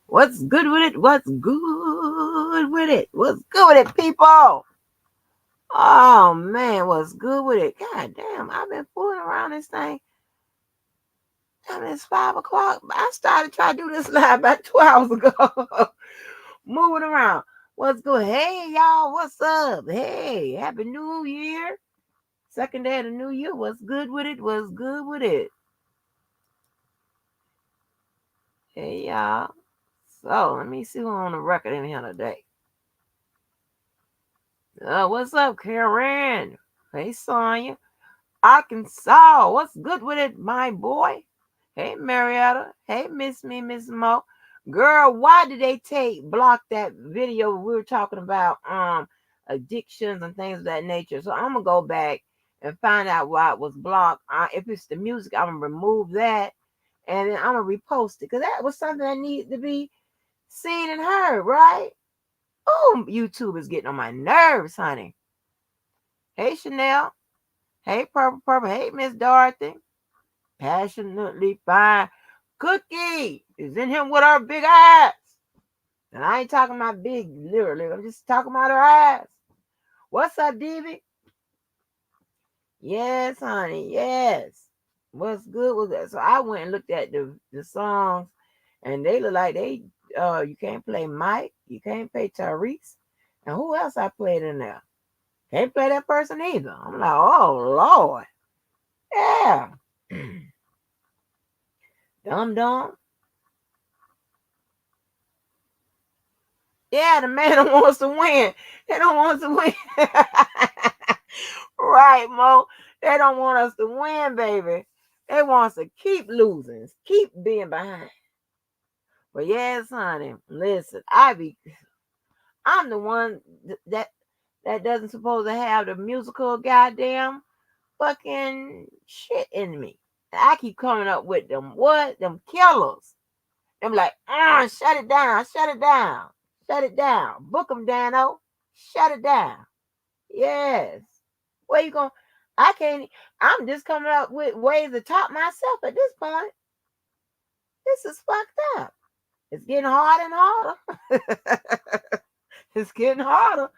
What's good with it? What's good with it? What's good with it, people? Oh man, what's good with it? God damn, I've been fooling around this thing. I mean, it's 5 o'clock. I started trying to do this live about 2 hours ago. Moving around. What's good? Hey y'all, what's up? Hey, happy new year. Second day of the new year. What's good with it? What's good with it? Hey y'all. So let me see who's on the record in here today. What's up, Karen? Hey, Sonya. Arkansas. What's good with it, my boy? Hey, Marietta. Hey, Miss Mo. Girl, why did they block that video we were talking about addictions and things of that nature? So I'm gonna go back and find out why it was blocked. If it's the music, I'm gonna remove that and then I'm gonna repost it because that was something that needed to be seen and heard, right? Oh, YouTube is getting on my nerves, honey. Hey, Chanel. Hey, Purple. Hey, Miss Dorothy. Passionately fine. Cookie is in here with her big eyes. And I ain't talking about big, literally. I'm just talking about her eyes. What's up, Divy? Yes, honey. Yes. What's good with that? So I went and looked at the songs, and they look like they you can't play Mike, you can't play Tyrese, and who else I played in there? Can't play that person either. I'm like, oh Lord. Yeah. Dumb. Yeah, the man who wants to win. They don't want us to win. Right, Mo. They don't want us to win, baby. They want us to keep losing, keep being behind. But yes, honey, listen, I'm the one that doesn't supposed to have the musical goddamn fucking shit in me. And I keep coming up with them killers. Them like, shut it down, shut it down. Book them, Dano. Shut it down. Yes. Where you going? I can't. I'm just coming up with ways to top myself at this point. This is fucked up. It's getting harder and harder. It's getting harder.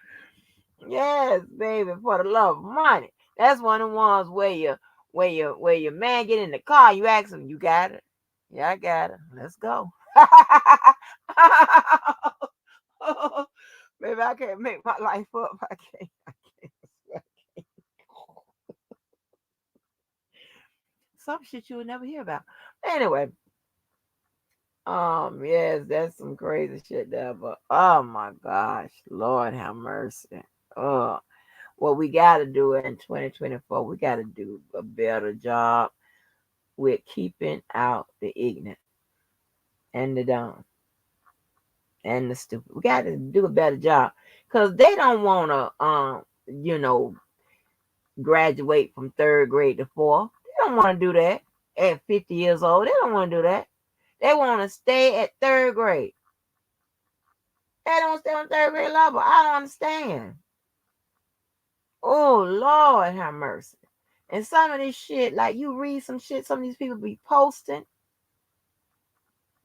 Yes, baby, for the love of money. That's one of the ones where your man get in the car, you ask him, you got it? Yeah, I got it. Let's go. Baby, I can't make my life up. I can't. Some shit you would never hear about. Anyway, yes, that's some crazy shit there, but oh my gosh, Lord have mercy. Oh, what we got to do in 2024, we got to do a better job with keeping out the ignorant and the dumb and the stupid. We got to do a better job because they don't want to, graduate from third grade to fourth. They don't want to do that at 50 years old. They don't want to do that. They want to stay at third grade. They don't stay on third grade level. I don't understand. Oh, Lord have mercy. And some of this shit, like you read some shit, some of these people be posting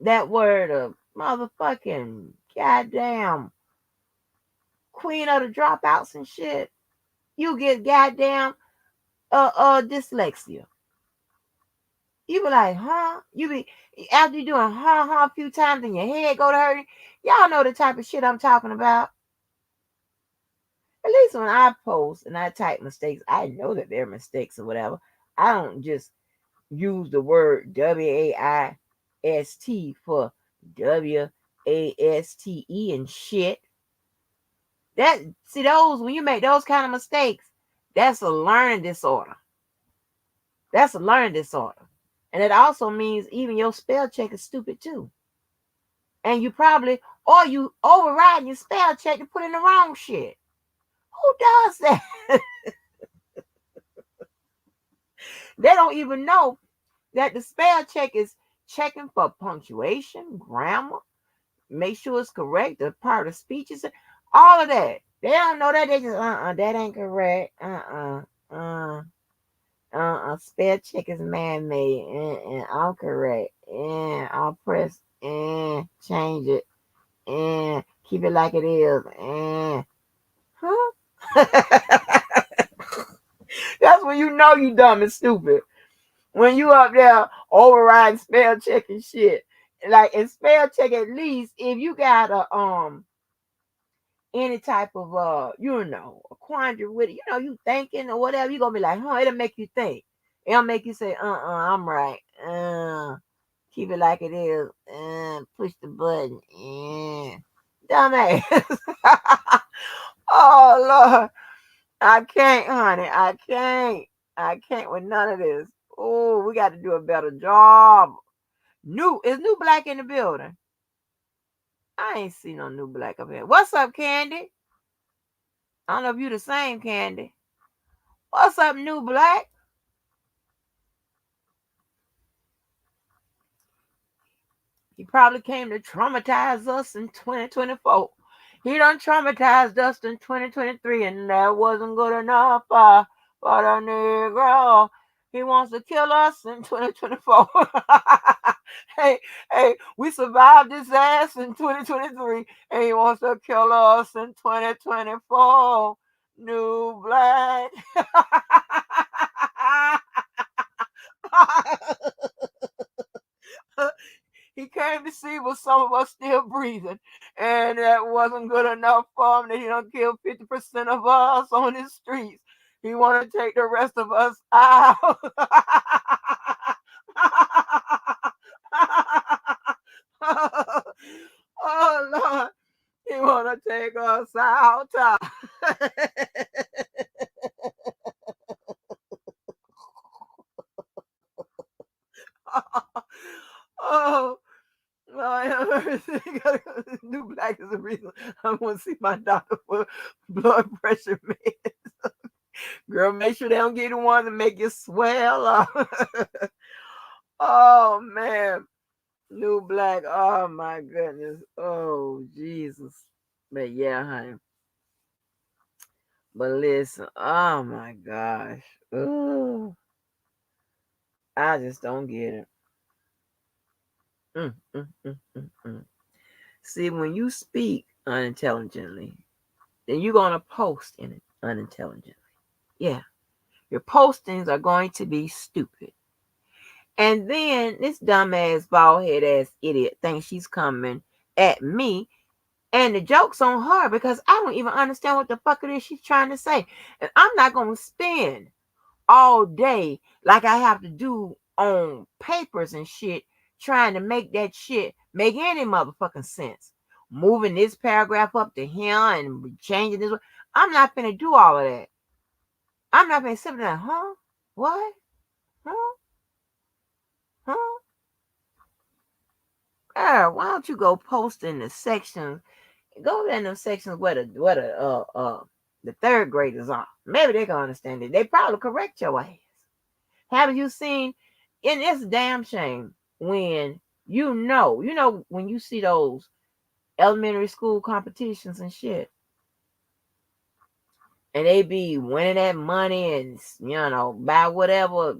that word of motherfucking goddamn queen of the dropouts and shit. You get goddamn dyslexia. You be like, huh? You be after you doing a few times and your head go to hurting. Y'all know the type of shit I'm talking about. At least when I post and I type mistakes, I know that they're mistakes or whatever. I don't just use the word WAIST for WASTE and shit. Those when you make those kind of mistakes, that's a learning disorder. That's a learning disorder. And it also means even your spell check is stupid too. And you overriding your spell check to put in the wrong shit. Who does that? They don't even know that the spell check is checking for punctuation, grammar, make sure it's correct, the part of speeches, all of that. They don't know that. They just, that ain't correct. Spell check is man-made. I'm correct. I'll press change it. Keep it like it is. Huh? That's when you know you dumb and stupid. When you up there overriding spell check and shit. Like in spell check, at least if you got any type of a quandary with it, you thinking or whatever, you gonna be like, it'll make you think. It'll make you say, I'm right. Keep it like it is. Push the button. Dumbass. Oh Lord. I can't, honey. I can't. I can't with none of this. Oh, we got to do a better job. New black in the building. I ain't seen no new black up here. What's up, Candy? I don't know if you the same Candy. What's up, new black? He probably came to traumatize us in 2024. He done traumatized us in 2023, and that wasn't good enough for the Negro. He wants to kill us in 2024. hey, we survived this ass in 2023, and he wants to kill us in 2024. New black. He came to see was some of us still breathing, and that wasn't good enough for him. That he done killed 50% of us on the streets. He want to take the rest of us out. Oh Lord, he want to take us out. Oh, I have everything. New black is the reason I want to see my doctor for blood pressure meds. Girl, make sure they don't get the one to make you swell. Oh man, new black. Oh my goodness. Oh Jesus. But yeah, honey. But listen. Oh my gosh. Oh, I just don't get it. Mm, mm, mm, mm, mm. See, when you speak unintelligently, then you're gonna post in it unintelligently. Yeah, your postings are going to be stupid. And then this dumbass bald head ass idiot thinks she's coming at me. And the joke's on her because I don't even understand what the fuck it is she's trying to say. And I'm not gonna spend all day like I have to do on papers and shit trying to make that shit make any motherfucking sense. Moving this paragraph up to here and changing this. I'm not gonna do all of that. I'm not gonna sit there, huh? What? Huh? Huh? Girl, why don't you go post in the sections? Go in the sections where the third graders are. Maybe they can understand it. They probably correct your ass. Haven't you seen? And it's a damn shame when when you see those elementary school competitions and shit, and they be winning that money and buy whatever.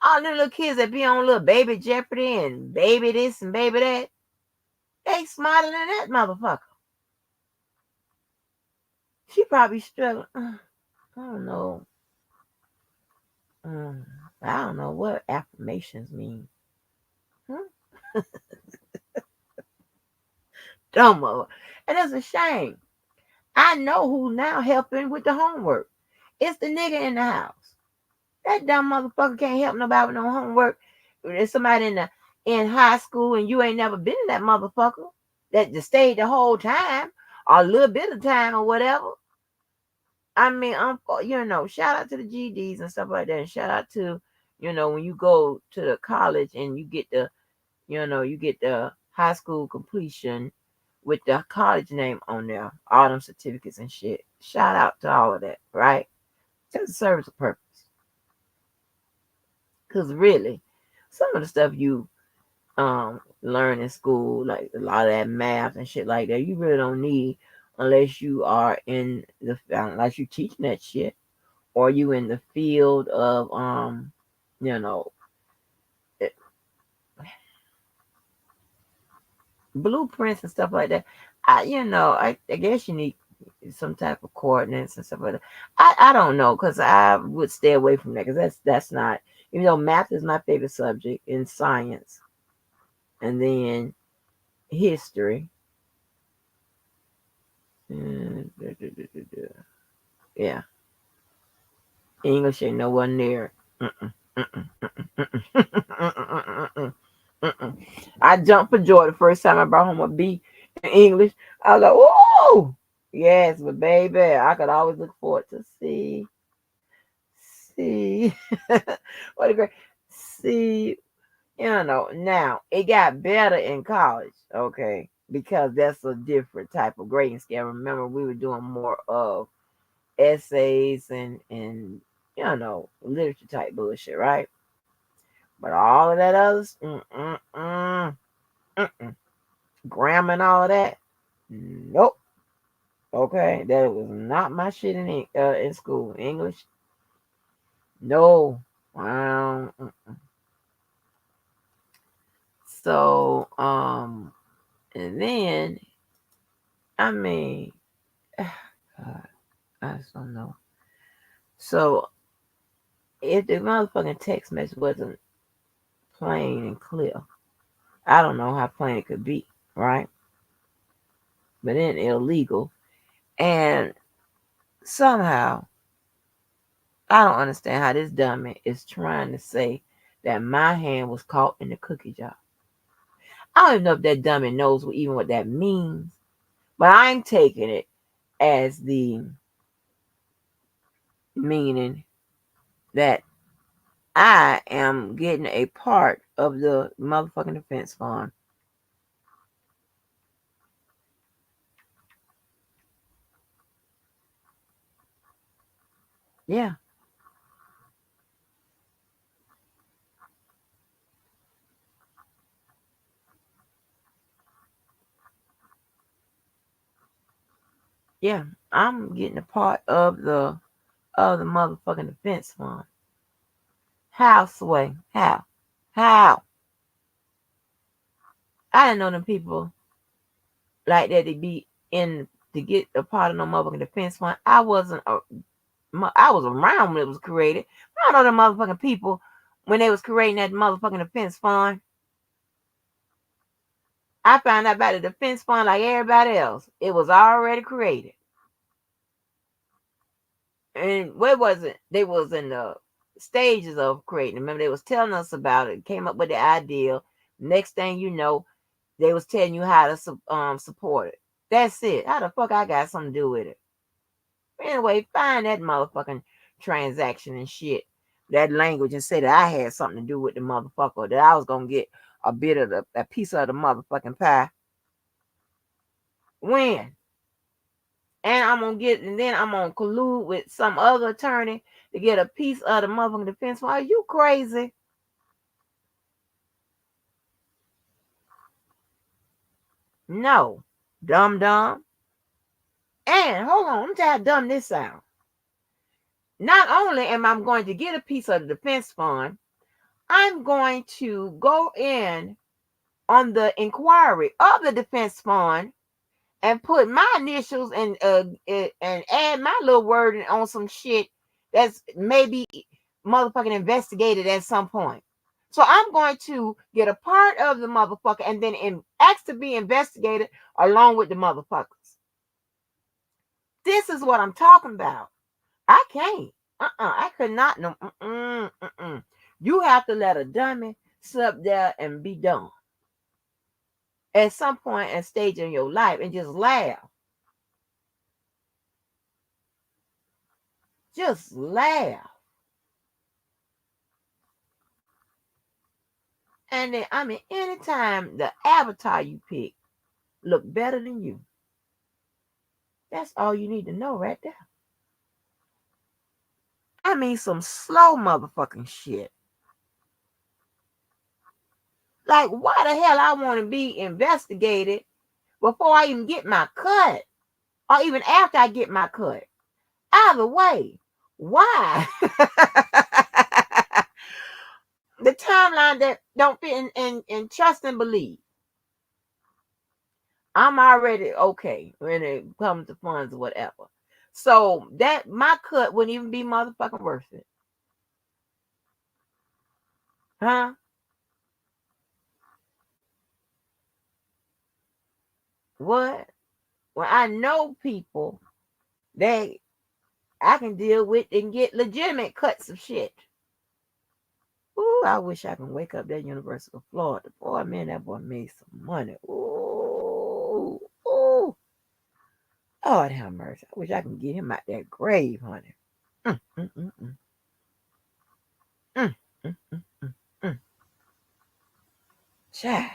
All the little kids that be on little baby Jeopardy and baby this and baby that, they smarter than that motherfucker. She probably struggling. I don't know. I don't know what affirmations mean. Huh? Dumb mother. And it's a shame. I know who's now helping with the homework. It's the nigga in the house. That dumb motherfucker can't help nobody with no homework. There's somebody in high school and you ain't never been in that motherfucker that just stayed the whole time or a little bit of time or whatever. I mean, shout out to the GDs and stuff like that. And shout out to, when you go to the college and you get the high school completion with the college name on there, all them certificates and shit. Shout out to all of that, right? Just serves a purpose. Because really, some of the stuff you learn in school, like a lot of that math and shit like that, you really don't need unless you are unless you teaching that shit. or you in the field of you know eh, blueprints and stuff like that. I guess you need some type of coordinates and stuff like that. I don't know, because I would stay away from that, because that's not, even though math is my favorite subject in science, and then history. Yeah, English ain't nowhere near. Mm-mm, mm-mm, mm-mm, mm-mm, mm-mm. I jumped for joy the first time I brought home a B in English. I was like, "Whoa, yes!" But baby, I could always look forward to see what a great see. Now it got better in college, okay, because that's a different type of grading scale. Remember, we were doing more of essays and literature type bullshit, right? But all of that others, mm-mm, grammar and all of that, nope. Okay, that was not my shit in school. English, no. So and then I mean, God, I just don't know. So if the motherfucking text message wasn't plain and clear, I don't know how plain it could be, right? But then illegal. And somehow, I don't understand how this dummy is trying to say that my hand was caught in the cookie jar. I don't even know if that dummy knows even what that means, but I'm taking it as the meaning that I am getting a part of the motherfucking defense fund. Yeah, yeah, I'm getting a part of the motherfucking defense fund. How, Sway? How? How? I didn't know them people like that to be in to get a part of no motherfucking defense fund. I was around when it was created. I don't know the motherfucking people when they was creating that motherfucking defense fund. I found out about the defense fund like everybody else. It was already created. And where was it? They was in the stages of creating. Remember, they was telling us about it. Came up with the idea. Next thing you know, they was telling you how to support it. That's it. How the fuck I got something to do with it? Anyway, find that motherfucking transaction and shit. That language, and say that I had something to do with the motherfucker. That I was gonna get a piece of the motherfucking pie. When? And then I'm gonna collude with some other attorney to get a piece of the motherfucking defense. Why are you crazy? No, dumb dumb. And hold on, let me tell you how dumb this sounds. Not only am I going to get a piece of the defense fund, I'm going to go in on the inquiry of the defense fund and put my initials and add my little word on some shit that's maybe motherfucking investigated at some point. So I'm going to get a part of the motherfucker and then ask to be investigated along with the motherfuckers. This is what I'm talking about. I can't. I could not. No. You have to let a dummy sit up there and be dumb at some point and stage in your life and just laugh. Just laugh. And then, I mean, anytime the avatar you pick look better than you, that's all you need to know right there. I mean, some slow motherfucking shit. Like, why the hell I want to be investigated before I even get my cut, or even after I get my cut? Either way, Why? The timeline that don't fit in trust and believe. I'm already okay when it comes to funds or whatever. So that my cut wouldn't even be motherfucking worth it. Huh? What? Well, I know people that I can deal with and get legitimate cuts of shit. Ooh, I wish I can wake up that University of Florida. Boy, man, that boy made some money. Ooh, ooh. Lord have mercy. I wish I can get him out that grave, honey. Mm, mm, mm, mm. Mm, mm, mm, mm, mm. Child.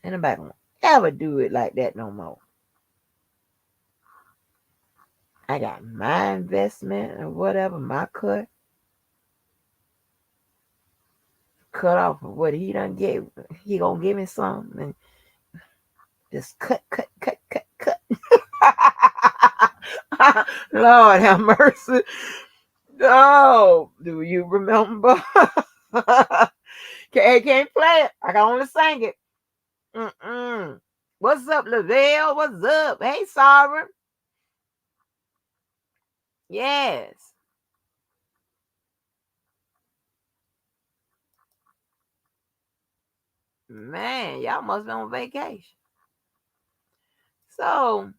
Ain't nobody gonna ever do it like that no more. I got my investment or whatever, my cut off of what he done gave. He gonna give me some and just cut. Lord have mercy. Oh, do you remember? Can't play it. I can only sing it. Mm-mm. What's up, Lavelle? What's up? Hey, Sovereign. Yes. Man, y'all must be on vacation. So,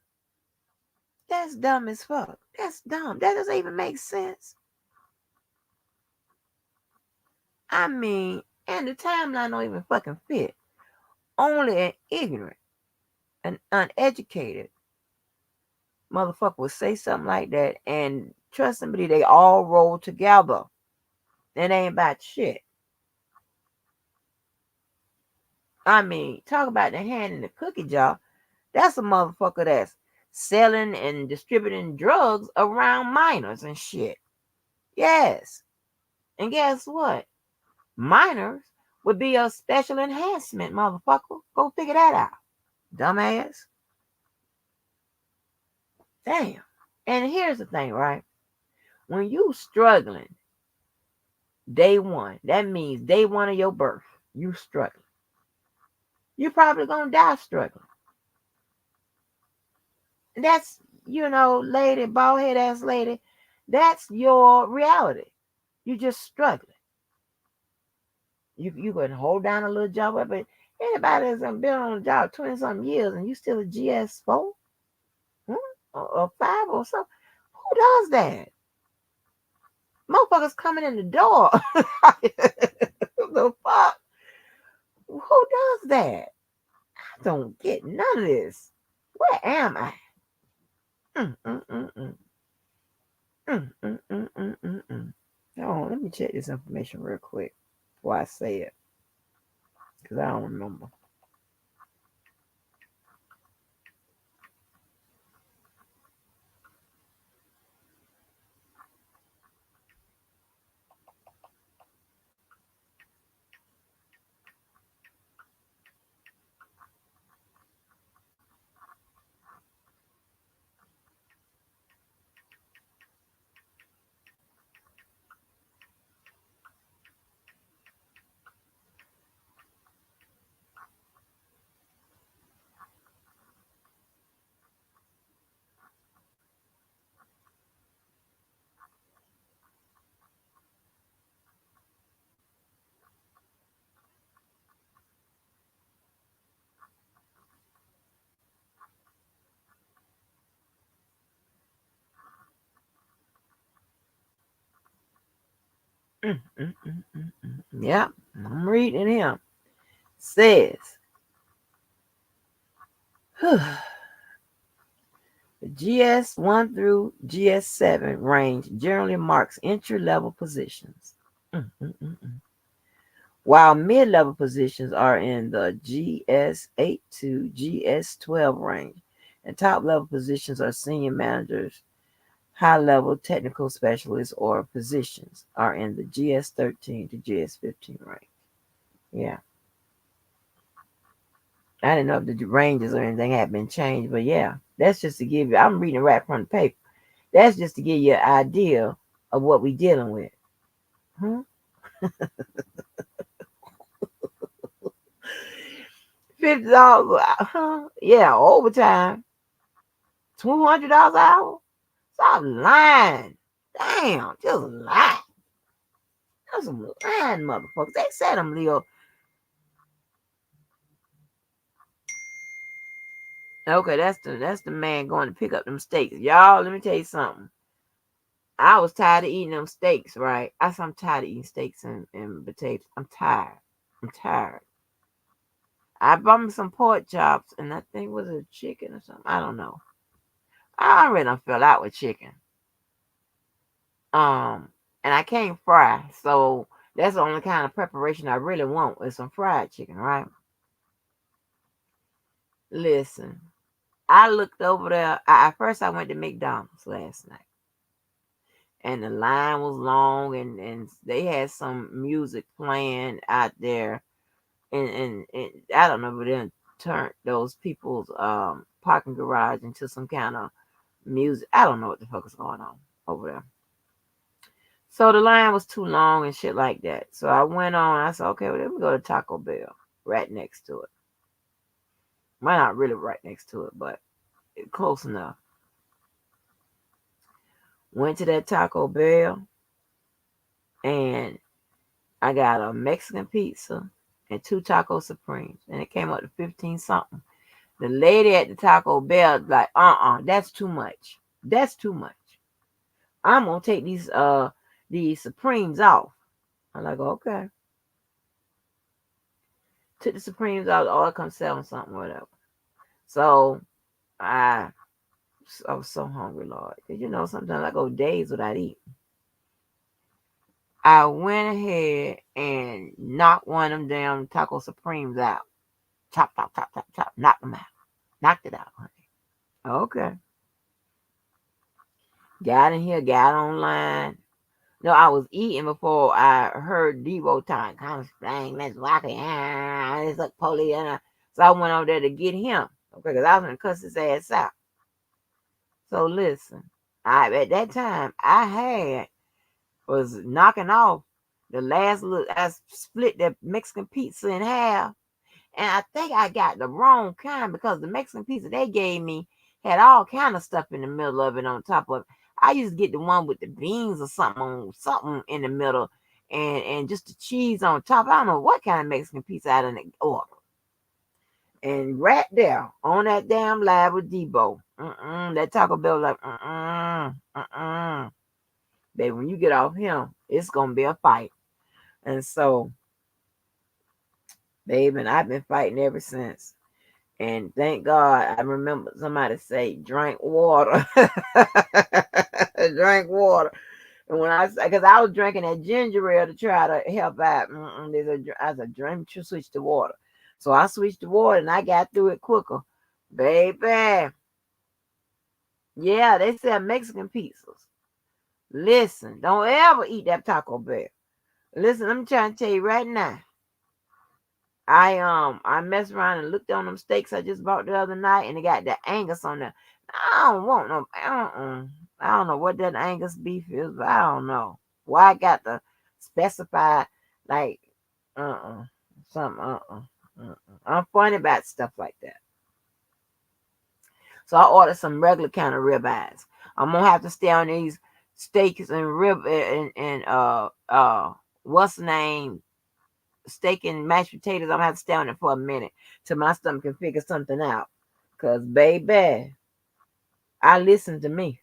that's dumb as fuck. That's dumb. That doesn't even make sense. I mean, and the timeline don't even fucking fit. Only an ignorant, an uneducated motherfucker would say something like that, and trust and believe they all roll together. It ain't about shit. I mean, talk about the hand in the cookie jar. That's a motherfucker that's selling and distributing drugs around minors and shit. Yes. And guess what? Minors would be a special enhancement, motherfucker. Go figure that out. Dumbass. Damn. And here's the thing, right? When you struggling day one, that means day one of your birth, you struggling. You're probably gonna die struggling. That's, lady, bald head ass lady, that's your reality. You just struggling. You can hold down a little job, but anybody that's been on a job 20 something years and you still a GS4 or 5 or something, who does that? Motherfuckers coming in the door. The fuck? Who does that? I don't get none of this. Where am I? Mm, mm, mm, mm. Mm, mm, mm, mm, mm, mm. Hold on, let me check this information real quick before I say it, because I don't remember. Mm, mm, mm, mm, mm. Yep, I'm reading him. Says, the GS1 through GS7 range generally marks entry level positions. Mm, mm, mm, mm. While mid level positions are in the GS8 to GS12 range, and top level positions are senior managers, high level technical specialists, or positions are in the GS13 to GS15 range. Yeah. I didn't know if the ranges or anything had been changed, but yeah, that's just to give you. I'm reading right from the paper. That's just to give you an idea of what we dealing with. Huh? $50, yeah, overtime. $200 an hour. Stop lying. Damn, just lie. That's some lying motherfuckers. They said them little. Okay, that's the man going to pick up them steaks. Y'all, let me tell you something. I was tired of eating them steaks, right? I'm tired of eating steaks and potatoes. I'm tired. I'm tired. I bought me some pork chops, and I think it was a chicken or something. I don't know. I already done fell out with chicken. And I can't fry, so that's the only kind of preparation I really want is some fried chicken, right? Listen, I looked over there. At first, I went to McDonald's last night, and the line was long, and they had some music playing out there, and I don't know if they turned those people's parking garage into some kind of music. I don't know what the fuck is going on over there. So the line was too long and shit like that. So I went on. I said, okay, well, let me go to Taco Bell, right next to it. Well, not really right next to it, but close enough. Went to that Taco Bell, and I got a Mexican pizza and two taco supremes, and it came up to 15 something. The lady at the Taco Bell like, that's too much. That's too much. I'm gonna take these supremes off. I'm like, okay. Took the supremes out. Oh, it comes selling something, whatever. So I I was so hungry, Lord. Because sometimes I go days without eating. I went ahead and knocked one of them damn taco supremes out. Chop, chop, chop, chop, chop. Knocked them out. Knocked it out, honey. Okay. Got in here, got online. No, I was eating before I heard Devo time. Kind of bang, let's rock it. It's like police. So I went over there to get him. Okay, because I was going to cuss his ass out. So listen, at that time, was knocking off the last little. I split the Mexican pizza in half, and I think I got the wrong kind because the Mexican pizza they gave me had all kind of stuff in the middle of it. On top of it, I used to get the one with the beans or something in the middle, and just the cheese on top. I don't know what kind of Mexican pizza I done order. And right there on that damn live with Debo, that Taco Bell like, baby, when you get off him, it's gonna be a fight. And so, baby, and I've been fighting ever since. And thank God, I remember somebody say, "Drink water, drink water." And because I was drinking that ginger ale to try to help out, I said, "Drink to switch to water." So I switched to water, and I got through it quicker, baby. Yeah, they sell Mexican pizzas. Listen, don't ever eat that Taco Bell. Listen, I'm trying to tell you right now. I messed around and looked on them steaks I just bought the other night, and they got the Angus on there. I don't want no. I don't know what that Angus beef is, but I don't know why I got to specify like something I'm funny about stuff like that. So I ordered some regular kind of ribeyes. I'm gonna have to stay on these steaks and rib and what's the name steak and mashed potatoes. I'm gonna have to stay on it for a minute till my stomach can figure something out. Cause baby, I listen to me.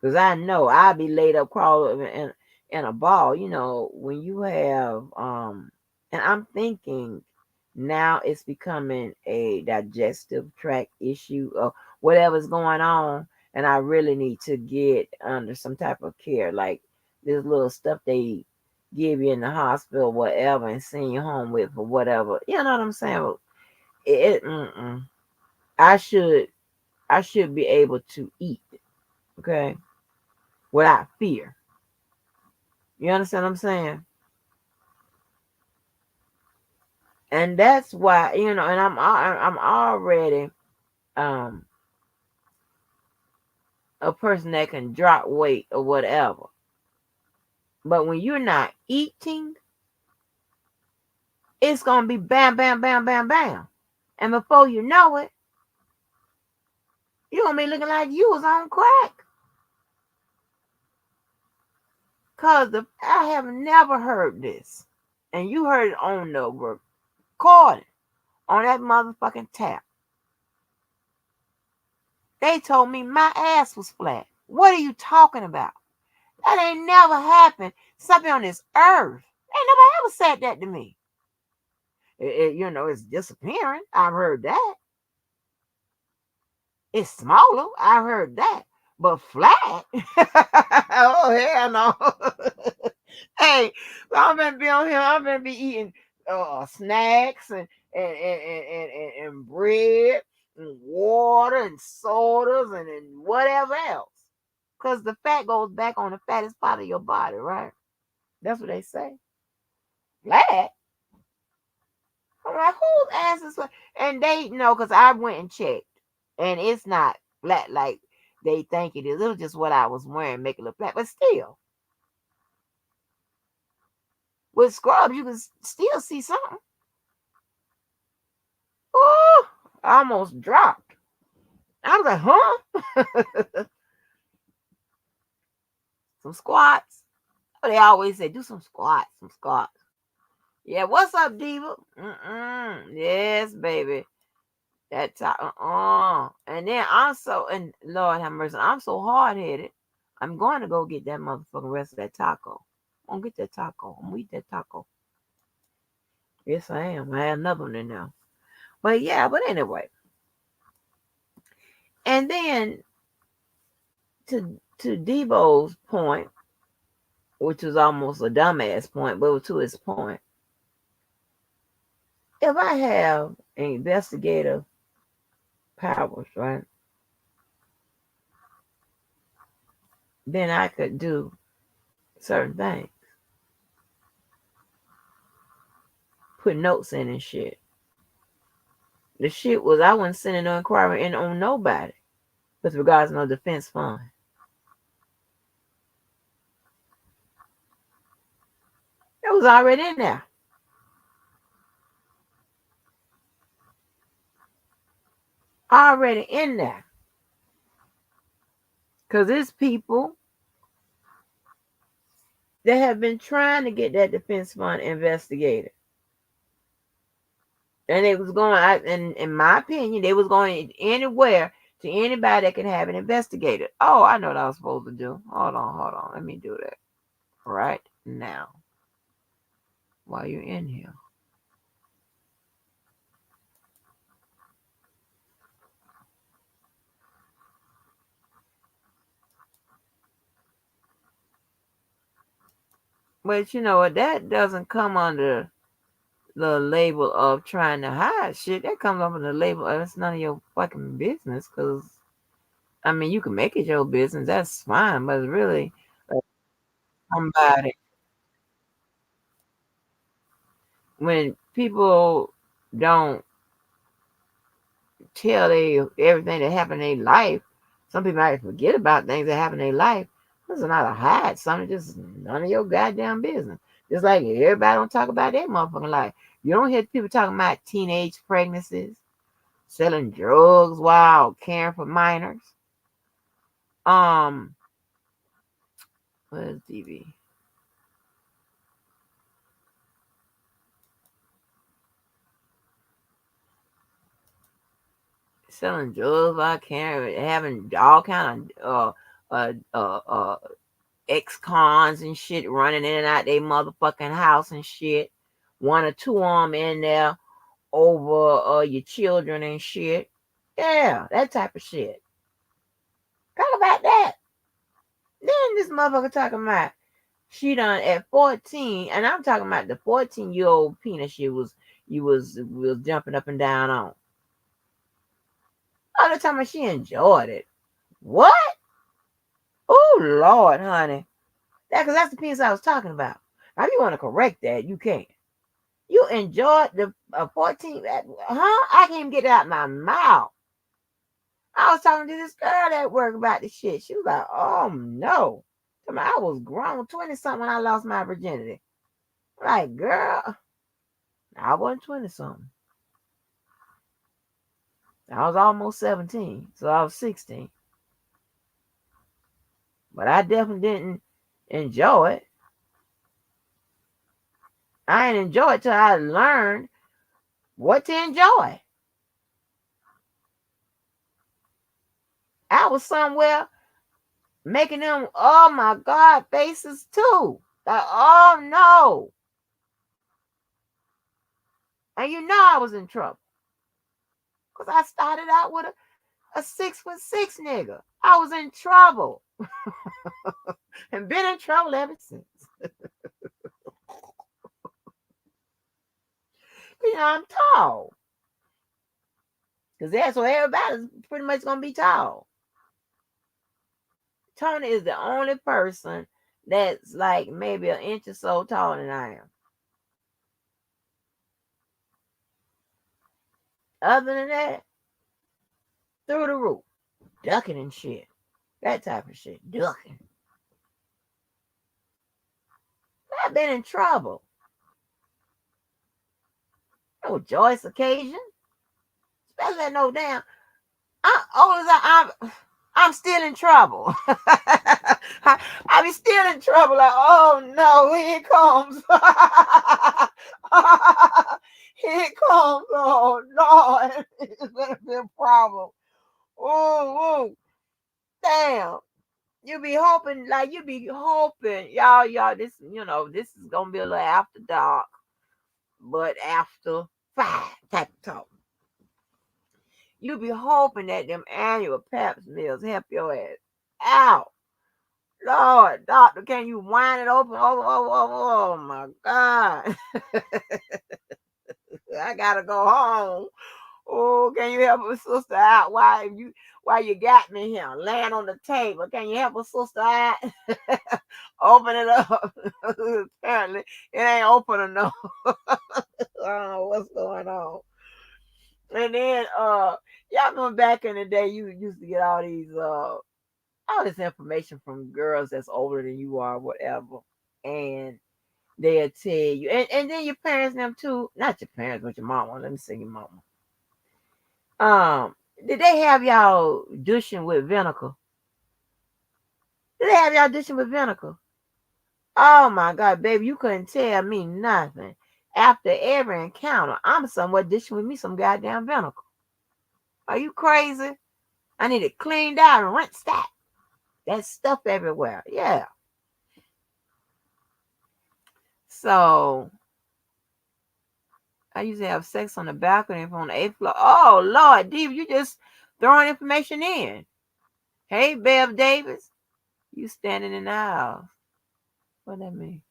Cause I know I'll be laid up crawling in a ball. When you have and I'm thinking now it's becoming a digestive tract issue or whatever's going on, and I really need to get under some type of care, like this little stuff they give you in the hospital, whatever, and send you home with or whatever. You know what I'm saying? I should I should be able to eat, okay, without fear. You understand what I'm saying? And that's why and I'm already um a person that can drop weight or whatever. But when you're not eating, it's going to be bam, bam, bam, bam, bam. And before you know it, you're going to be looking like you was on crack. Because I have never heard this. And you heard it on the recording, on that motherfucking tap. They told me my ass was flat. What are you talking about? That ain't never happened. Something on this earth. Ain't nobody ever said that to me. It's disappearing. I've heard that. It's smaller. I've heard that. But flat? Oh, hell no. Hey, I'm going to be on here. I'm going to be eating snacks and bread and water and sodas and whatever else. Because the fat goes back on the fattest part of your body, right? That's what they say. Flat? I'm like, whose ass is flat? And they know, because I went and checked. And it's not flat like they think it is. It was just what I was wearing, make it look flat. But still, with scrubs, you can still see something. Oh, I almost dropped. I was like, huh? Some squats. They always say, do some squats, Yeah, what's up, Diva? Yes, baby. That time, And then and Lord have mercy, I'm so hard-headed. I'm going to go get that motherfucking rest of that taco. I'm gonna get that taco. I'm gonna eat that taco. Yes, I am. I had another one in there. But yeah, but anyway. And then to Debo's point, which was almost a dumbass point, but to his point, if I have investigative powers, right, then I could do certain things. Put notes in and shit. The shit was I wasn't sending no inquiry in on nobody with regards to no defense fund. It was already in there. Already in there. Because it's people that have been trying to get that defense fund investigated. And it was going, in my opinion, they was going anywhere to anybody that can have it investigated. Oh, I know what I was supposed to do. Hold on. Let me do that right now while you're in here. But you know what? That doesn't come under the label of trying to hide shit. That comes under the label of it's none of your fucking business. Because, I mean, you can make it your business. That's fine. But it's really somebody. When people don't tell everything that happened in their life, some people might forget about things that happen in their life. This is not a hide something, just none of your goddamn business. Just like everybody don't talk about their motherfucking life. You don't hear people talking about teenage pregnancies, selling drugs while caring for minors. What is TV? Selling drugs while caring, having all kind of ex-cons and shit running in and out their motherfucking house and shit. One or two of them in there over your children and shit. Yeah, that type of shit. Talk about that. Then this motherfucker talking about she done at 14, and I'm talking about the 14-year-old penis was jumping up and down on. All the time she enjoyed it. What? Oh Lord, honey. That's the penis I was talking about. Now, if you want to correct that, you can. You enjoyed the 14, huh? I can't even get it out my mouth. I was talking to this girl at work about the shit. She was like, oh no. I was grown, 20 something when I lost my virginity. Like, girl, I wasn't 20 something. I was almost 17. So I was 16. But I definitely didn't enjoy it. I didn't enjoy it till I learned what to enjoy. I was somewhere making them, oh my God, faces too. Like, oh no. And you know I was in trouble. Because I started out with a 6'6" nigga. I was in trouble. And been in trouble ever since. You know, I'm tall. Because that's what everybody's pretty much going to be tall. Tony is the only person that's like maybe an inch or so taller than I am. Other than that, through the roof, ducking and shit. That type of shit, ducking. I've been in trouble. No joyous occasion. Especially at no damn. I'm still in trouble. I be still in trouble. Like, oh no, here it comes. Here it comes. Oh Lord, it's gonna be a problem. Oh, damn. You be hoping, y'all. This, this is gonna be a little after dark, but after 5 type of talk. You be hoping that them annual pap smears help your ass out. Lord, doctor, can you wind it open? Oh my God. I gotta go home. Oh, can you help a sister out while you got me here laying on the table? Can you help a sister out? Open it up. Apparently, it ain't open enough. I don't know what's going on. And then y'all remember back in the day you used to get all this information from girls that's older than you are, whatever. And they'll tell you. And then your parents and them too. Not your parents, but your mama. Let me say your mama. Did they have y'all douching with vinegar? Did they have y'all douching with vinegar? Oh my God, baby, you couldn't tell me nothing. After every encounter, I'm somewhere dishing with me some goddamn vinegar. Are you crazy? I need it cleaned out and rinsed out. That stuff everywhere. Yeah. So I used to have sex on the balcony on the 8th floor. Oh Lord, Diva, you just throwing information in. Hey, Bev Davis, you standing in the aisle. What that mean?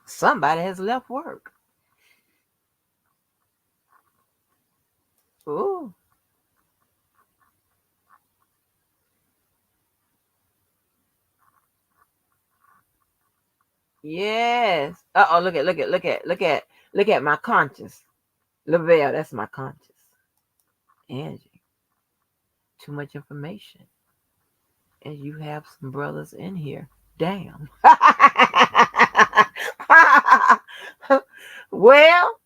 Somebody has left work. Ooh. Yes. Uh-oh, look at my conscience. Lavelle, that's my conscience. Angie, too much information. And you have some brothers in here. Damn. Well,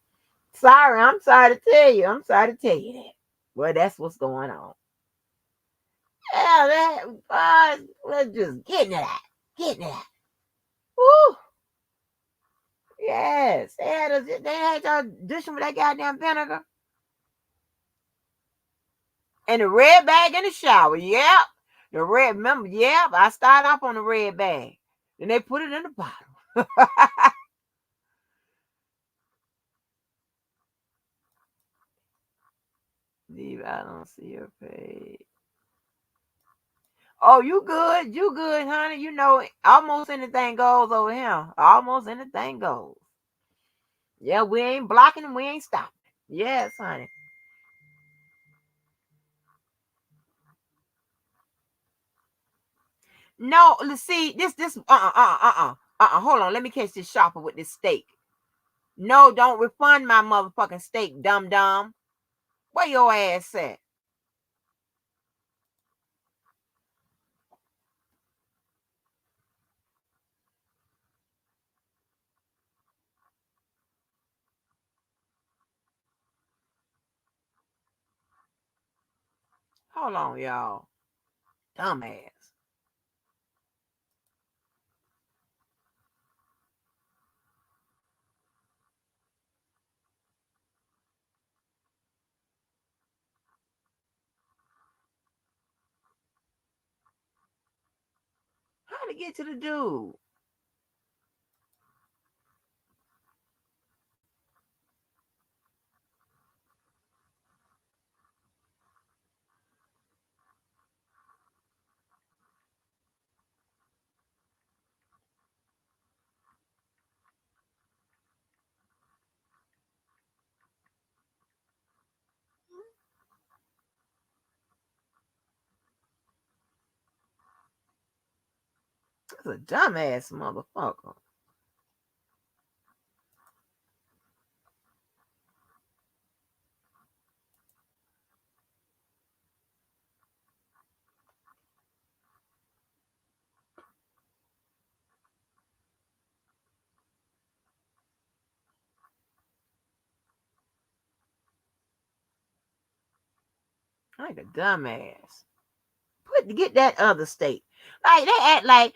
sorry. I'm sorry to tell you. That. Well, that's what's going on. Yeah, we're just getting it out. Getting it out. Woo. Yes. They had y'all dishing with that goddamn vinegar. And the red bag in the shower. Yep. The red, remember, yep. I started off on the red bag. Then they put it in the bottle. Leave, I don't see your page. Oh, you good. You good, honey. You know, almost anything goes over here. Almost anything goes. Yeah, we ain't blocking, we ain't stopping. Yes, honey. No, let's see. Hold on. Let me catch this shopper with this steak. No, don't refund my motherfucking steak, dum dum. Where your ass at? Hold on, y'all. Dumbass. How to get to the dude? That's a dumbass motherfucker. Like a dumbass. Get that other steak. Like they act like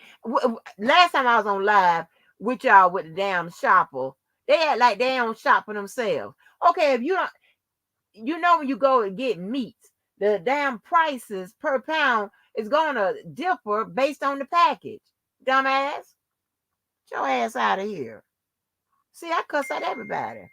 last time I was on live with y'all with the damn shopper, they act like they don't shop for themselves. Okay, if you don't, you know when you go and get meat, the damn prices per pound is gonna differ based on the package. Dumbass, get your ass out of here. See, I cuss at everybody.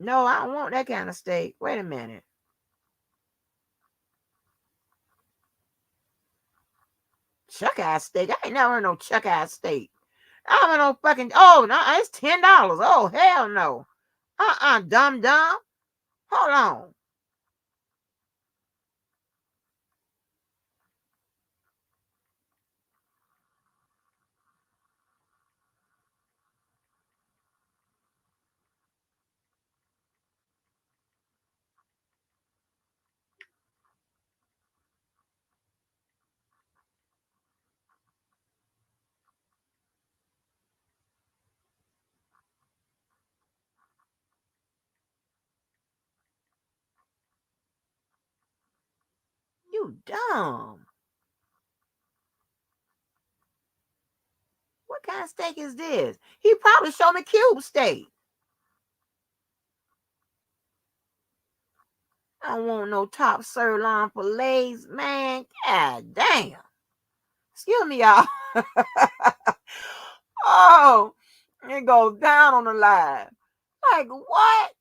No, I don't want that kind of steak. Wait a minute. Chuck ass steak. I ain't never heard no chuck ass steak. I don't know fucking. Oh no, it's $10. Oh hell no. Dumb dumb. Hold on. You dumb. What kind of steak is this? He probably showed me cube steak. I don't want no top sirloin fillets, man. God damn. Excuse me, y'all. Oh, it goes down on the line. Like what?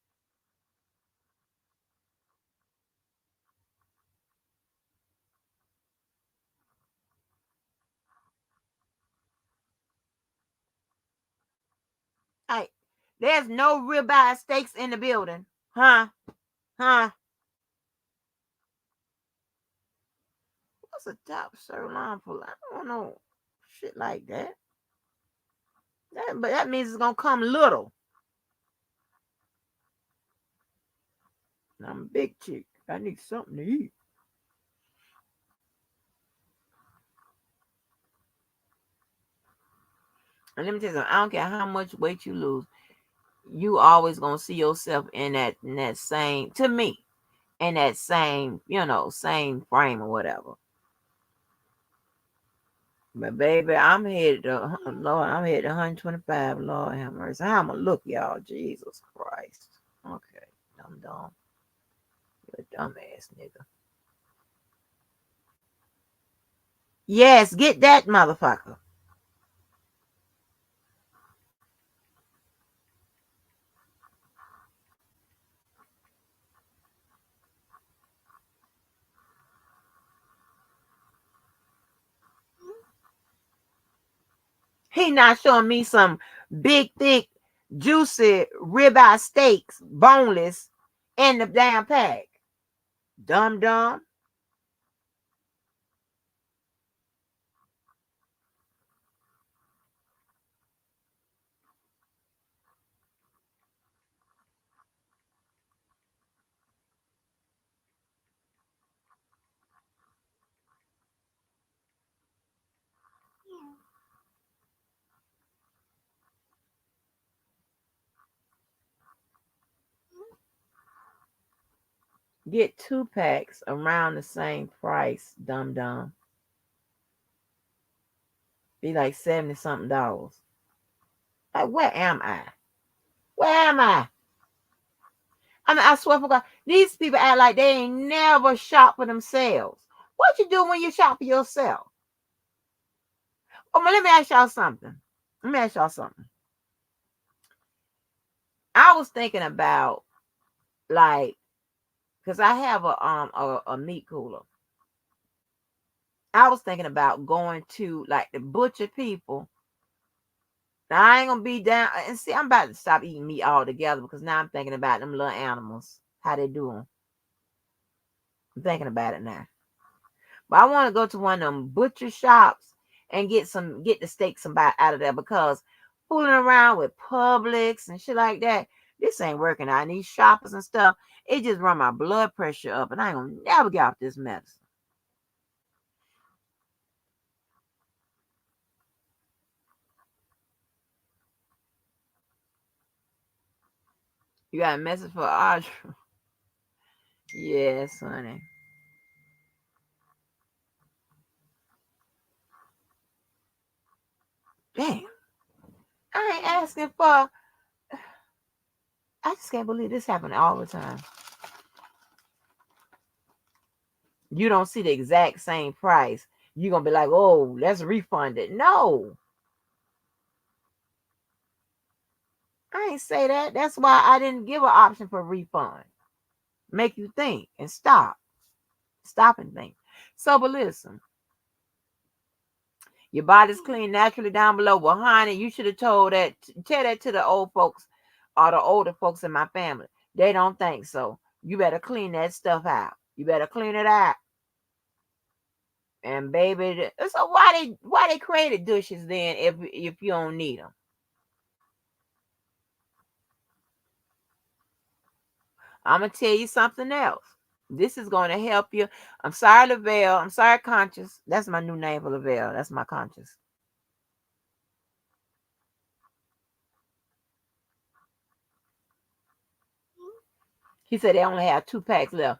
Like, there's no ribeye steaks in the building. Huh? Huh? What's a top sirloin fillet? I don't know. Shit like that. But that means it's gonna come little. I'm a big chick. I need something to eat. And let me tell you something. I don't care how much weight you lose. You always gonna see yourself in that same, to me, in that same, same frame or whatever. But baby, I'm headed to Lord, I'm headed to 125. Lord have mercy. How I'ma look, y'all? Jesus Christ. Okay, dumb. You're a dumbass nigga. Yes, get that motherfucker. He not showing me some big, thick, juicy ribeye steaks, boneless. in the damn pack. Dumb dumb. Get 2 packs around the same price, dumb dumb. Be like 70 something dollars. Like, where am I? Where am I? I mean, I swear for God, these people act like they ain't never shop for themselves. What you do when you shop for yourself? Oh, but let me ask y'all something. Let me ask y'all something. I was thinking about, like, because I have a meat cooler. I was thinking about going to like the butcher people. Now I ain't gonna be down and see. I'm about to stop eating meat altogether because now I'm thinking about them little animals, how they do them. I'm thinking about it now. But I want to go to one of them butcher shops and get the steak somebody out of there because fooling around with Publix and shit like that, this ain't working out. And these shoppers and stuff, it just run my blood pressure up, and I ain't gonna never get off this medicine. You got a message for Audrey? Yes, honey. Damn, I ain't asking for. I just can't believe this happening all the time. You don't see the exact same price. You're gonna be like, oh, let's refund it. No, I ain't say that. That's why I didn't give an option for refund. Make you think and stop. Stop and think. So, but listen, your body's clean naturally down below. Well, honey, you should have tell that to the old folks or the older folks in my family. They don't think so. You better clean that stuff out. You better clean it out. And baby, so why they created douches then if you don't need them? I'm gonna tell you something else. This is going to help you. I'm sorry, Lavelle. I'm sorry, Conscious. That's my new name for Lavelle. That's my Conscious. He said they only have 2 packs left.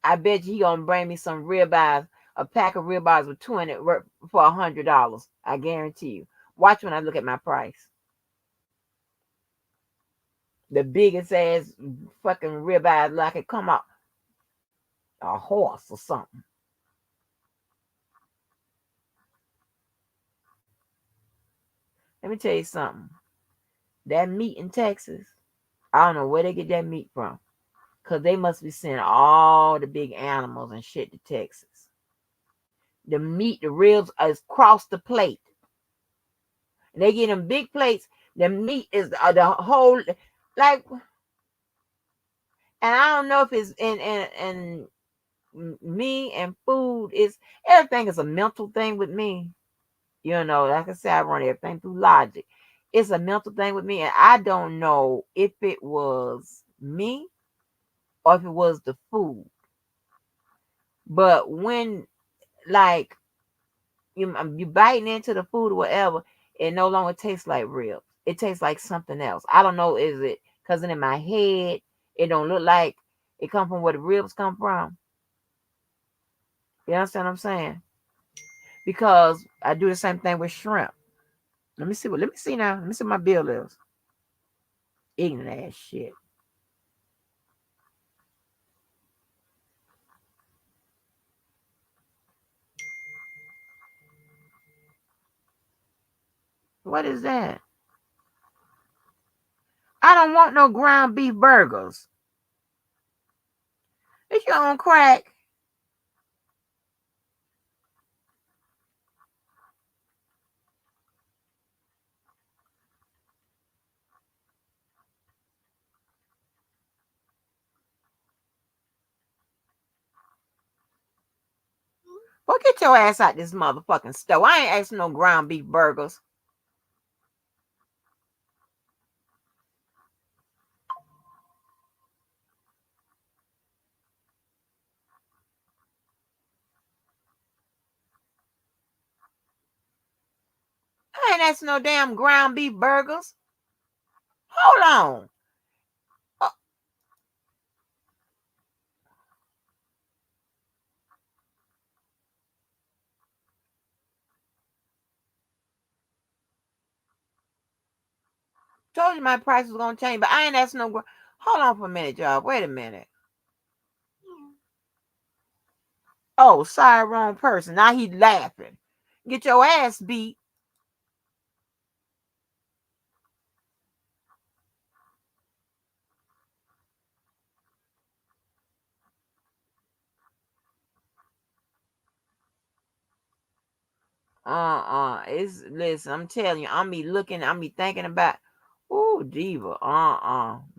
I bet you he gonna bring me some ribeyes, a pack of ribeyes with 20 for $100. I guarantee you. Watch when I look at my price. The biggest ass fucking ribeyes like it come out a horse or something. Let me tell you something. That meat in Texas, I don't know where they get that meat from. Because they must be sending all the big animals and shit to Texas. The meat, the ribs is across the plate. And they get them big plates. The meat is the whole, like, and I don't know if it's in me and food is everything is a mental thing with me. You know, like I said, I run everything through logic. It's a mental thing with me, and I don't know if it was me or if it was the food. But when like you biting into the food or whatever, it no longer tastes like ribs. It tastes like something else. I don't know, is it because in my head it don't look like it come from where the ribs come from? You understand what I'm saying? Because I do the same thing with shrimp. Let me see now. Let me see what my bill is. Ignorant ass shit. What is that? I don't want no ground beef burgers. It's your own crack. Well, get your ass out this motherfucking stove. I ain't asking no ground beef burgers. I ain't asking no damn ground beef burgers. Hold on. Uh, told you my price was gonna change, but I ain't asking no. Hold on for a minute, y'all. Wait a minute. Oh, sorry, wrong person. Now he laughing. Get your ass beat. It's listen, I'm telling you, I'm be thinking about ooh, Diva.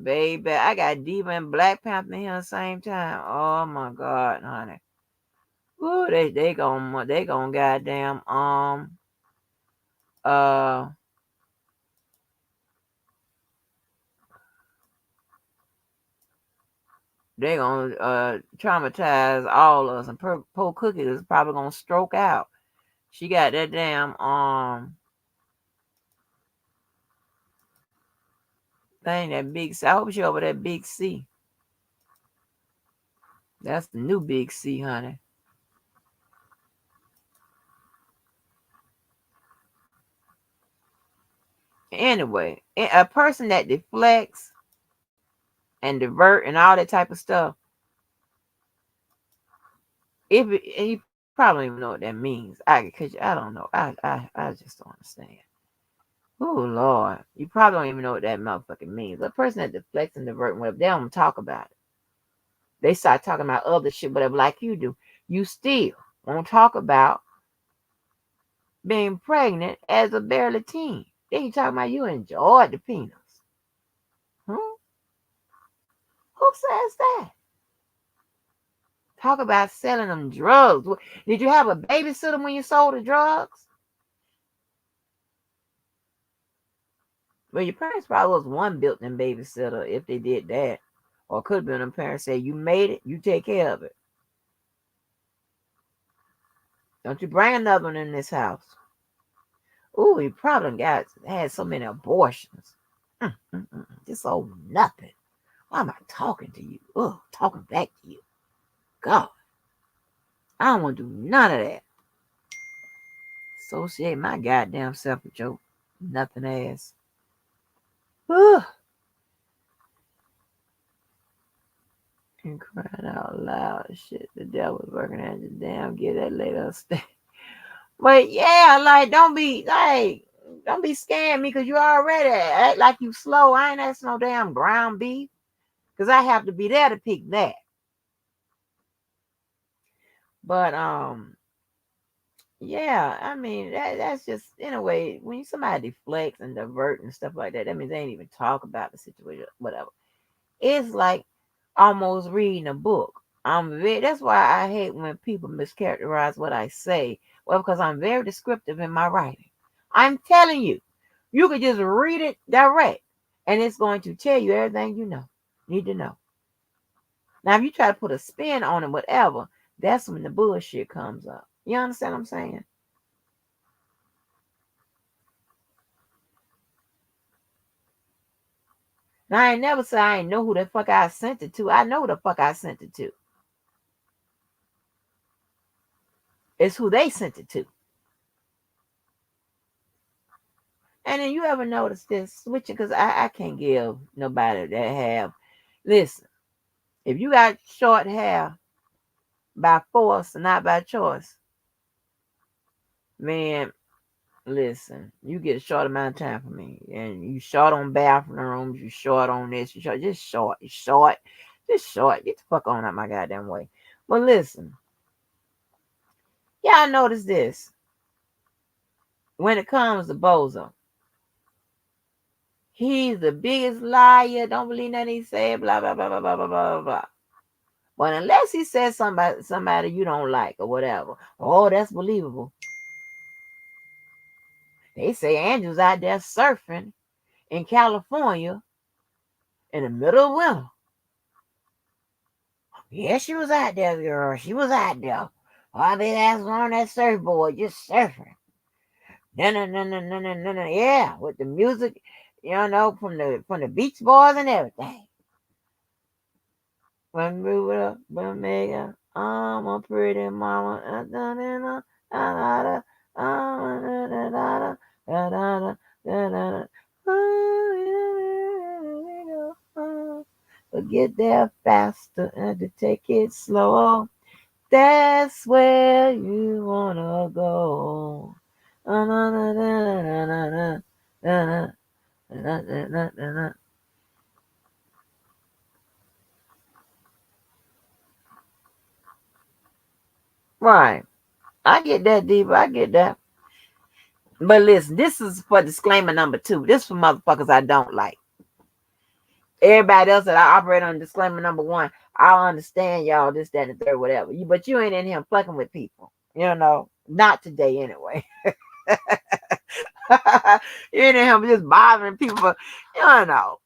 Baby. I got Diva and Black Panther here at the same time. Oh my god, honey. Ooh, they gon' goddamn uh they gonna traumatize all of us, and poor Cookie is probably gonna stroke out. She got that damn thing, that big C. I hope she over that big C. That's the new big C, honey. Anyway, a person that deflects and divert and all that type of stuff, and you probably don't even know what that means. Cause I don't know. I just don't understand. Oh Lord, you probably don't even know what that motherfucking means. A person that deflects and divert and whatever, they don't talk about it. They start talking about other shit, whatever, like you do. You still won't talk about being pregnant as a barely teen. Then you talking about you enjoyed the penis. Hmm? Who says that? Talk about selling them drugs. Did you have a babysitter when you sold the drugs? Well, your parents probably was one built-in babysitter if they did that. Or could have been them parents say, you made it, you take care of it. Don't you bring another one in this house. Ooh, you probably had so many abortions. Just so nothing. Why am I talking to you? Oh, talking back to you. God, I don't want to do none of that. Associate my goddamn self with your nothing ass. Ugh. And crying out loud. Shit, the devil's working at you. Damn, get that lady upstairs. But yeah, like, don't be scaring me because you already act like you slow. I ain't asking no damn ground beef because I have to be there to pick that. But yeah, I mean that's just in a way when somebody deflects and divert and stuff like that. That means they ain't even talk about the situation, whatever. It's like almost reading a book. That's why I hate when people mischaracterize what I say. Well, because I'm very descriptive in my writing. I'm telling you, you could just read it direct, and it's going to tell you everything you need to know. Now, if you try to put a spin on it, whatever, that's when the bullshit comes up. You understand what I'm saying? Now, I ain't never say I ain't know who the fuck I sent it to. I know who the fuck I sent it to. It's who they sent it to. And then you ever notice this switching? Because I can't give nobody that have. Listen, if you got short hair by force and not by choice, man, listen, you get a short amount of time from me. And you short on bathrooms, you short on this, you short, just short, you short, just short. Get the fuck on out my goddamn way. But listen, y'all notice this. When it comes to Bozo, he's the biggest liar. Don't believe nothing he said, blah, blah, blah, blah, blah, blah, blah, blah. But unless he says somebody you don't like or whatever, oh, that's believable. They say Andrew's out there surfing in California in the middle of winter. Yeah, she was out there, girl. She was out there. All they ass on that surfboard, just surfing. No. Yeah, with the music, from the Beach Boys and everything. When we were Omega, I'm a pretty mama. But get there faster and to take it slow. That's where you wanna go. Right. I get that, Diva. I get that. But listen, this is for disclaimer number 2. This for motherfuckers I don't like. Everybody else that I operate on disclaimer number 1, I'll understand y'all, this, that, and the third, whatever. But you ain't in here fucking with people. Not today anyway. You ain't in here just bothering people for, you know.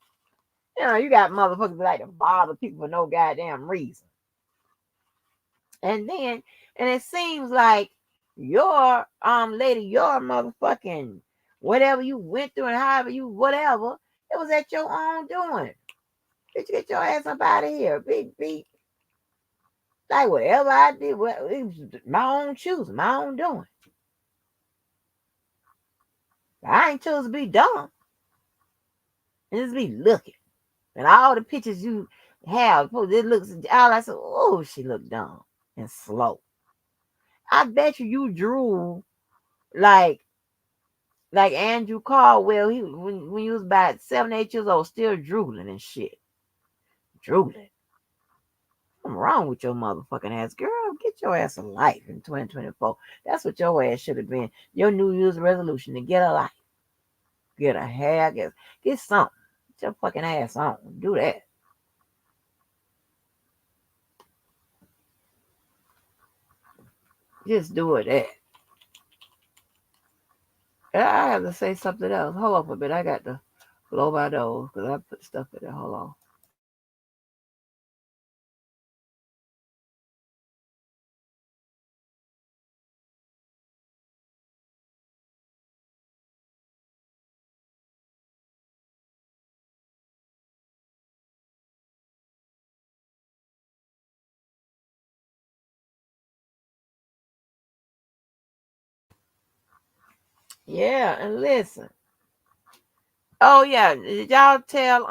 You got motherfuckers that like to bother people for no goddamn reason. And it seems like your lady, your motherfucking whatever you went through and however you whatever, it was at your own doing. Bitch, get your ass up out of here. Be like whatever I did, well, it was my own choosing, my own doing. I ain't choose to be dumb. And just be looking. And all the pictures you have, it looks all I said, oh, she looked dumb and slow. I bet you drew like Andrew Caldwell, he when you was about 7, 8 years old, still drooling and shit. Drooling. What's wrong with your motherfucking ass? Girl, get your ass a life in 2024. That's what your ass should have been. Your New Year's resolution to get a life. Get a hair, get something. Get your fucking ass on. Do that. Just do it. I have to say something else. Hold on for a bit. I got to blow my nose because I put stuff in there. Hold on. Yeah, and listen. Oh yeah, did y'all tell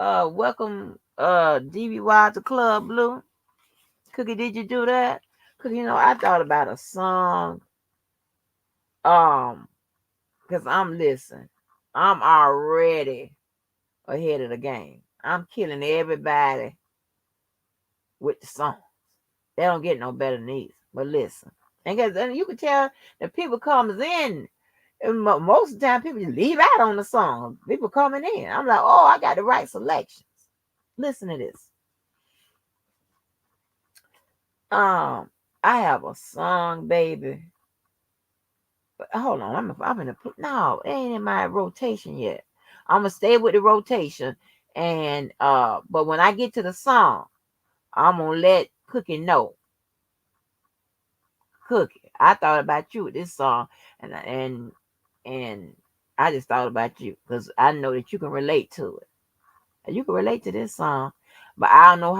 welcome DBY to Club Blue? Cookie, did you do that? Cause I thought about a song. Cause I'm listening. I'm already ahead of the game. I'm killing everybody with the song. They don't get no better than these. But listen, and you can tell the people comes in. And most of the time, people just leave out on the song. People coming in. I'm like, oh, I got the right selections. Listen to this. I have a song, baby. But hold on, I'm gonna put no, it ain't in my rotation yet. I'm gonna stay with the rotation, and but when I get to the song, I'm gonna let Cookie know. Cookie, I thought about you with this song, and I just thought about you because I know that you can relate to it. You can relate to this song, but I don't know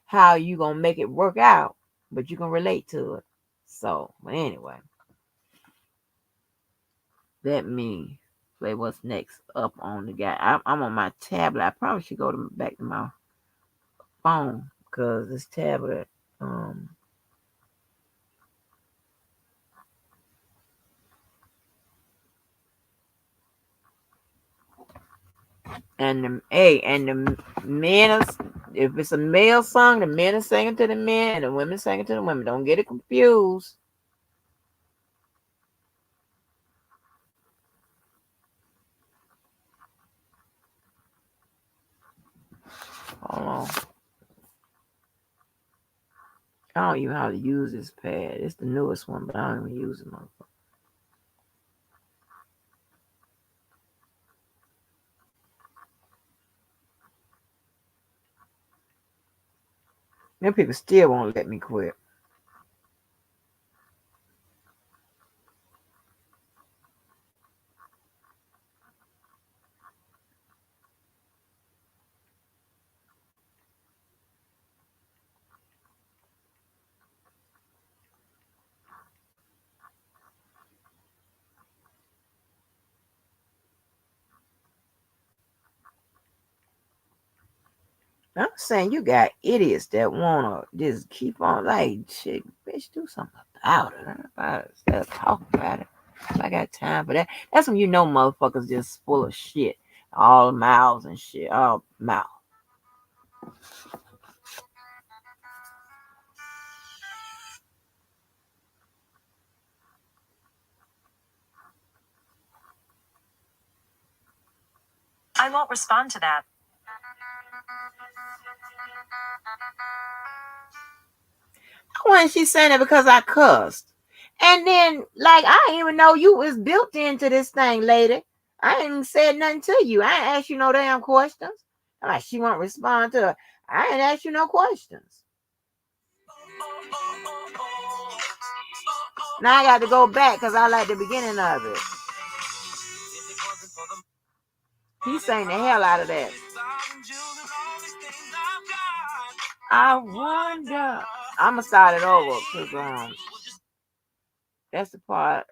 how you gonna make it work out, but you can relate to it. So, but anyway, let me play what's next up on the guy. I'm on my tablet. I probably should go back to my phone because this tablet. And the men are, if it's a male song, the men are singing to the men, and the women singing to the women. Don't get it confused. Hold on. I don't even know how to use this pad. It's the newest one, but I don't even use it, motherfucker. Them people still won't let me quit. I'm saying you got idiots that wanna just keep on like shit, bitch, do something about it. Instead of talking about it. If I got time for that. That's when you know motherfuckers just full of shit. All mouths and shit. All mouth. I won't respond to that. When she saying it because I cussed. And then, like, I didn't even know you was built into this thing, lady. I ain't said nothing to you. I ain't asked you no damn questions. Like, she won't respond to her. I ain't asked you no questions. Now I got to go back because I like the beginning of it. He sang the hell out of that. I wonder. I'm going to start it over because that's the part.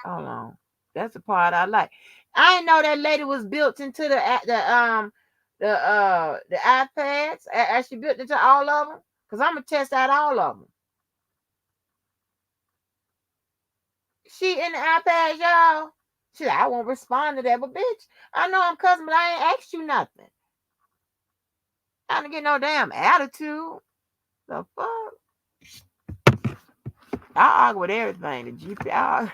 Hold on. That's the part I like. I didn't know that lady was built into the iPads. As she built into all of them. Cause I'm gonna test out all of them. She in the iPads, y'all. She like, I won't respond to that, but bitch, I know I'm cussing, but I ain't asked you nothing. I don't get no damn attitude. The fuck? I argue with everything. The GP.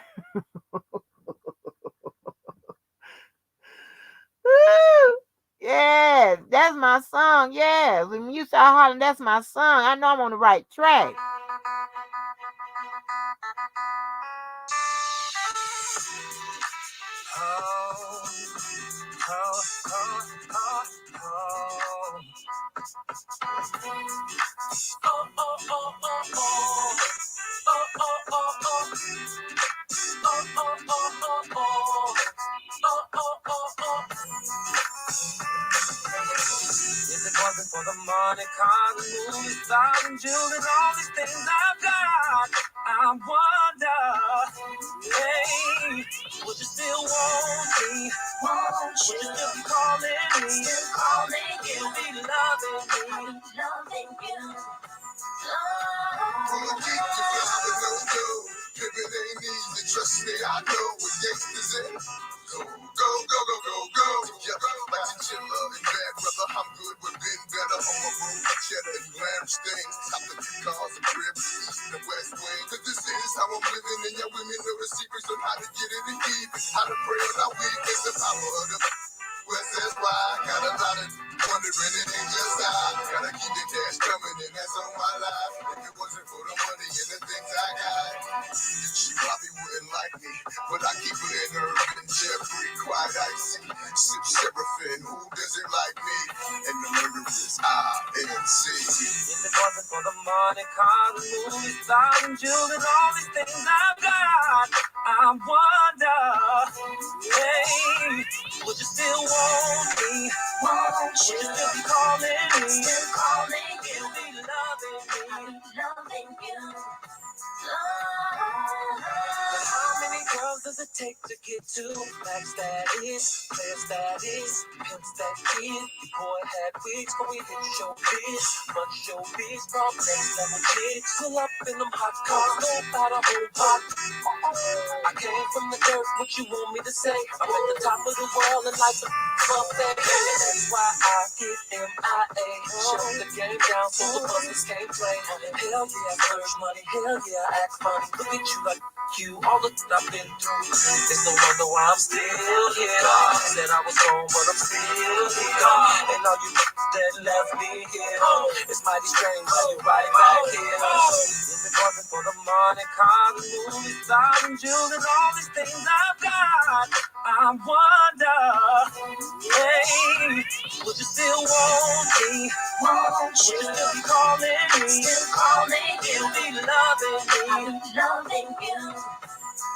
Yes, that's my song. Yes, when you start hollering, that's my song. I know I'm on the right track. If it wasn't for the money, cars, and movies, stars, and jewelry, and all these things I've got, I wonder, hey, would you still want me? Would you still be calling me? Still calling you? Be loving me? Loving you? From a geek to fly with no dough, pimpin' ain't easy, trust me, I know what gangsters in. Go, go, go, go, go, go. Together, like chinchilla and bad brother. I'm good with been better. On my road, cheddar and glamorous things. Top the few cars and cribs, the east and the west wing. Cause this is how I'm living, and your women know the secrets on how to get it and keep it. How to pray on our weakness, the power of the West, that's why I got a lot of wondering, it ain't just I. Gotta keep the cash coming, and that's on my life. If it wasn't for the money and the things I got, she probably wouldn't like me. But I keep her in her and Jeffrey, quite icy. Sip Seraphim, who doesn't like me? And the mirror is INC. If it wasn't for the money, cars, movies, stars, and jewelry, and all these things I've got, I wonder, hey, would you still want me? Would you still be calling me? Still calling you? Be loving me? Loving you? How many girls does it take to get to max status, player status, pimp that kid? Your boy had wigs, but we hit showbiz. Much showbiz, from next level chicks. Pull up in them hot cars, go about a whole pot. I came from the dirt, what you want me to say? I'm at the top of the world and like the buffet. And that's why I get MIA. Shut the game down so the busters can't play. Hell yeah, I flourish money. Hell yeah, I act funny. Look at you like you, all the things I've been through. It's no wonder why I'm still here. Said I was gone, but I'm still here. And all you that left me here, it's mighty strange how you right back here. If it wasn't for the money, cars, and movies, stars, and jewels, and all these things I've got, I wonder, hey, would you still want me? Would you still be calling me? Still calling you. Be loving me. Loving you.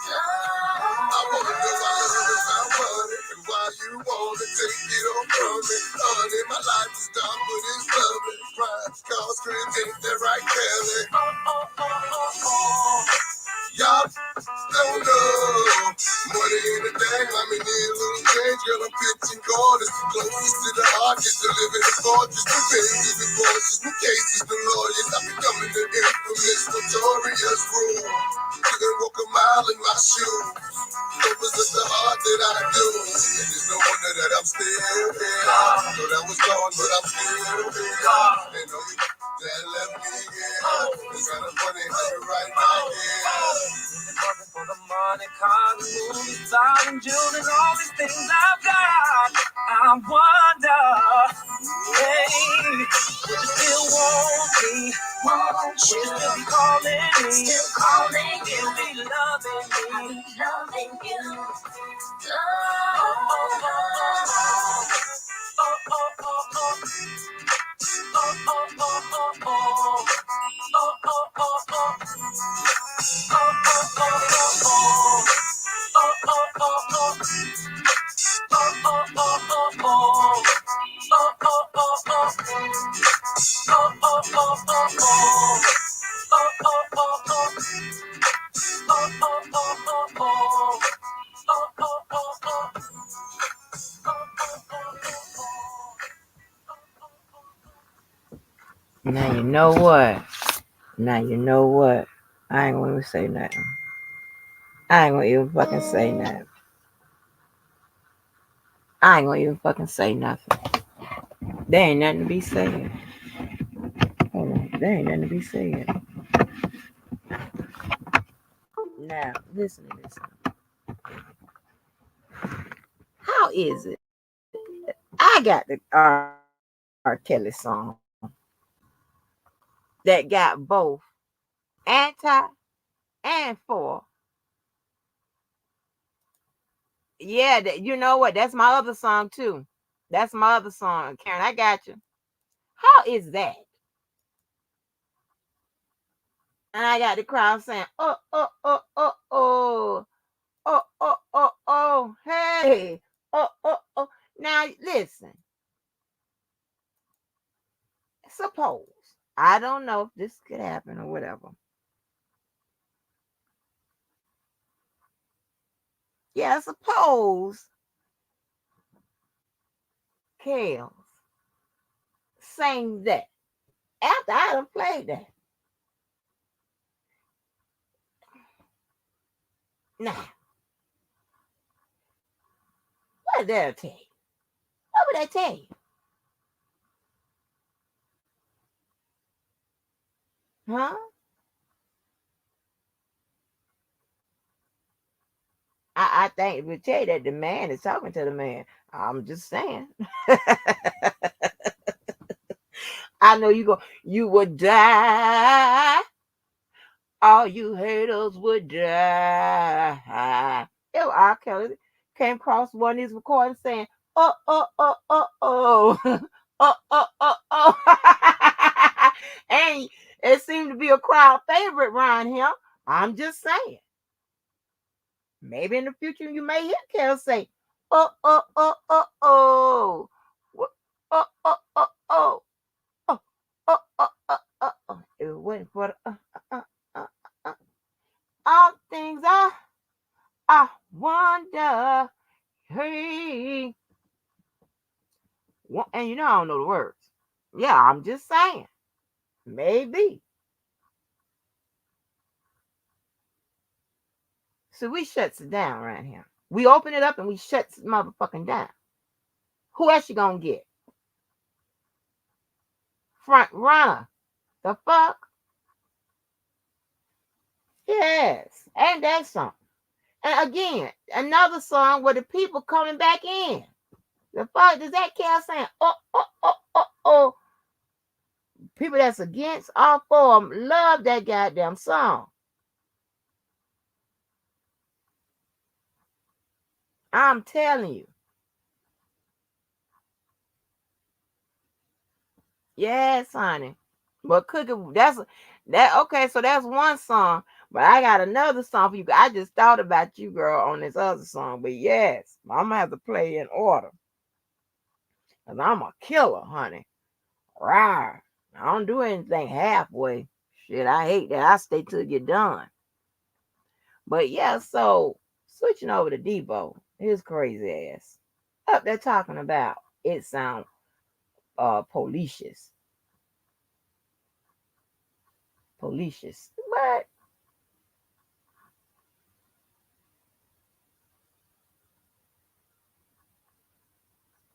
I wanna know why love is not running and why you wanna take it on from me. Honey, my life is done, but it's lovely. Crying, cause screams, ain't that right, Kelly? Y'all don't know. Money in the bag, I mean, need a little change, girl, I'm pitching corners. Closest to the heart, just to live in a fortress. The babies, the bosses, the cases, the lawyers. I'm becoming the infamous, notorious rule. You can walk a mile in my shoes. Purpose is the heart that I do. And it's no wonder that I'm still here. Thought I was gone, but I'm still here. And all you that left me here. It's kind of funny how you're right back here. If it wasn't for the money, cars, and movies, stars, and jewels, and all these things I've got, I wonder, hey, would you still want me? Would you still be calling me? Still calling you. Be loving me. Loving you. Now you know what? Now you know what? I ain't gonna even say nothing. I ain't gonna even fucking say nothing. I ain't gonna even fucking say nothing. There ain't nothing to be said. Hold on. There ain't nothing to be said. Now, listen to this. How is it? I got the R. Kelly song that got both anti and for. Yeah, you know what? That's my other song too. That's my other song, Karen. I got you. How is that? And I got the crowd saying, oh, oh, oh, oh, oh, oh, oh, oh, oh, hey, oh, oh, oh. Now, listen, suppose, I don't know if this could happen or whatever. Yeah, suppose Kales sang that after I done played that. Now, what did they tell you? What would they tell you? Huh? I think it would tell you that the man is talking to the man. I'm just saying. I know you would die. All you haters would die. Ew, R. Kelly came across one of these recordings saying, oh, oh, oh, oh, oh, oh, oh, oh, oh. And it seemed to be a crowd favorite around here. I'm just saying. Maybe in the future you may hear Kel say, oh, oh, oh, oh, oh. Oh, oh, oh, oh. Oh, oh, oh, oh, oh, oh. It was waiting for the uh. All things I wonder. Hey. And you know I don't know the words. Yeah, I'm just saying. Maybe. So we shuts it down around here. We open it up and we shuts it motherfucking down. Who else you gonna get? Front runner. The fuck? Yes. Ain't that something? And again, another song with the people coming back in. The fuck does that cat saying, oh, oh, oh, oh, oh. People that's against all four of them love that goddamn song. I'm telling you. Yes, honey. But cookie, that okay, so that's one song. But I got another song for you. I just thought about you, girl, on this other song. But yes, I'm gonna have to play in order. Cause I'm a killer, honey. Rawr. I don't do anything halfway. Shit, I hate that. I stay till you're done. But yeah, so switching over to Debo, his crazy ass. Up there talking about it sound policious. Policious. But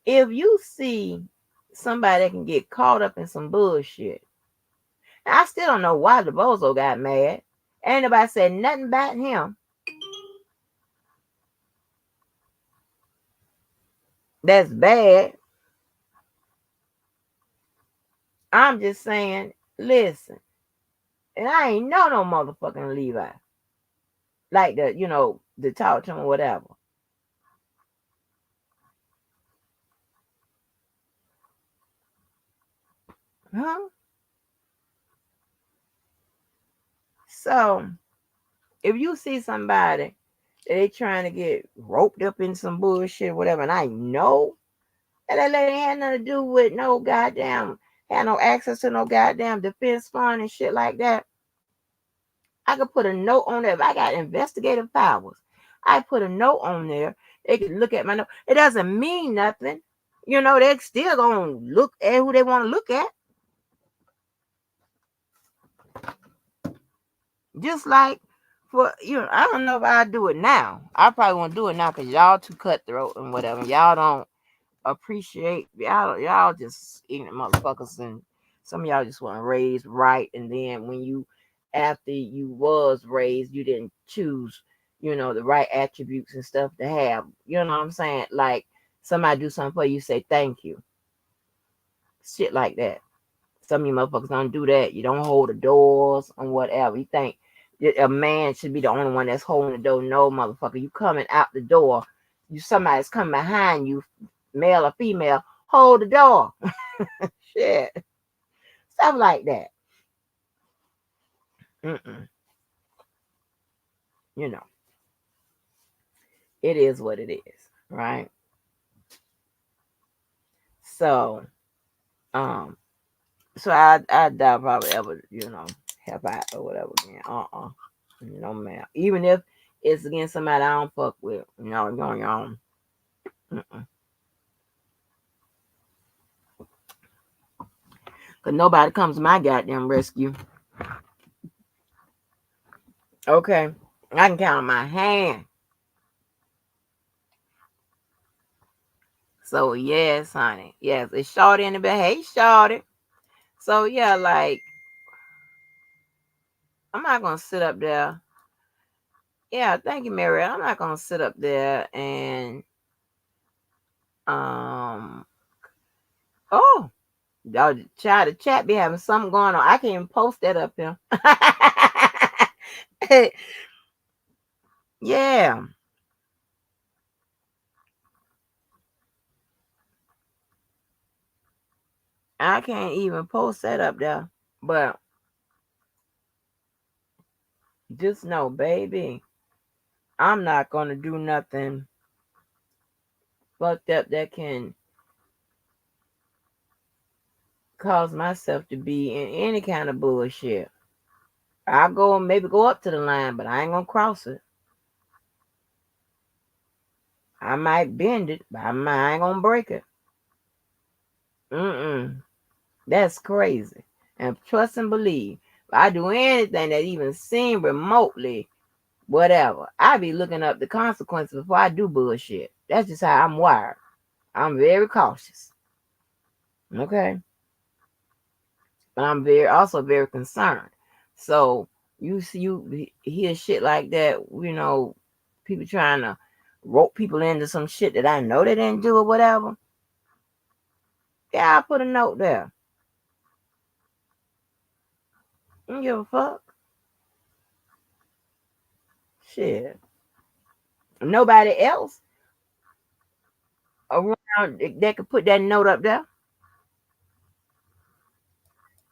if you see somebody that can get caught up in some bullshit, I still don't know why the bozo got mad. Ain't nobody said nothing about him. That's bad. I'm just saying, listen, and I ain't know no motherfucking Levi. Like the talk to him or whatever. Huh? So if you see somebody that they trying to get roped up in some bullshit or whatever, and I know that lady had nothing to do with no goddamn, had no access to no goddamn defense fund and shit like that. I could put a note on there. If I got investigative powers, I put a note on there. They could look at my note. It doesn't mean nothing. They're still gonna look at who they want to look at. Just like I don't know if I do it now. I probably won't do it now because y'all too cutthroat and whatever. Y'all don't appreciate y'all just ignorant motherfuckers, and some of y'all just want to raise right, and then when you after you was raised you didn't choose the right attributes and stuff to have. You know what I'm saying? Like somebody do something for you, say thank you. Shit like that. Some of you motherfuckers don't do that. You don't hold the doors and whatever. You think a man should be the only one that's holding the door. No, motherfucker. You coming out the door. Somebody's coming behind you, male or female. Hold the door. Shit. Stuff like that. Mm-mm. You know. It is what it is. Right? So, um, I doubt probably ever, help out or whatever again. No man. Even if it's against somebody I don't fuck with. You're on your own. Mm-mm. Cause nobody comes to my goddamn rescue. Okay. I can count on my hand. So yes, honey. Yes, it's shorty in the bed. Hey, shorty. So yeah, like I'm not gonna sit up there. Yeah, thank you, Mary. I'm not gonna sit up there and um oh, y'all child, the chat be having something going on. I can't even post that up here. Yeah. I can't even post that up there. But just know, baby, I'm not gonna do nothing fucked up that can cause myself to be in any kind of bullshit. I'll maybe go up to the line, but I ain't gonna cross it. I might bend it, but I ain't gonna break it. Mm-mm. That's crazy. And trust and believe. If I do anything that even seem remotely whatever, I be looking up the consequences before I do bullshit. That's just how I'm wired. I'm very cautious. Okay. But I'm also very concerned. So, You see, you hear shit like that. People trying to rope people into some shit that I know they didn't do or whatever. Yeah, I put a note there. I don't give a fuck. Shit. Nobody else around that could put that note up there.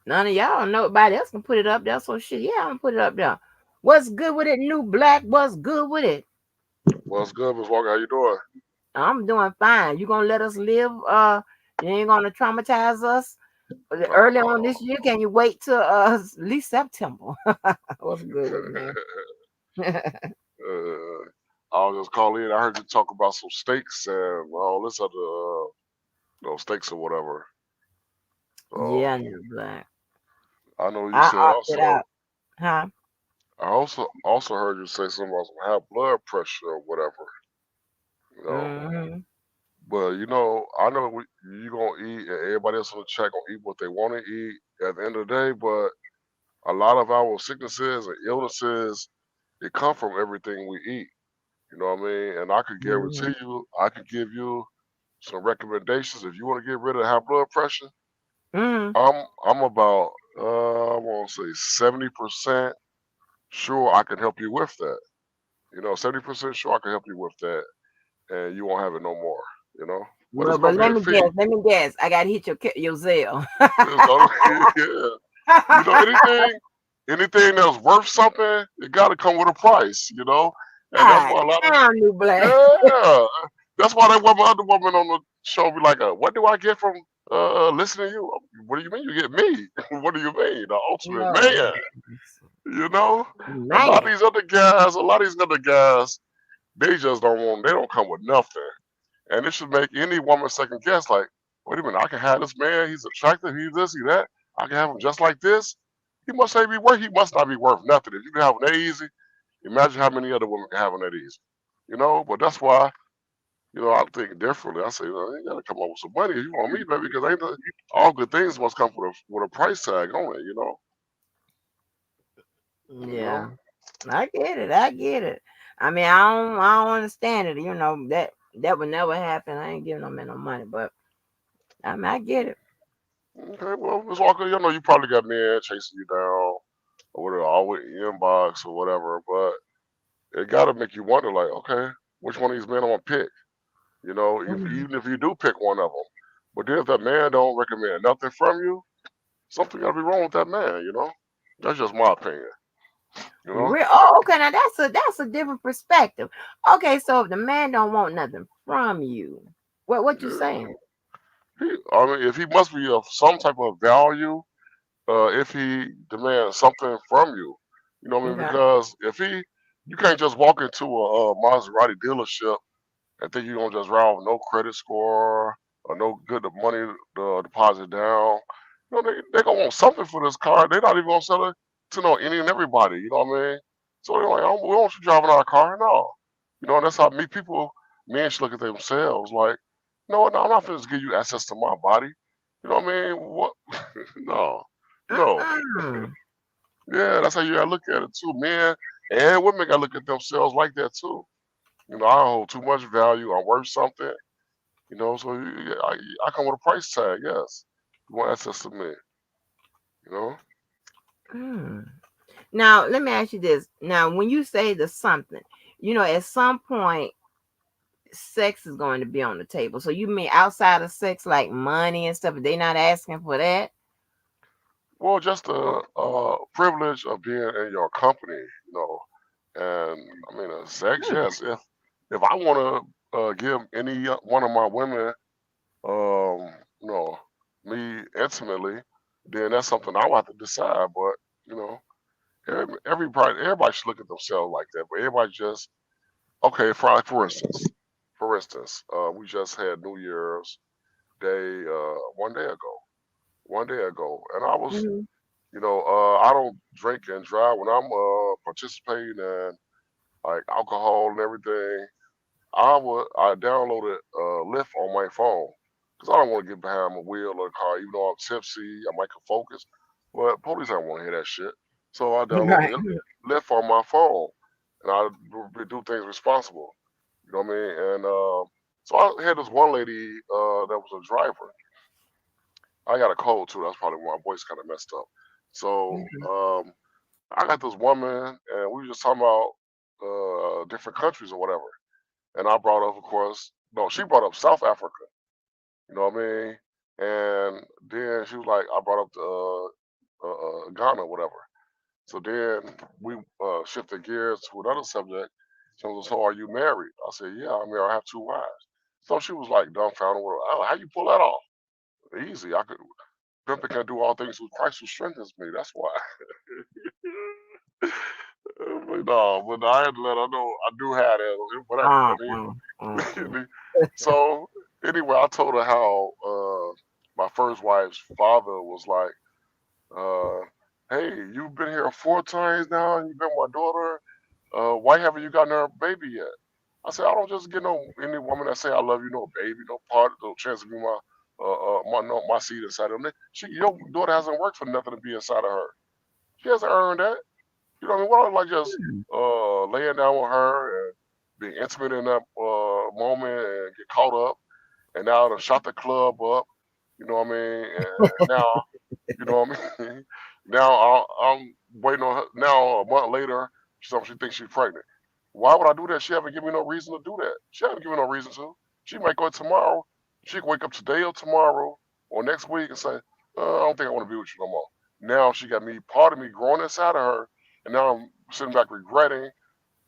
None of y'all, nobody else can put it up there. So shit, yeah, I'm gonna put it up there. What's good with it, new black? What's good with it? What's good, Miss Walker? How you doing? I'm doing fine. You gonna let us live? You ain't gonna traumatize us No, early on this no. year? Can you wait till at least September? What's good with it, man? I was just calling in. I heard you talk about some steaks and all this other, steaks or whatever. So Yeah, new black. I know you I said opted also. out, huh? I also heard you say something about some high blood pressure or whatever. You know, Mm-hmm. but I know you gonna eat, and everybody else on the chat gonna eat what they want to eat at the end of the day. But a lot of our sicknesses and illnesses, it come from everything we eat. You know what I mean? And I could Mm-hmm. guarantee you, I could give you some recommendations if you want to get rid of high blood pressure. Mm-hmm. I'm about I want to say 70% sure I can help you with that. 70% sure I can help you with that, and you won't have it no more. You know, but it's But gonna be let a me guess. fee. Let me guess. I gotta hit your Zelle. It's gonna yeah. Anything that's worth something, it got to come with a price. And that's God why a lot of damn, new black. yeah, that's why that other woman on the show be like, "What do I get from listening to you? What do you mean you get me? What do you mean the ultimate Lord, man? You know, man. a lot of these other guys, they just don't want. They don't come with nothing, and it should make any woman second guess. Like, wait a minute, I can have this man. He's attractive. He's this. He that. I can have him just like this. He must say be worth. He must not be worth nothing. If you can have him that easy, imagine how many other women can have him that easy. But that's why I think differently. I say, you gotta come up with some money if you want me, baby, because ain't all good things must come with a price tag on it. You know. Yeah, I get it. I get it. I mean, I don't understand it. That would never happen. I ain't giving no man no money, but I mean, I get it. Okay, well, Miss Walker, you probably got men chasing you down or whatever, always in your inbox or whatever, but it gotta make you wonder, like, okay, which one of these men I'm gonna pick? Mhm. Even if you do pick one of them, but then if that man don't recommend nothing from you, something gotta be wrong with that man. That's just my opinion. You know. Oh, okay. Now that's a different perspective. Okay, so if the man don't want nothing from you, what you Yeah. saying? I mean, if he must be of some type of value, if he demands something from you. You know what I mean? Okay. Because you can't just walk into a Maserati dealership and think you're gonna just ride with no credit score or no good money deposit down. They gonna want something for this car. They're not even gonna sell it to any and everybody. You know what I mean? So they're like, we don't want you driving our car, no. And that's how men should look at themselves. Like, no, I'm not finna give you access to my body. You know what I mean? What? No, no. Uh-uh. Yeah, that's how you gotta look at it too. Men and women gotta look at themselves like that too. I hold too much value. I'm worth something. So yeah, I come with a price tag. Yes, you want access to me. You know. Mm. Now, let me ask you this. Now, when you say the something, at some point, sex is going to be on the table. So you mean outside of sex, like money and stuff, they not asking for that? Well, just the privilege of being in your company. And I mean, sex. Hmm. Yes, if I want to give any one of my women, um, you know, me intimately, then that's something I will have to decide. But you know, everybody should look at themselves like that. But everybody just okay. For instance, we just had New Year's Day 1 day ago. 1 day ago, and I was, Mhm. I don't drink and drive when I'm participating in like alcohol and everything. I downloaded Lyft on my phone because I don't want to get behind my wheel of the car, even though I'm tipsy. I might can focus, but police don't want to hear that shit. So I download Right. the Lyft on my phone, and I do things responsible. You know what I mean? And so I had this one lady that was a driver. I got a cold too. That's probably why my voice kind of messed up. So Mhm. I got this woman, and we were just talking about different countries or whatever. And I brought up, of course, no, she brought up South Africa. You know what I mean? And then she was like, I brought up the Ghana, or whatever. So then we shifted gears to another subject. She was, so are you married? I said, yeah, I'm married. I have two wives. So she was like dumbfounded. With her, oh, how you pull that off? Easy. I could. Pimping can do all things through Christ who strengthens me. That's why. But no, but I had to let her know I do have that. Whatever. Uh, I uh. mean, so anyway, I told her how my first wife's father was like, uh, "Hey, you've been here 4 times now, and you've been with my daughter. Why haven't you gotten her a baby yet?" I said, "I don't just get no any woman that say I love you, no baby, no part, no chance to be my no, my seed inside of them. Your daughter hasn't worked for nothing to be inside of her. She hasn't earned that. You know what I mean? Why don't I like just laying down with her and being intimate in that moment and get caught up, and now I shot the club up. You know what I mean? And now, you know what I mean? Now I'm waiting on her. Now a month later, she thinks she's pregnant. Why would I do that? She haven't given me no reason to do that. She haven't given me no reason to. She might go tomorrow. She could wake up today or tomorrow or next week and say, I don't think I want to be with you no more. Now she got me, part of me growing inside of her, and now I'm sitting back regretting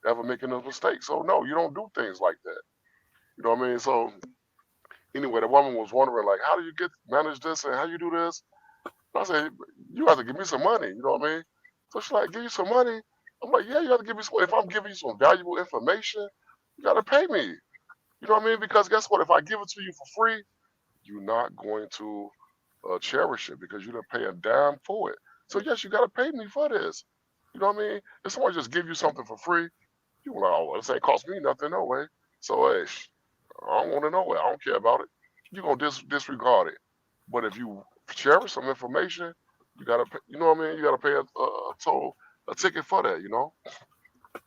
ever making those mistakes. So no, you don't do things like that. You know what I mean? So anyway, the woman was wondering like, how do you get manage this and how you do this? And I said, you have to give me some money. You know what I mean? So she's like, give you some money. I'm like, yeah, you have to give me some. If I'm giving you some valuable information, you got to pay me. You know what I mean? Because guess what? If I give it to you for free, you're not going to cherish it because you didn't pay a dime for it. So yes, you got to pay me for this. You know what I mean? If someone just give you something for free, you like, oh, well, this ain't cost me nothing no way. So hey, I don't want to know it. I don't care about it. You're gonna disregard it. But if you cherish some information, you gotta, you know what I mean? You gotta pay a toll, a ticket for that. You know,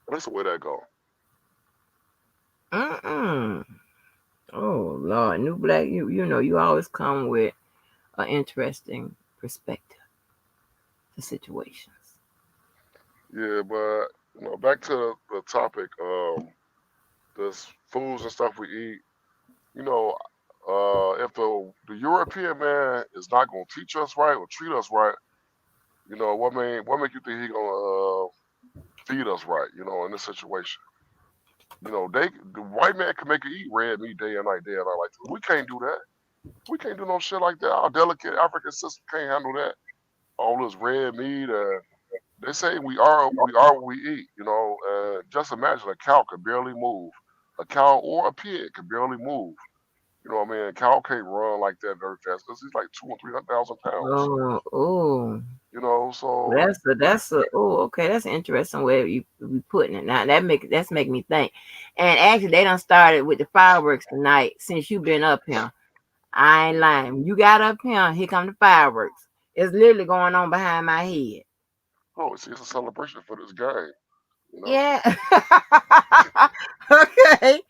that's the way that go. Mm-mm. Oh Lord, new black, you know you always come with an interesting perspective to situations. Yeah, but back to the topic. This foods and stuff we eat. You know, if the European man is not gonna teach us right or treat us right, what make you think he gonna feed us right? You know, in this situation. The white man can make you eat red meat day and night like this. We can't do that. We can't do no shit like that. Our delicate African system can't handle that. All this red meat. They say we are what we eat. Just imagine a cow could barely move. A cow or a pig could barely move. You know what I mean? A cow can't run like that very fast because he's like 200 or 300,000 pounds. Oh, oh, So that's a okay. That's an interesting way of you be putting it. Now that's making me think. And actually, they done started with the fireworks tonight. Since you been up here, I ain't lying. When you got up here come the fireworks. It's literally going on behind my head. oh, it's a celebration for this game. You know, Yeah. Okay.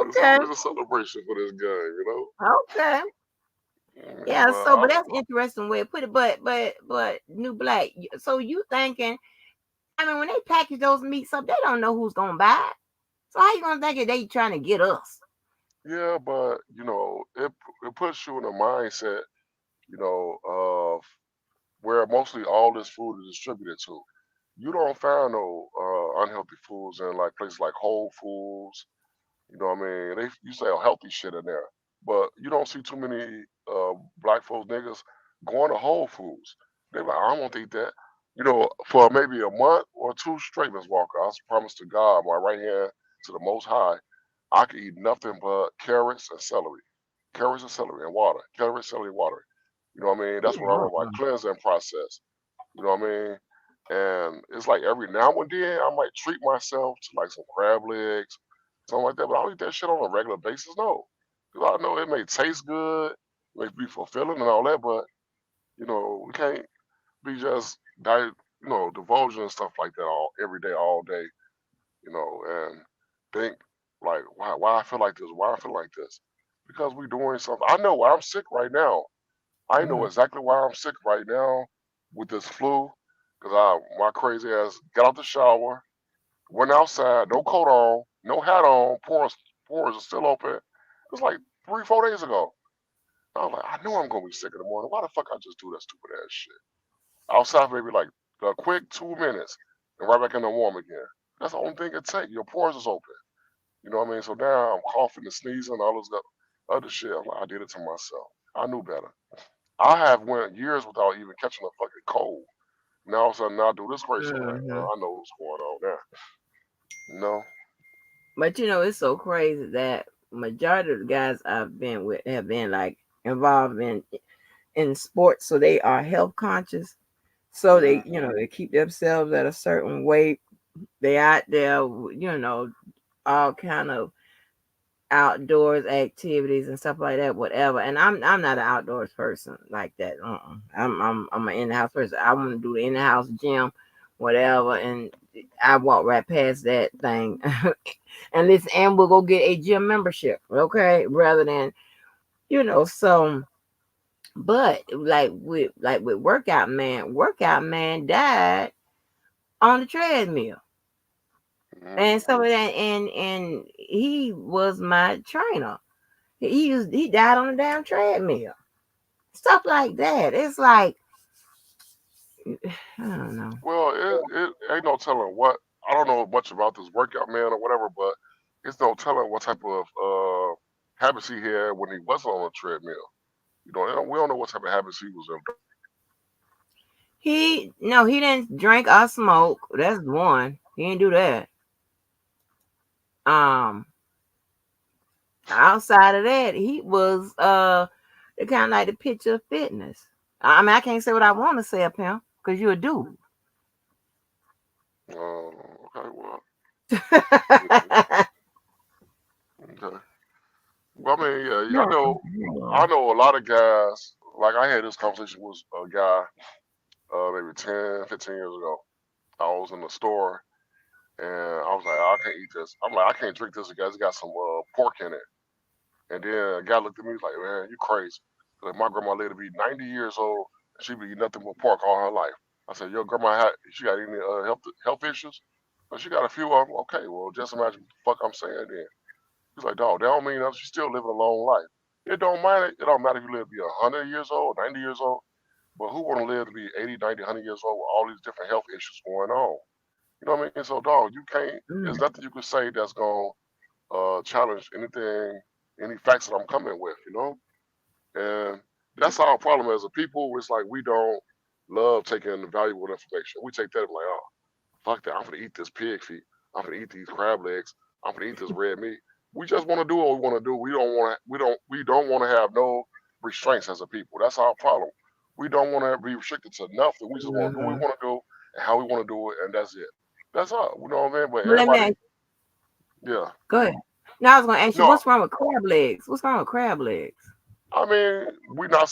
it's Okay. always a celebration for this game. Okay. Mm, Yeah. but So, but that's interesting way to put it. But new black. So you thinking? I mean, when they package those meats up, they don't know who's gonna buy it. So how you gonna think it they trying to get us? yeah, but it puts you in a mindset, of where mostly all this food is distributed to. You don't find no unhealthy foods in like places like Whole Foods. You know what I mean? You sell healthy shit in there, but you don't see too many black folks niggas going to Whole Foods. They're like, I don't want to eat that. For maybe a month or two straight, Miss Walker, I promise to God, my right hand to the Most High, I could eat nothing but carrots and celery and water, carrots, celery, water. You know what I mean? That's what I'm on my Mm-mm. cleansing process. You know what I mean? And it's like every now and then I might treat myself to like some crab legs, something like that. But I don't eat that shit on a regular basis, no. Because I know it may taste good, may be fulfilling and all that, but we can't be just divulging and stuff like that all every day, all day, and think like, why I feel like this, why I feel like this, because we doing something. I know why I'm sick right now. I know Mm. exactly why I'm sick right now with this flu, because my crazy ass got out the shower, went outside, no coat on, no hat on, pores are still open. It was like 3, 4 days ago. I was like, I know I'm gonna be sick in the morning. Why the fuck I just do that stupid ass shit? Outside maybe like a quick 2 minutes and right back in the warm again. That's the only thing it takes. Your pores is open. You know what I mean? So now I'm coughing and sneezing and all this other shit. I'm like, I did it to myself. I knew better. I have went years without even catching a fucking cold. Now all of a sudden now I do this crazy shit. I'm like, Hmm. I know what's going on now. You know? But it's so crazy that majority of the guys I've been with have been like involved in sports, so they are health conscious. So Hmm. they keep themselves at a certain weight. They out there, all kind of outdoors activities and stuff like that, whatever. And I'm not an outdoors person like that. I'm an in the house person. I want to do the in the house gym, whatever, and I walk right past that thing. And listen, and we'll go get a gym membership, okay, rather than so. But like with workout man died on the treadmill Hmm. and some of that, and he was my trainer. He died on the damn treadmill. Stuff like that. It's like I don't know. Well, it ain't no telling what. I don't know much about this workout man or whatever, but it's no telling what type of habits he had when he wasn't on a treadmill. We don't know what type of habits he was in. He no, he didn't drink or smoke. That's one. He didn't do that. Um, Outside of that, he was the kind of like the picture of fitness. I mean, I can't say what I want to say up him because you're a dude. Okay, well, yeah, No. okay. Well, I mean, yeah, I know a lot of guys. Like I had this conversation with a guy maybe 10, 15 years ago. I was in the store and I was like, I can't eat this. I'm like, I can't drink this because it's got some pork in it. And then a guy looked at me, he's like, man, you crazy. Like my grandma lived to be 90 years old and she be eating nothing but pork all her life. I said, your grandma she got any health issues? Well, she got a few of them. Okay, well, just imagine what the fuck I'm saying then. He's like, dog, that don't mean nothing. She's still living a long life. It don't matter. It don't matter if you live to be 100 years old, 90 years old. But who want to live to be 80, 90, 100 years old with all these different health issues going on? You know what I mean? So, dog, you can't. There's nothing you can say that's gonna challenge anything, any facts that I'm coming with. And that's our problem as a people. It's like we don't love taking valuable information. We take that and like, oh, fuck that. I'm gonna eat this pig feet. I'm gonna eat these crab legs. I'm gonna eat this red meat. We just want to do what we want to do. We don't want to have no restraints as a people. That's our problem. We don't want to be restricted to nothing. We just want to do what we Mhm. want to do and how we want to do it, and that's it. That's all. You know what I mean? But Well, let me everybody, ask, yeah. go ahead. Now I was going to ask you, No, what's wrong with crab legs? What's wrong with crab legs? I mean we're not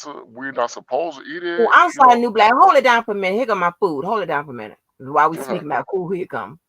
supposed to eat Oh, it. I'm sorry, new black. Hold it down for a minute. Here go my food. Hold it down for a minute. While we Mhm. speaking about food, here it come.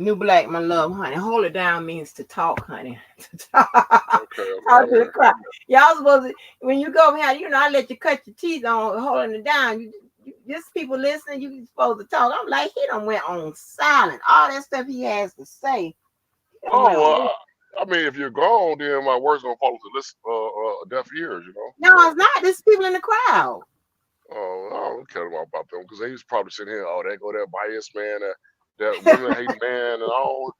New Black, my love, honey. Hold it down means to talk, honey. To talk, Okay, okay, talk to the okay. crowd. Y'all supposed to, when you go behind, I let you cut your teeth on holding it down. Just people listening, you supposed to talk. I'm like, he done went on silent. All that stuff he has to say, he done went Oh, on. I mean, if you're gone, then my words gonna fall to listen, deaf ears, you know. No, So, it's not. There's people in the crowd. I don't care about them because they was probably sitting here. Oh, they go that biased man, that women hate man, and all.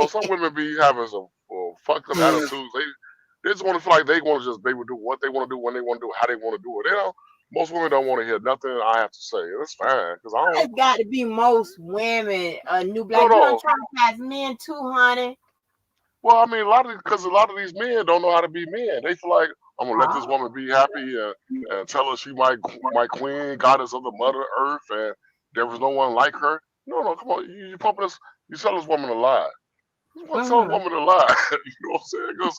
Some women be having some fucked up attitudes. They just want to feel like they want to just be able to do what they want to do when they want to do it, how they want to do it. Most women don't want to hear nothing I have to say. That's fine because I don't. It's got to be most women. New No, Black, you don't no. traumatize men too, honey. Well, I mean, because a lot of these men don't know how to be men. They feel like I'm gonna let this Oh, woman be happy and tell her she my queen, goddess of the mother earth, and there was no one like her. No, no, come on, you pumping this, you tell this woman a lie. You want to tell a uh-huh. woman a lie? You know what I'm saying? Because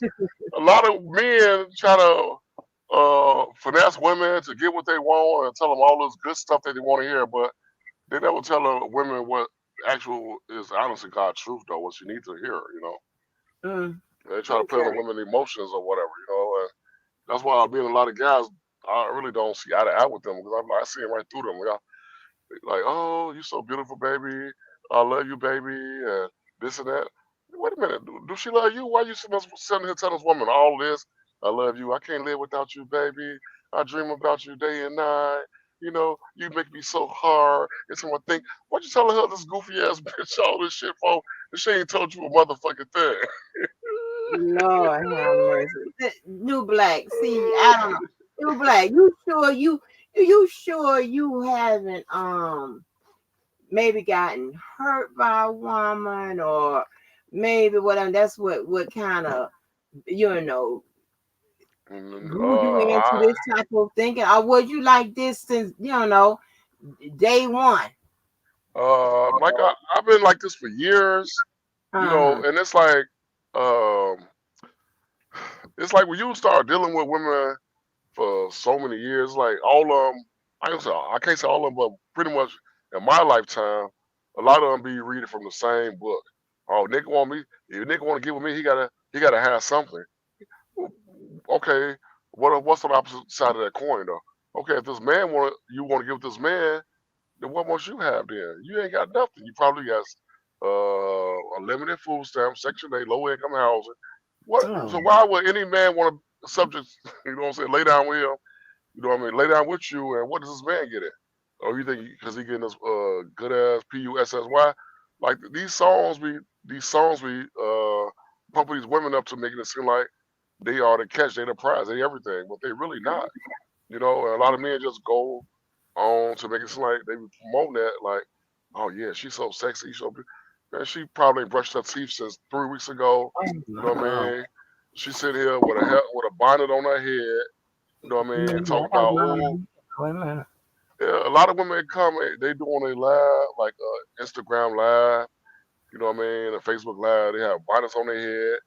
a lot of men try to finesse women to get what they want and tell them all this good stuff that they want to hear, but they never tell women what actual is honestly God's truth, though, what she needs to hear. Mm, They try to play on the okay. women's emotions or whatever. And that's why I being a lot of guys, I really don't see eye to eye with them because I see right through them. Y'all, like, oh, you so beautiful, baby. I love you, baby, and this and that. Wait a minute, do she love you? Why you sitting here telling this woman all this? I love you. I can't live without you, baby. I dream about you day and night. You make me so hard. It's one thing. What you telling her this goofy ass bitch all this shit for? And she ain't told you a motherfucking thing. Lord have mercy. New Black. See, I don't know. New Black, you sure you haven't maybe gotten hurt by a woman or maybe whatever. That's what kind of you know And, drew you into this type of thinking, or was you like this since day one? like I've been like this for years, Uh-huh. and um, it's like when you start dealing with women for so many years, like all of them, I can't say all of them, but pretty much in my lifetime, a lot of them be reading from the same book. Oh, nigga want me, if nigga want to get with me, he gotta have something. Okay, what's on the opposite side of that coin though? Okay, if this man you want to give this man, then what must you have then? You ain't got nothing. You probably got a limited food stamp, Section 8, low income housing. What? Oh, So why would any man want to subject? You know what I'm saying? Lay down with him. You know what I mean? Lay down with you, and what does this man get it? Oh, you think because he getting this good ass PUSSY? Like these songs we pumping these women up to making it seem like they are the catch, they the prize, they everything, but they really not. And a lot of men just go on to make it seem like they be promoting that, like, oh yeah, she's so sexy, man, she probably ain't brushed her teeth since 3 weeks ago. oh You know my what I God. mean? She sitting here with a bonnet on her head. You know what I mean? Mhm, I Talking got about, oh, mine. Wait a minute. yeah, a lot of women come, they doing a live, like Instagram live. You know what I mean? A Facebook live. They have bonnets on their head,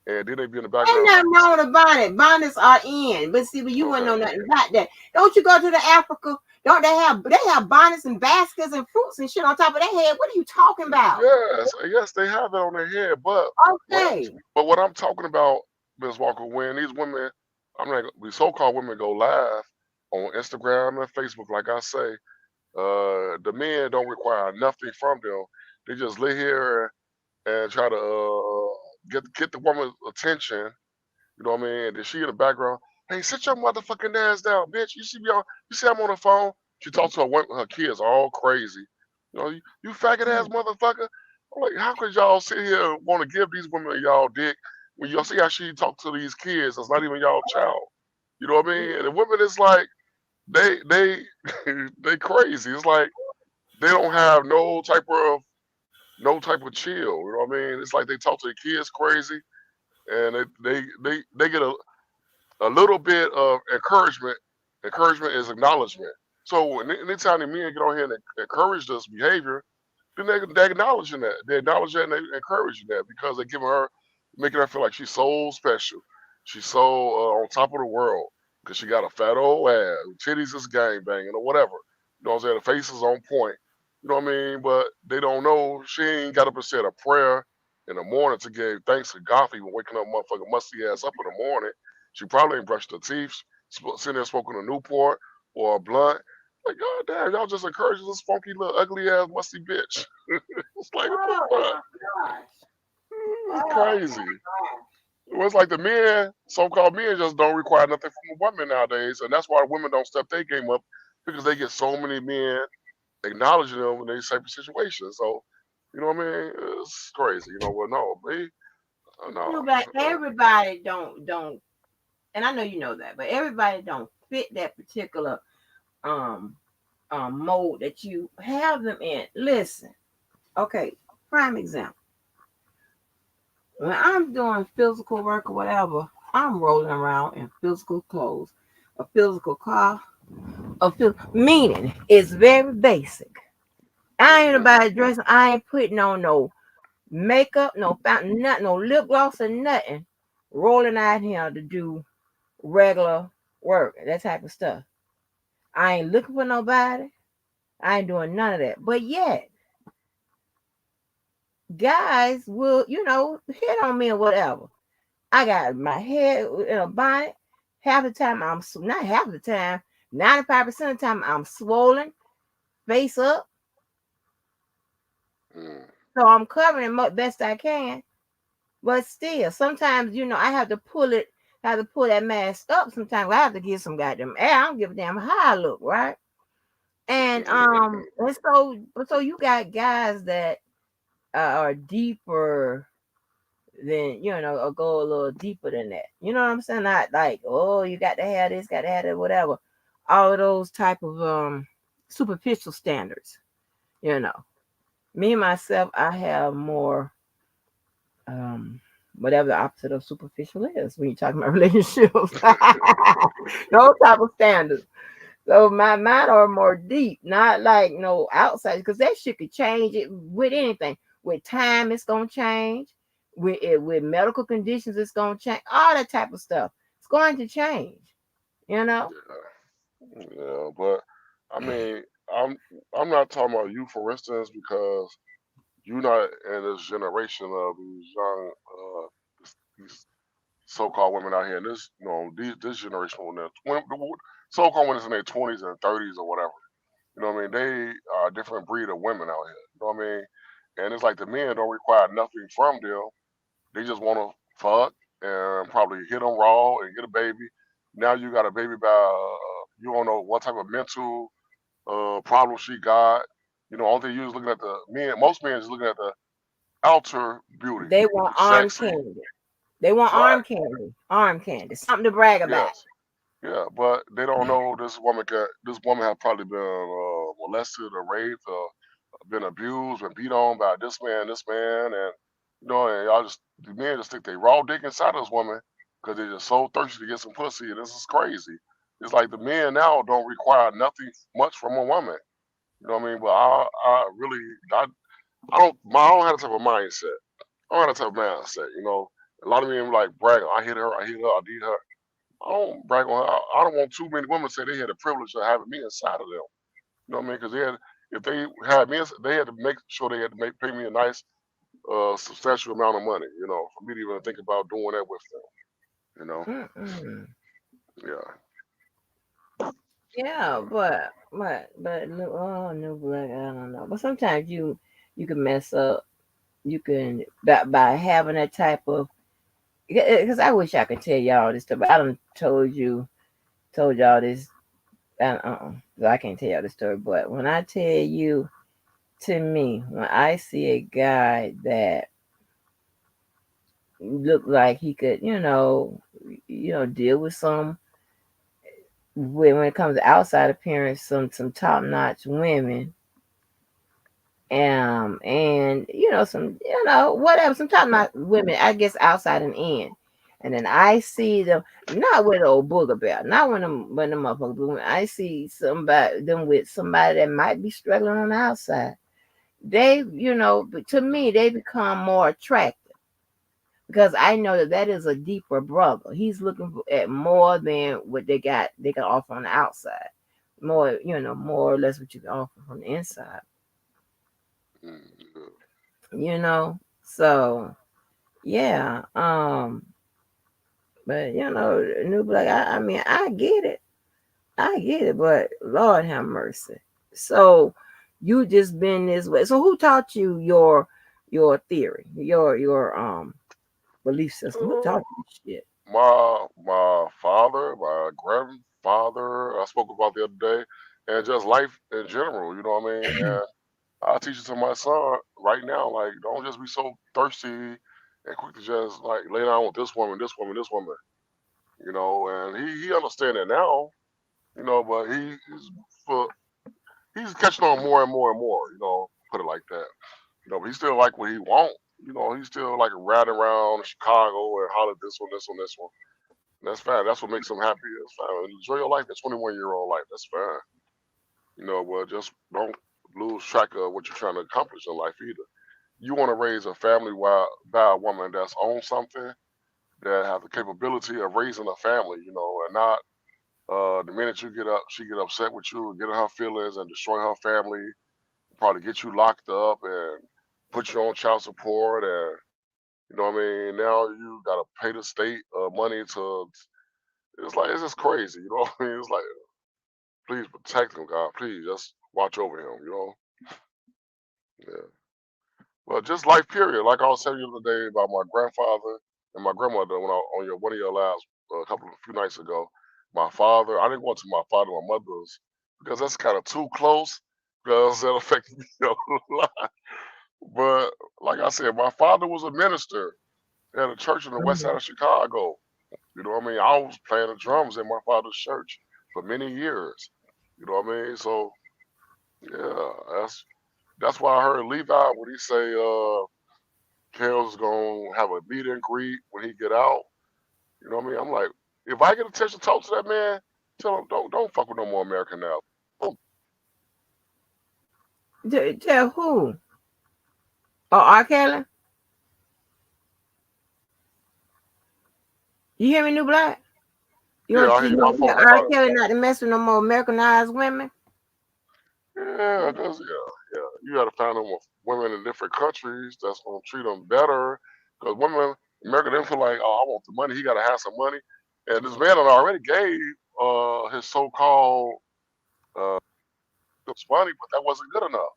and then they be in the Ain't background. nothing wrong with a bonnet. Bonnets are in. But see, but you wouldn't know Okay. nothing about that. Don't you go to the Africa? Don't they have bonnets and baskets and fruits and shit on top of their head? What are you talking about? Yes, they have that on their head, but what I'm Okay. what I'm talking about, Ms. Walker, when these women, I'm like these so-called women go live on Instagram and Facebook, like I say, the men don't require nothing from them. They just lay here and try to get the woman's attention. You know what I mean? And then she in the background, hey, sit your motherfucking ass down, bitch. You see I'm on the phone. She talks to her kids all crazy. You faggot ass motherfucker. I'm like, how could y'all sit here and want to give these women y'all dick when y'all see how she talk to these kids that's not even y'all child? You know what I mean? And the women is like, they they crazy. It's like they don't have no type of chill. You know what I mean? It's like they talk to the kids crazy, and they get a little bit of encouragement. Encouragement is acknowledgement. So anytime the men get on here and encourage this behavior, then they acknowledging that. They acknowledge that and they encouraging that because they're giving her, making her feel like she's so special. She's so on top of the world because she got a fat old ass, titties is gang banging or whatever. You know what I'm saying? The face is on point. You know what I mean? But they don't know she ain't got up and said a prayer in the morning to give thanks to God for even waking up motherfucking musty ass up in the morning. She probably ain't brushed her teeth, sitting there smoking a Newport or a blunt. Like, God damn, y'all just encouraging this funky little ugly ass musty bitch. It's like, what the Oh fuck? my gosh. It's Oh crazy. my gosh. It was like the men, so-called men, just don't require nothing from a woman nowadays, and that's why women don't step their game up because they get so many men acknowledging them in these type of situations. So, you know what I mean? It's crazy. You know what? No, me, no. You but everybody don't, and I know you know that, but everybody don't fit that particular um mode that you have them in. Listen, okay, prime example. When I'm doing physical work or whatever, I'm rolling around in physical clothes, a physical car, meaning it's very basic. I ain't Mhm. about dressing. I ain't putting on no makeup, no fountain, nothing, no lip gloss or nothing. Rolling out here to do regular work, that type of stuff. I ain't looking for nobody. I ain't doing none of that. But yet, guys will, hit on me or whatever. I got my head in a bonnet. Half the time not half the time, 95% of the time I'm swollen, face up. Mm. So I'm covering best I can. But still, sometimes, I have to pull that mask up sometimes. I have to get some goddamn air. I don't give a damn how I look, right? And so you got guys that are deeper than, or go a little deeper than that. You know what I'm saying? Not like, oh, you got to have this, got to have that, whatever. All of those type of superficial standards. You know, me myself, I have more um whatever the opposite of superficial is when you're talking about relationships. Those type of standards. So mine are more deep, not like no outside, because that shit could change it with anything. With time, it's gonna change. With medical conditions, it's gonna change. All that type of stuff. It's going to change. You know. Yeah, but I mean, I'm I'm not talking about you, for instance, because you're not in this generation of these young, these so-called women out here. This, this generation when so-called women in their 20s and 30s or whatever. You know what I mean? They are a different breed of women out here. You know what I mean? And it's like the men don't require nothing from them. They just want to fuck and probably hit them raw and get a baby. Now you got a baby by you don't know what type of mental problem she got. Only thing you is looking at the men. Most men is looking at the outer beauty, They want the arm sexy, candy. They want right? arm candy. Arm candy. Something to brag about. Yes, yeah, but they don't know this woman. This woman has probably been molested or raped or been abused and beat on by this man, and and y'all just the men just stick their raw dick inside this woman because they're just so thirsty to get some pussy. And this is crazy. It's like the men now don't require nothing much from a woman. You know what I mean? But I really, I don't have that type of mindset. I don't have that type of mindset. A lot of men like brag. I hit her. I hit her. I did her. I don't brag on her. I don't want too many women to say they had the privilege of having me inside of them. You know what I mean? Because if they had me, they had to make sure they had to pay me a nice, substantial amount of money. For me to even think about doing that with them. You know? Mm-mm. Yeah. Yeah, Yeah. but no black. I don't know. But sometimes you can mess up. You can by having that type of, because I wish I could tell y'all this stuff, but I done told y'all this. So I can't tell y'all the story. But when I tell you, to me, when I see a guy that look like he could, deal with some, when it comes to outside appearance, some top notch women, and some, whatever, some top notch women, I guess outside and in. And then I see them not with old booger bear, not when them motherfuckers, but when I see them with somebody that might be struggling on the outside, they, but to me, they become more attractive because I know that is a deeper brother. He's looking at more than what they can offer on the outside. More, more or less what you can offer from the inside. Mm, you know. So yeah, but new black. I mean, I get it, but Lord have mercy. So you just been this way. So who taught you your theory, your belief system? Who yeah. taught you this shit? My father, my grandfather, I spoke about the other day, and just life in general. You know what I mean? And I teach it to my son right now. Like, don't just be so thirsty and quick to just like lay down with this woman, this woman, this woman. You know, and he understand it now. You know, but for he's catching on more and more and more. You know, put it like that. You know, but he still like what he want. You know, he still like riding around Chicago and holler this one, this one, this one. That's fine. That's what makes them happy. That's fine. Enjoy your life at 21-year-old life. That's fine. You know, but just don't lose track of what you're trying to accomplish in life either. You want to raise a family by a woman that's on something that have the capability of raising a family, you know, and not the minute you get up, she get upset with you, get in her feelings and destroy her family, probably get you locked up and put you on child support and you know what I mean? Now you gotta pay the state money to. It's like it's just crazy, you know what I mean? It's like please protect him, God. Please just watch over him, you know? Yeah. Well, just life period. Like I was telling you the other day about my grandfather and my grandmother when I on your one of your lives a few nights ago. My father, I didn't go to my father and my mother's because that's kind of too close because that affected me a lot. But like I said, my father was a minister at a church in the west side Mhm. of Chicago. You know what I mean? I was playing the drums in my father's church for many years. You know what I mean? So yeah, that's why I heard Levi when he say Kale's gonna have a meet and greet when he get out. You know what I mean? I'm like, if I get a chance to talk to that man, tell him don't fuck with no more American now. Oh, Tell who? Oh, R. Kelly. You hear me, new black? yeah, I hear You you. My want to fault. tell I R. thought, Kelly not to mess with no more Americanized women? yeah, cause yeah. You got to find them women in different countries that's gonna treat them better. Cause women, America, they feel like, oh, I want the money. He got to have some money. And this man had already gave his so-called uh, money, but that wasn't good enough.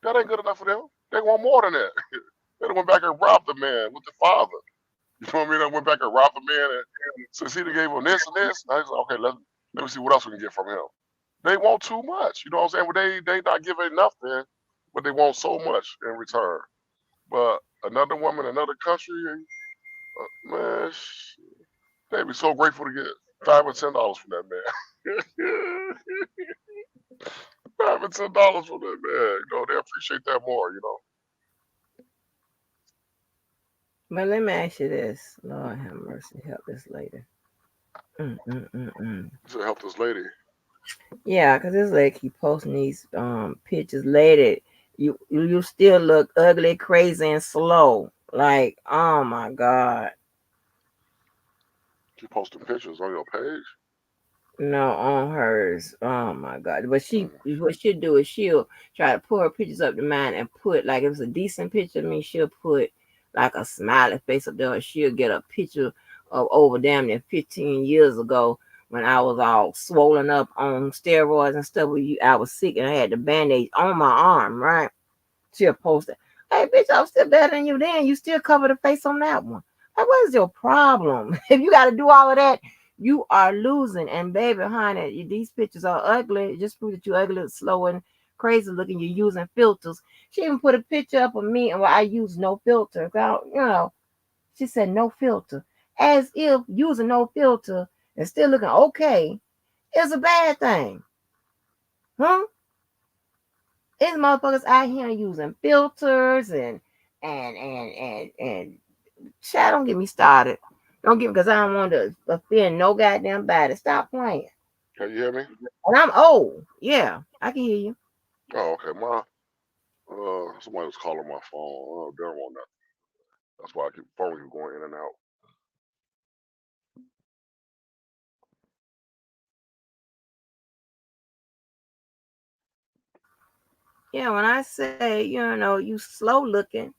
That ain't good enough for them. They want more than that. They done went back and robbed the man with the father. You know what I mean? They went back and robbed the man, and since he done gave him this and this, now he's like, okay, let me see what else we can get from him. They want too much. You know what I'm saying? Well, they not giving nothing, but they want so much in return. But another woman, another country, man, they'd be so grateful to get $5 or $10 from that man. $5 or $10 from that man. You know, they appreciate that more. You know, But let me ask you this. Lord have mercy. Help this lady. Mm. to help this lady. Yeah, because this lady keep posting these pictures. Lady, you still look ugly, crazy, and slow. Like, oh my God. She posting pictures on your page. No, on hers. Oh my God. But Mm. what she'll do is she'll try to pull her pictures up to mine and put, like, if it's a decent picture of me, she'll put like a smiley face up there. Or she'll get a picture of over damn near 15 years ago when I was all swollen up on steroids and stuff. I was sick and I had the bandage on my arm, right? She'll post it. Hey, bitch, I'm still better than you then. You still cover the face on that one. Like, what is your problem? If you got to do all of that, you are losing. And baby, honey, these pictures are ugly. It just prove that you're ugly, slow, and crazy looking. You're using filters. She even put a picture up of me and where I use no filter. She said no filter. As if using no filter and still looking okay is a bad thing. Huh? These motherfuckers out here using filters and child, don't get me started. Don't get because I don't want to offend no goddamn body. Stop playing. Can you hear me? And I'm old. Yeah, I can hear you. Oh, okay. Somebody was calling my phone. Oh, they don't want nothing. That's why I keep phone keep going in and out. Yeah, when I say, you slow looking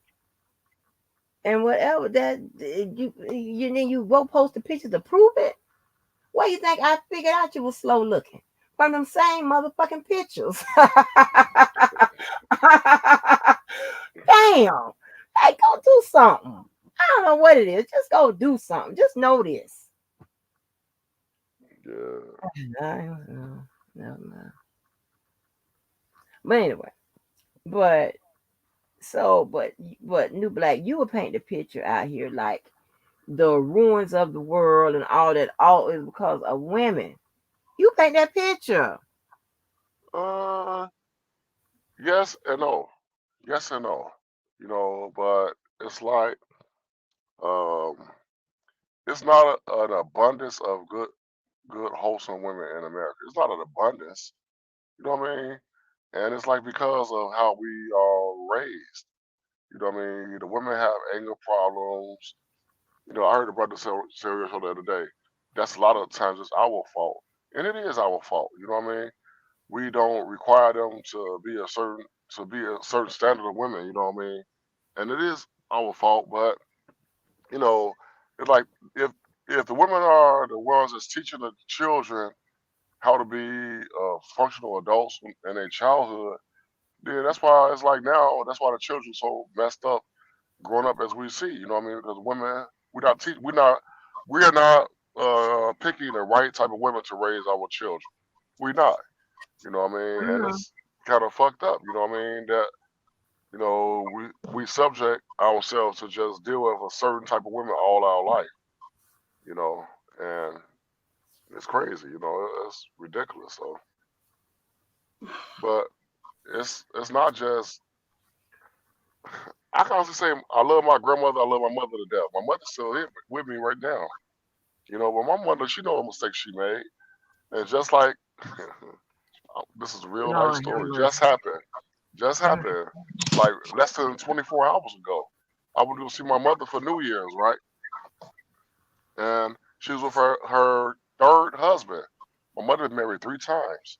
and whatever that you go post the pictures to prove it. What do you think I figured out you was slow looking? From them same motherfucking pictures. Damn. Hey, go do something. I don't know what it is. Just go do something. Just know this. Yeah. No, no, no, no. But anyway, but but New Black, you would paint the picture out here like the ruins of the world and all that. All is because of women. You paint that picture. Uh, yes and no. Yes and no. But it's like um, it's not an abundance of good, wholesome women in America. It's not an abundance. You know what I mean? And it's like because of how we are raised. You know what I mean? The women have anger problems. I heard the brother serious the other day. That's a lot of times it's our fault, and it is our fault. You know what I mean? We don't require them to be a certain standard of women. You know what I mean? And it is our fault, but you know, it's like if if the women are the ones that's teaching the children how to be functional adults in their childhood, then that's why it's like now. That's why the children so messed up growing up as we see. You know what I mean? Because women, we are not picking the right type of women to raise our children. We're not. You know what I mean? And Mhm. it's kind of fucked up. You know what I mean? That we subject ourselves to just deal with a certain type of women all our life. You know, and it's crazy. It's ridiculous. So, but it's not just. I can honestly say I love my grandmother. I love my mother to death. My mother's still here with me right now. But my mother, she know the mistakes she made, and just like this is a real life Lord have story. mercy. Just happened, like less than 24 hours ago. I went to go see my mother for New Year's, right? And she was with her third husband. My mother been married 3 times.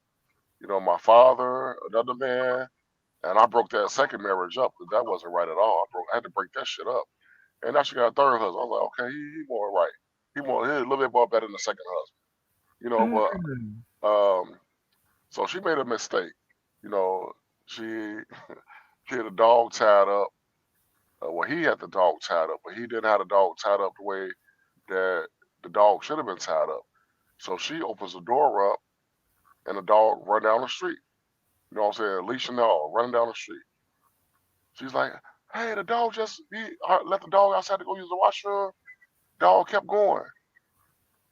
My father, another man, and I broke that second marriage up because that wasn't right at all. I had to break that shit up. And now she got a third husband. I was like, okay, he more right. He a little bit more better than the second husband. But Mhm. so she made a mistake. You know, she she had a dog tied up. Well, he had the dog tied up, but he didn't have the dog tied up the way that the dog should have been tied up. So she opens the door up, and the dog run down the street. You know what I'm saying? Leash and all, running down the street. She's like, "Hey, the dog I let the dog outside to go use the washroom." Dog kept going.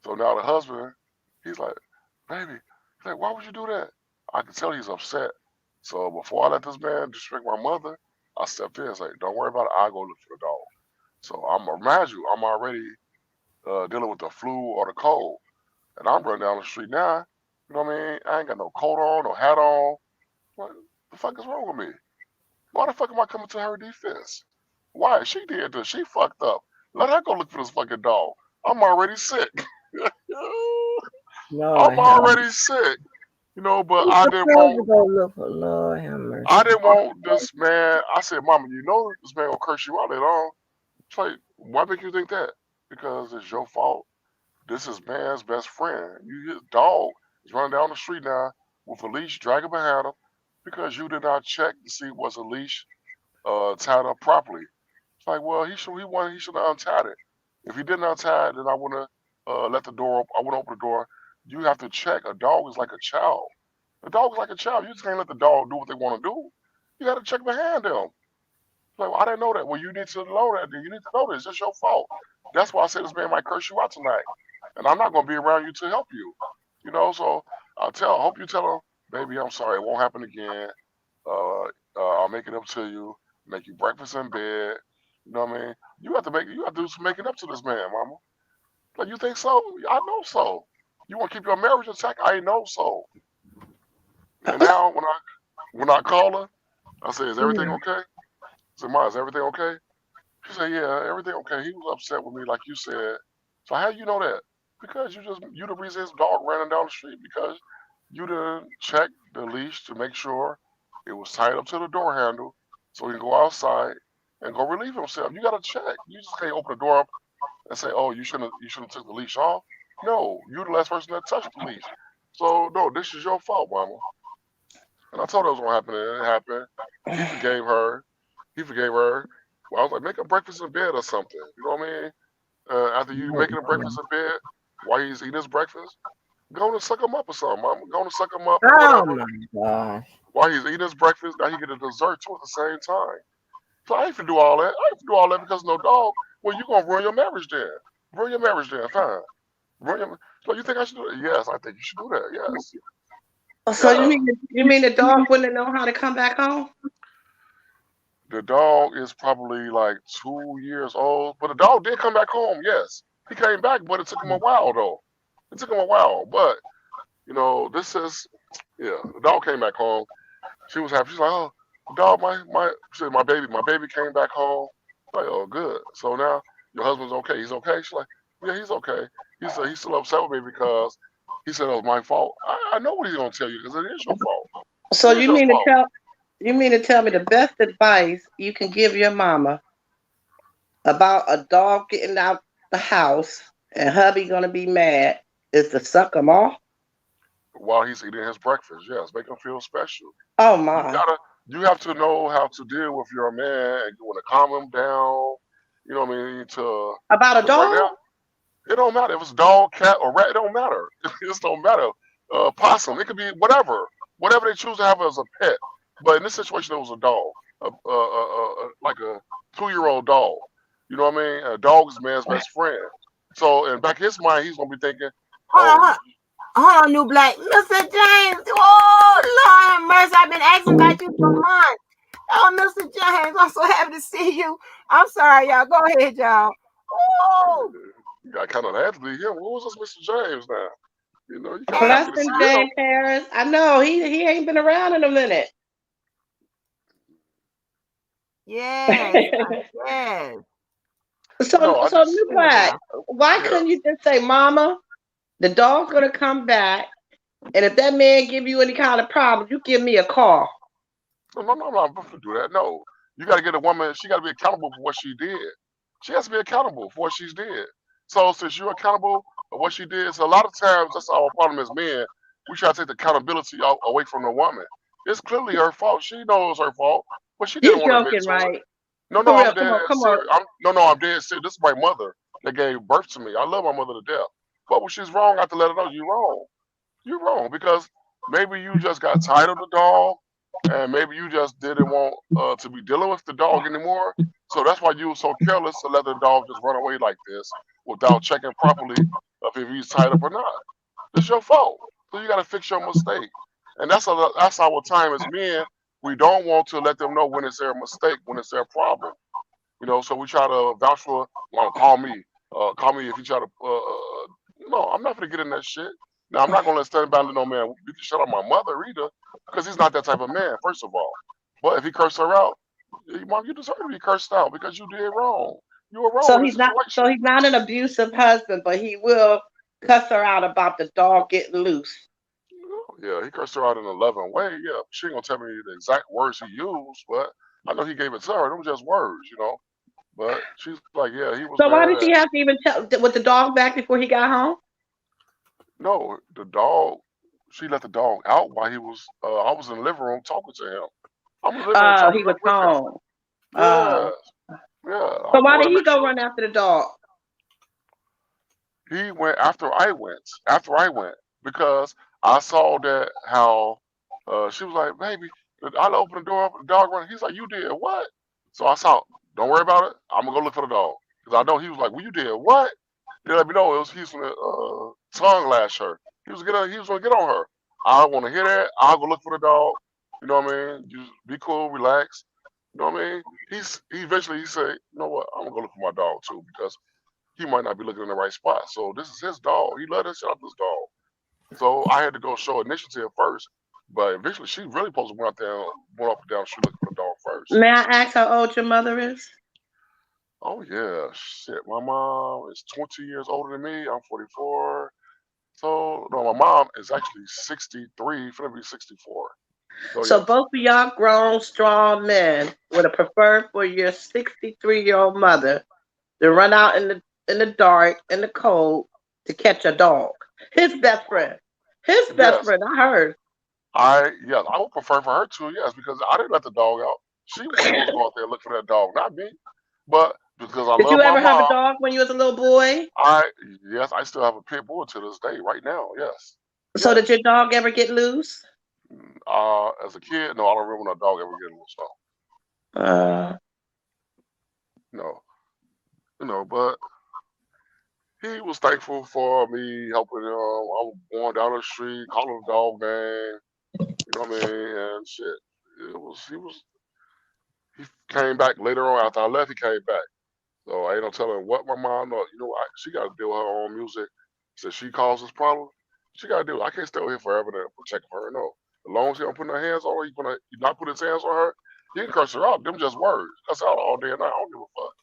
So now the husband, he's like, "Baby," he's like, "Why would you do that?" I can tell he's upset. So before I let this man disrespect my mother, I stepped in and said, "Don't worry about it. I'll go look for the dog." So I'm remind you, I'm already dealing with the flu or the cold, and I'm running down the street now. You know what I mean? I ain't got no coat on, no hat on. What the fuck is wrong with me? Why the fuck am I coming to her defense? Why? She did this. She fucked up. Let her go look for this fucking dog. I'm already sick. Lord I'm have already sick. But Who's I didn't supposed to want go look for Lord have mercy. I didn't want this man. I said, Mama, this man gonna curse you out later on. It's like, why make you think that? Because it's your fault. This is man's best friend. His dog is running down the street now with a leash dragging behind him because you did not check to see was a leash tied up properly. It's like, well, he should have untied it. If he didn't untie it, then I wouldn't let the door. I wouldn't open the door. You have to check. A dog is like a child. A dog is like a child. You just can't let the dog do what they want to do. You got to check behind them. Like, well, I didn't know that. Well, you need to know that. Then you need to know this. It's your fault. That's why I said this man might curse you out tonight, and I'm not gonna be around you to help you. So I hope you tell him, baby, I'm sorry. It won't happen again. Uh, I'll make it up to you. Make you breakfast in bed. You know what I mean? You have to do some making up to this man, mama. Like, you think so? I know so. You want to keep your marriage intact? I know so. And now when I call her, I say, is everything Mhm. okay? I said, Ma, is everything okay? She said, yeah, everything okay. He was upset with me, like you said. So how you know that? Because you the reason his dog ran down the street because you didn't check the leash to make sure. It was tied up to the door handle, so he can go outside and go relieve himself. You got to check. You just can't open the door up and say, "Oh, you shouldn't took the leash off." No, you're the last person that touched the leash. So no, this is your fault, mama. And I told her it was gonna happen, and it happened. He forgave her. He forgave her. Well, I was like, make a breakfast in bed or something. You know what I mean? After you making a breakfast in bed, while he's eating his breakfast, go and suck him up or something, mama. Go and suck him up or Oh whatever. my gosh. While he's eating his breakfast, now he get a dessert too at the same time. So I ain't to do all that. I ain't to do all that because no dog. Well, you gonna ruin your marriage then. Ruin your marriage then. Fine. Ruin your. So you think I should do that? Yes, I think you should do that. Yes. So Yeah. you mean the dog wouldn't know how to come back home? The dog is probably like 2 years old, but the dog did come back home. Yes, he came back, but it took him a while though. It took him a while, but this is yeah. The dog came back home. She was happy. She's like, oh, the dog, she said, my baby came back home. Like, oh, good. So now your husband's okay. He's okay. She's like, yeah, he's okay. He said he's still upset with me because he said it was my fault. I know what he's gonna tell you because it is your fault. So It is your fault. you mean to tell me the best advice you can give your mama about a dog getting out the house and hubby gonna be mad is to suck him off? While he's eating his breakfast, yes, make him feel special. Oh You my. gotta, you have to know how to deal with your man, and you want to calm him down. You know what I mean? About a Because right dog? now, it don't matter if it's dog, cat, or rat. It don't matter. It just don't matter. Possum. It could be whatever they choose to have as a pet. But in this situation, it was a dog, like a 2-year-old dog. You know what I mean? A dog is man's best friend. So in back of his mind, he's gonna be thinking, Hold on, "Oh, hold on, new black. Mr. James. Oh, Lord have mercy. I've been asking about you for months. Oh, Mr. James, I'm so happy to see you. I'm sorry, y'all. Go ahead, y'all. Oh, you got kind of had to be him. What was this, Mr. James? Now, you kind of yes, happy to Blessing see sir. him. Jane Paris. I know he ain't been around in a minute. Yes, yes. No, I So just new Here black. now. Why yeah. couldn't you just say, Mama, the dog's gonna come back, and if that man give you any kind of problem, you give me a call. No, I'm not to do that. No, you got to get a woman. She got to be accountable for what she did. She has to be accountable for what she's did. So since you're accountable for what she did, so a lot of times that's our problem as men. We try to take the accountability away from the woman. It's clearly her fault. She knows her fault, but she didn't You want to admit joking, to it. right? No, For no, I'm real. dead Come on. serious. I'm dead serious. This is my mother that gave birth to me. I love my mother to death. But when she's wrong, I have to let her know you're wrong. You're wrong because maybe you just got tired of the dog, and maybe you just didn't want to be dealing with the dog anymore. So that's why you were so careless to let the dog just run away like this without checking properly of if he's tied up or not. It's your fault. So you got to fix your mistake, and that's our time as men. We don't want to let them know when it's their mistake, when it's their problem. So we try to vouch for, well, call me if you try to. No, I'm not gonna get in that shit. Now I'm not gonna let stand by no man. You can shut up my mother either, because he's not that type of man. First of all, but if he cursed her out, mom, you deserve to be cursed out because you did wrong. You were wrong So in this so situation. he's not an abusive husband, but he will cuss her out about the dog getting loose. Yeah, he cursed her out in a loving way. Yeah, she ain't gonna tell me the exact words he used, but I know he gave it to her. Them were just words. But she's like, yeah, he was So why mad. did she have to even tell with the dog back before he got home? No, the dog. She let the dog out while he was. I was in the living room talking to him. I'm in the living room Oh, he chopping it was up with him. home. Yeah, Oh. yeah. I So why go did to he make go sure run after the dog? he went after I went. After I went because I saw that how she was like, baby, I opened the door up, the dog running. He's like, you did what? So I saw. Don't worry about it. I'm gonna go look for the dog because I know he was like, well, you did what? They let me know he's gonna tongue lash her. He was gonna get on her. I don't want to hear that. I'll go look for the dog. You know what I mean? Just be cool, relax. You know what I mean? He eventually he said, you know what? I'm gonna go look for my dog too because he might not be looking in the right spot. So this is his dog. He let us shut up this dog. So I had to go show initiative first. But eventually she really supposed to went up and down the street looking for the dog first. May I ask how old your mother is? Oh yeah, shit. My mom is 20 years older than me. I'm 44. So no, my mom is actually 63, finna be 64. So So yes, both of y'all grown, strong men would have preferred for your 63-year-old mother to run out in the dark, in the cold, to catch a dog. His best friend. His best yes, friend, I heard. yes, I would prefer for her to, yes, because I didn't let the dog out. She was supposed to go out there and look for that dog, not me. But because I Did love you my ever have a mom, dog when you was a little boy? I yes, I still have a pit bull to this day, right now. Yes, So did yes. your dog ever get loose? As a kid, no, I don't remember no dog ever getting loose. Uh, No, no, but he was thankful for me helping him. I was going down the street, calling the dog name. You know what I mean? And shit, he came back later on after I left. He came back. So I ain't no telling what my mom know. You know, she got to deal with her own music. Since she causes problems, she got to do it. I can't stay here forever to protect her. No. As long as he don't put no hands on her, he not put his hands on her, he can curse her out. Them just words. Cuss her out all day and night. I don't give a fuck.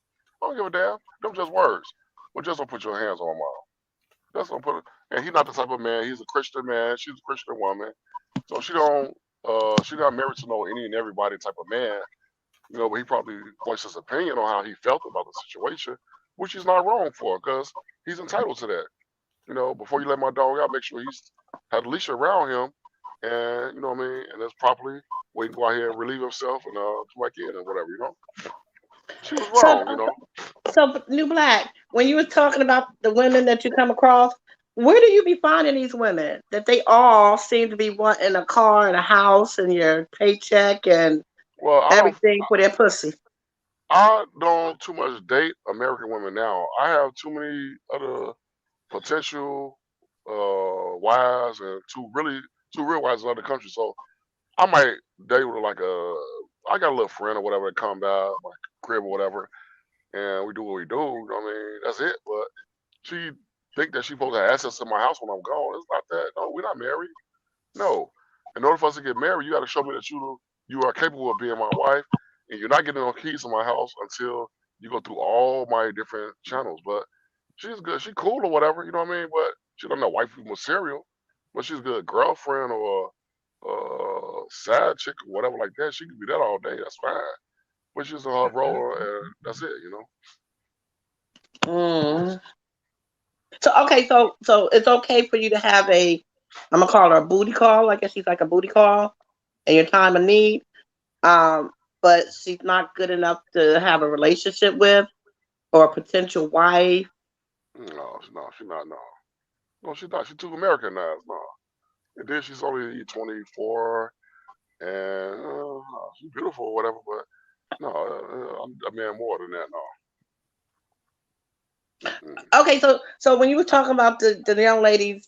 I don't give a damn. Them just words. But just don't put your hands on my mom. Just don't put it. And he's not the type of man. He's a Christian man. She's a Christian woman. So she not married to no any and everybody type of man. You know, but he probably voiced his opinion on how he felt about the situation, which he's not wrong for, because he's entitled to that. You know, before you let my dog out, make sure he's had a leash around him, and you know what I mean, and that's properly where he can go out here and relieve himself and come back in and whatever. You know, she was so wrong. You know, so New Black, when you were talking about the women that you come across, where do you be finding these women that they all seem to be wanting a car and a house and your paycheck and well, everything for their pussy? I don't too much date American women now. I have too many other potential wives and two real wives in other countries. So I might date with like I got a little friend or whatever that come by my crib or whatever, and we do what we do. You know what I mean? That's it. But she think that she supposed to have access to my house when I'm gone. It's not that. No, we're not married. No. In order for us to get married, you got to show me that you are capable of being my wife, and you're not getting no keys to my house until you go through all my different channels. But she's good. She cool or whatever. You know what I mean? But she don't know wifey material. But she's a good girlfriend or side chick or whatever like that. She can be that all day. That's fine. But she's in her role, and that's it. You know. Mm. So okay, so it's okay for you to have I'm gonna call her a booty call. I guess she's like a booty call in your time of need. Um, but she's not good enough to have a relationship with or a potential wife. No, she's not. No, no, she's not. She's too Americanized. No. And then she's only 24, and she's beautiful or whatever. But no, I'm a man more than that. No. Mm-mm. Okay, so when you were talking about the young ladies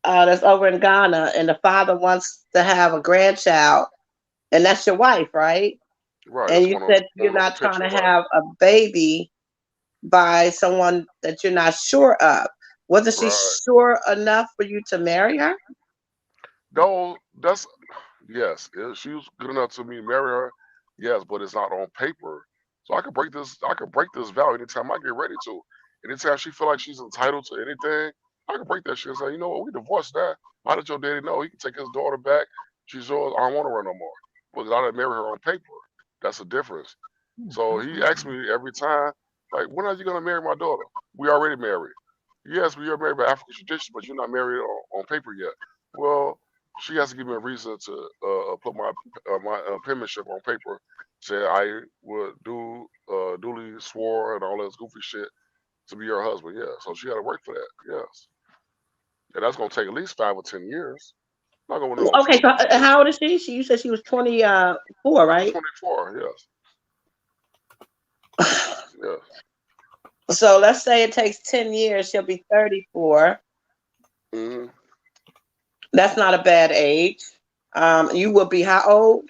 that's over in Ghana and the father wants to have a grandchild, and that's your wife, right? Right. And That's you one said on you're the not trying picture. to Right. have a baby by someone that you're not sure of. Wasn't she Right. sure enough for you to marry her? No, that's yes. If she was good enough to me to marry her, yes, but it's not on paper. So I could break this. I could break this vow anytime I get ready to. Anytime she feel like she's entitled to anything, I can break that shit and say, you know what, we divorced that. How did your daddy know? He can take his daughter back. She's yours. I don't want her no more. But I didn't marry her on paper. That's the difference. So he asks me every time, like, when are you gonna marry my daughter? We already married. Yes, we are married by African tradition, but you're not married on paper yet. Well, she has to give me a reason to put my penmanship on paper. Said I would duly swore and all this goofy shit to be her husband. Yeah, so she had to work for that. Yes, and that's gonna take at least 5 or 10 years. Not gonna no Okay, two so years. how old is she? You said she was 24, right? 24. Yes, yes. So let's say it takes 10 years, she'll be 34. Hmm. That's not a bad age. You will be how old?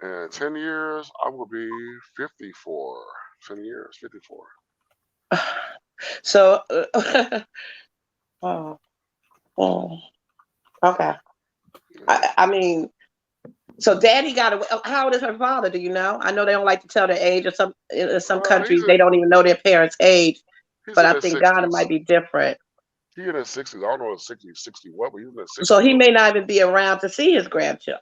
And 10 years, I will be 54. 10 years, 54. So, oh, oh, okay. Yeah. I mean, so daddy got a, how old is her father? Do you know? I know they don't like to tell their age, or in some He's countries they don't even know their parents' age, he's but in I his think Ghana might sixties. be different. He in his 60s. I don't know if 60, 60 what, but he's in his So 60s he though. may not even be around to see his grandchild.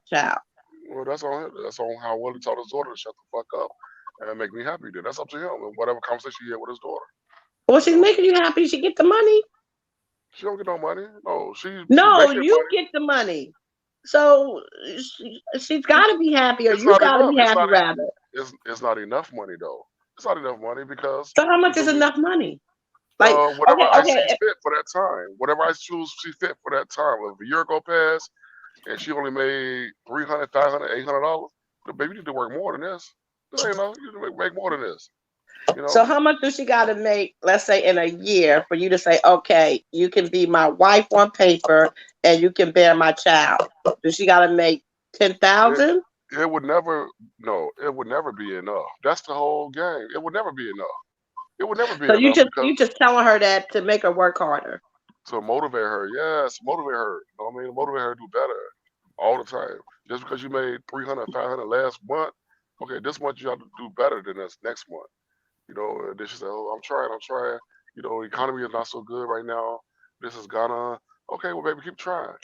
Well, that's on him. That's on how well he told his daughter to shut the fuck up and make me happy. Then that's up to him and whatever conversation he had with his daughter. Well, You she's know, making you happy. She get the money. she don't get no money. No, she No, making you money. get the money. So she's got to be happy, or It's you not got to enough. be happy rather. It's not enough money though. It's not enough money because So how you much is feel me. enough money? Like, Whatever okay, I see okay. fit for that time, whatever I choose see fit for that time. If a year go past and she only made 300, 500, $800, the baby need to work more than this. This ain't enough. You need to make more than this. You So know. how much does she got to make? Let's say in a year for you to say, okay, you can be my wife on paper, and you can bear my child. Does she got to make It, 10,000? it would never no, it would never be enough. That's the whole game. It would never be enough. It would never be So you enough just because you just telling her that to make her work harder. to motivate her, yes, motivate her. You know what I mean? Motivate her to do better all the time. Just because you made 300, 500 last month, okay, this month you have to do better than this next month. You know, and then she said, "Oh, I'm trying, I'm trying. You know, the economy is not so good right now. This is Ghana. Okay, well, baby, keep trying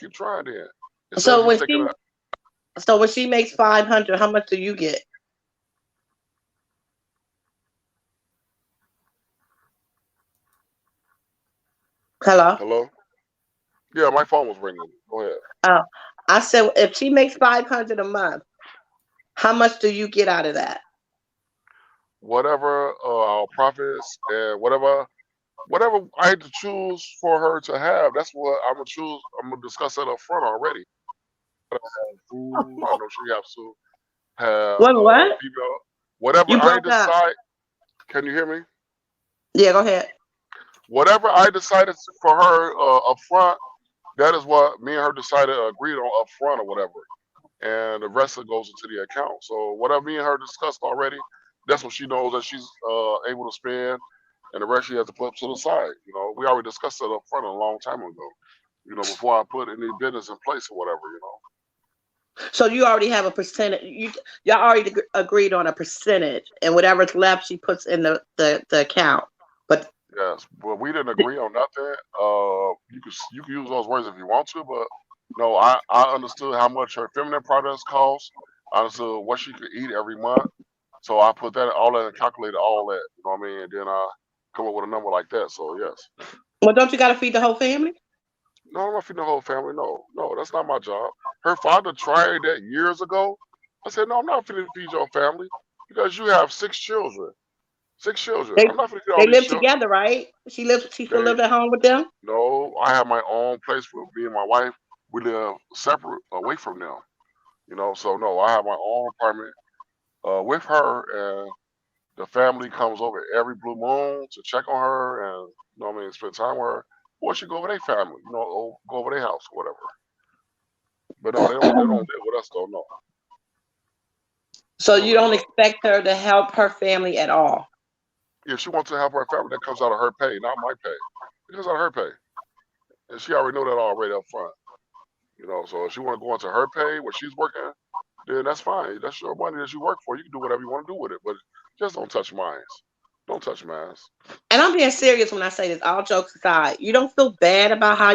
then. Instead of So you when thinking, she so when she makes 500, how much do you get? Hello. hello, yeah, my phone was ringing. Go ahead. Oh, I said if she makes 500 a month, how much do you get out of that? Whatever our profits and whatever I had to choose for her to have, that's what I'm gonna choose. I'm gonna discuss that up front already. Food, I know she has to have What? female. Whatever You I broke up. decide, can you hear me? Yeah, go ahead. Whatever I decided for her up front, that is what me and her decided agreed on up front or whatever. And the rest of it goes into the account. So whatever me and her discussed already, that's what she knows that she's able to spend, and the rest she has to put to the side. You know, we already discussed it up front a long time ago. You know, before I put any business in place or whatever. You know. So you already have a percentage. Y'all already agreed on a percentage, and whatever's left, she puts in the account. But Yes, but we didn't agree on nothing. You can use those words if you want to, but no, I understood how much her feminine products cost. I understood what she could eat every month. So I put that all in and calculated all that. You know what I mean? And then I come up with a number like that. So yes. well, don't you got to feed the whole family? No, I'm not feeding the whole family. No, no, that's not my job. Her father tried that years ago. I said, no, I'm not finna feed your family because you have six children. Six children. They I'm not finna feed all they these live children. together, right? She lives. She still They lives at home with them. no, I have my own place for me and my wife. We live separate away from them. You know, so no, I have my own apartment with her, and the family comes over every blue moon to check on her and you know what I mean, spend time with her. Or she go over their family, you know, or go over their house or whatever. But no, they don't live with us though. No, So they don't you live don't with us. expect her to help her family at all. If she wants to help her family, that comes out of her pay, not my pay. It comes out of her pay, and she already know that already up front. You know, so if she want to go into her pay where she's working, then that's fine. That's your money that you work for. You can do whatever you want to do with it, but just don't touch mine. Don't touch mine. And I'm being serious when I say this. All jokes aside, you don't feel bad about how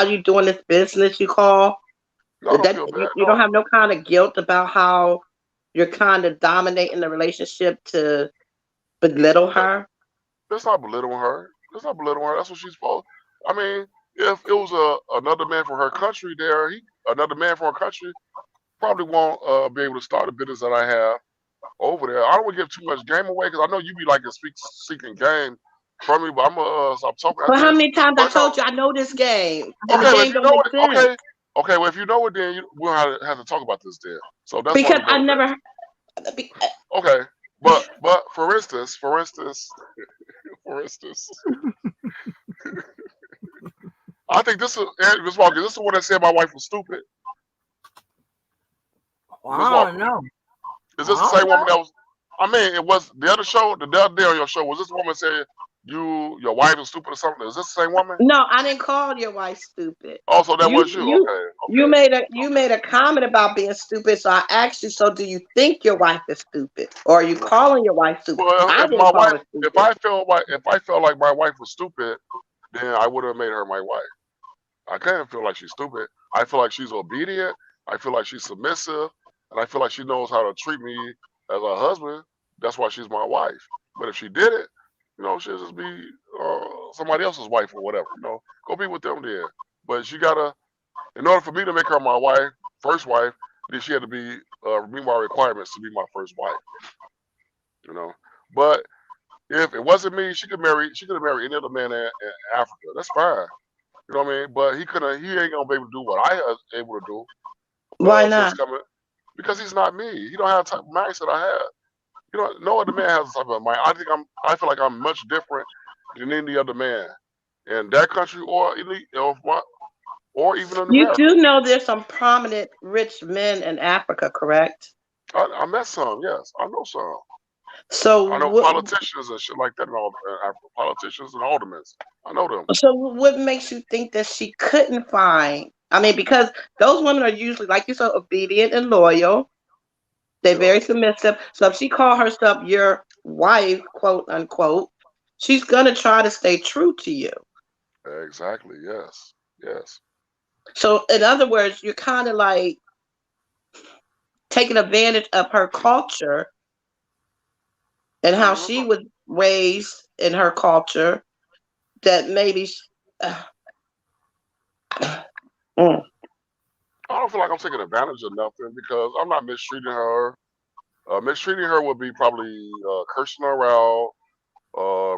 you doing this business you call No, I don't that feel you bad. don't No, have no kind of guilt about how you're kind of dominating the relationship to belittle that, her. that's not belittling her. That's not belittling her. That's what she's supposed. I mean, if it was another man from her country there, another man from her country probably won't be able to start a business that I have over there. I don't want to give too much game away because I know you be like a seeking game from me, but I'm gonna stop talking But after how this. many times I But no, told you I know this game and the okay, well, if game you don't know make it, sense okay, well, if you know it, then we'll have to talk about this then. So that's why because we I go with never. that. Okay, but for instance, I think Miss Walker, this is the one that said my wife was stupid. Miss I don't Walker, know. is this the I don't same woman know. that was? I mean, it was the other show, the other day on your show. Was this woman saying your wife is stupid or something? Is this the same woman? No, I didn't call your wife stupid. Also, that You was you. you Okay, you okay. made a comment about being stupid, so I asked you. So, do you think your wife is stupid, or are you calling your wife stupid? Well, I if didn't my call wife, her stupid. if I felt like my wife was stupid, then I would have made her my wife. I can't feel like she's stupid. I feel like she's obedient. I feel like she's submissive, and I feel like she knows how to treat me as a husband. That's why she's my wife. But if she did it, she'll just be somebody else's wife or whatever. Go be with them then. But she gotta, in order for me to make her my wife, first wife, then she had to be meet my requirements to be my first wife. You know. But if it wasn't me, she could have married any other man in Africa. That's fine. You know what I mean? But he ain't gonna be able to do what I was able to do. Why not? Just coming because he's not me. He don't have the type of mindset I have. No other man has the type of mind. I feel like I'm much different than any other man in that country or even in You America. do know there's some prominent rich men in Africa, correct? I met some, yes. I know some. So I know what? politicians and shit like that and all Africa. Politicians and aldermen. I know them. So what makes you think that she couldn't find? I mean, because those women are usually, like you said, obedient and loyal. They're Yeah. very submissive. So if she called herself your wife, quote unquote, she's gonna try to stay true to you. Exactly. Yes. Yes. So in other words, you're kind of like taking advantage of her culture and how Mm, she was raised in her culture. That maybe, uh, mm. I don't feel like I'm taking advantage of nothing because I'm not mistreating her. Mistreating her would be probably cursing her out,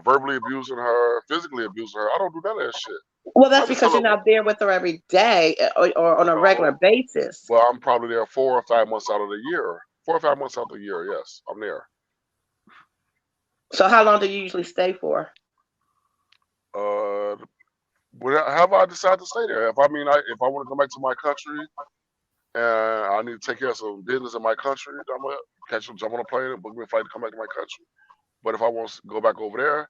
verbally abusing her, physically abusing her. I don't do none of that shit. Well, I that's just tell because you're her, not there with her every day or on a regular basis. well, I'm probably there 4 or 5 months out of the year. 4 or 5 months out of the year, yes, I'm there. So how long do you usually stay for? Uh, however I decide to stay there. If I want to come back to my country and I need to take care of some business in my country, I'm gonna jump on a plane and book me a flight to come back to my country. But if I want to go back over there,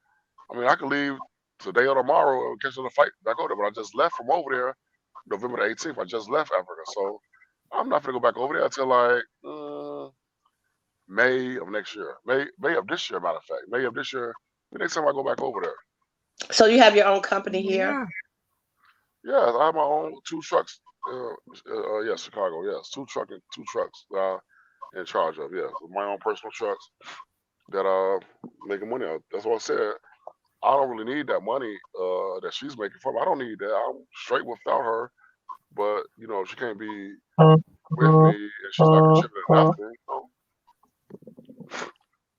I can leave today or tomorrow and catch another flight back over there. But I just left from over there November the 18th. I just left Africa. So I'm not going to go back over there until like May of next year. May of this year, matter of fact. May of this year, the next time I go back over there. So you have your own company here? Yeah. Yeah, I have my own 2 trucks. Yeah, Chicago. Yes, two trucks in charge of. Yeah, my own personal trucks that making money out. That's what I said. I don't really need that money that she's making from. I don't need that. I'm straight without her. But she can't be with me and she's not contributing nothing.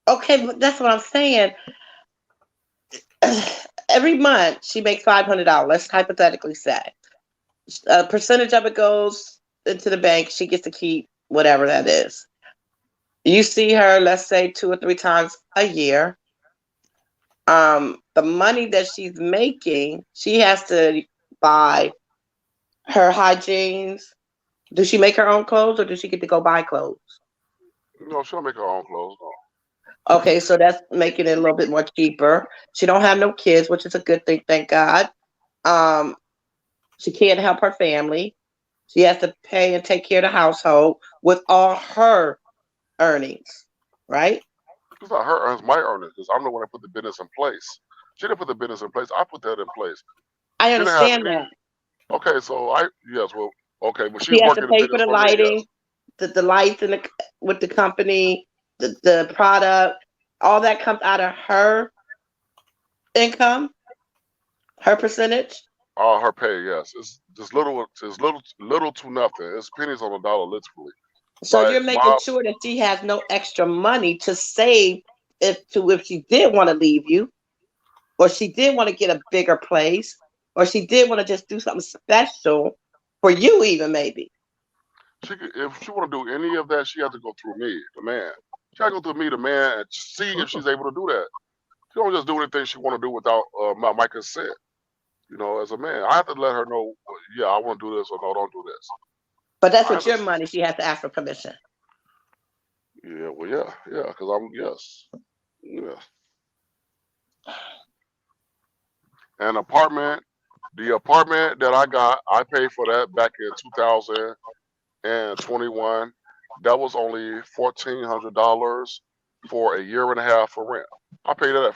Okay, but that's what I'm saying. Every month she makes $500. Let's hypothetically say a percentage of it goes into the bank. She gets to keep whatever that is. You see her, let's say 2 or 3 times a year. The money that she's making, she has to buy her hygienes. Does she make her own clothes or does she get to go buy clothes? She'll make her own clothes. No. Okay, so that's making it a little bit more cheaper. She don't have no kids, which is a good thing, thank God. Um, she can't help her family. She has to pay and take care of the household with all her earnings, right? It's not her earnings, my earnings, because I'm the one that put the business in place. She didn't put the business in place. I put that in place. I She didn't have understand any. that. Okay, so yes, well, okay, but she's She has to working the pay for business the for me. lighting, Yes. the lights in with the company, the product, all that comes out of her income, her percentage. All her pay, yes. It's just little to nothing. It's pennies on a dollar, literally. So Like you're making my, sure that she has no extra money to save if she did want to leave you, or she did want to get a bigger place, or she did want to just do something special for you, even maybe. if she want to do any of that, she has to go through me, the man. She got to go through me, the man, and see if she's able to do that. She don't just do anything she want to do without my consent. As a man, I have to let her know. Yeah, I want to do this, or no, don't do this. But that's I with your understand. money. She has to ask for permission. Yeah, well, yeah, because I'm yes, yeah. An apartment, the apartment that I got, I paid for that back in 2021. That was only $1,400 for a year and a half for rent. I paid that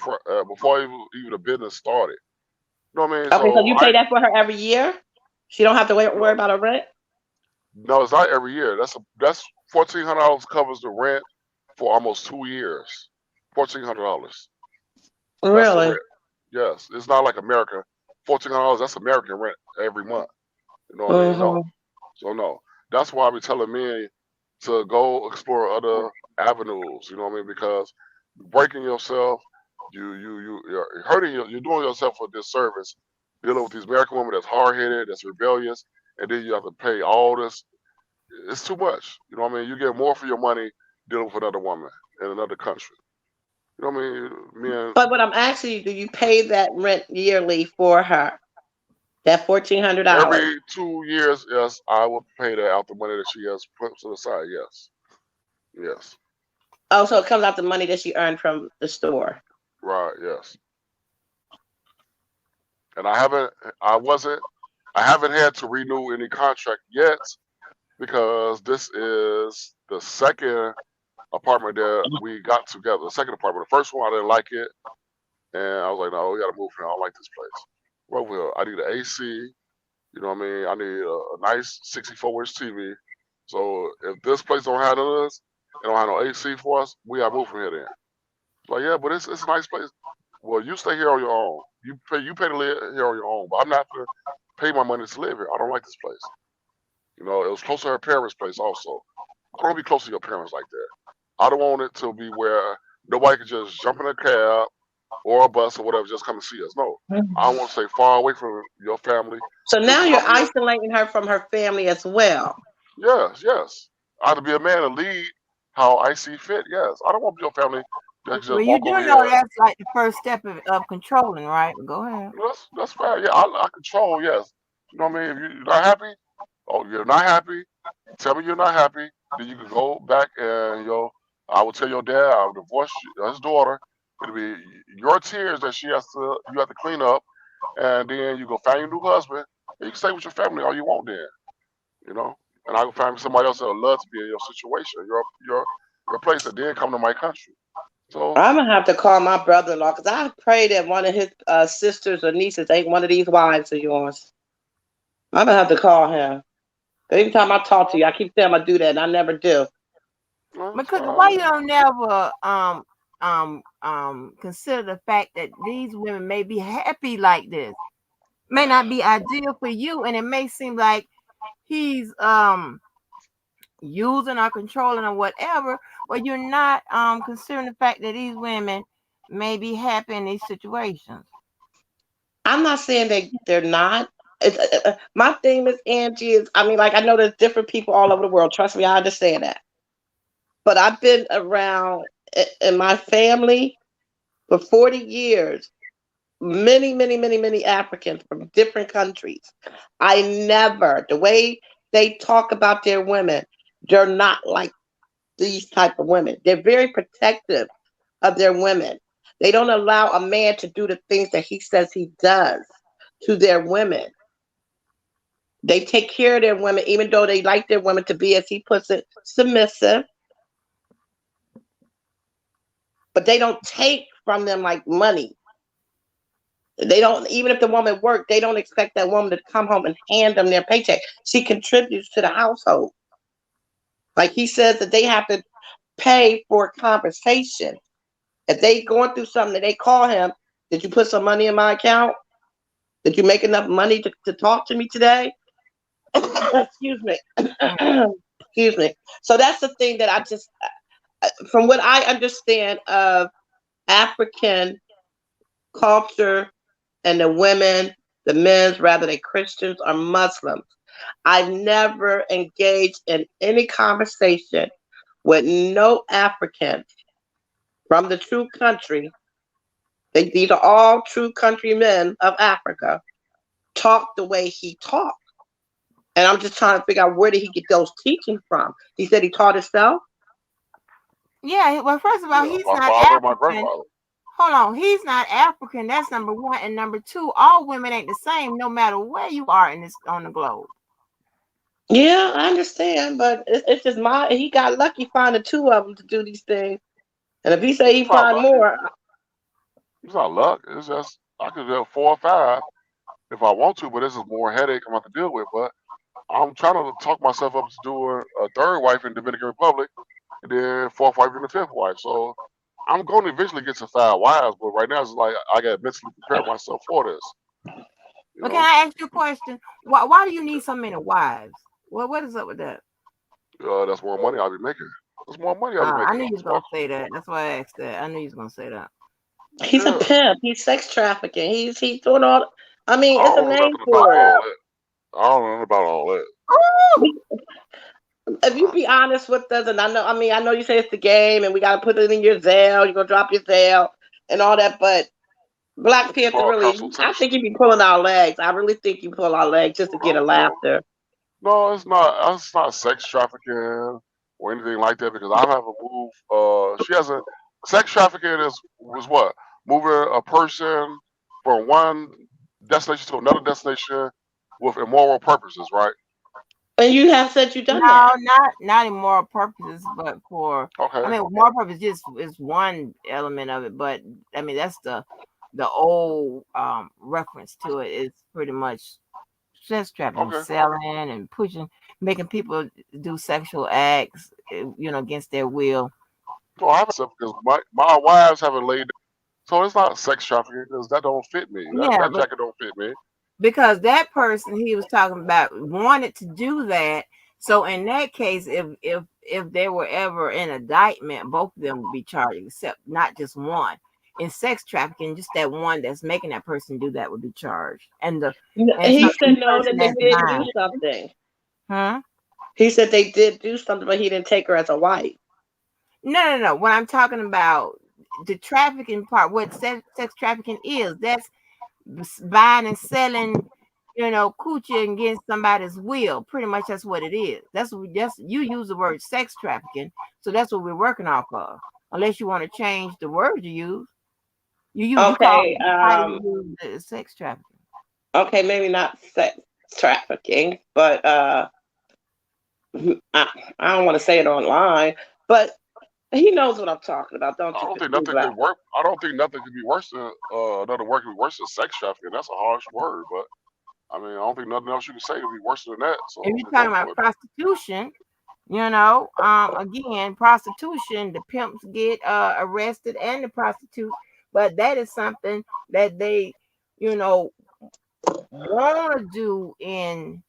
before even the business started. You know what I mean? Okay, so So you pay that for her every year? She don't have to no, worry about her rent? no, it's not every year. That's $1,400 covers the rent for almost 2 years. $1,400. That's the Really? rent. Yes, it's not like America. $1,400. That's American rent every month. You know what I mean? No. Mm-hmm. So no. That's why I be telling men to go explore other avenues. You know what I mean? Because breaking yourself, you're hurting you. You're doing yourself a disservice dealing with these American women that's hard headed, that's rebellious, and then you have to pay all this. It's too much. You know what I mean? You get more for your money dealing with another woman in another country. You know what I mean? Me But what I'm asking you, do you pay that rent yearly for her? That $1,400? every 2 years, yes, I will pay that out the money that she has put to the side. Yes, yes, Oh, so it comes out the money that she earned from the store. right, yes. And I wasn't, I haven't had to renew any contract yet because this is the second apartment that we got together. The second apartment. The first one I didn't like it, and I was like, no, we gotta move here. I don't like this place. Well, I need an AC. You know what I mean? I need a nice 64-inch TV. So if this place don't have this, it don't have no AC for us, we gotta move from here then. Like, yeah, but it's a nice place. Well, you stay here on your own. You pay to live here on your own, but I'm not gonna pay my money to live here. I don't like this place. You know, it was close to her parents' place also. I don't wanna be close to your parents like that. I don't want it to be where nobody can just jump in a cab or a bus or whatever, just come and see us. No. I want to stay far away from your family. So You now can you're come here. isolating her from her family as well. Yes, yes. I have to be a man to lead how I see fit. Yes. I don't want your family that can Well, just you walk do over know here. that's like the first step of controlling, right? Go ahead. That's fine. Yeah, I control. Yes. You know what I mean? If you're not happy, oh, you're not happy. Tell me you're not happy. Then you can go back and I will tell your dad I will divorce his daughter. It'll be your tears that you have to clean up, and then you go find your new husband. And you can stay with your family all you want then. You know, and I can find somebody else that would love to be in your situation, your place, and then come to my country. So I'm gonna have to call my brother-in-law because I pray that one of his sisters or nieces ain't one of these wives of yours. I'm gonna have to call him. Every time I talk to you, I keep saying I'm gonna do that, and I never do. well, it's Because why you fine. don't never consider the fact that these women may be happy like this, may not be ideal for you, and it may seem like he's using or controlling or whatever, but you're not considering the fact that these women may be happy in these situations. I'm not saying they're not. My thing is, Angie, is I mean, like I know there's different people all over the world. Trust me, I understand that. But I've been around in my family for 40 years. Many, many, many, many Africans from different countries. I never, the way they talk about their women, they're not like these type of women. They're very protective of their women. They don't allow a man to do the things that he says he does to their women. They take care of their women, even though they like their women to be, as he puts it, submissive. But they don't take from them like money. They don't, even if the woman worked, they don't expect that woman to come home and hand them their paycheck. She contributes to the household. Like he says that they have to pay for a conversation. If they going through something and they call him, did you put some money in my account? Did you make enough money to talk to me today? Excuse me. Excuse me. So that's the thing that I just, from what I understand of African culture and the women, the men's, rather they Christians or Muslims. I've never engaged in any conversation with no African from the true country. These are all true countrymen of Africa. Talk the way he talked. And I'm just trying to figure out where did he get those teachings from? He said he taught himself. Yeah, well, first of all, Yeah, he's my not father, my African. grandfather. Hold on, he's not African. That's number one, and number two, all women ain't the same, no matter where you are in this on the globe. Yeah, I understand, but it's just he got lucky finding two of them to do these things. And if he say he It's not find lucky. more, It's not luck. It's just I could have 4 or 5. if I want to, but this is more headache I'm going to have to deal with. But I'm trying to talk myself up to doing a third wife in Dominican Republic, and then fourth wife and the fifth wife. So I'm going to eventually get to 5 wives, but right now it's like I got to mentally prepare myself for this. You But can know, I ask you a question? Why do you need so many wives? Well, what is up with that? that's more money I'll be making. That's more money I'll be I making. knew you was So, gonna say that. That's why I asked that. I knew you was gonna say that. He's a yeah, pimp. He's sex trafficking. He's doing all. I I mean, it's a don't know name nothing about for it. all that. I don't know nothing about all that. Ooh! If you be honest with us, and I know you say it's the game, and we got to put it in your Zelle. You're gonna drop your Zelle and all that, but Black Panther, For a really, I consultation. think you be pulling our legs. I really think you pull our legs just to get a No, laughter. no, it's not. It's not sex trafficking or anything like that because I haven't moved. She hasn't. Sex trafficking was what moving a person from one destination to another destination with immoral purposes, right? And you have said you done No, that. not in moral purposes, but for I Okay, mean moral purpose just is one element of it, but I mean that's the old reference to it is pretty much sex trafficking, okay. selling and pushing, making people do sexual acts, against their will. So I haven't sex because my wives haven't laid. So it's not sex trafficking because that don't fit me. That Yeah, that jacket don't fit me. because that person he was talking about wanted to do that. So in that case, if there were ever an indictment, both of them would be charged, except not just one. In sex trafficking, just that one that's making that person do that would be charged, and He so said the no, person that they that's did do buying, something. huh? He said they did do something, but he didn't take her as a wife. No. What I'm talking about, the trafficking part, what sex trafficking is, that's buying and selling, coochie against somebody's will. Pretty much that's what it is. That's you use the word sex trafficking, so that's what we're working off of. Unless you want to change the word you use, you call Okay, the title you use sex trafficking. okay, maybe not sex trafficking, but I, I don't want to say it online, but he knows what I'm talking about, don't I you, don't think Mr. nothing Black? could work. I don't think nothing could be worse than another word could be worse than sex trafficking. That's a harsh word, but I mean, I don't think nothing else you can say could be worse than that. So If you're go talking for about it. prostitution, again, prostitution, the pimps get arrested and the prostitutes, but that is something that they, you know, want to do in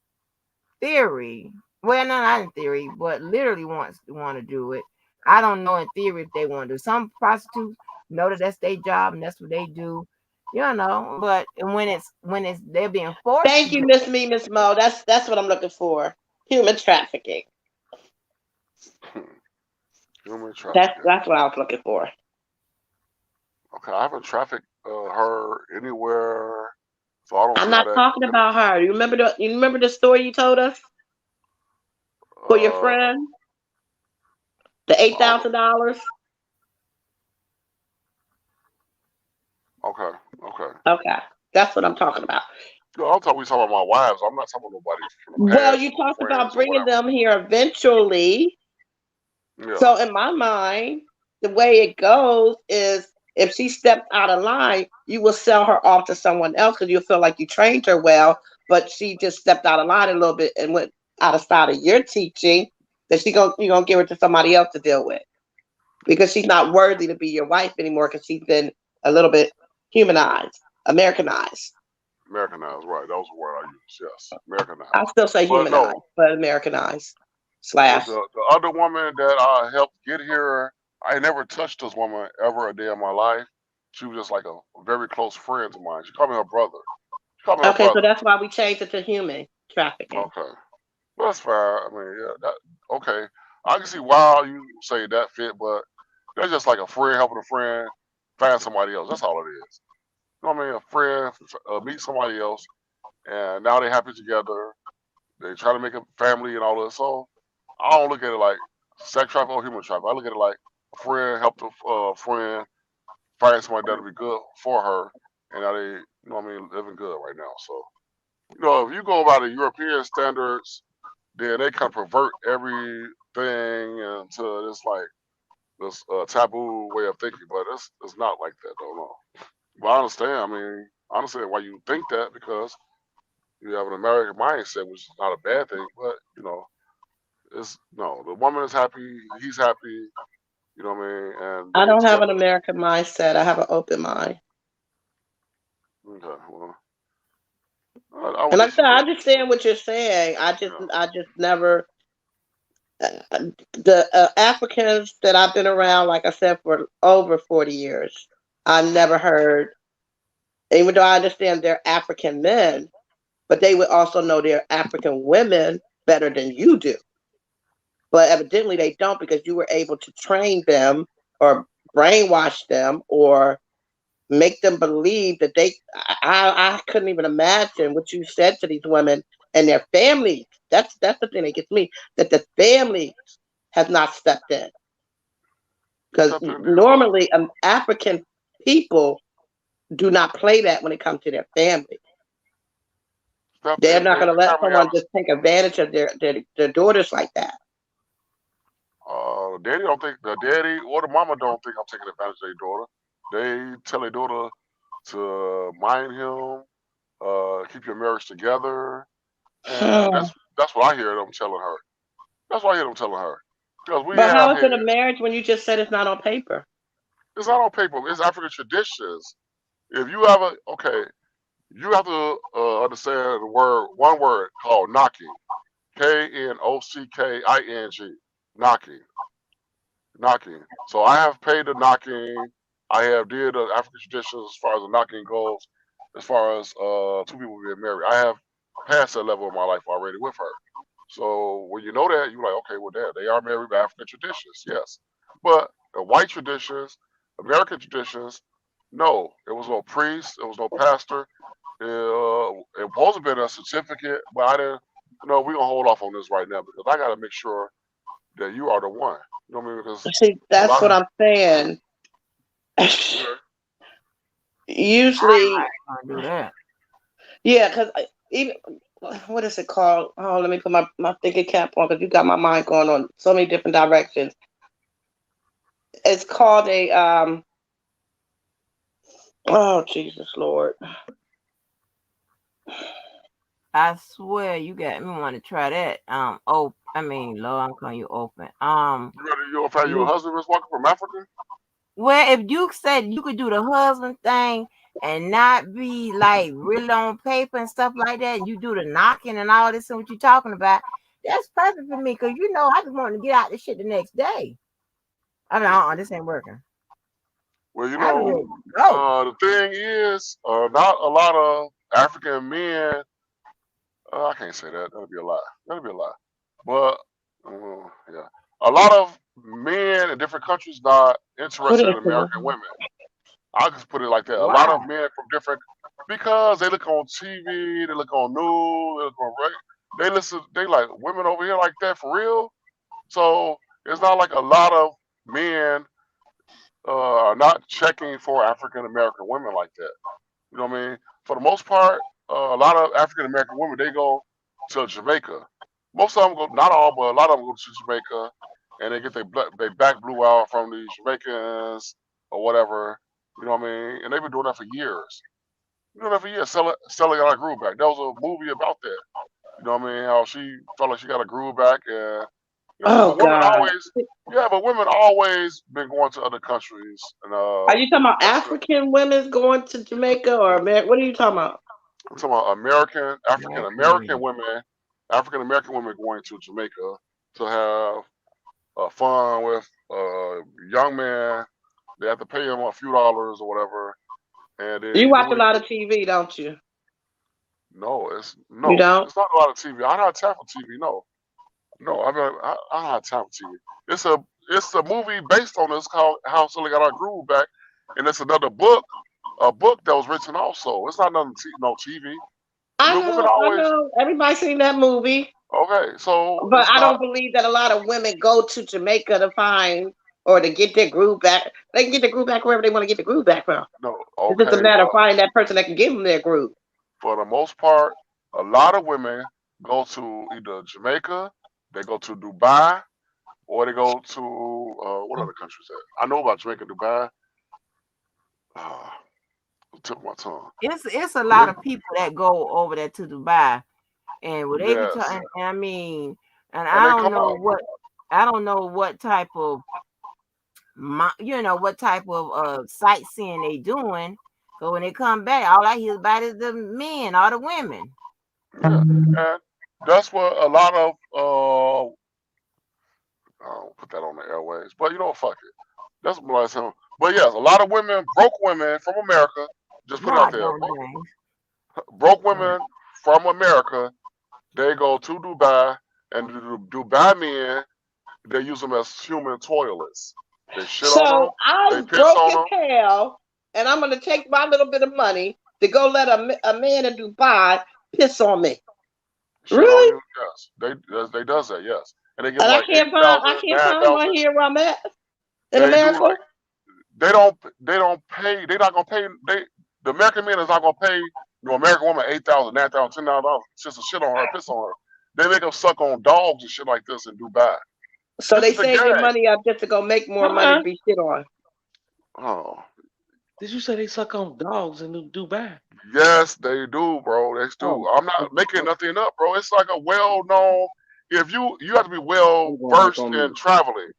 theory. Well, no, not in theory, but literally want to do it. I don't know in theory if they want to do. Some prostitutes know that that's their job and that's what they do, But when it's they're being forced to Thank you, do. Miss Me, Miss Mo. That's what I'm looking for. Human trafficking. Human That's trafficking. that's what I was looking for. Okay, I haven't trafficked her anywhere, so I don't I'm see how not that. talking about her. You remember the story you told us for your Uh, friend? The eight I don't know. thousand dollars? Okay, okay. Okay. That's what I'm talking about. No, we talking about my wives. I'm not talking about nobody from the Well, past you or talked about friends or bringing whatever. them here eventually. Yeah, So in my mind, the way it goes is if she steps out of line, you will sell her off to someone else because you feel like you trained her well, but she just stepped out of line a little bit and went out of style of your teaching. That you're gonna give her to somebody else to deal with because she's not worthy to be your wife anymore because she's been a little bit humanized, Americanized. Americanized. Right, that was the word I used. Yes, I Americanized. still say But no, humanized, but Americanized but slash. the other woman that I helped get here, I never touched this woman ever a day in my life. She was just like a very close friend of mine. She called me her brother. She called me her Okay, so brother. that's why we changed it to human trafficking. Okay. Well, that's fine. I mean, yeah, okay. I can see why you say that fit, but that's just like a friend helping a friend find somebody else. That's all it is. You know what I mean? A friend meet somebody else, and now they're happy together. They try to make a family and all this. So I don't look at it like sex trafficking or human trafficking. I look at it like a friend helped a friend find somebody that'll be good for her, and now they, what I mean, living good right now. So, if you go by the European standards, then they kind of pervert everything into this like this taboo way of thinking. But it's not like that, though. No. But I understand. I mean, I understand why you think that because You have an American mindset, which is not a bad thing, but it's no. The woman is happy, he's happy. You know what I mean? And I they don't have together. an American mindset. I have an open mind. Okay, well, I would And like I said, I disagree. understand what you're saying. Yeah. I just never the Africans that I've been around, like I said, for over 40 years. I never heard, even though I understand they're African men, but they would also know they're African women better than you do. But evidently they don't, because you were able to train them or brainwash them or make them believe that I couldn't even imagine what you said to these women and their families. That's the thing that gets me, that the family has not stepped in. Because Stepped in and did what? normally African people do not play that when it comes to their family. Stepped They're in, not made going to the let family have someone just take advantage of their daughters like that. daddy don't think the daddy or the mama don't think I'm taking advantage of their daughter. They tell their daughter to mind him, keep your marriage together, and Hmm. that's what I hear them telling her. That's what I hear them telling her. Because we But how have is had it a marriage when you just said it's not on paper? it's not on paper. It's African traditions. If you have a okay, you have to understand the word one word called knocking. Knocking. Knocking. Knocking. So I have paid the knocking. I have did the African traditions as far as the knocking goes, as far as two people being married. I have passed that level of my life already with her. So when you know that, you're like, okay, well, they are married by African traditions, yes. But the white traditions, American traditions, no. There was no priest, there was no pastor. It was supposed to be a certificate, but I didn't. No, we're gonna hold off on this right now because I gotta make sure that you are the one. You know what I mean? Because See, a that's lot what of I'm saying. okay. I'm Usually, not gonna do that. yeah, because even what is it called? Oh, let me put my thinking cap on, because you got my mind going on so many different directions. It's called a oh Jesus Lord. I swear you got me want to try that. Oh, I mean, Lord, I'm calling you open. You gonna find your husband was walking from Africa? Well, if you said you could do the husband thing and not be like really on paper and stuff like that, and you do the knocking and all this and what you're talking about, that's perfect for me because I just want to get out this shit the next day. I mean, this ain't working. Well, I be ready to go. the thing is, not a lot of African men. I can't say that. That'd be a lie. That'd be a lie. But yeah, a lot of men in different countries not Put interested it in American women. I'll just put it like that. A lot Why? of men from different because they look on TV, they look on news, they look on they listen. They like women over here like that for real. So it's not like a lot of men are not checking for African American women like that. You know what I mean? For the most part, a lot of African American women they go to Jamaica. Most of them go, not all, but a lot of them go to Jamaica, and they get their back blew out from the Jamaicans or whatever. You know what I mean? And they've been doing that for years. Been doing that for years, selling out a groove back. There was a movie about that. You know what I mean? How she felt like she got a groove back, and you know what I mean. Oh But women God. always, yeah, but women always been going to other countries, and Are you talking about that's the African women going to Jamaica or What are you talking about? I'm talking about African American American women. women, African American women going to Jamaica to have fun with young men. They have to pay them a few dollars or whatever, and You they do watch a what they lot do. of TV, don't you? No, You don't? it's not a lot of TV. I don't have time for TV. No, no, I don't have time for TV. It's a it's a movie based on this called How Silly Got Our Groove Back, and it's another book, a book that was written also. It's not nothing no TV. But women I always know. Everybody's seen that movie, okay, so but it's I not don't believe that a lot of women go to Jamaica to find or to get their groove back. They can get their groove back wherever they want to get the groove back from. no It's just a okay, matter of but finding that person that can give them their groove. for the most part, a lot of women go to either Jamaica, they go to Dubai, or they go to what other countries? That I know about Jamaica, Dubai. Uh, Tip of my tongue. It's a lot They, of people that go over there to Dubai, and what they be yes, talking. I mean, and and they come out. I don't know what type of what type of sightseeing they doing. Cause when they come back, all I hear about is the men, all the women. Yeah, and that's what a lot of I don't put that on the airways, but you know, fuck it. That's what I'm saying. But yes, a lot of women, broke women from America, just put it out God there. dog dang. Broke Mm. women from America, they go to Dubai, and the Dubai men, they use them as human toilets. They shit on them, So they I'm piss broke on as them, hell, and I'm gonna take my little bit of money to go let a man in Dubai piss on me. shit on Really? you. Yes, they does that. Yes, and they give And like eight I thousand, can't nine find one thousand. here where I'm at in They do America. like they don't pay. They not gonna pay. The American man is not gonna pay American woman 8,000, 9,000, $10,000 just to shit on her, piss on her. They make them suck on dogs and shit like this in Dubai. So This they is the save your game. money up just to go make more money to Uh-uh. be shit on. Oh, Did you say they suck on dogs in Dubai? yes, they do, bro. They do. Oh, I'm not making oh, nothing up, bro. It's like a well known. If you have to be well I'm going back versed on in mute. traveling.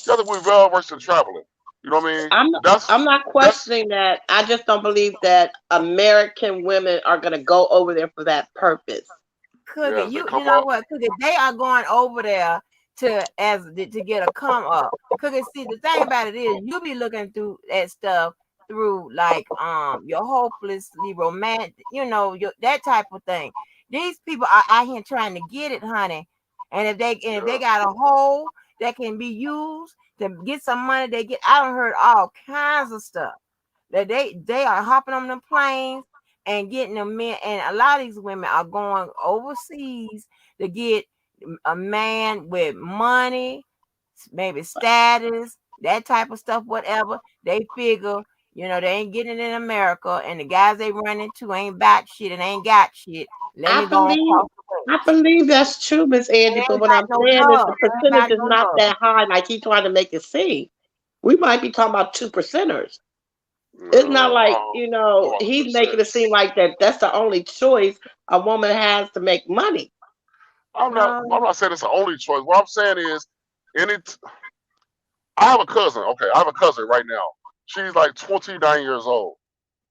You have to be well versed in traveling. You know what I mean? I'm I'm not That's questioning that. I just don't believe that American women are gonna go over there for that purpose. Cookie, yes. They you come know up. what, Cookie? They are going over there to get a come up. Cookie, see the thing about it is you be looking through that stuff through like your hopelessly romantic, your that type of thing. These people are out here trying to get it, honey. And if they Yeah. got a hole that can be used to get some money, they get. I don't heard all kinds of stuff that they are hopping on the planes and getting them men, and a lot of these women are going overseas to get a man with money, maybe status, that type of stuff, whatever. They figure, they ain't getting it in America, and the guys they run into ain't about shit and ain't got shit. Let I me go on believe across the way. I believe that's true, Miss It Angie. But ain't what about I'm no saying is love. the It ain't percentage about is no not love. that high like he's trying to make it seem. We might be talking about 2%ers. It's not like, I'm about to he's say making it seem six. like that's the only choice a woman has to make money. I'm not. I'm No, not saying it's the only choice. What I'm saying is, any. I have a cousin. Okay, I have a cousin right now. She's like 29 years old.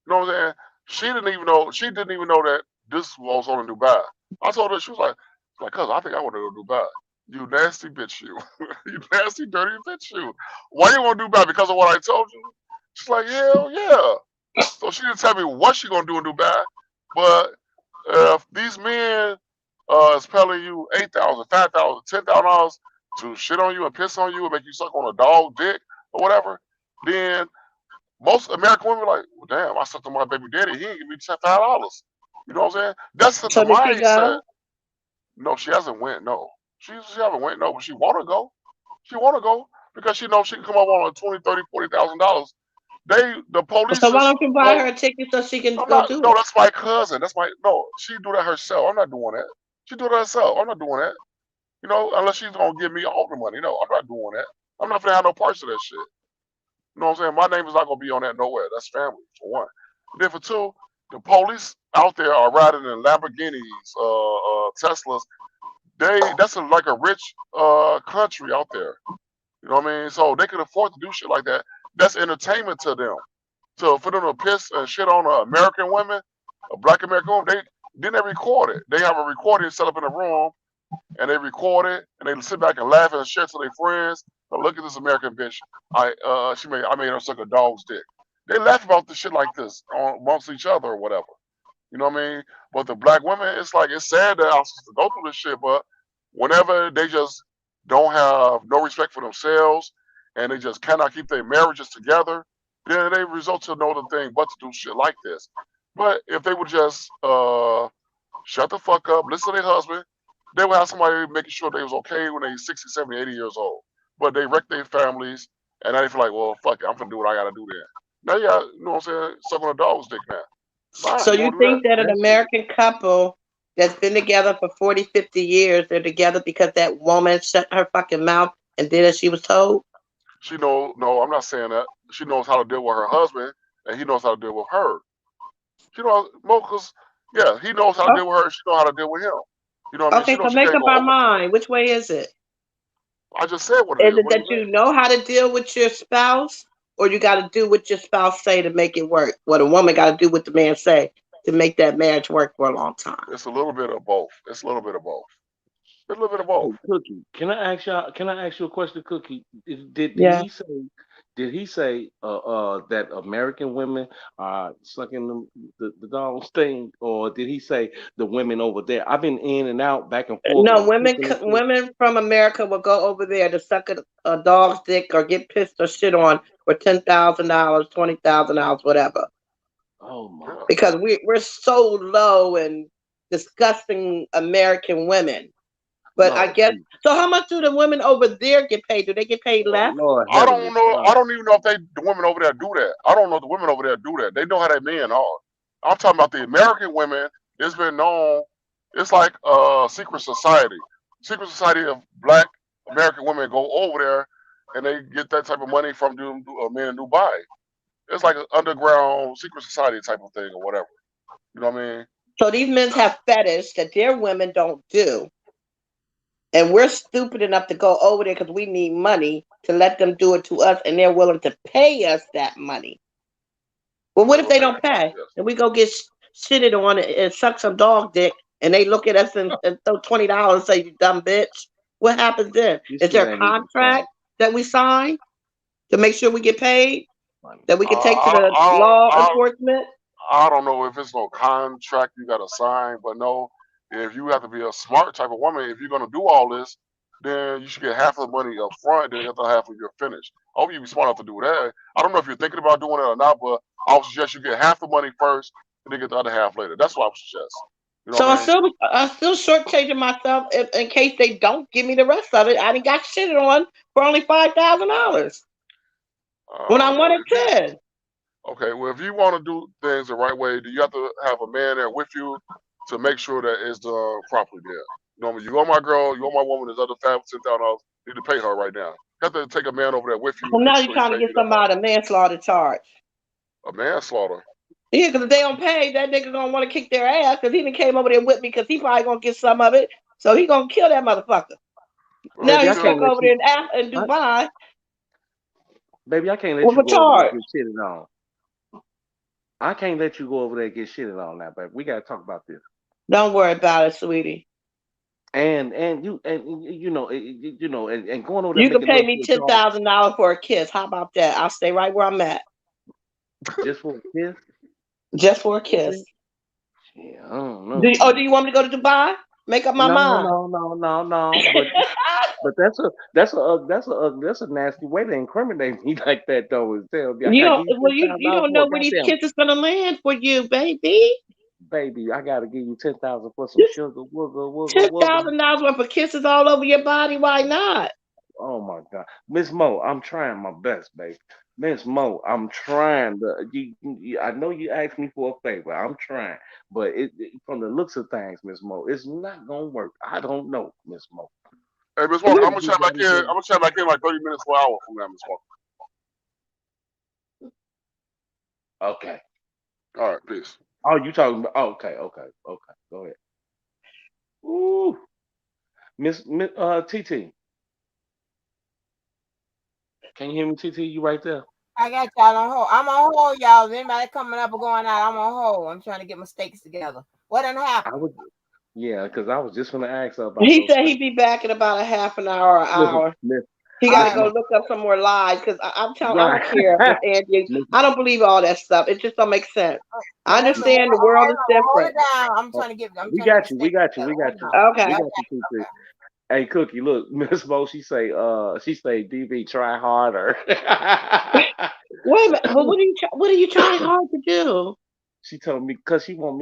You know what I'm saying? She didn't even know. She didn't even know that this was on in Dubai. I told her she was like, cousin, I think I want to go to Dubai. You nasty bitch, you. You nasty, dirty bitch, you. Why you want to Dubai? Because of what I told you? She's like, hell yeah. So she didn't tell me what she gonna do in Dubai, but if these men is paying you 8,000, 5,000, $10,000 to shit on you and piss on you and make you suck on a dog dick or whatever, then most American women are like, well, damn, I sucked on my baby daddy. He ain't give me $5. You know what I'm saying? That's the So did she mindset. go? No, she hasn't went. No, she haven't went. No, but she wanna go. She wanna go because she knows she can come up on a 20, 30, $40,000. The So police why is don't you buy go. her a ticket so she can I'm go not. do No, it? that's my cousin. That's my no. She do that herself. I'm not doing that. She do that herself. I'm not doing that. Unless she's gonna give me all the money. No, I'm not doing that. I'm not gonna have no parts of that shit. You know what I'm saying? My name is not gonna be on that nowhere. That's family for one. And then for two, the police out there are riding in Lamborghinis, Teslas. That's like a rich country out there. You know what I mean? So they can afford to do shit like that. That's entertainment to them. So for them to piss and shit on American women, a black American woman, they record it. They have a recording set up in a room, and they record it, and they sit back and laugh and share to their friends. Now look at this American bitch. I made her suck a dog's dick. They laugh about this shit like this amongst each other or whatever. You know what I mean? But the black women, it's like it's sad that our sisters go through this shit, but whenever they just don't have no respect for themselves and they just cannot keep their marriages together, then they result to no other thing but to do shit like this. But if they would just shut the fuck up, listen to their husband, they would have somebody making sure they was okay when they 60, 70, 80 years old. But they wreck their families and now they feel like, well, fuck it, I'm gonna do what I gotta do then. Now you got, you know what I'm saying, sucking a dog's dick now. So Fine, you you wanna do that? think that an That's it. American couple that's been together for 40, 50 years, they're together because that woman shut her fucking mouth and did as she was told? She know no, I'm not saying that. She knows how to deal with her husband and he knows how to deal with her. She know Mocha's. Yeah, he knows how to Oh, deal with her. She know how to deal with him. You know what I mean? She okay, so knows she make can't up go our overboard. mind. Which way is it? I just said what it Is is. it What do that you you mean? know how to deal with your spouse, or you got to do what your spouse say to make it work? What a woman got to do what the man say to make that marriage work for a long time. It's a little bit of both. It's a little bit of both. It's a little bit of Hey, both. Cookie, can I ask y'all? Can I ask you a question, Cookie? Did Yeah. he say? Did he say that American women are sucking the dog's thing, or did he say the women over there? I've been in and out, back and forth, No, and women clicking and stuff. women from America will go over there to suck a dog's dick or get pissed or shit on for $10,000, $20,000, whatever. Oh my Yeah. Because God! we're so low and disgusting American women. But I Lord, guess Jesus. so. How much do the women over there get paid? Do they get paid Oh, less? Lord I Heavenly don't know. I Father. don't even know if the women over there do that. I don't know if the women over there do that. They know how they men are. I'm talking about the American women. It's been known. It's like secret society. Secret society of black American women go over there and they get that type of money from men in Dubai. It's like an underground secret society type of thing or whatever. You know what I mean? So these men have fetish that their women don't do, and we're stupid enough to go over there because we need money to let them do it to us, and they're willing to pay us that money. Well, what They if will they pay don't that money. pay Yes. and we go get shitted on and suck some dog dick, and they look at us and throw $20 and say, "You dumb bitch"? What happens then? This Is shit there a ain't even contract funny. that we sign to make sure we get paid Funny. that we can take to I, the I, don't, law I, enforcement? I don't know if it's no contract you got to sign, but no, if you have to be a smart type of woman, if you're going to do all this, then you should get half of the money up front, then the other half when you're finished. I hope you be smart enough to do that. I don't know if you're thinking about doing it or not, but I would suggest you get half the money first and then get the other half later. That's what I would suggest. You know So what I mean? I still shortchanging myself in case they don't give me the rest of it. I done got shitted on for only $5,000 when I Well, wanted if you 10. okay, well, if you want to do things the right way, do you have to have a man there with you to make sure that it's done properly? There, you know, when you want my girl, you want my woman, there's other $5,000, $10,000, you need to pay her right now. You have to take a man over there with you So and make now you're sure he trying to pay get you that somebody a manslaughter charge. money. A manslaughter. Yeah, because if they don't pay, that nigga gonna want to kick their ass because he done came over there with me because he probably gonna get some of it. So he gonna kill that motherfucker. Well, Now he Baby, I he's still, stuck can't let over there you. in I, Dubai baby, I can't let with you a go over there and charge. get shitted on. I can't let you go over there and get shitted on now, baby. We gotta talk about this. Don't worry about it, sweetie. And going over there You can making pay love me to a ten dog thousand dollars for a kiss. How about that? I'll stay right where I'm at just for a kiss. just for a kiss. Really? Yeah, I don't know, Do man. you want me to go to Dubai? Make up my No, mind. no, no, no, no. But that's a nasty way to incriminate me like that though. Is tell me I You gotta don't give you well you $10,000 don't for know a where these goddamn kisses gonna land for you, baby. baby. I gotta give you 10,000 for some Just sugar, wooga, wooga, ten wooga. thousand dollars worth of kisses all over your body. Why not? Oh my God, Miss Mo, I'm trying my best, baby. Miss Mo, I'm trying to. I know you asked me for a favor. I'm trying, but from the looks of things, Miss Mo, it's not gonna work. I don't know, Miss Mo. hey, Miss You Walker, I'm gotta gonna be check back better in. I'm than. gonna check back in like 30 minutes to an hour from now, Miss Walker. Okay. All right, peace. Oh, you talking about? Oh, okay, okay, okay. Go ahead. Ooh, TT, can you hear me, TT? You right there? I got y'all on hold. I'm on hold, y'all. If anybody coming up or going out, I'm on hold. I'm trying to get my steaks together. What done I happened? was, yeah, because I was just gonna ask her about He those said things. he'd be back in about a half an hour or an Listen, hour. Miss, He got All to Miss right. go Mo, look up some more lies because I'm telling. I right? don't care, Miss Angie. Miss, I don't believe all that stuff. It just don't make sense. I Hold on, understand the world is hold different. it down. I'm oh, trying to get. I'm we trying to get got the you. We steaks got you. together. We got Hold you. on. We Okay. got you, TT. Hey, Cookie, look, Miss Mo, she say, DB, try harder. Wait a minute. Well, what are you trying hard to do? She told me because she wanted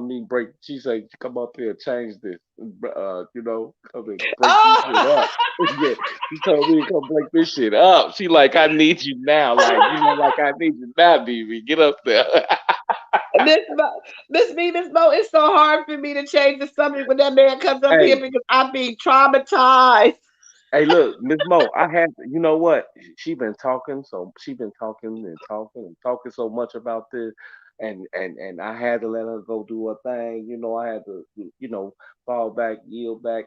me to break. She said, "Come up here, change this, come and break this shit Oh, up." Yeah, she told me to come break this shit up. She like, I need you now, like I need you now, DB. Get up there. Miss Mo, Miss Mo, it's so hard for me to change the subject when that man comes up here Hey, because I'm being traumatized. hey, look, Miss Mo, I have, you know what? She been talking, so she been talking and talking and talking so much about this. and I had to let her go do her thing. I had to, fall back, yield back.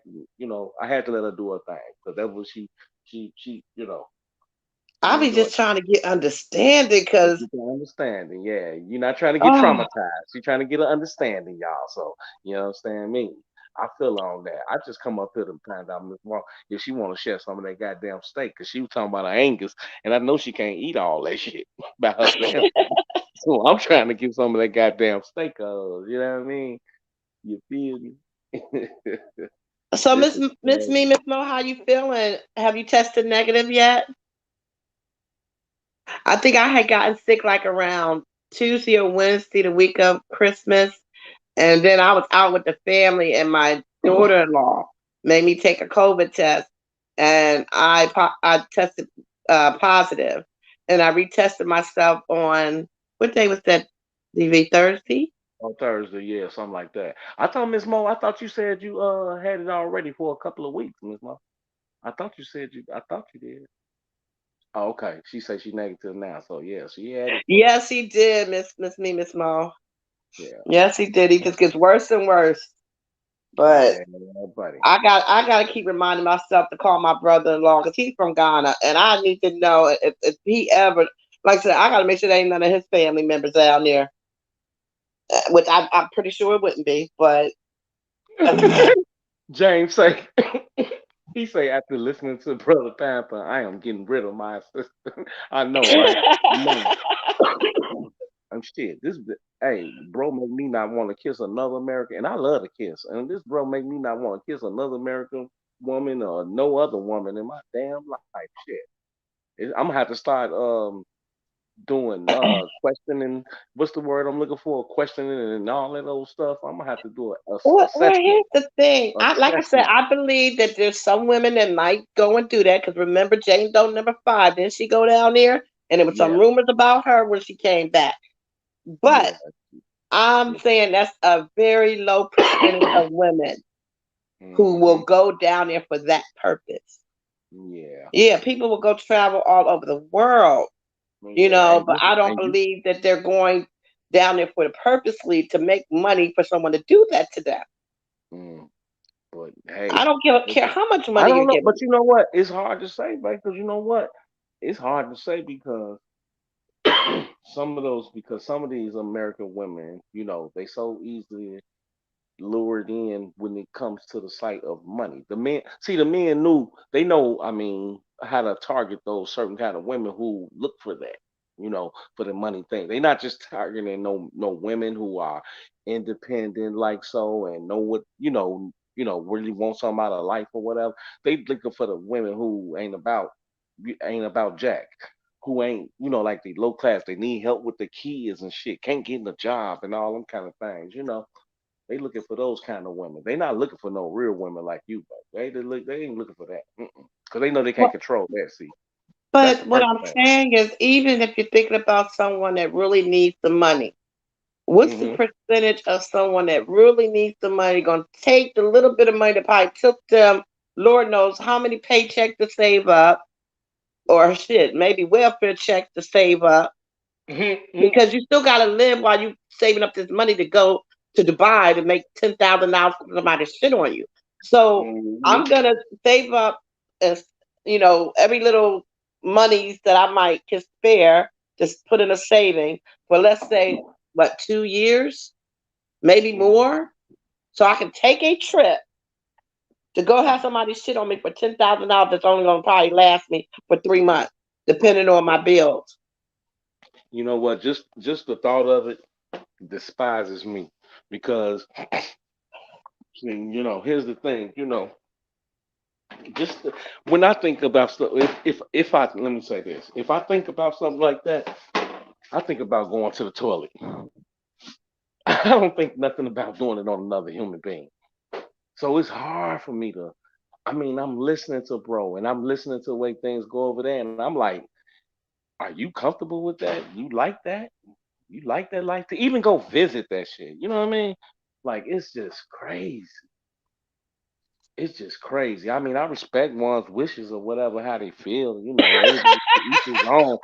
I had to let her do her thing because that was she I be enjoyed just trying to get understanding it. because, Get the understanding. Yeah, you're not trying to get oh, traumatized. You're trying to get an understanding, y'all. So you understand me. I feel on that. I just come up here to find out Miss Wall if she want to share some of that goddamn steak because she was talking about her Angus, and I know she can't eat all that shit by herself. So I'm trying to get some of that goddamn steak. You know what I mean? You feel me? so This Miss is Miss Me, crazy. Miss Mo, how you feeling? Have you tested negative yet? I think I had gotten sick like around Tuesday or Wednesday, the week of Christmas. And then I was out with the family, and my daughter in law made me take a COVID test, and I tested positive, and I retested myself on what day was that? DV Thursday. On Thursday, yeah, something like that. I thought Miss Mo, I thought you said you had it already for a couple of weeks, Miss Mo. I thought you did. Oh, okay. She said she negative now, so yeah, she had it for Yes, he did, Miss Me, Miss Mo. yeah. Yes, he did. He just gets worse and worse. But Yeah, buddy. I gotta keep reminding myself to call my brother-in-law because he's from Ghana, and I need to know if he ever, like I said, I gotta make sure there ain't none of his family members down there, which I'm pretty sure it wouldn't be. But James say he say after listening to Brother Pamper, I am getting rid of my sister. I know, right? Man, I'm shit. Hey, bro, make me not want to kiss another American, and I love to kiss. And this bro make me not want to kiss another American woman or no other woman in my damn life. Shit, I'm gonna have to start doing questioning. What's the word I'm looking for? Questioning and all that old stuff. I'm gonna have to do a well, assessment. here's the thing. I like I said, Assessment. I believe that there's some women that might go and do that because remember Jane Doe number 5, didn't she go down there? And there was some Yeah, rumors about her when she came back. But yeah, I'm yeah. saying that's a very low percentage of women who Hmm. will go down there for that purpose. Yeah, Yeah, people will go travel all over the world, yeah. but I don't And you, believe that they're going down there for purposely to make money for someone to do that to them. mm, but I hey, don't care how much I money don't you're know. But giving. you know what? It's hard to say, because you know what? It's hard to say because some of these American women, they so easily lured in when it comes to the sight of money. The men they know, I mean, how to target those certain kind of women who look for that, for the money thing. They're not just targeting no women who are independent like so and know what, really want something out of life or whatever. They looking for the women who ain't about Jack. Who ain't, like the low class, they need help with the kids and shit, can't get in a job and all them kind of things. They looking for those kind of women. They not looking for no real women like you, but they ain't looking for that. Because they know they can't But, control that. See, that's but the what first I'm thing. saying is, even if you're thinking about someone that really needs the money, what's the Hmm. percentage of someone that really needs the money going to take the little bit of money that probably took them, Lord knows how many paychecks to save up, or shit, maybe welfare checks to save up, Hmm. because you still got to live while you saving up this money to go to Dubai to make $10,000 for somebody to shit on you. So Hmm. I'm gonna save up as every little monies that I might can spare, just put in a saving for, let's say, what, 2 years, maybe more, so I can take a trip to go have somebody shit on me for $10,000 that's only gonna probably last me for 3 months, depending on my bills. You know what? Just the thought of it despises me because here's the thing. Just when I think about stuff, if I let me say this, if I think about something like that, I think about going to the toilet. I don't think nothing about doing it on another human being. So it's hard for me to. I mean, I'm listening to bro, and I'm listening to the way things go over there, and I'm like, are you comfortable with that? You like that? You like that? Like to even go visit that shit? You know what I mean? Like it's just crazy. It's just crazy. I mean, I respect one's wishes or whatever, how they feel. Everybody to each his own.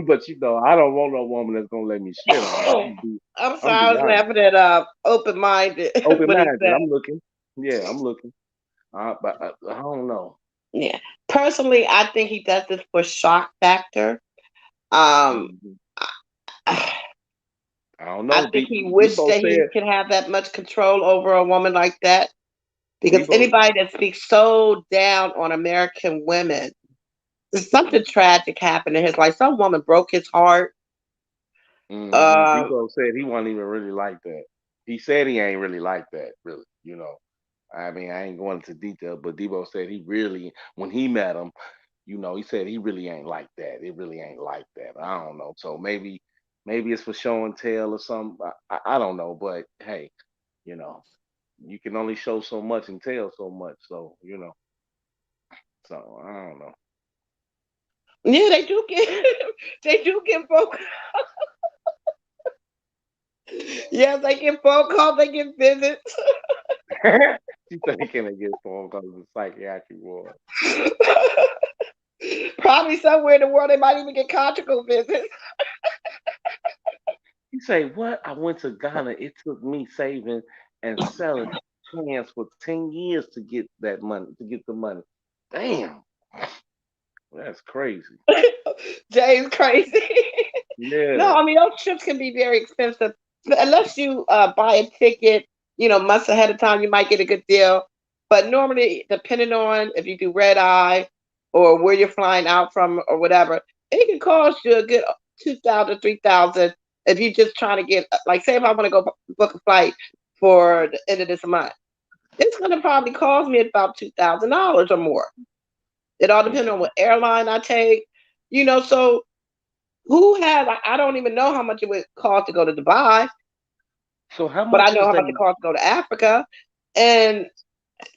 But I don't want no woman that's gonna let me shit on her. I'm I'm sorry, I be was honest. laughing at open minded Open when he minded. said, I'm looking. Yeah, I'm looking. But I don't know. yeah. Personally, I think he does this for shock factor. Um, Mhm. I I don't I know. think he wished Debo that he said. could have that much control over a woman like that. Because Debo. anybody that speaks so down on American women, something tragic happened in his life. Some woman broke his heart. Uh, Debo said he wasn't even really like that. He said he ain't really like that. Really. I mean, I ain't going into detail, but Debo said he really, when he met him, he said he really ain't like that. It really ain't like that. I don't know. So maybe it's for show and tell or something. I don't know. But hey, you know, you can only show so much and tell so much. So so I don't know. yeah, they do get they do get phone. Yes, they get phone calls. They get visits. She thinking it gets phone calls of the psychiatric ward. Probably somewhere in the world they might even get conjugal visits. You say what? I went to Ghana. It took me saving and selling cans for 10 years to get that money, to get the money. Damn, that's crazy. Jay's crazy. No, Yeah. I mean those trips can be very expensive unless you buy a ticket. Months ahead of time, you might get a good deal. But normally, depending on if you do red eye or where you're flying out from or whatever, it can cost you a good 2,000, 3,000 if you're just trying to get like say if I want to go book a flight for the end of this month, it's going to probably cost me about $2,000 or more. It all depends on Okay. what airline I take. So who has? I don't even know how much it would cost to go to Dubai, So how but I much know is how they? much it costs to go to Africa. And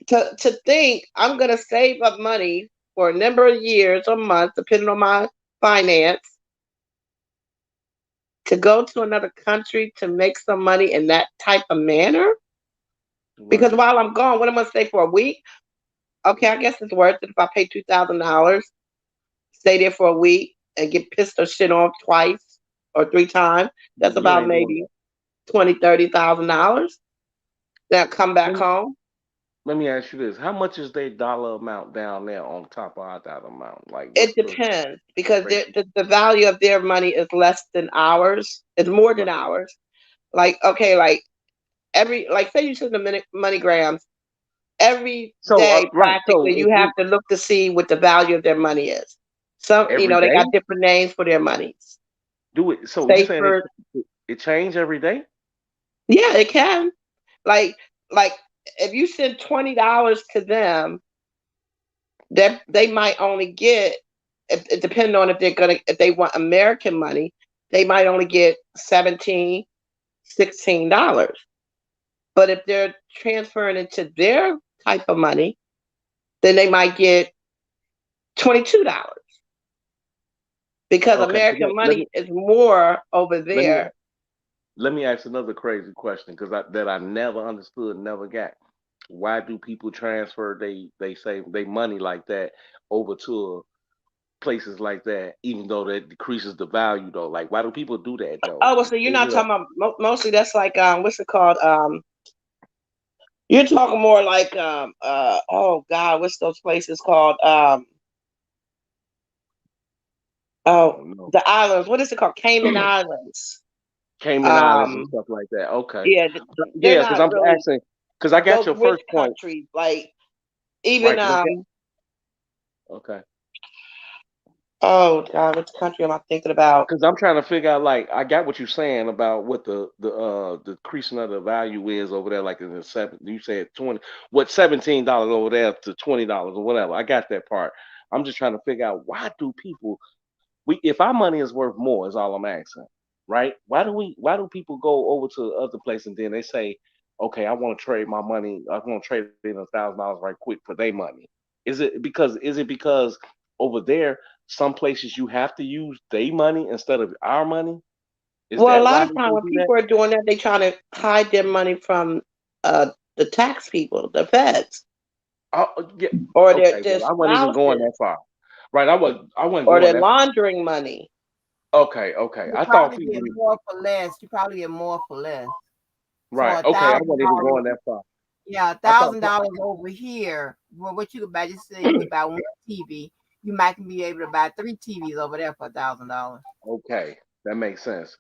to think I'm gonna save up money for a number of years or months, depending on my finance, to go to another country to make some money in that type of manner. Because Right. while I'm gone, what am I gonna stay for a week? Okay, I guess it's worth it if I pay $2,000, stay there for a week and get pissed or shit off twice or three times. That's You about ain't doing maybe that. 20, $30,000. Then come Let back me home. let me ask you this: how much is their dollar amount down there on top of our dollar amount? Like, It what's the depends because rate? the value of their money is less than ours. It's more than Right. ours. Like okay, like every like say you send the money grams every So day right. So practically if you have we to look to see what the value of their money is. Some every they day got different names for their monies. do it. So you saying Safer, it change every day? yeah, it can. Like if you send $20 to them, that they might only get it depending on if they want American money, they might only get 17, $16. But if they're transferring it to their type of money, then they might get $22 because Okay. So American let money me is more over let me there. let me ask another crazy question because that I never understood, never got. Why do people transfer they say they money like that over to places like that, even though that decreases the value though? Like, why do people do that though? Oh, well, so you're Is not it a talking about mostly that's like what's it called? You're talking more like oh God, what's those places called? I Oh, don't know, the islands. What is it called? Cayman Islands. Cayman Islands and Um, stuff like that? Okay, yeah, they're yeah, because not I'm really asking because I got those your rich first point countries. Like even right. Because okay. oh God, which country am I thinking about? Because I'm trying to figure out, like, I got what you're saying about what the decreasing of the value is over there, like in the seven. You said 20, what $17 over there to $20 or whatever. I got that part. I'm just trying to figure out why do people we if our money is worth more is all I'm asking, right? Why do people go over to other place and then they say, okay, I want to trade my money, I want to trade in $1,000 right quick for their money. Is it because over there some places you have to use their money instead of our money? Is Well, a that lot why of times they when do that? people are doing that, they trying to hide their money from the tax people, the feds, Oh, yeah. or Okay, their well, I wasn't even going spouses. that far. Right. I wasn't or going they're that far. laundering money. Okay, okay. You I thought probably people get were more for less. You probably get more for less. So right. a Okay, I thousand wasn't even dollars, going that far. yeah, a I thought thousand dollars over here. Well, what you could buy? Just say you could buy one TV. You might can be able to buy three TVs over there for $1,000. okay, that makes sense.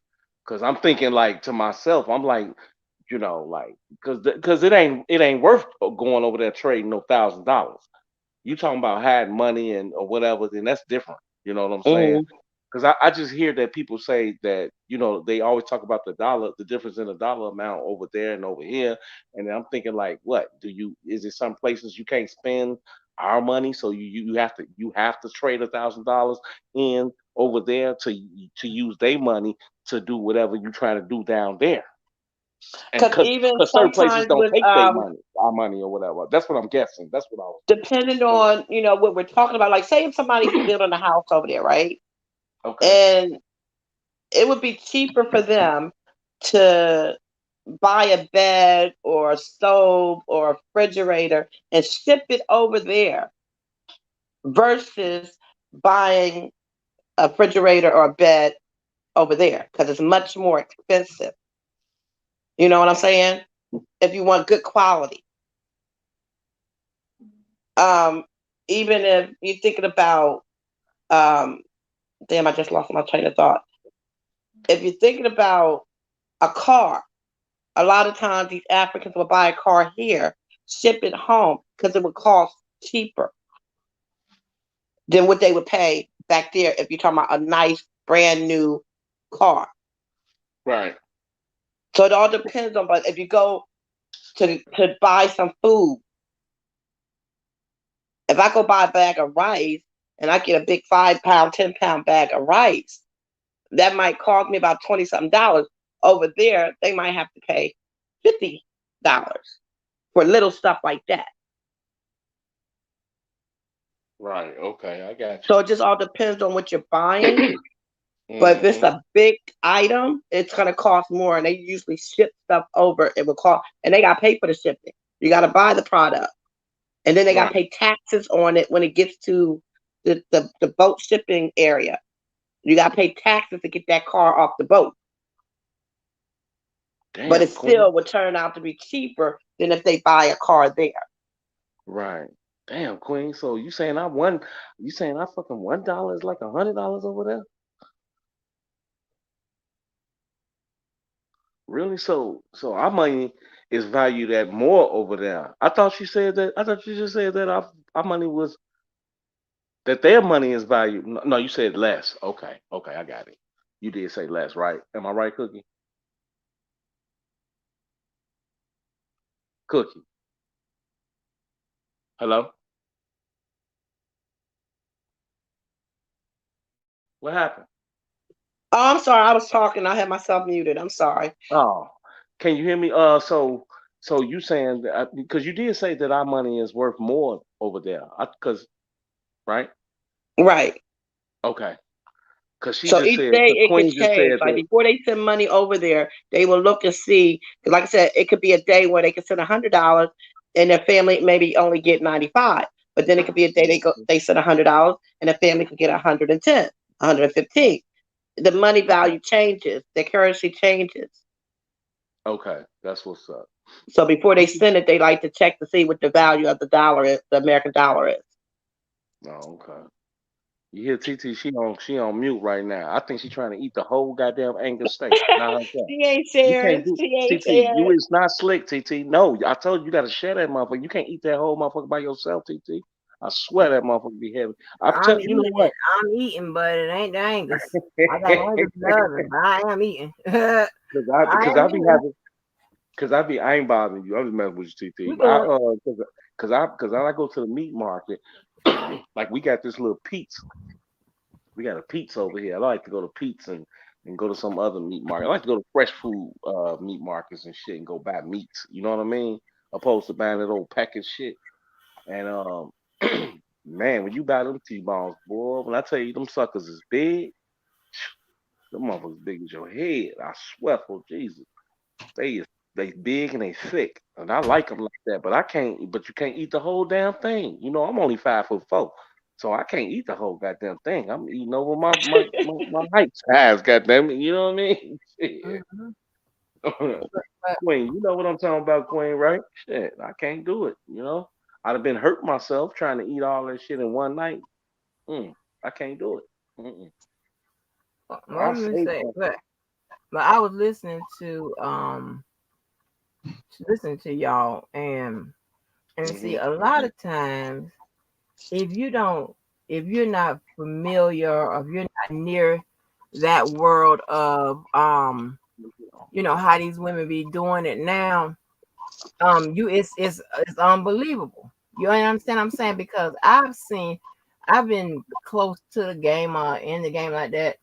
Cause I'm thinking like to myself, I'm like, like, cause it ain't worth going over there trading no $1,000. You talking about hiding money and or whatever, then that's different. You know what I'm saying? Hmm. Because I just hear that people say that they always talk about the dollar, the difference in the dollar amount over there and over here, and then I'm thinking like, what do you? Is it some places you can't spend our money, so you have to trade $1,000 in over there to use their money to do whatever you're trying to do down there, and Because because even certain places sometimes don't with take their money, our money or whatever. That's what I'm guessing. That's what I was depending thinking. on what we're talking about, like say if somebody's building a house over there, right? Okay. And it would be cheaper for them to buy a bed or a stove or a refrigerator and ship it over there versus buying a refrigerator or a bed over there because it's much more expensive. You know what I'm saying? If you want good quality. Um, Even if you're thinking about, um, damn, I just lost my train of thought. If you're thinking about a car, a lot of times these Africans will buy a car here, ship it home because it would cost cheaper than what they would pay back there if you're talking about a nice brand new car. Right. So it all depends on, but if you go to buy some food, if I go buy a bag of rice and I get a big 5 pound, 10 pound bag of rice, that might cost me about 20 something dollars. Over there, they might have to pay $50 for little stuff like that. Right. Okay. I got So it just all depends on what you're buying. you. But if it's Hmm. a big item, it's gonna cost more, and they usually ship stuff over. It will cost, and they got to pay for the shipping. You got to buy the product, and then they got to Right. pay taxes on it when it gets to the boat shipping area. You got to pay taxes to get that car off the boat, but it Damn, Queen. still would turn out to be cheaper than if they buy a car there. Right. Damn, Queen. So you saying I won? You saying I fucking $1 is like $100 over there? Really? So our money is valued at more over there. I thought you said that. I thought you just said that our money was that their money is valued. No, no, you said less. Okay. Okay, I got it. You did say less, right? Am I right, Cookie? Cookie. Hello. What happened? Oh, I'm sorry. I was talking. I had myself muted. I'm sorry. Oh, can you hear me? So you saying that because you did say that our money is worth more over there? Because right? Right. Okay. Because she So just each said, day because it could Queen just change. said Like that. before they send money over there, they will look and see. 'Cause like I said, it could be a day where they could send $100 and their family maybe only get 95. But then it could be a day they send $100 and the family could get 110, 115. The money Okay. value changes. The currency changes. Okay, that's what's up. So before they send it, they like to check to see what the value of the dollar is, the American dollar is. Oh, okay. You hear TT? She on mute right now. I think she's trying to eat the whole goddamn Angus steak. Not her fault. She ain't You sharing. can't do She ain't TT. You sharing. is not slick, TT. No, I told you you got to share that motherfucker. You can't eat that whole motherfucker by yourself, TT. I swear that motherfucker be heavy. I'm I'm telling you know eating what? it. I'm eating, but it ain't the Angus. I got Angus in the oven, but I am eating. I Because I because am I be eating. having because I ain't bothering you. I'm just messing with you, TT. You But I good? because I go to the meat market. Like we got this little Pete's. We got a Pete's over here. I like to go to Pete's and go to some other meat market. I like to go to fresh food meat markets and shit and go buy meats. You know what I mean? Opposed to buying that old packaged shit. And man, when you buy them T-bones, boy, when I tell you them suckers is big, them motherfuckers big as your head. I swear for Jesus. They is they big and they thick, and I like them like that. But I can't. But you can't eat the whole damn thing. I'm only 5'4". So I can't eat the whole goddamn thing. I'm eating over my height size, goddamn it. You know what I mean? Shit. Mhm. But Queen, you know what I'm talking about, Queen, right? Shit, I can't do it. I'd have been hurt myself trying to eat all that shit in one night. Mm, I can't do it. Mm-mm. let I me say say, something. but I was listening to y'all, and see, Hmm. a lot of times, if you don't, if you're not familiar, or if you're not near that world of how these women be doing it now, you it's unbelievable. You understand what I'm saying? Because I've been close to the game or in the game like that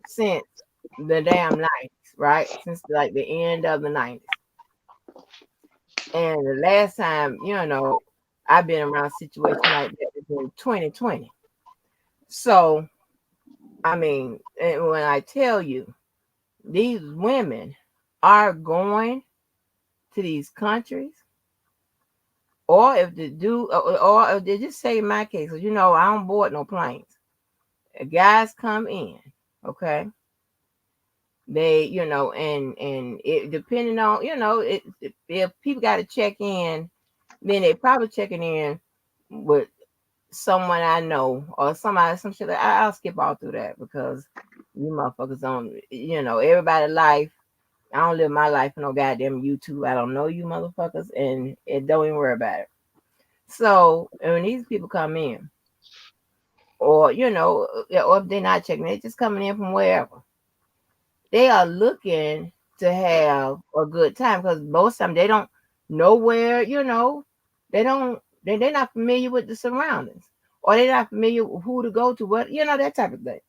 since the damn 90s, right? Since like the end of the 90s. And the last time, I've been around a situation like that was in 2020. So, I mean, and when I tell you, these women are going to these countries, or if they do, or if they just say in my case, 'cause I don't board no planes. Guys come in, okay? They, and it depending on, if people got to check in, then they probably checking in with someone I know or somebody, some shit. I'll skip all through that because you motherfuckers don't, everybody life. I don't live my life for no goddamn YouTube. I don't know you motherfuckers, and it don't even worry about it. So when these people come in, or or if they're not checking, they're just coming in from wherever. They are looking to have a good time because most of them they don't know where, they don't they're not familiar with the surroundings, or they're not familiar with who to go to, what, that type of thing.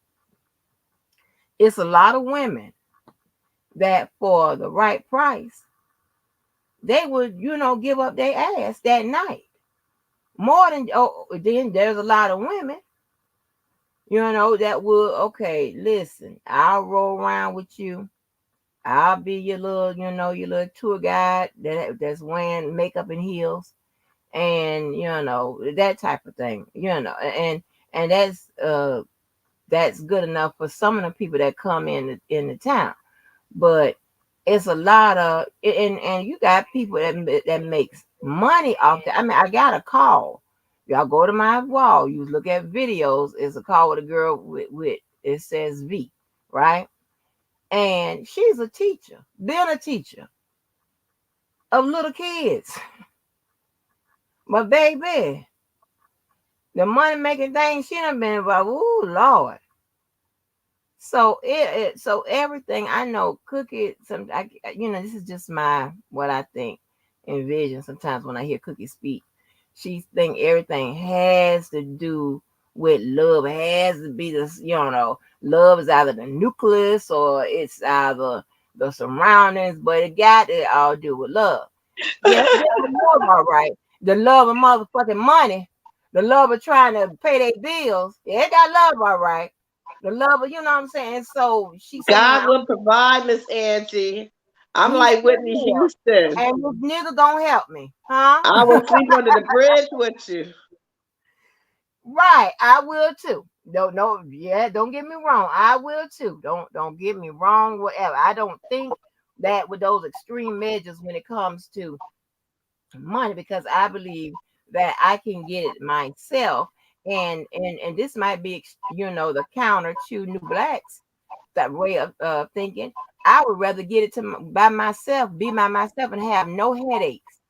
It's a lot of women that for the right price they would, give up their ass that night. More than, then there's a lot of women, that would, okay, listen, I'll roll around with you. I'll be your little, your little tour guide that's wearing makeup and heels, and that type of thing, and that's good enough for some of the people that come in the town. But it's a lot of, and you got people that makes money off that. I mean, I got a call. Y'all go to my wall. You look at videos. It's a call with a girl with it says V, right? And she's a teacher, been a teacher of little kids. But baby, the money making thing she done been involved. Ooh, Lord. So so everything I know, Cookie. This is just my what I think, envision. Sometimes when I hear Cookie speak, she think everything has to do with love. It has to be this, love is either the nucleus or it's either the surroundings, but it got to all do with love. Yes, there's love, all right. The love of motherfucking money, the love of trying to pay their bills. Yeah, it got love, all right. The love of, what I'm saying? So she said, man, God will provide, Miss Angie. I'm he like sure Whitney will. Houston. And this nigga gonna help me, huh? I will sleep under the bridge with you. Right, I will too. No, yeah, don't get me wrong. I will too. Don't get me wrong, whatever. I don't think that with those extreme measures when it comes to money, because I believe that I can get it myself. And this might be, the counter to New Blacks, that way of thinking. I would rather get it by myself, be by myself, and have no headaches.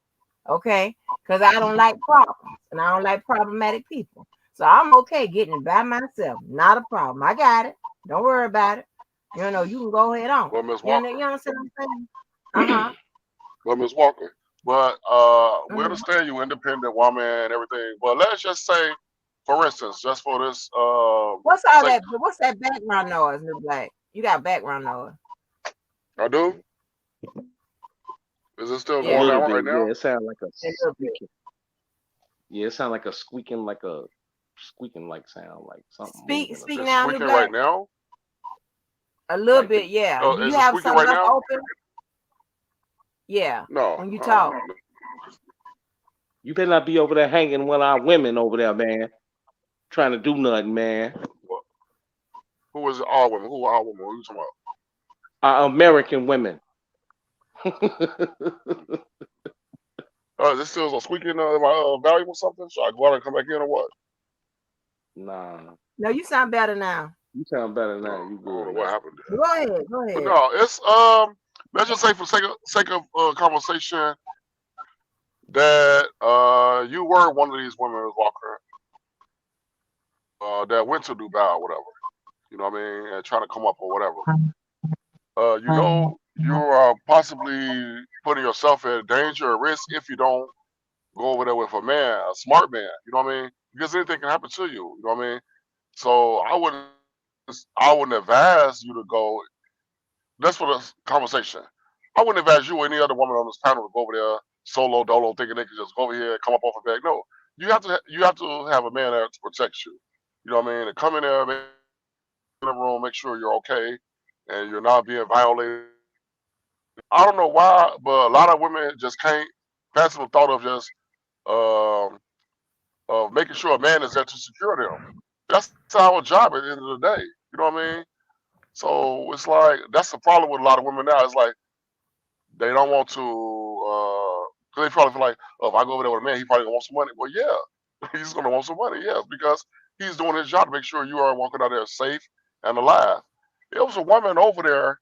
Okay, because I don't like problems and I don't like problematic people. So I'm okay getting it by myself. Not a problem. I got it. Don't worry about it. You can go ahead on. Well, Miss You Walker. understand what I'm saying? Uh-huh. Well, Miss Walker. But we Mhm. understand you independent woman and everything. But let's just say, for instance, just for this What's all sake, that? What's that background noise, New Black? You got background noise. I do. Is it still A going Yeah, little out bit, right yeah. now? It sounds like a a little bit. squeaking. Yeah, it sounds like a squeaking, like a squeaking, like sound, like something moving or Speak It's something. now, New squeaking right Black. now. A little Like the bit, yeah. Oh, Do you is it have squeaking something right else now? open? Yeah. No. When you talk. you better not be over there hanging with our women over there, man. trying to do nothing, man. Well, who is all women? Who are all women? Who you talking American women. about? Is this still a squeaking my volume or something? Should I go out and come back in or what? Nah, No, you sound better now. you sound better now. Oh, You I don't good know what now. happened Go there. ahead. Go But ahead. no, it's let's just say for sake of conversation that you were one of these women, Walker, that went to Dubai or whatever. You know what I mean? And trying to come up or whatever. You know you are possibly putting yourself at danger or risk if you don't go over there with a man, a smart man. You know what I mean? Because anything can happen to you. You know what I mean? So I wouldn't advise you to go. That's for the conversation. I wouldn't advise you or any other woman on this panel to go over there solo dolo, thinking they can just go over here and come up off a bag. No, you have to have a man there to protect you. You know what I mean? To come in there, make in the room, make sure you're okay and you're not being violated. I don't know why, but a lot of women just can't fancy the thought of just um, of making sure a man is there to secure them. That's our job at the end of the day. You know what I mean? So it's like that's the problem with a lot of women now. It's like they don't want to, cause they probably feel like, oh, if I go over there with a man, he probably gonna want some money. Well, yeah, he's gonna want some money, yes, because he's doing his job to make sure you are walking out there safe and alive. There was a woman over there,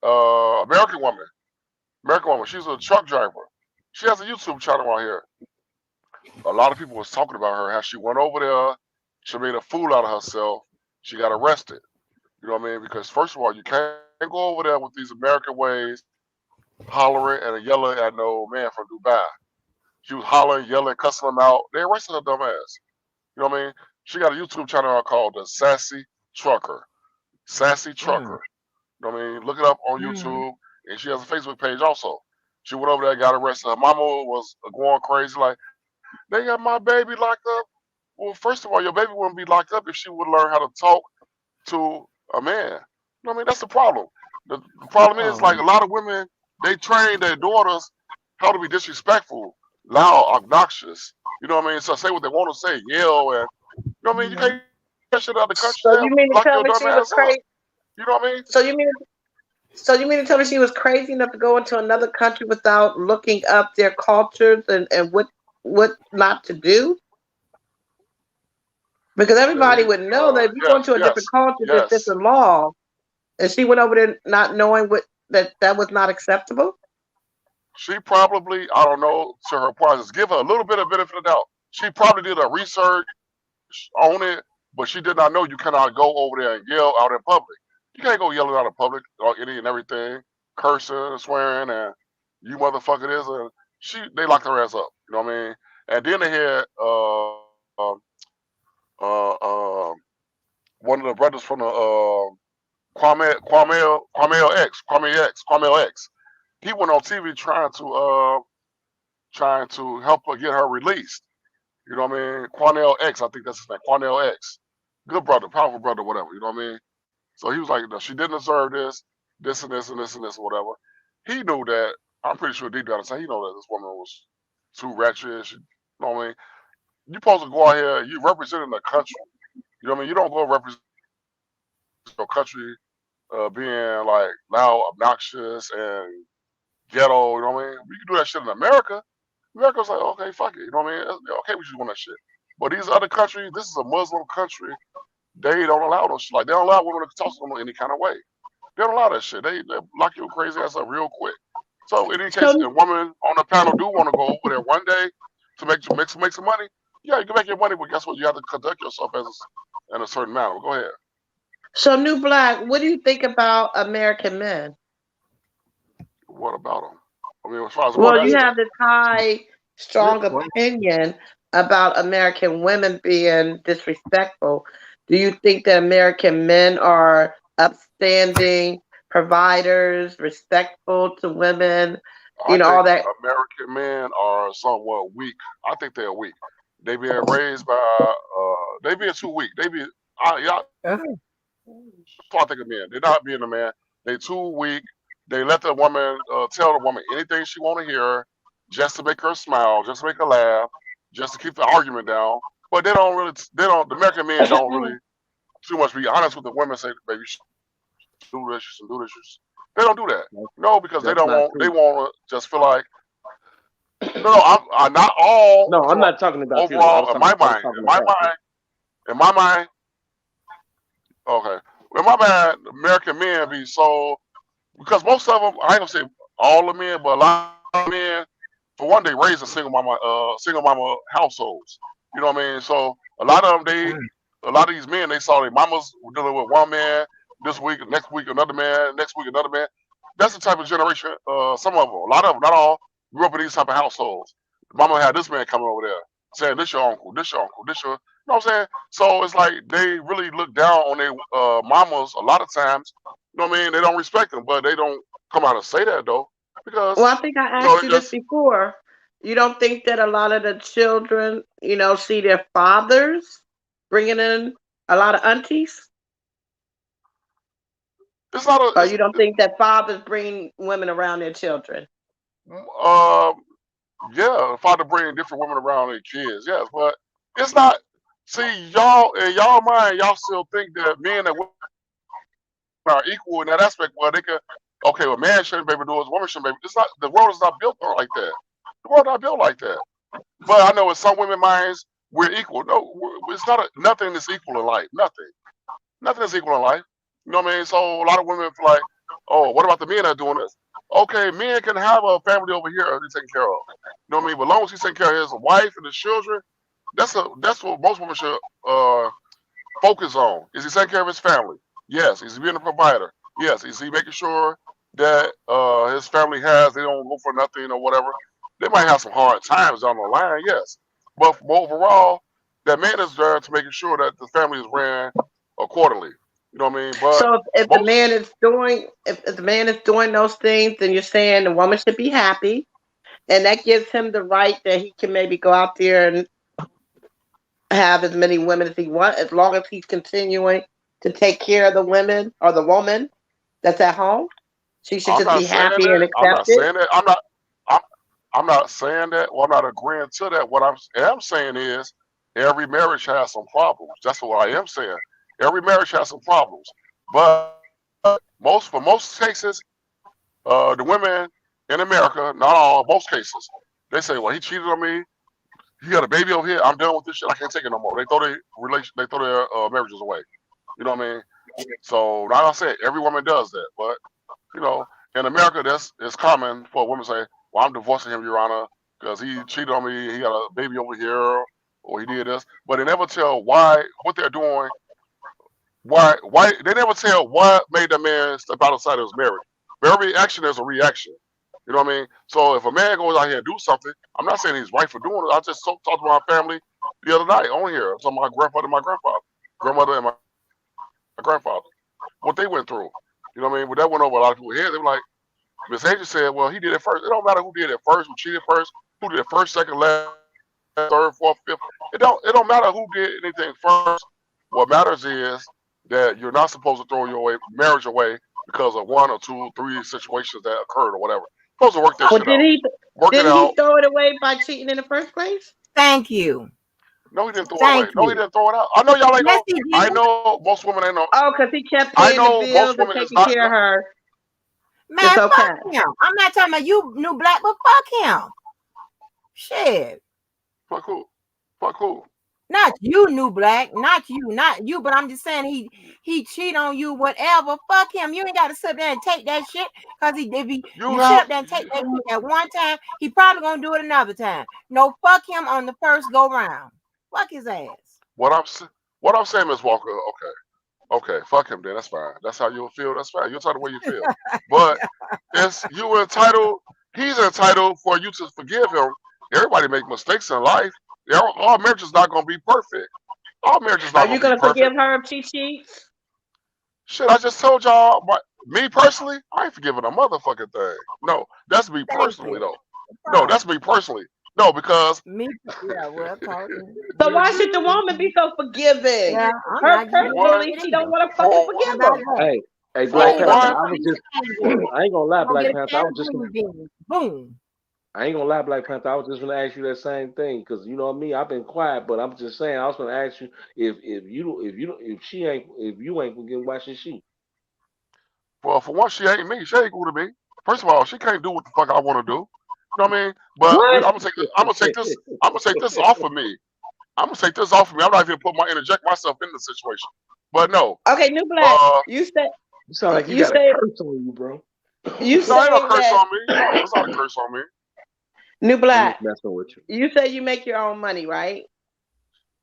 American woman. She's a truck driver. She has a YouTube channel out here. A lot of people was talking about her, how she went over there, she made a fool out of herself. She got arrested. You know what I mean? Because first of all, you can't go over there with these American ways, hollering and yelling at no man from Dubai. She was hollering, yelling, cussing them out. They arrested her dumb ass. You know what I mean? She got a YouTube channel called the Sassy Trucker. Sassy Mm, Trucker. You know what I mean? Look it up on mm, YouTube. And she has a Facebook page also. She went over there, got arrested. Her mama was going crazy, like, they got my baby locked up. Well, first of all, your baby wouldn't be locked up if she would learn how to talk to a man. You know what I mean? That's the problem. The problem is, like, oh, a lot of women, they train their daughters how to be disrespectful, loud, obnoxious. You know what I mean? So say what they want to say, yell, and you know what I mean? You can't mhm. do that shit out of the country there. So you Lock mean your to dumb tell me ass she up. was crazy? You know what I mean? So you mean you mean to tell me she was crazy enough to go into another country without looking up their cultures and what not to do? Because everybody would know that if you go Yes, into a different yes, culture, there's yes. different laws. And she went over there not knowing that was not acceptable. She probably, I don't know, to her process, give her a little bit of benefit of the doubt. She probably did a research on it, but she did not know you cannot go over there and yell out in public. You can't go yelling out in public or any and everything, cursing, swearing, and you motherfucker this. And they locked her ass up. You know what I mean? And then they had uh, one of the brothers from the Kwame X. He went on TV trying to help her get her released. You know what I mean? Quanell X, I think that's his name. Quanell X. Good brother, powerful brother, whatever. You know what I mean? So he was like, no, she didn't deserve this and this and this and this or whatever. He knew that. I'm pretty sure deep down inside, he know that this woman was too ratchet. You know what I mean? You supposed to go out here, you representing the country. You know what I mean? You don't go represent your country being like loud, obnoxious, and ghetto. You know what I mean? We can do that shit in America. America's like, okay, fuck it. You know what I mean? Okay, we just want that shit. But these other countries, this is a Muslim country. They don't allow those shit. Like, they don't allow women to talk to them in any kind of way. They don't allow that shit. They lock your crazy ass up real quick. So in any case, So a woman on the panel do want to go over there one day to make some money. Yeah, you can make your money, but guess what? You have to conduct yourself in a certain manner. Go ahead. so New Black, what do you think about American men? What about them? I mean, as far as Well, women, you Good, have this high, good strong question. opinion about American women being disrespectful. Do you think that American men are upstanding providers, respectful to women, I all think that? American men are somewhat weak. I think they're weak. They being raised by, they being too weak. Yeah, Uh, that's what I think of men. They're not being a man. They too weak. They let the woman tell the woman anything she want to hear, just to make her smile, just to make her laugh, just to keep the argument down. but they don't really. They don't. The American men don't really too much be honest with the women. Say, baby, you should do this. You should do this. They don't do that. No, because they don't want. That's They not want to true. just feel like no. I'm not all. I'm No, talking I'm about not talking about you. overall. In my I was mind. talking In my about mind. In my mind. Okay. In my mind, American men be so because most of them. I ain't gonna say all the men, but a lot of men. For one, they raised single mama households. You know what I mean? So a lot of them, a lot of these men, they saw their mamas were dealing with one man this week, next week another man, next week another man. That's the type of generation. Some of them, a lot of them, not all, grew up in these type of households. Mama had this man coming over there saying, "This your uncle, this your uncle, this your." You know what I'm saying? So it's like they really look down on their mamas a lot of times. You know what I mean? They don't respect them, but they don't come out and say that though Well, I because think I you know asked they you this just before. You don't think that a lot of the children, see their fathers bringing in a lot of aunties? it's not a Or it's you don't think that fathers bring women around their children? um yeah, father bring different women around their kids, yes, but it's not. See, y'all in y'all mind, y'all still think that men and women are equal in that aspect. Well, they can. Okay, well, man shouldn't be able to do it, woman shouldn't be able. It's not. The world is not built like that. The world not built like that. But I know in some women minds we're equal. No, it's not. Nothing is equal in life. Nothing. Nothing is equal in life. You know what I mean? So a lot of women feel like, oh, what about the men that are doing this? Okay, men can have a family over here he's taking care of. You know what I mean? But as long as he's taking care of his wife and his children, that's what most women should focus on. Is he taking care of his family? Yes. Is he being a provider? Yes. Is he making sure that his family they don't go for nothing or whatever? They might have some hard times down the line, yes. But overall, that man is there to making sure that the family is ran accordingly. You know what I mean? But So if the most, man is doing if the man is doing those things, then you're saying the woman should be happy, and that gives him the right that he can maybe go out there and have as many women as he wants, as long as he's continuing to take care of the women or the woman that's at home. She should I'm just not be saying happy and that. I'm accept not it. saying that. I'm, I'm not saying that. Well, I'm not agreeing to that. What am saying is every marriage has some problems. That's what I am saying. Every marriage has some problems. But for most cases, the women in America, not all, most cases, they say, "Well, he cheated on me. He got a baby over here. I'm done with this shit. I can't take it no more." They throw their marriages away. You know what I mean? So, like I said, every woman does that. But you know, in America, it's common for a woman to say, "Well, I'm divorcing him, Your Honor, because he cheated on me. He got a baby over here, or he did this." But they never tell what they're doing. Why they never tell what made the man step outside of his marriage. For every action, there's a reaction. You know what I mean? So if a man goes out here and do something, I'm not saying he's right for doing it. I just talked to my family the other night on here. So my grandfather and my grandmother and my grandfather, what they went through. You know what I mean? But that went over a lot of people's heads. They were like, Miss Angel said, well, he did it first. It don't matter who did it first, who cheated first, who did it first, second, last, third, fourth, fifth. It don't matter who did anything first. What matters is that you're not supposed to throw your marriage away because of one or two, three situations that occurred or whatever. You're supposed to work that Well, shit out. Work it didn't he out. throw it away by cheating in the first place? Thank you. No, he didn't throw it away. Thank No, he you. didn't throw it out. I know y'all ain't Yes, gonna. he I did. know most women ain't no. Oh, because he kept I paying the know most bills and women is taking not. care of her. It's Man, okay. fuck him. I'm not talking about you, new black, but fuck him. Shit. Fuck who? Fuck who? Not you, new black. Not you. But I'm just saying he cheat on you, whatever. Fuck him. You ain't got to sit there and take that shit. Cause if You you sit have. up there and take that shit at one time, he probably gonna do it another time. No, fuck him on the first go round. Fuck his ass. What I'm what I'm saying, Miss Walker. Okay, fuck him. Then that's fine. That's how you feel. That's fine. You're entitled the way you feel. But it's you entitled. He's entitled for you to forgive him. Everybody make mistakes in life. All marriage is not gonna be perfect. All marriage is Are not you gonna be gonna forgive perfect. her if she cheats? Shit, I just told y'all. Me personally, I ain't forgiving a motherfucking thing. No, that's me Thank personally you. though. No No, problem. that's me personally. No, because Me, yeah, well, cause So you, why should the woman be so yeah, forgiving? I'm Her not for giving you one, personally, it she don't either. want to fucking for How forgive about him. that? Hey, She for Black ain't gonna Panther. get one, I no was free just, change. I ain't gonna lie, Gonna Black get a Panther. I pair was of just, green beans. Boom. I ain't gonna lie, Black Panther. I was just gonna ask you that same thing because you know what I mean. I've been quiet, but I'm just saying. I was gonna ask you if you ain't gonna get watching she. Well, for one, she ain't me. She ain't cool to me. First of all, she can't do what the fuck I want to do. You know what I mean? But What? I'm gonna take this. I'm gonna take this. I'm gonna take this off of me. I'm gonna take this off of me. I'm not even put my interject myself in the situation. But no, Okay, New Black, uh, You sound like you you got a say curse on you, bro. you no, ain't no say curse that on me. No, it's not a curse on me. New I'm just Black, messing with you. you say you make your own money, right?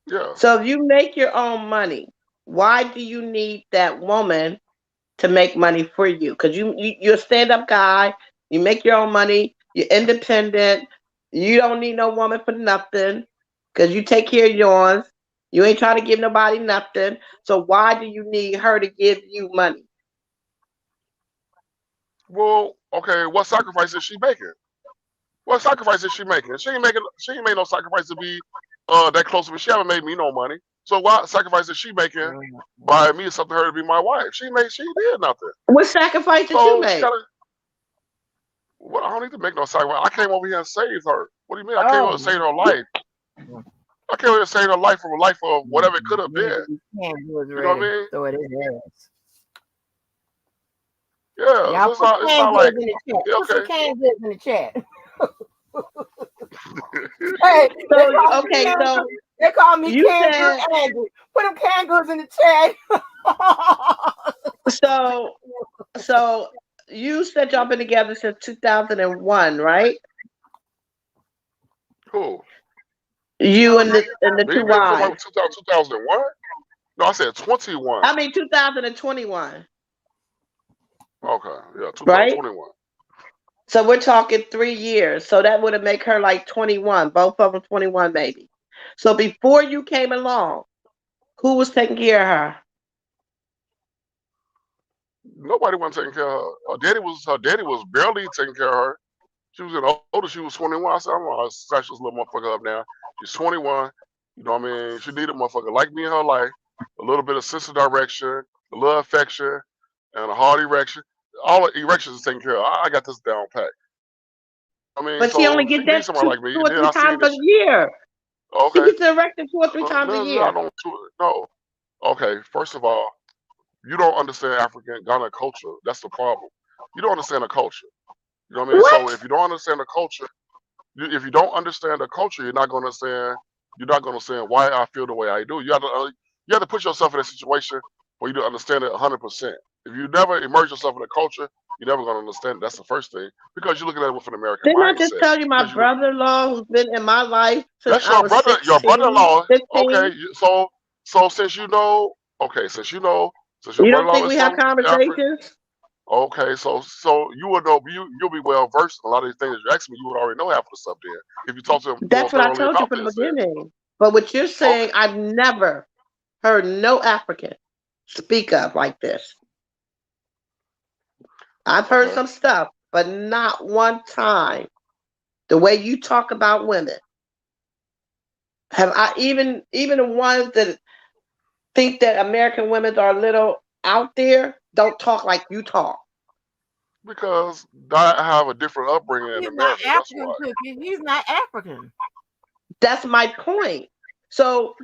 Yeah. So if you make your own money, why do you need that woman to make money for you? Because you're a stand up guy. You make your own money. You're independent. You don't need no woman for nothing because you take care of yours. You ain't trying to give nobody nothing. So why do you need her to give you money? Well, okay. What sacrifice is she making? What sacrifice is she making? She ain't making. She ain't made no sacrifice to be that close to me. She haven't made me no money. So what sacrifice is she making by me accepting her to be my wife? She made. She did nothing. What sacrifice did you So she make? gotta. Well, I don't need to make no sacrifice. I came over here and saved her. What do you mean? I came over Oh, and saved her life. I came over here and saved her life from a life of whatever it could have Yeah, been. you can was You know what I ready. mean? Throw it in ass. Yeah. Y'all So put it's canned not goods like in the chat. yeah, Put some okay. canned goods in the chat. Hey, they so call me okay, canned so goods. They call me you canned goods said Andy. Put them canned goods in the chat. so so you said y'all been together since 2001, right? Cool. You and the Me two being talking wives. about 2001? No, I said 21. I mean 2021, Okay. Yeah, right? 2021. So we're talking 3 years. So that would have make her like 21. Both of them 21, maybe. So before you came along, who was taking care of her? Nobody wasn't taking care of her. Her daddy was barely taking care of her. She was older. She was 21. I said, I'm gonna snatch this little motherfucker up now. She's 21. You know what I mean? She needed a motherfucker like me in her life. A little bit of sense of direction, a little affection, and a hard erection. All the erections is taken care of. I got this down pat. I mean, But she only so she get needs that somebody like me. two And or then three I seen times a this. year. She Okay. gets erected 2 or 3 times a No, I year. don't. No. Okay. First of all, you don't understand African Ghana culture. That's the problem. You don't understand the culture. You know what I mean? So What? if you don't understand the culture, if you don't understand the culture, you're not going to understand. You're not going to understand why I feel the way I do. You have to put yourself in a situation for you to understand it 100%. If you never immerse yourself in the culture, you're never going to understand it. That's the first thing because you're looking at it with an American Didn't I just mindset. tell you my Because you brother-in-law who's been in my life since that's I was your 16, brother-in-law. Okay, 15? so since you know, okay, since your You don't brother-in-law think is we have from Africa. conversations? Okay, so you would know you'll be well versed in a lot of these things that you ask me. You would already know half of the stuff there if you talk to him more That's what I thoroughly told you about from the this. Then beginning. But what you're okay, saying, I've never heard no African speak of like this. I've heard okay, some stuff, but not one time the way you talk about women. Have I even the ones that think that American women are a little out there don't talk like you talk. because I have a different upbringing in He's not America. That's African, why. Cookie. He's not African. That's my point. So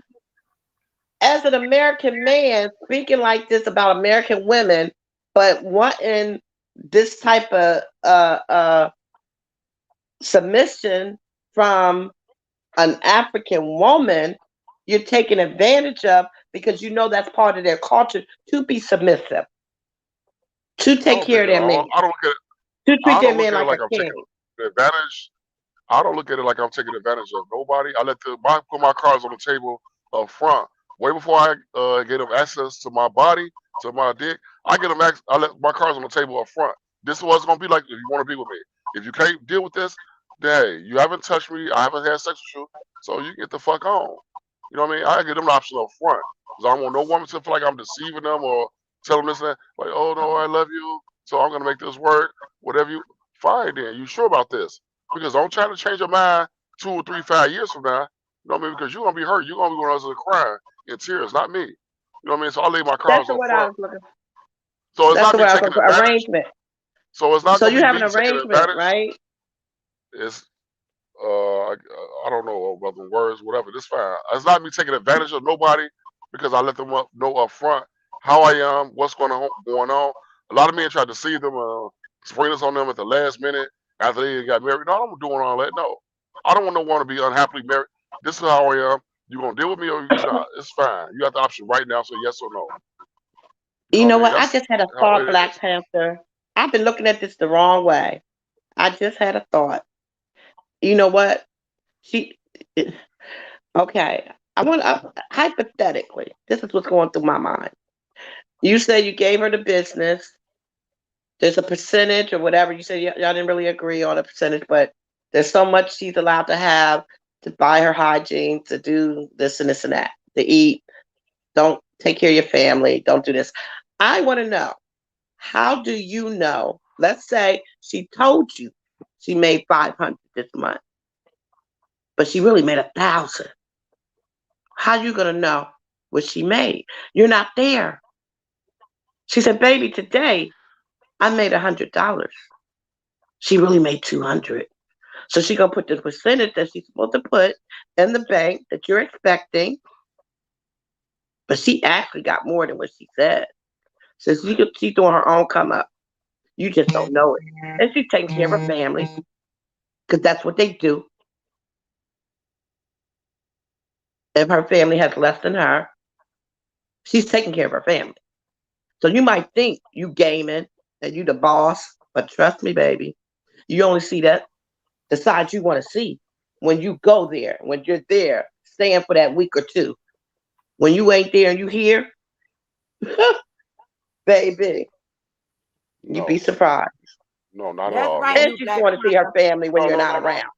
as an American man speaking like this about American women, but wanting this type of submission from an African woman, you're taking advantage of because you know that's part of their culture to be submissive, to I take don't think care of their man, I don't look at it. to treat I their don't look man at it like a like I'm taking king. advantage. I don't look at it like I'm taking advantage of nobody. I put my cards on the table up front. Way before I get them access to my body, to my dick, I let my cards on the table up front. This is what it's gonna be like if you want to be with me. If you can't deal with this, then hey, you haven't touched me. I haven't had sex with you, so you get the fuck on. You know what I mean? I give them the option up front because I don't want no woman to feel like I'm deceiving them or tell them this and that. Like, oh no, I love you, so I'm gonna make this work. Whatever you fine then. You sure about this? Because don't try to change your mind 2 or 3, 5 years from now. You know what I mean? Because you're gonna be hurt. You're gonna be one of those crying in tears, not me. You know what I mean? So I lay my That's cards the up word I front. was looking for. So it's That's not the me word I was taking looking for. advantage. Arrangement. So it's not So gonna you be have an me taking arrangement, advantage. right? It's I don't know about the words, whatever. This fine. It's not me taking advantage of nobody because I let them know up front how I am, what's going on. A lot of men try to deceive them, spring us on them at the last minute after they got married. No, I'm doing all that. No, I don't want no one to be unhappily married. This is how I am. You gonna deal with me or you not? It's fine. You got the option right now, so yes or no. You You know what know I mean? what? I That's just had a how thought, it Black is. Panther. I've been looking at this the wrong way. I just had a thought. You know what? She, okay. Hypothetically, this is what's going through my mind. You say you gave her the business. There's a percentage or whatever. You said y'all didn't really agree on a percentage, but there's so much she's allowed to have to buy her hygiene, to do this and this and that, to eat. Don't take care of your family. Don't do this. I want to know, how do you know? Let's say she told you she made 500 this month, but she really made 1,000. How you gonna know what she made? You're not there. She said, "Baby, today I made $100. She really made 200. So she gonna put the percentage that she's supposed to put in the bank that you're expecting, but she actually got more than what she said. So she's doing her own come up. You just don't know it, and she's taking care of her family because that's what they do. If her family has less than her, she's taking care of her family. So you might think you gaming and you the boss, but trust me, baby, you only see the side you want to see when you go there, when you're there, staying for that week or two. When you ain't there and you here, baby, you'd be No, surprised. no, not at That's all. right, And No, new she's Black going to see her Panther. family when no, you're no, not no, no. around.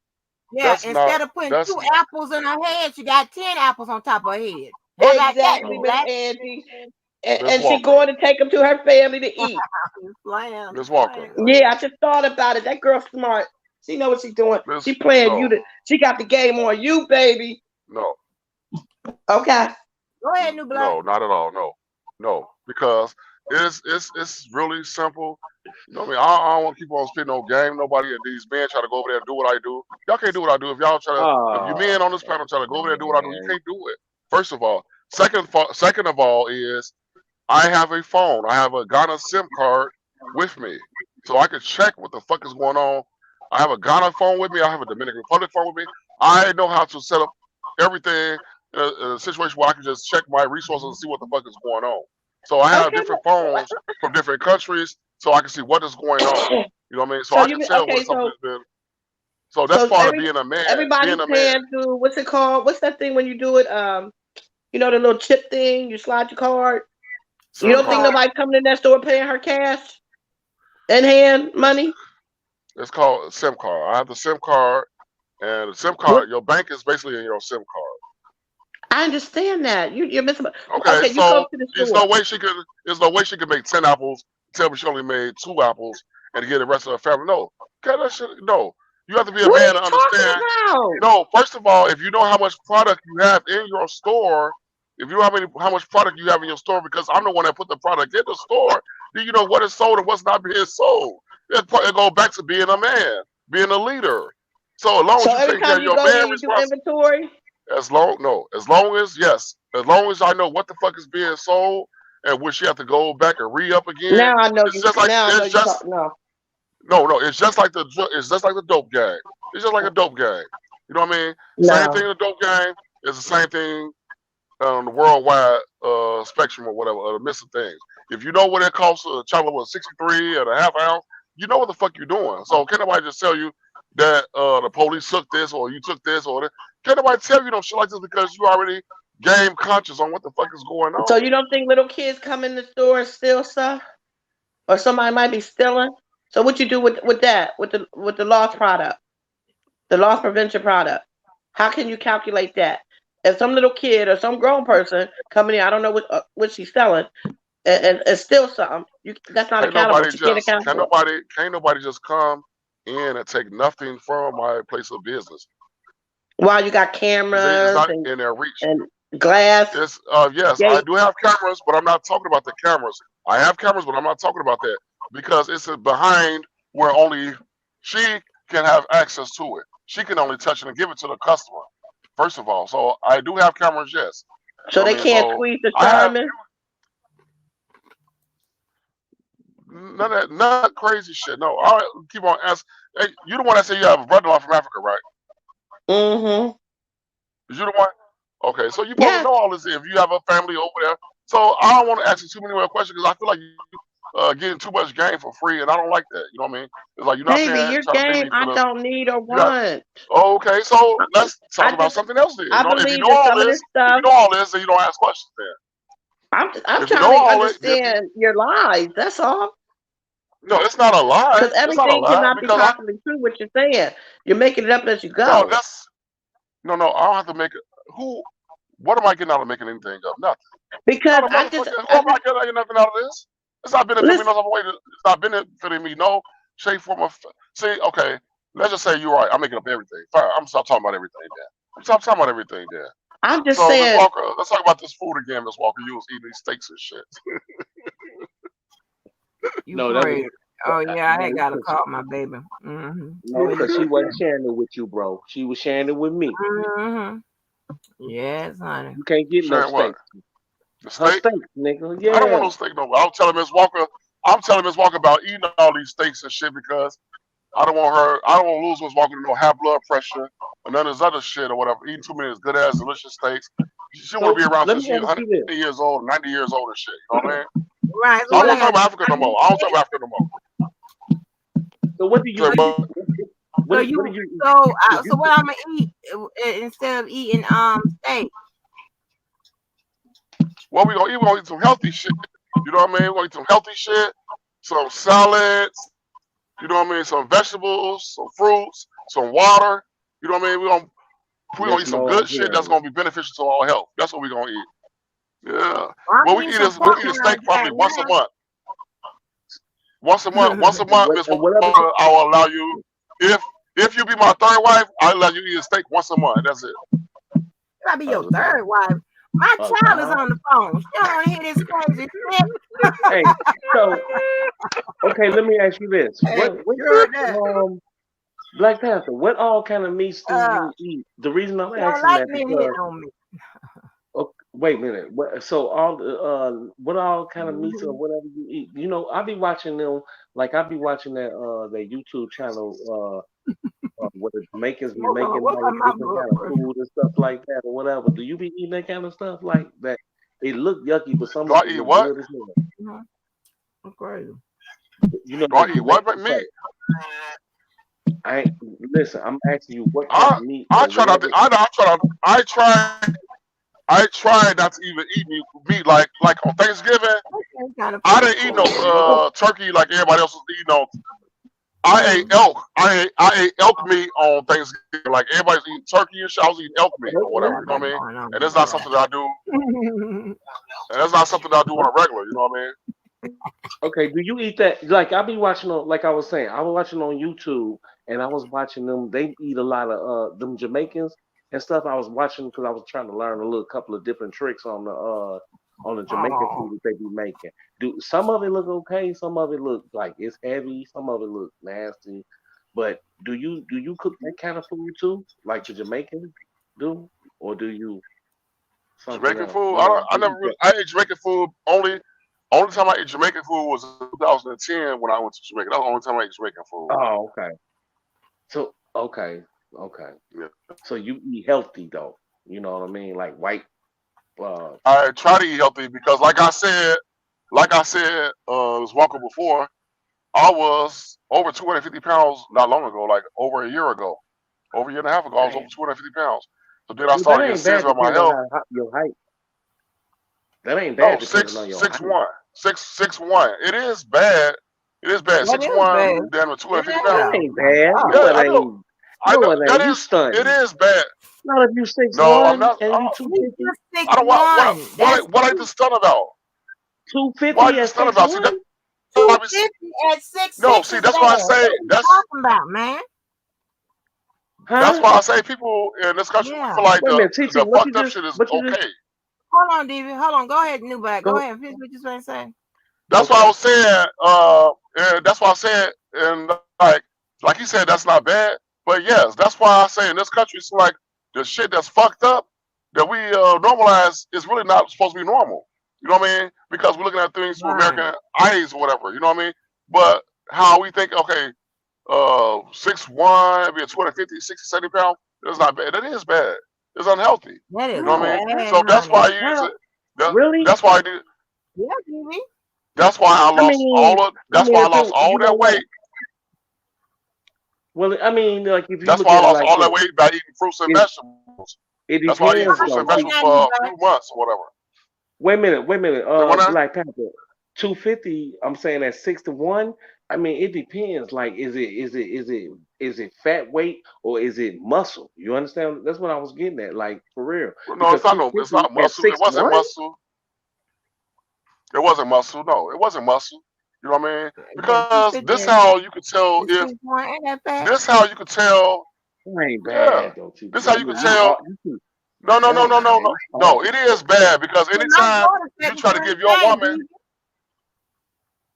Yeah, That's not. instead of putting That's two apples in her head, she got 10 apples on top of her head. How about that, Exactly, new no. Miss Black? Angie. Miss And she Walker. going to take them to her family to eat. I'm playing, I'm Miss Walker. playing. Go Yeah, ahead. I just thought about it. That girl's smart. She know what she's doing. Miss She playing you no, to. She got the game on you, baby. no, Okay. Go ahead, new Black. no, not at all. No, no, because it's really simple. You know what I mean? I don't want to keep on spitting no game. Nobody and these men try to go over there and do what I do. Y'all can't do what I do. If y'all try to, if you men Oh on this panel try to go over there and do what I do, you man. can't do it. First of all, second of all is I have a phone. I have a Ghana SIM card with me, so I can check what the fuck is going on. I have a Ghana phone with me. I have a Dominican Republic phone with me. I know how to set up everything in a situation where I can just check my resources and see what the fuck is going on. So I have Okay. different phones from different countries, so I can see what is going on. You know what I mean? So So I can you tell when okay? something has been. So that's So part of being a man. Being everybody's a man. paying through what's it called? What's that thing when you do it? You know the little chip thing. You slide your card. You SIM don't think card. SIM nobody's coming in that store paying her cash in hand It's money? it's called a SIM card. I have the SIM card. And the SIM What? card, your bank is basically in your SIM card. I understand that. You're missing. Okay, Okay, you go so to the there's store. no way she could. There's no way she could make 10 apples. Tell me she only made 2 apples and get the rest of her family. No, okay, that shit. No, you have to be a What are man you to talking understand. about? No, first of all, if you know how much product you have in your store, if you know how much product you have in your store, because I'm the one that put the product in the store, then you know what is sold and what's not being sold. It goes back to being a man, being a leader. So as long as So you every take care time of you your go there, man you do responsibility. inventory. As long as yes, as long as I know what the fuck is being sold and when she have to go back and re up again, Now I know it's you. just like Now I know it's you talk. just No. no, it's just like it's just like the dope gang. It's just like a dope gang. You know what I mean? Same thing No. in the dope gang is the same thing on the worldwide spectrum or whatever, the missing things. If you know what it costs a chocolate was 63 and a half ounce, you know what the fuck you're doing. So can't nobody just tell you that the police took this or you took this or that. Can't nobody tell you no shit like this because you already game conscious on what the fuck is going So on. you don't think little kids come in the store and steal stuff, or somebody might be stealing? So what you do with that, with the loss product, the loss prevention product? How can you calculate that? If some little kid or some grown person coming in, I don't know what she's selling, and steal something, that's not Can't accountable. nobody She can't just account for it. can't nobody just come in and take nothing from my place of business. While you got It's cameras not in their reach. and glass It's yes, I gate. do have cameras, but I'm not talking about the cameras. I have cameras, but I'm not talking about that because it's behind where only she can have access to it. she can only touch it and give it to the customer. First of all, so I do have cameras, yes. So You know they what I mean? can't So squeeze the I have Charmin. none of that crazy shit. No, I keep on asking. Hey, you the one that said you have a brother-in-law from Africa, right? Mm-hmm. Is you the one? Okay, so you supposed to Yes. know all this if you have a family over there. So I don't want to ask you too many more questions because I feel like you getting too much game for free, and I don't like that. You know what I mean? It's like you're not Baby, paying your trying to pay game me for I the. don't need or You got want. okay. So let's talk I about just something else then. You I know, if you believe know that all some of this this, if you stuff know all this, then you don't ask questions. Then I'm if you trying know to all it, then understand your lies. That's all. no, it's not a lie. Because It's not a everything lie cannot be because I possibly true what you're saying. You're making it up as you no, go. that's no. I don't have to make it. Who? What am I getting out of making anything up? Nothing. Because Not a I just motherfucker. Who I am I just getting nothing out of this? It's not benefiting me listen. no other way. It's not benefiting me no shape, form, of. See, okay, let's just say you're right. I'm making up everything. Fine. I'm stop talking about everything then. I'm stop talking about everything then. I'm just So, Miss saying. Walker, let's talk about this food again, Miss Walker. You was eating these steaks and shit. You No, that was crazy. Oh yeah, I no, ain't gotta call my baby. Mm-hmm. no, What because you she wasn't sharing it with you, bro. She was sharing it with me. Mm-hmm. Yes, honey. You can't get no Sharing what? steak. The Her steak? steak, nigga. I don't want Yeah. no steak no more. I'm telling Miss Walker. I'm telling Miss Walker about eating all these steaks and shit because I don't want her. I don't want to lose Miss Walker to no high blood pressure or none of this other shit or whatever. Eating too many good ass delicious steaks. She want to So be around let till me she's ask 100 you this. years old, 90 years old and shit. You know what I mean? Right. So So I don't what I want to talk got? about Africa no more. I don't talk about Africa no more. so what do you So, eat? but So What do you you eat? If so you what I'm gonna eat instead of eating steak? what we gonna eat? We gonna eat some healthy shit. You know what I mean? We gonna eat some healthy shit, some salads. You know what I mean? Some vegetables, some fruits, some water. You know what I mean? We gonna Miss eat some Mo, good I'm shit hearing that's you. gonna be beneficial to our health. That's what we gonna eat. Yeah. I'm What we eating eat some is pork we What eat a when I steak probably got once a now. month. Once a month. Once a and month, what Miss and Walker, whatever I will allow you. If if you be my third wife, I'll let you eat a steak once a month. That's it. I be your allow third wife. My child is allow. on the phone. She don't want to hear this crazy shit. Hey, so okay, let me ask you this. Hey, What you heard that? Black Panther, what all kind of meats do Uh, you eat? The reason I'm she don't asking like that men because hitting on me. wait a minute. So all the what all kind of meats or Mhm. whatever you eat? You know, I be watching them like I be watching that YouTube channel where the Jamaicans be making What's all on this my different blood kind of pressure? food and stuff like that or whatever. Do you be eating that kind of stuff like that? It look yucky, but some Do of I it eat look what? good as hell. Mhm. I'm crazy. You know Do the I eat what Jamaicans meat? say, I ain't, listen. I'm asking you what kind I of meat I or try not to. whatever. I try not to even eat meat like on Thanksgiving. What kind of I food didn't eat for? no turkey like everybody else was eating on. I ate Mm. elk. I ate elk meat on Thanksgiving. Like everybody's eating turkey and shit. I was eating elk meat or What whatever. I You know got what I mean? going on And in it's my not life? something that I do. And that's not something that I do on a regular. You know what I mean? Okay, do you eat that? Like I be watching on, like I was saying, I was watching on YouTube, and I was watching them. They eat a lot of them Jamaicans and stuff. I was watching because I was trying to learn a little couple of different tricks on the Jamaican Oh, food that they be making. Do some of it look okay? Some of it look like it's heavy. Some of it look nasty. But do you cook that kind of food too, like the Jamaicans do, or do you something Jamaican else? food. What else? I You never eat really. that? I ate Jamaican food only time I ate Jamaican food was in 2010 when I went to Jamaica. That was the only time I ate Jamaican food. Oh, okay. So okay, okay. Yeah. So you eat healthy though. You know what I mean? Like white. Uh, I try to eat healthy because, was walking before. I was over 250 pounds not long ago, like over a year ago, over a year and a half ago. I was over damn. 250 pounds. So then I Well, that started getting ain't serious bad about my depending on health. your height. That ain't No, bad depending on your height. 6'1". It is bad. It is bad. that Six is one, bad. damn it, It 250 That pounds. is. ain't My bad. God. No, Yeah, it ain't. I know. No, it ain't. That You is. It stunting. is bad. Not if you six No, I'm one not. and you two He's fifty. just six I don't. one. That's What I just stunned about? Two What I fifty just at stunned six about? See, one. that's why two I be, fifty at six no. six See, is that's bad. why I What say are you that's. talking about, man? That's Huh? why I say people in this country we Yeah. feel like Wait a minute, TT. the fucked up shit is What you just? okay. Hold on, Davy. Hold on. Go ahead, Newback. Go Go. ahead. Finish what you're trying to say. That's why I Okay. was saying. And that's why I said. And like he said, that's not bad. But yes, that's why I say in this country, it's like the shit that's fucked up that we normalize is really not supposed to be normal. You know what I mean? Because we're looking at things through Right. American eyes or whatever. You know what I mean? But how we think, okay, 6'1", maybe 250, 60, 70 pounds, that's not bad. That is bad. It's unhealthy. That You is know what I No, mean? bad, So that's why honey. I use well, it. That, really? that's why I did. Yeah, baby. That's why I I lost mean, all of. I That's mean, why I the lost thing, all you know that what? weight. Well, I mean, like if you That's look why I at it lost like all that this, weight by eating fruits and it vegetables. it That's why I eat How fruits depends and much though vegetables weight too. now for you a got? few months or whatever. Wait a minute. So when I Black Panther, 250. I'm saying at 6 to 1. I mean, it depends. Like, is it fat weight or is it muscle? You understand? That's what I was getting at. Like for real, well, no, because it's not no, it's 250 not at muscle. It six wasn't one. muscle. It wasn't muscle. No, it wasn't muscle. You know what I mean? The Because 250 this how you could tell the if 6'1" ain't that fat? this how you could tell. That ain't Yeah, bad though, this TT. how I you could mean, tell. No, no, no, dang, no, no, man, no, it's no. hard. It is bad because Well, my anytime daughter you said the try to same give your thing, woman, baby.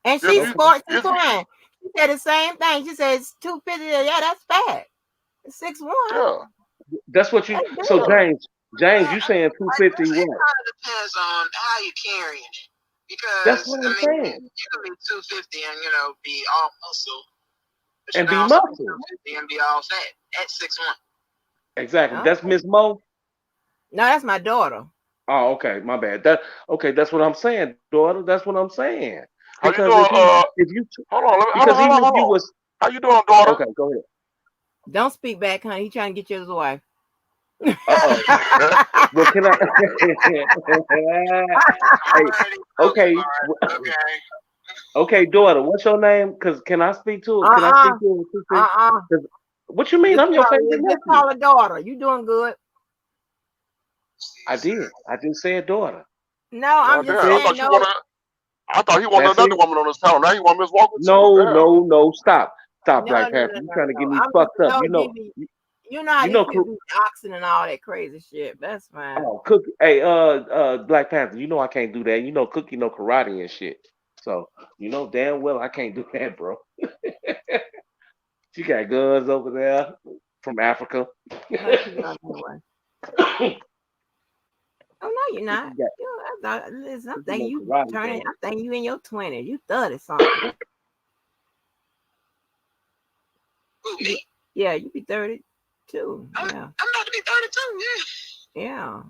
And if she you, Okay. sports if you, decline. She said the same thing. She said it's 250. Yeah, that's fat. 6'1". yeah, That's what you. That's So good. James, you saying I 250 guess it what? kind of depends on how you're carrying it. That's Because what I I'm mean, saying. you can be 250 and be all muscle, but you And can be also be muscle. 250 and be all fat at 6'1". Exactly. Oh, That's Miss Mo. no, that's my daughter. Oh, okay, my bad. That okay. That's what I'm saying, daughter. That's what I'm saying. how you Because doing? if you Hold on, because even if hold you on. was How you doing, daughter? okay, go ahead. Don't speak back, honey. He trying to get you as a wife. Uh oh. Well, can I? Hey, Alrighty, okay, okay, Bart. Okay. okay, daughter. What's your name? Cause can I speak to it? Can I Uh-uh. speak to it? Sister? Uh-uh. 'Cause what you mean? I'm your favorite Just nephew. call her daughter. You doing good. I Caesar. did. I just said daughter. No, I'm God just damn! I See, saying thought you no. wanted. I thought he wanted that's another it. woman on this panel. Now he want Miss Walker too. No, Damn. no, no. Stop, No, Black no, Panther. no, You no, trying to get no. me I'm just fucked up? no, You know, DB. You know how you these know, people be oxen and all that crazy shit. That's fine. oh, Cookie. Hey, Black Panther. You know I can't do that. You know, Cookie know karate and shit. So you know damn well I can't do that, bro. She got guns over there from Africa. No, she not anyway. Cookie Oh no, you're not. got Listen, I'm Cookie thinking know you karate, turning. bro. I'm thinking you in your 20s. You 30 something. Who, You, me? yeah, you be 32. I'm Yeah, I'm about to be 32. yeah. Yeah,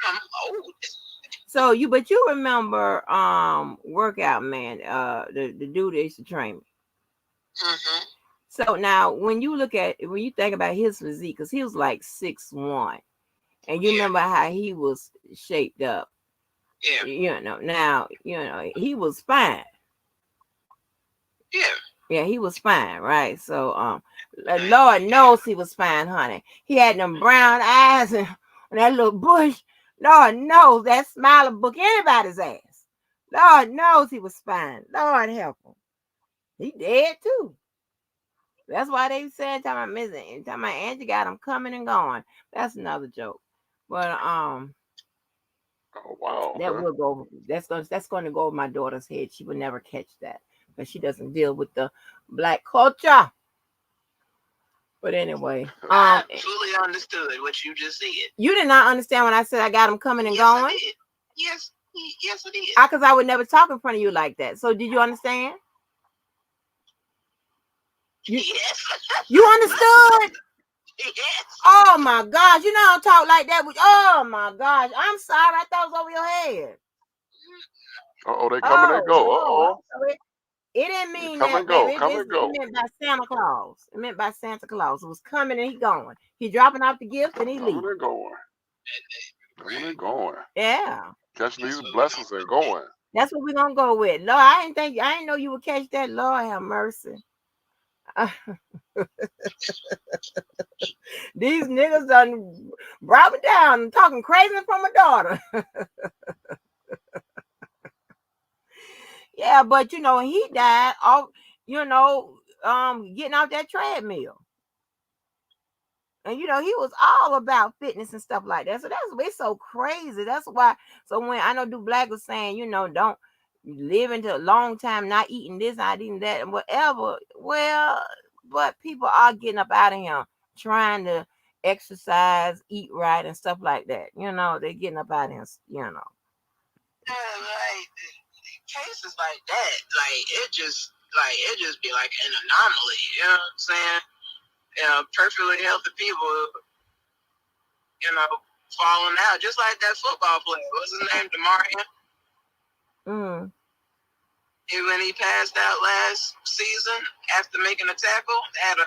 I'm old. So but you remember workout man, the dude that used to train me. Mm-hmm. So now when you think about his physique, because he was like 6'1", and you Yeah, remember how he was shaped up. yeah, Now he was fine. yeah. Yeah, he was fine, right? So Okay. Lord knows he was fine, honey. He had them brown eyes and that little bush. Lord knows that smile will book anybody's ass. Lord knows he was fine. Lord help him. He dead too. That's why they said time I missing. Time my Angie got him coming and going. That's another joke. But Oh wow. that Okay. will go. That's going to go over my daughter's head. She will never catch that because she doesn't deal with the black culture. But anyway, I fully understood what you just said. you did not understand when I said I got him coming and Yes, I going. did. Yes, yes, I did. Because I would never talk in front of you like that. So did you understand? You Yes. you understood? Yes. Oh my gosh, you don't talk like that. Oh my gosh, I'm sorry. I thought it was over your head. Oh, they come and they Oh go. no, Oh, I'm sorry. It didn't they mean come and that, go. baby. Come and It go. meant by Santa Claus. It meant by Santa Claus. It was coming and he going. He dropping off the gift and he Coming leaving. and going. Coming Right. and going. Yeah, Catching That's these what we're blessings gonna and go with. going. that's what we're gonna go with. Lord, I didn't know you would catch that. Lord have mercy. These niggas done brought me down talking crazy from my daughter. Yeah, but he died off, getting off that treadmill. And he was all about fitness and stuff like that. So it's so crazy. That's why. So when I know Do Black was saying, don't live into a long time not eating this, not eating that, and whatever. Well, but people are getting up out of here trying to exercise, eat right, and stuff like that. They're getting up out of here. Yeah, like cases like that, it just be like an anomaly. You know what I'm saying? Perfectly healthy people, falling out, just like that football player. What's his name? Demarion. Mm. When he passed out last season after making a tackle, had a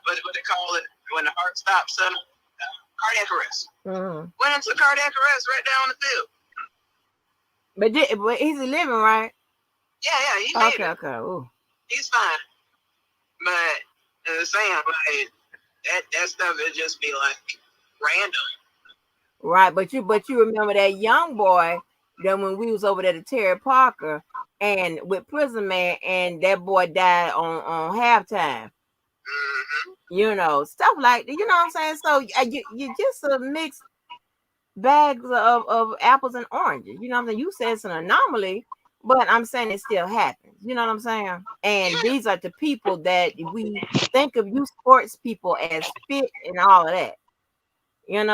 what they call it when the heart stops suddenly, cardiac arrest. Mm. Went into cardiac arrest right down the field. But he's living, right? Yeah, he made it. Okay. Ooh. He's fine. But saying like that stuff, it just be like random. Right, but you remember that young boy that when we was over there to Terry Parker and with Prison Man, and that boy died on halftime. Stuff like that. You know what I'm saying? So you just a mixed bags of apples and oranges. You know what I'm saying? You said it's an anomaly, but I'm saying it still happens. You know what I'm saying? And these are the people that we think of, you sports people, as fit and all of that. And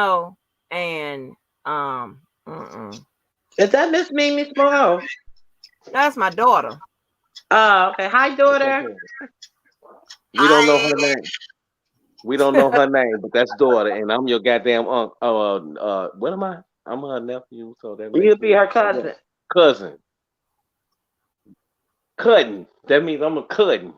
Is that Miss Mimi Small? that's my daughter. Oh, okay. Hi, daughter. We don't know her name. We don't know her name, but that's daughter, and I'm your goddamn uncle. What am I? I'm her nephew, so that makes You'll be me her cousin. cousin. Cousin. That means I'm a cousin.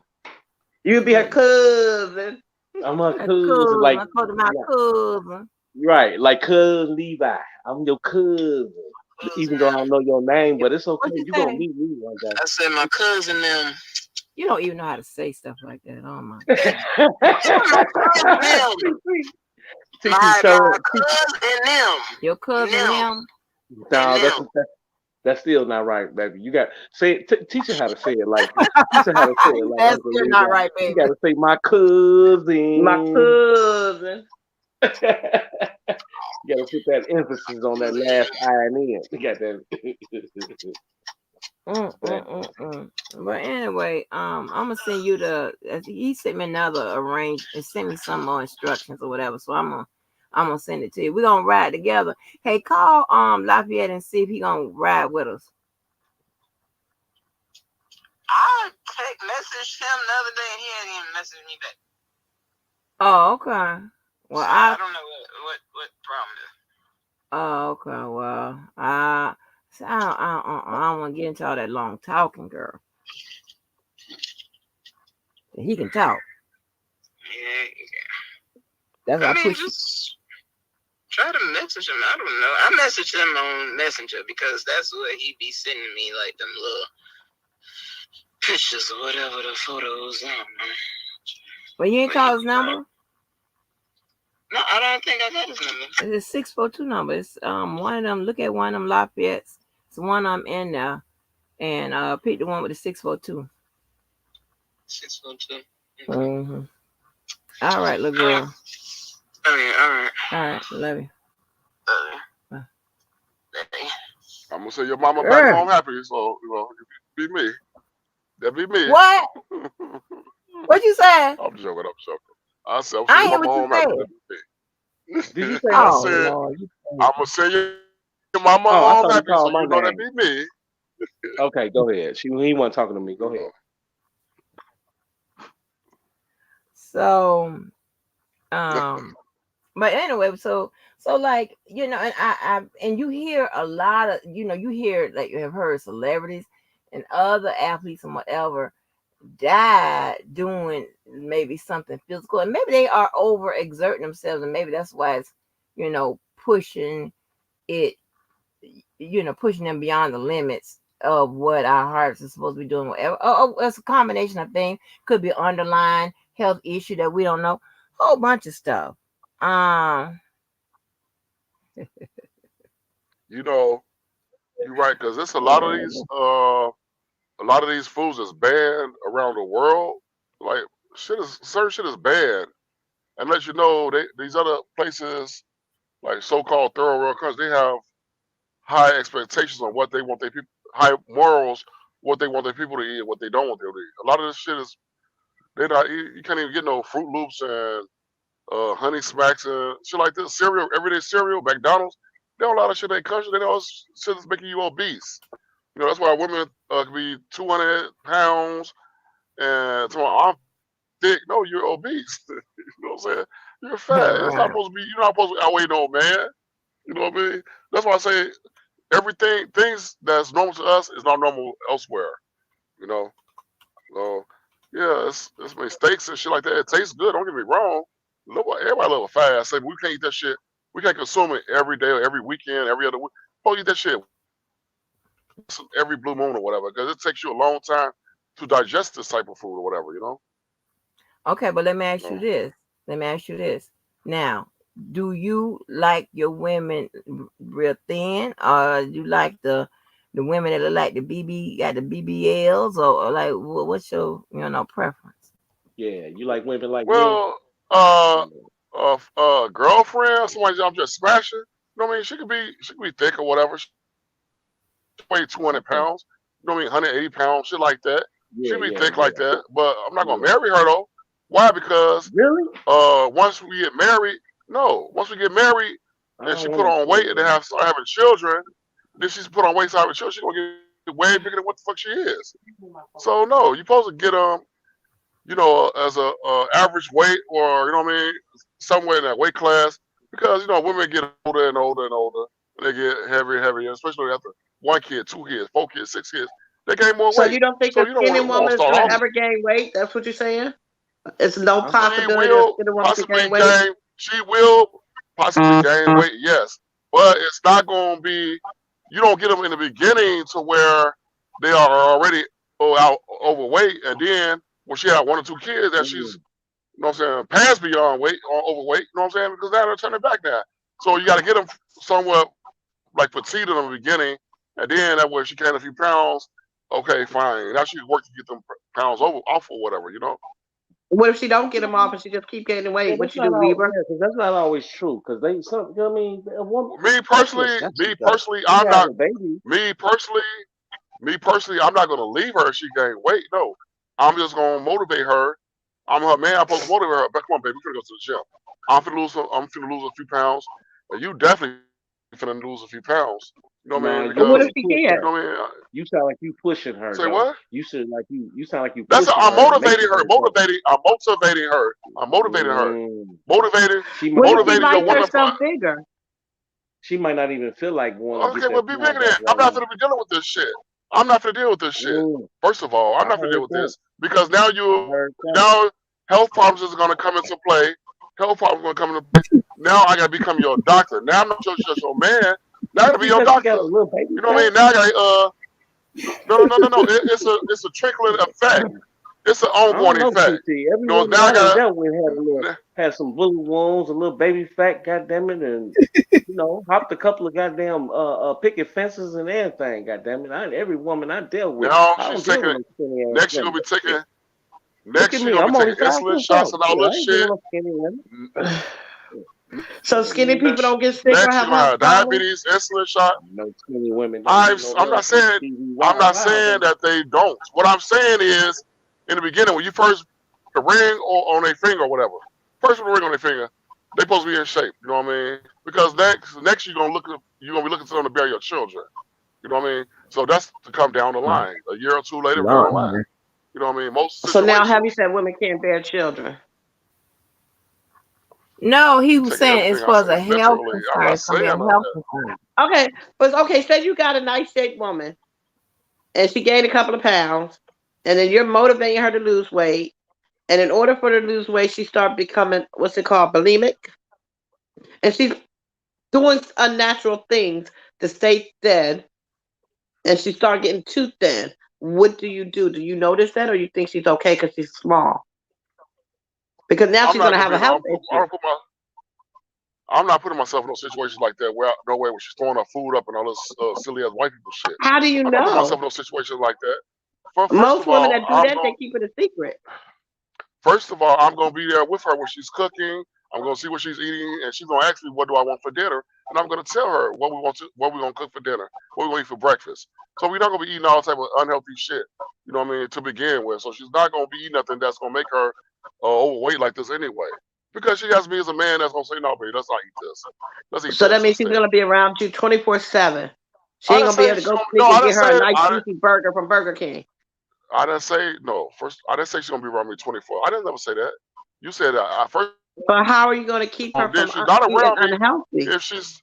You'll be her cousin. I'm her A cousin, cousin. like I called my cousin. right, like cousin Levi. I'm your cousin. Even though I don't know your name, but it's okay. What you You gonna say? meet me one day. I said my cousin them. You don't even know how to say stuff like that. Oh my Teach My show. cousin them. Your cousin them. No, that's still not right, baby. You got say teach her how to say it like teach her how to say it like That's Uncle still Levi. not right, You baby. gotta say my cousin. My cousin. You gotta put that emphasis on that last I and N. You got that. But anyway, I'm gonna send you he sent me another and send me some more instructions or whatever. So I'm gonna send it to you. We're gonna ride together. Hey, call Lafayette and see if he gonna ride with us. I messaged him the other day and he hadn't even messaged me back. Oh, okay. Well, so I don't know what problem is. Oh, okay. Well, I don't want to get into all that long talking, girl. He can talk. Yeah. That's why I push. Just try to message him. I don't know. I messaged him on Messenger because that's what he be sending me, like them little pictures or whatever, the photos. I don't know. Well, you ain't call his number? No, I don't think I got his number. It's a 642 number. It's one of them. Look at one of them Lafayette's. It's one of them in there, and pick the one with the 642. 642. Mm-hmm. All right, little girl. All right. All right, love you. Bye. I'm gonna say your mama back home happy, so be me. That be me. What? What you say? I'm joking. I said I'm I saying ain't your what mama home you happy. Did you say I Oh, said Lord. I'm gonna say your mama I home thought you happy, so called my you know that name. be me. Okay, go ahead. He wasn't talking to me. Go ahead. So, but anyway, so like, and and you hear a lot of, you hear, like, you have heard celebrities and other athletes and whatever died doing maybe something physical, and maybe they are over exerting themselves, and maybe that's why it's pushing it, pushing them beyond the limits of what our hearts are supposed to be doing, whatever. It's a combination of things. Could be underlying health issue that we don't know, whole bunch of stuff. You're right, because it's a lot of these foods is banned around the world. Like certain shit is banned, and let you know these other places, like so-called third world countries, they have high expectations on what they want their people, high morals, what they want their people to eat, and what they don't want them to eat. A lot of this shit is They not. You can't even get no Fruit Loops and Honey Smacks and shit like this. Cereal, everyday cereal, McDonald's. There are a lot of shit in their country. They know shit that's making you obese. That's why women can be 200 pounds and I'm thick. No, you're obese. You know what I'm saying? You're fat. It's not Right. supposed to be. You're not supposed to be outweigh no man. You know what I mean? That's why I say things that's normal to us is not normal elsewhere. You know. So yeah, it's mistakes and shit like that. It tastes good. Don't get me wrong. Everybody love a fast. Say we can't eat that shit. We can't consume it every day or every weekend, every other week. Oh, eat that shit every blue moon or whatever, because it takes you a long time to digest this type of food or whatever. Okay, but let me ask you So, this. Let me ask you this. Now, do you like your women real thin, or you like the women that look like the got the BBLs, or like what's your preference? Yeah, you like women like me? well, uh, girlfriend, somebody I'm just smashing. You know what I mean? She could be thick or whatever. Weigh 200 Okay. pounds. You know what I mean? 180 pounds, shit like that. She Yeah, be yeah, thick yeah, like that, but I'm not gonna yeah. marry her though. Why? Because Really? once we get married, no, once we get married I and don't she put want to on weight and then start having children, then she's put on weight, start having children, she's gonna get way bigger than what the fuck she is. So no, you're supposed to get as a average weight, or what I mean, somewhere in that weight class, because women get older and older and older, and they get heavier and heavier, especially after 1 kid, 2 kids, 4 kids, 6 kids, they gain more So weight. you don't think So a you don't skinny want to woman is start gonna off. ever gain weight? That's what you're saying? It's no She possibility a will skinny woman can possibly gain weight. gain. She will possibly gain weight, yes, but it's not going to be. You don't get them in the beginning to where they are already out overweight, and then when she had 1 or 2 kids, and she's what I'm saying, past beyond weight or overweight. You know what I'm saying? Because now they're turning back now. So you got to get them somewhat like petite in the beginning, and then that way she gained a few pounds. Okay, fine. Now she work to get them pounds off or whatever. What if she don't get them off and she just keep gaining Yeah, weight? that's What you not do, all. leave her? Yeah, because that's not always true. Because you know what I mean, a woman, Me especially personally, especially me though, personally, she I'm not. having babies. Me personally, I'm not gonna leave her if she gain weight. No, I'm just gonna motivate her. I'm her man. I'm supposed to motivate her. But come on, baby, we're gonna go to the gym. I'm finna lose a few pounds, and you definitely finna lose a few pounds. You know what I Nah, mean? you But what if Because finna she push can't? her. you know what I mean. You sound like you pushing her Say though. what? You sound like you That's pushing I'm her and motivating making her. her go. I'm motivating her. I'm motivating her. Mm, Motivating, she might What if not she motivating even your likes feel. woman. herself bigger? She might not even feel like going to get Okay, well, that be pounds bigger than. off I'm right not now. gonna be dealing with this shit. I'm not gonna deal with this shit. Mm, First of all, I'm I not gonna deal heard with that. this because now I heard that. now health problems is gonna come into play. Health problems gonna come into play. Now I gotta become your doctor. Now I'm not just your man. Now I gotta be your Because she doctor. got a little baby You know what I fat. mean? Now I gotta no. It's a trickling effect. It's an I don't ongoing know, effect. TT. Every Now woman I I done gotta. dealt with had some bullet wounds, a little baby fat, goddamn it, and hopped a couple of goddamn picket fences and everything, goddamn it. Every woman I dealt with, Now I she's don't deal taking. with no skinny ass Next, you're women. gonna be taking. Look Next, at she's me, gonna be I'm only taking five insulin foot shots four. and all Shit, I this ain't dealing shit. with no skinny women. So skinny people Next, don't get sick or next you're have gonna health have problems? diabetes, insulin shot. No skinny women don't get no I'm health. not saying TV I'm wild, not wild, saying ain't it? that they don't. What I'm saying is, in the beginning, when you first put the ring on their finger or whatever, first put the ring on their finger, they supposed to be in shape. You know what I mean? Because next you're gonna be looking to them to bear your children. You know what I mean? So that's to come down the line. A year or two later, down the line. Lord. You know what I mean? Most So now have you situations, said women can't bear children? No, he you was taking saying as everything I far as say a health literally. I'm concern, not it's gonna be saying a all health that. concern. Okay, but okay, say you got a nice shape woman and she gained a couple of pounds, and then you're motivating her to lose weight, and in order for her to lose weight, she start becoming what's it called, bulimic, and she's doing unnatural things to stay thin, and she start getting too thin. What do you do? Do you notice that, or you think she's okay because she's small? Because now I'm she's not gonna gonna have be. a health issue. I'm not putting myself in those situations like that. Where no way where she's throwing her food up and all this silly ass white people shit. How do you I'm not putting myself know? in those situations like that. First Most of women all, that do that, they keep it a secret. I'm gonna be there with her when she's cooking. I'm gonna see what she's eating, and she's gonna ask me what do I want for dinner, and I'm gonna tell her what we gonna cook for dinner, what we gonna eat for breakfast. So we're not gonna be eating all type of unhealthy shit. You know what I mean? To begin with, so she's not gonna be eating nothing that's gonna make her overweight like this anyway. Because she has me as a man that's gonna say, no, baby, let's not eat this. Let's eat So that this means she's instead. gonna be around you 24/7. She I ain't didn't gonna be say able to go no. sneak and I get didn't her a say nice juicy burger from Burger King. I didn't say no. First, I didn't say she's gonna be around me 24. I didn't never say that. You said first. But how are you gonna keep her Then from she's not eating around me. unhealthy If she's,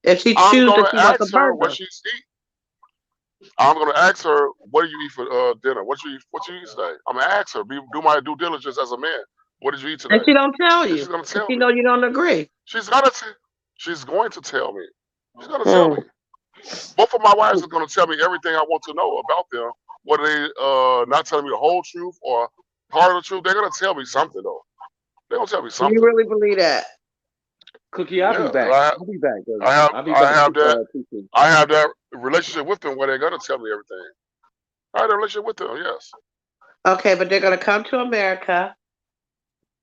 if she I'm chooses that gonna she wants a ask her what burger? she's eat. I'm gonna ask her, what do you eat for dinner? What you eat today? I'm gonna ask her. Do my due diligence as a man. What did you eat And today? she don't tell And she's you. gonna And tell she me. know you don't agree. She's gonna. She's going to tell me. She's gonna tell Hmm. me. Both of my wives are gonna tell me everything I want to know about them. Whether they not telling me the whole truth or part of the truth, they're gonna tell me something though. They're gonna tell me You something. really believe that? Cookie, I'll be Yeah, back. I'll be back. I'll be I back. have that. Cookie. I have that relationship with them where they're gonna tell me everything. I had a relationship with them. Yes. Okay, but they're gonna come to America,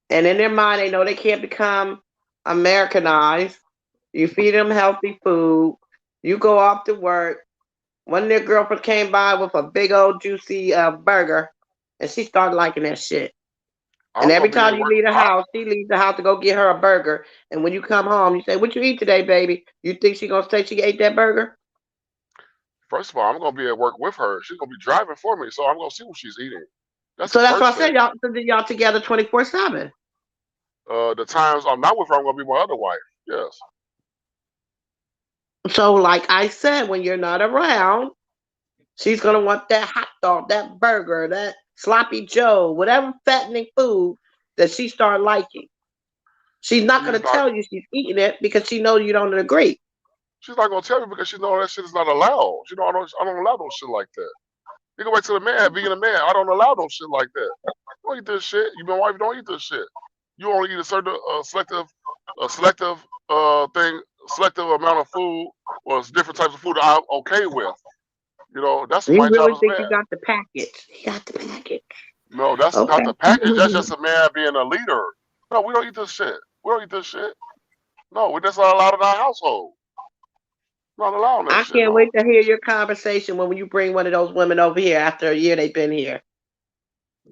and in their mind, they know they can't become Americanized. You feed them healthy food. You go off to work. One of their girlfriends came by with a big old juicy burger, and she started liking that shit. And I'm every gonna be time at you work. leave the house, she leaves the house to go get her a burger. And when you come home, you say, "What you eat today, baby?" You think she gonna say she ate that burger? First of all, I'm gonna be at work with her. She's gonna be driving for me, so I'm gonna see what she's eating. That's the So that's why I first said thing. y'all, so then y'all together 24/7. The times I'm not with her, I'm gonna be my other wife. Yes. So like I said, when you're not around, she's gonna want that hot dog, that burger, that sloppy Joe, whatever fattening food that she start liking. She's not gonna She's not. tell you she's eating it because she knows you don't agree. She's not gonna tell me because she know that shit is not allowed. You know, I don't allow no shit like that. You go back to the man, being a man. I don't allow no shit like that. You don't eat this shit. You been wife, you don't eat this shit. You only eat a certain selective selective amount of food or different types of food that I'm okay with. You know, that's You my job really as a think man. you got the package? You got the package. No, that's not Okay. the package. That's just a man being a leader. No, we don't eat this shit. We don't eat this shit. No, we just not allowed in our household. Not allowing that I shit. can't No. wait to hear your conversation when you bring one of those women over here after a year they've been here.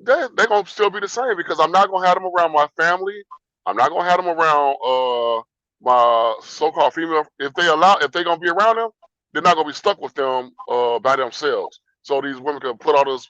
They gonna still be the same because I'm not gonna have them around my family. I'm not gonna have them around my so-called female. If they gonna be around them, they're not gonna be stuck with them by themselves. So these women can put all this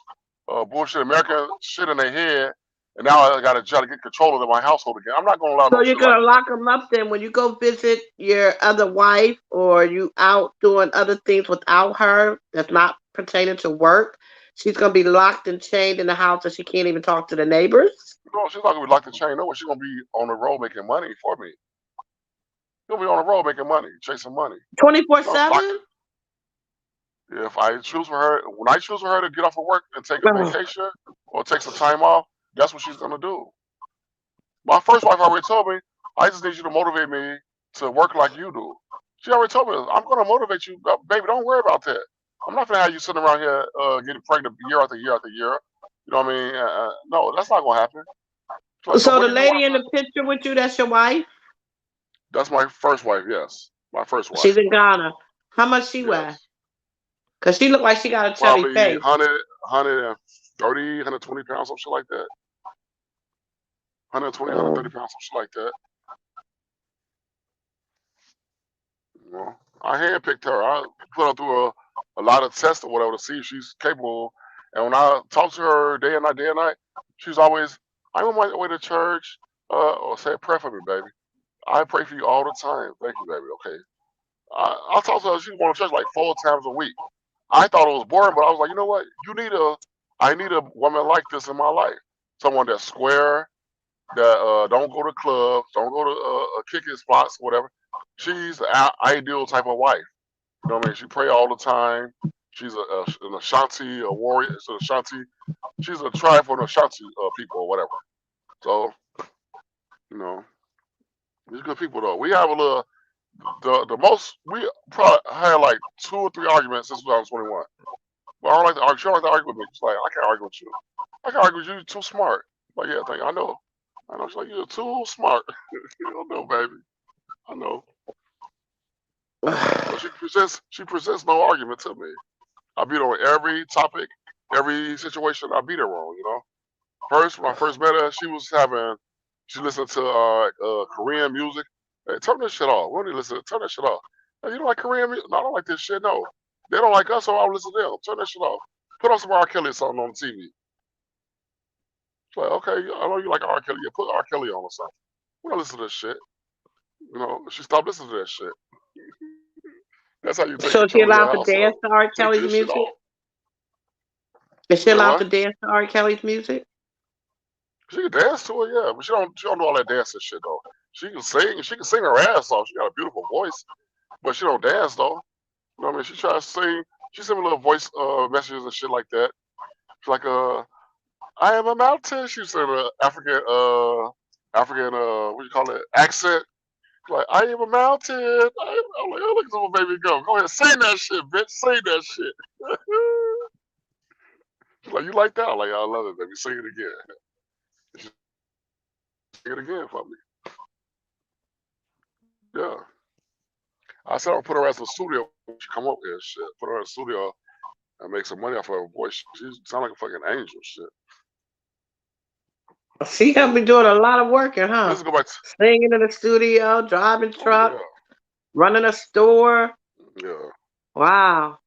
bullshit American shit in their head, and now I gotta try to get control of my household again. I'm not gonna allow So no you're shit like gonna that. lock them up then when you go visit your other wife, or you out doing other things without her that's not pertaining to work. She's gonna be locked and chained in the house, and she can't even talk to the neighbors. No, she's not gonna be locked in chain. No, she's gonna be on the road making money for me. She'll be on the road making money, chasing money. Twenty four No, like seven. if I choose for her, when I choose for her to get off of work and take a vacation or take some time off, that's what she's gonna do. My first wife already told me, I just need you to motivate me to work like you do. She already told me, I'm gonna motivate you, baby. Don't worry about that. I'm not gonna have you sitting around here getting pregnant year after year after year. You know what I mean? No, that's not gonna happen. She's like, so So what the do you want lady us in to? the picture with you, that's your wife. That's my first wife. Yes, my first wife. She's in Ghana. How much she weigh? Yes, Cause she look like she got a chubby probably face. 130, 120 pounds, something like that. 120, 130 Mm. pounds, something like that. You know, I handpicked her. I put her through a lot of tests or whatever to see if she's capable. And when I talk to her day and night, she's always, I'm on my way to church. Or say a prayer for me, baby. I pray for you all the time. Thank you, baby. Okay. I talked to her. She's going to church like 4 times a week. I thought it was boring, but I was like, you know what? I need a woman like this in my life. Someone that's square, that don't go to clubs, don't go to kicking spots, whatever. She's the ideal type of wife. You know what I mean? She pray all the time. She's an Ashanti, a warrior. It's an Ashanti. She's a tribe for the Ashanti people or whatever. So you know, these good people though. We have a little the most we probably had like 2 or 3 arguments since 2021. But I don't like to argue. She don't like to argue with me. She's like, I can't argue with you. I can't argue with you. You're too smart. Like, yeah, thank you. I know. I know she's like, you're too smart. You don't know, baby. I know. But she presents no argument to me. I beat her on every topic, every situation. I beat her on. First, when I first met her, she listened to Korean music. Hey, turn this shit off. What do you listen to? Turn that shit off. Hey, you don't like Korean music? No, I don't like this shit. No, they don't like us, so I'll listen to them. Turn that shit off. Put on some R. Kelly song on TV. It's like, okay, I know you like R. Kelly. You put R. Kelly on or something. We don't listen to this shit. She stopped listening to that shit. That's how you take So is she control of your allowed to dance household. to R. Take Kelly's this shit music? off. Is she Say allowed what? to dance to R. Kelly's music? She can dance to it, yeah, but she don't do all that dancing shit though. She can sing her ass off. She got a beautiful voice, but she don't dance though. You know what I mean? She tries to sing. She send me little voice messages and shit like that. She's like, I am a mountain. She said African what you call it, accent. Like, I am a mountain. I'm like, oh, look at this little baby go. Go ahead, sing that shit, bitch. Sing that shit. She's like, you like that? I'm like, I love it, baby. Sing it again. She sing it again for me. Yeah. I said I'll put her ass in the studio when she come up here and shit. Put her in the studio and make some money off her voice. She sound like a fucking angel shit. She gonna be doing a lot of working, huh? Let's go back to, Singing in the studio, driving oh truck, yeah. running a store. Yeah. Wow,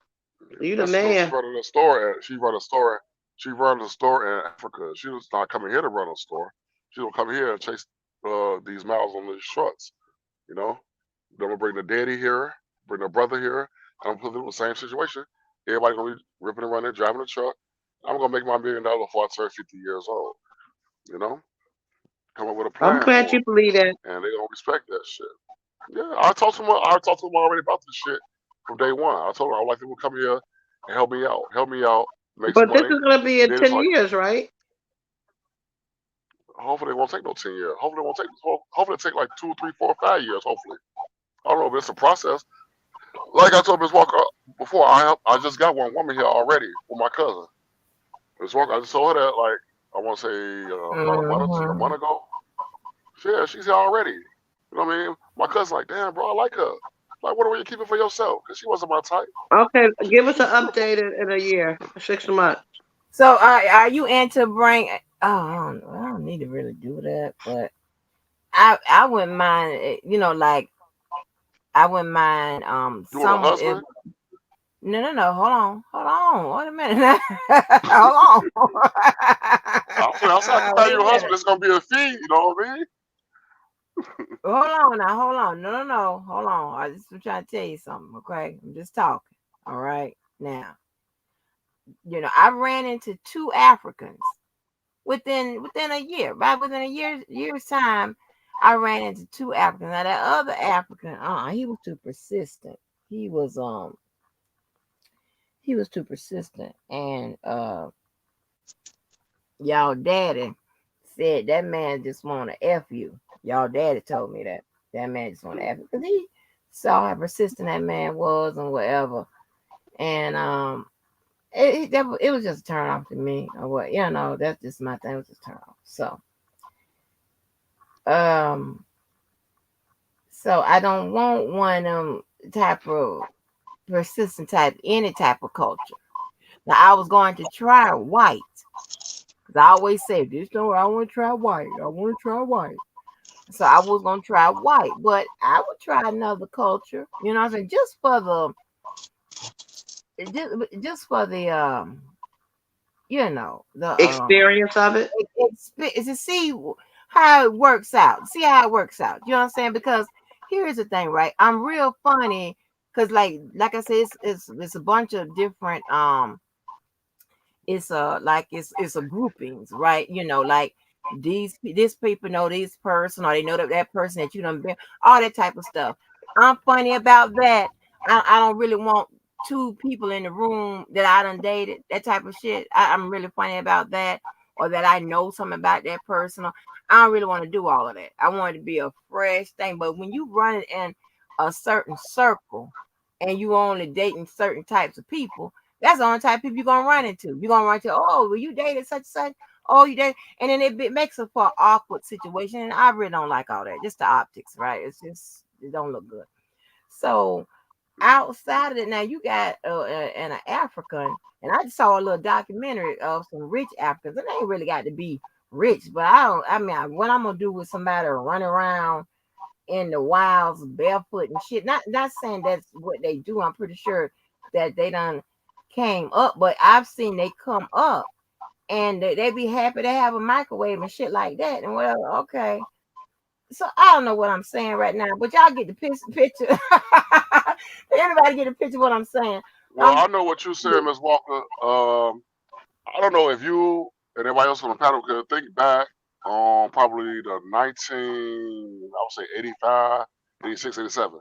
Yeah. you the That's she man. running a store at she run a store. She runs a store in Africa. She was not coming here to run a store. She don't come here and chase these miles on these trucks, you know. Then we'll bring the daddy here, bring the brother here, and I'm put them in the same situation. Everybody gonna be ripping and running, driving a truck. I'm gonna make my $1 million before I turn 50 years old. You know, come up with a I'm plan glad for you them, believe that. and they gonna respect that shit. Yeah, I talked to them already about this shit from day one. I told them I would like them to come here and help me out, make some But this money. is gonna be And in then it's 10 like, years, right? hopefully it won't take no 10 years. Hopefully it take like 2, 3, 4, 5 years. Hopefully, I don't know, but it's a process. Like I told Miss Walker before, I just got one woman here already with my cousin. Miss Walker, I just told her that like I want to say about a Mm-hmm. month ago. Yeah, she's here already. You know what I mean? My cousin like, damn, bro, I like her. Like, what are you keeping for yourself? Because she wasn't my type. Okay, give us She's an beautiful. update in a year, 6 months. So are you into bring? Oh, I don't need to really do that, but I wouldn't mind. Like I wouldn't mind. You want a Some if husband? no. Hold on. Wait a minute. Hold on. I said I can find Wait you a a husband minute. that's gonna be a fee. You know what I mean? Hold on now. Hold on. No. Hold on. I'm trying to tell you something. Okay, I'm just talking. All right. Now, I ran into two Africans within a year. Right within a year's time, I ran into two Africans. Now that other African, he was too persistent. He was he was too persistent, and y'all daddy said that man just want to f you. Y'all daddy told me that man just want to f you because he saw how persistent that man was and whatever, and it was just a turn off to me or what. That's just my thing. It was just a turn off. Um so I don't want one type of persistent type any type of culture. Now I was going to try white because I always say this. Don't I want to try white? I want to try white. So I was gonna try white, but I would try another culture. You know what I'm saying? Just for the the Experience of it. it's to see how it works out. See how it works out. You know what I'm saying? Because here's the thing, right? I'm real funny because like I said, it's a bunch of different it's a groupings, right? Like this people know this person, or they know that person that you done been, all that type of stuff. I'm funny about that. I don't really want two people in the room that I done dated, that type of shit. I'm really funny about that, or that I know something about that person. I don't really want to do all of that. I want it to be a fresh thing. But when you run it in a certain circle and you only dating certain types of people, that's the only type of people you're gonna run into. You're gonna run into, oh, well, you dated such and such. Oh, you did, and then it makes it for an awkward situation. And I really don't like all that. Just the optics, right? It's just it don't look good. So outside of it, now you got an African, and I just saw a little documentary of some rich Africans, and they ain't really got to be rich, but I don't. I mean, what I'm gonna do with somebody running around in the wilds barefoot and shit? Not saying that's what they do. I'm pretty sure that they done came up, but I've seen they come up and they be happy to have a microwave and shit like that. And well, okay. So I don't know what I'm saying right now, but y'all get the picture. Anybody get a picture of what I'm saying? Well, I know what you're saying, Miss Walker. I don't know if you and everybody else on the panel could think back on probably the 19, I would say 85, 86, 87.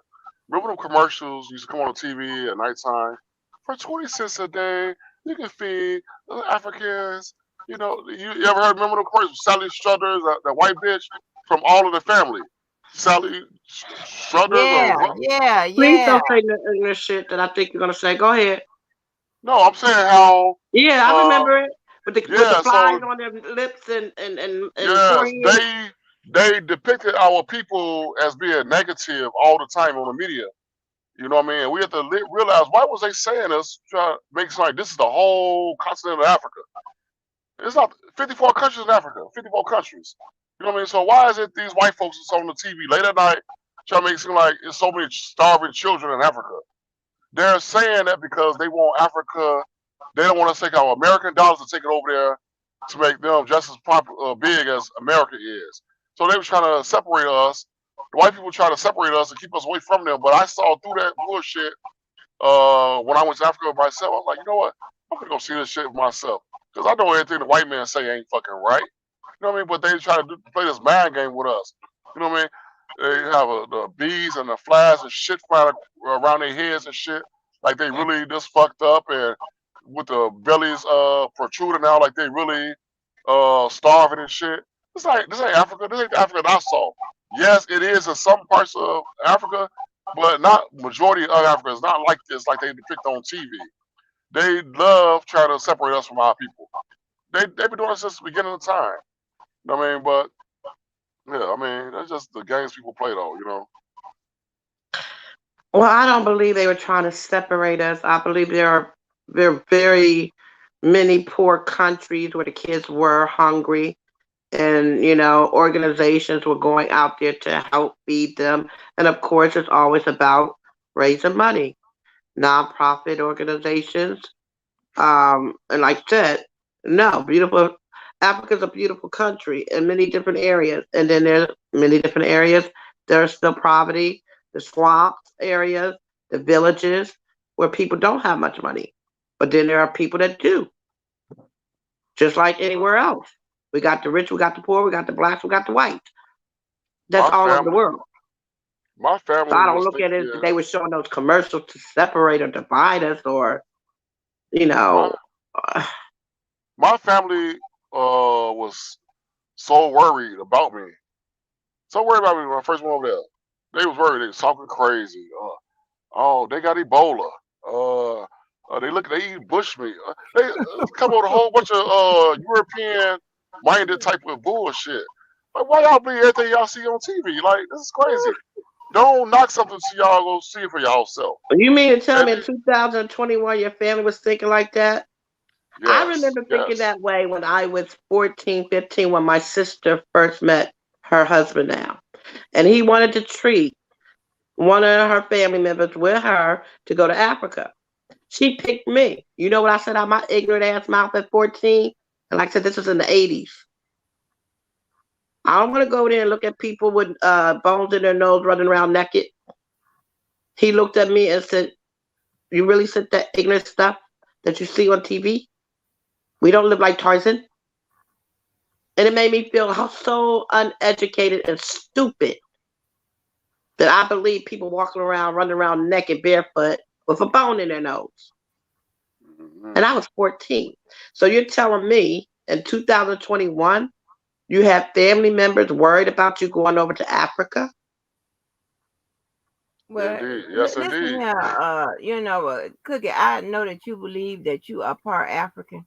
Remember them commercials used to come on TV at nighttime? For 20 cents a day, you can feed the Africans. You ever heard, remember the commercials? Sally Struthers, that white bitch from All of the Family. Sally Struthers or Yeah, what? yeah, Please yeah, don't say the English shit that I think you're gonna say. Go ahead. No, I'm saying how, Yeah, I uh, remember it with the yeah, flies so on their lips and yes, forehead. they depicted our people as being negative all the time on the media. You know what I mean? We have to realize, why was they saying us, trying to make it sound like this is the whole continent of Africa? It's not 54 countries in Africa, 54 countries. You know what I mean? So why is it these white folks that's on the TV late at night trying to make it seem like it's so many starving children in Africa? They're saying that because they want Africa. They don't want to take our American dollars and take it over there to make them just as big as America is. So they were trying to separate us. The white people try to separate us and keep us away from them. But I saw through that bullshit when I went to Africa myself. I was like, you know what? I'm gonna go see this shit for myself because I know everything the white man say ain't fucking right. You know what I mean? But they try to play this mind game with us. You know what I mean? They have the bees and the flies and shit flying around their heads and shit, like they really just fucked up and with the bellies protruding out, like they really starving and shit. This ain't Africa. This ain't the Africa that I saw. Yes, it is in some parts of Africa, but not majority of Africa. It's not like this, like they depict on TV. They love trying to separate us from our people. They've been doing this since the beginning of time. You know what I mean? But yeah, I mean, that's just the games people play, though. Well, I don't believe they were trying to separate us. I believe there are very many poor countries where the kids were hungry, and organizations were going out there to help feed them. And of course, it's always about raising money. Nonprofit organizations, and like I said, no, beautiful. Africa's a beautiful country in many different areas, and then there's many different areas. There's still poverty, the swamps areas, the villages where people don't have much money, but then there are people that do, just like anywhere else. We got the rich, we got the poor, we got the blacks, we got the whites. That's My all over the family, world. my So family I don't was look at it that they thinking, were showing those commercials to separate or divide us, or you my know. uh, my family was so worried about me, so worried about me when I first went over there. They was worried. They was talking crazy. Oh, they got Ebola. They eat bushmeat. They come with a whole bunch of European minded type of bullshit. Like, why y'all believe everything y'all see on TV? Like, this is crazy. Don't knock something to y'all go see it for y'allself. You mean to tell And me in 2021 your family was thinking like that? I yes, remember thinking yes. that way when I was 14, 15, when my sister first met her husband now. And he wanted to treat one of her family members with her to go to Africa. She picked me. You know what I said out my ignorant ass mouth at 14? And like I said, this was in the 80s. I don't want to go there and look at people with bones in their nose running around naked. He looked at me and said, you really said that ignorant stuff that you see on TV? We don't live like Tarzan. And it made me feel so uneducated and stupid that I believe people walking around, running around naked, barefoot, with a bone in their nose. Hmm. And I was 14. So you're telling me in 2021, you have family members worried about you going over to Africa? Well, Indeed, yes, listen indeed. here, Cookie. I know that you believe that you are part African.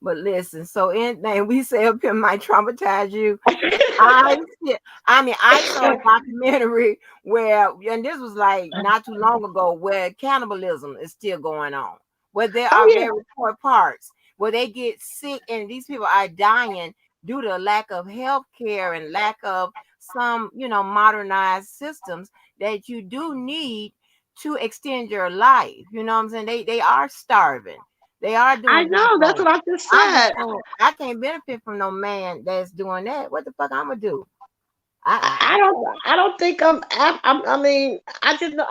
But listen, so anything we say up here might traumatize you. I I saw a documentary where, and this was like not too long ago, where cannibalism is still going on, where there Oh are yeah, very poor parts, where they get sick, and these people are dying due to lack of health care and lack of some, modernized systems that you do need to extend your life. You know what I'm saying? They are starving. They are I doing these know. That's things. what I just I'm just said. saying, I can't benefit from no man that's doing that. What the fuck I'm gonna do? I I don't think I mean, I just know.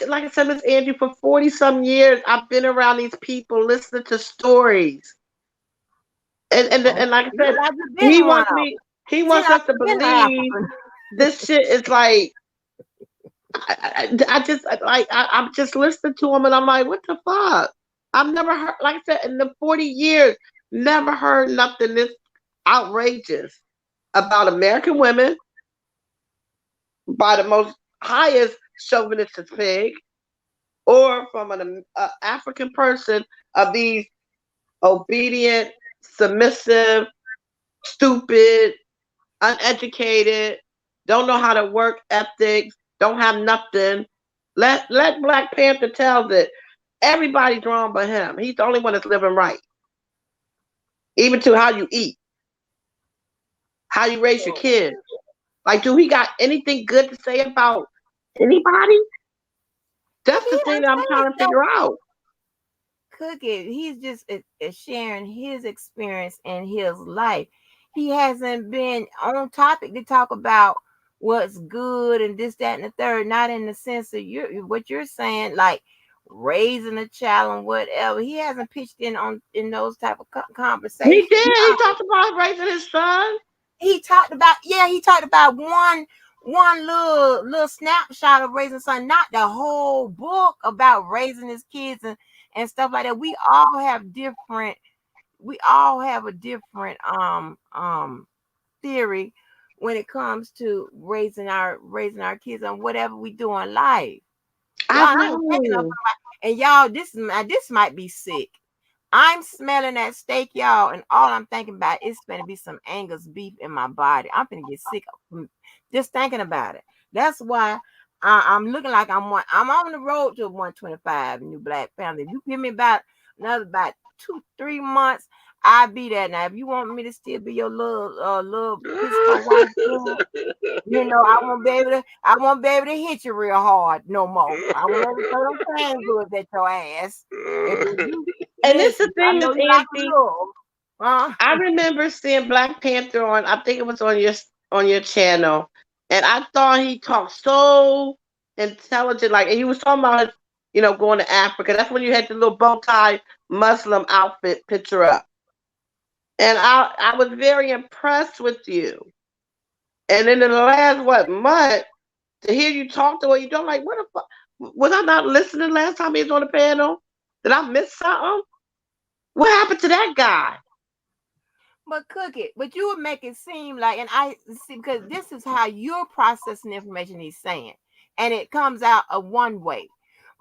Like I said, Miss Angie, for 40 some years, I've been around these people, listening to stories, and like I Seems said, like you've he been one wants of me. He them. Seems wants like us to you've been believe African. this shit is like. I just I'm just listening to him, and I'm like, what the fuck? I've never heard, like I said, in the 40 years, never heard nothing this outrageous about American women by the most highest chauvinistic pig, or from an African person, of these obedient, submissive, stupid, uneducated, don't know how to work ethics, don't have nothing. Let Black Panther tell that everybody's wrong but him. He's the only one that's living right. Even to how you eat, how you raise your kids. Like, do he got anything good to say about anybody? But That's he the thing don't that I'm say trying to so. figure out. Cookie, he's just sharing his experience and his life. He hasn't been on topic to talk about what's good and this, that, and the third. Not in the sense of what you're saying, like raising a child and whatever. He hasn't pitched in those type of He conversations. did. He talked about raising his son. He talked about one little snapshot of raising son, not the whole book about raising his kids and stuff like that. We all have a different theory when it comes to raising our kids and whatever we do in life. I Y'all, I ain't taking up, know. and y'all, this might be sick. I'm smelling that steak, y'all, and all I'm thinking about is going to be some Angus beef in my body. I'm gonna get sick from just thinking about it. That's why I'm looking like I'm on the road to 125 new black family. If you give me about 2-3 months, I'll be there. Now, if you want me to still be your little piece of wife, I won't be able to hit you real hard no more. I won't be able to throw them sand goods at your ass. And if you And it's the listen, I thing, know Miss you like Angie. to love. I remember seeing Black Panther on. I think it was on your channel, and I thought he talked so intelligent. Like he was talking about his, going to Africa. That's when you had the little bow tie Muslim outfit picture up, and I was very impressed with you. And then in the last month, to hear you talk the way you don't, like, what the fuck? Was I not listening last time he was on the panel? Did I miss something? What happened to that guy? But but you would make it seem like, and I see, because this is how you're processing information he's saying, and it comes out a one way.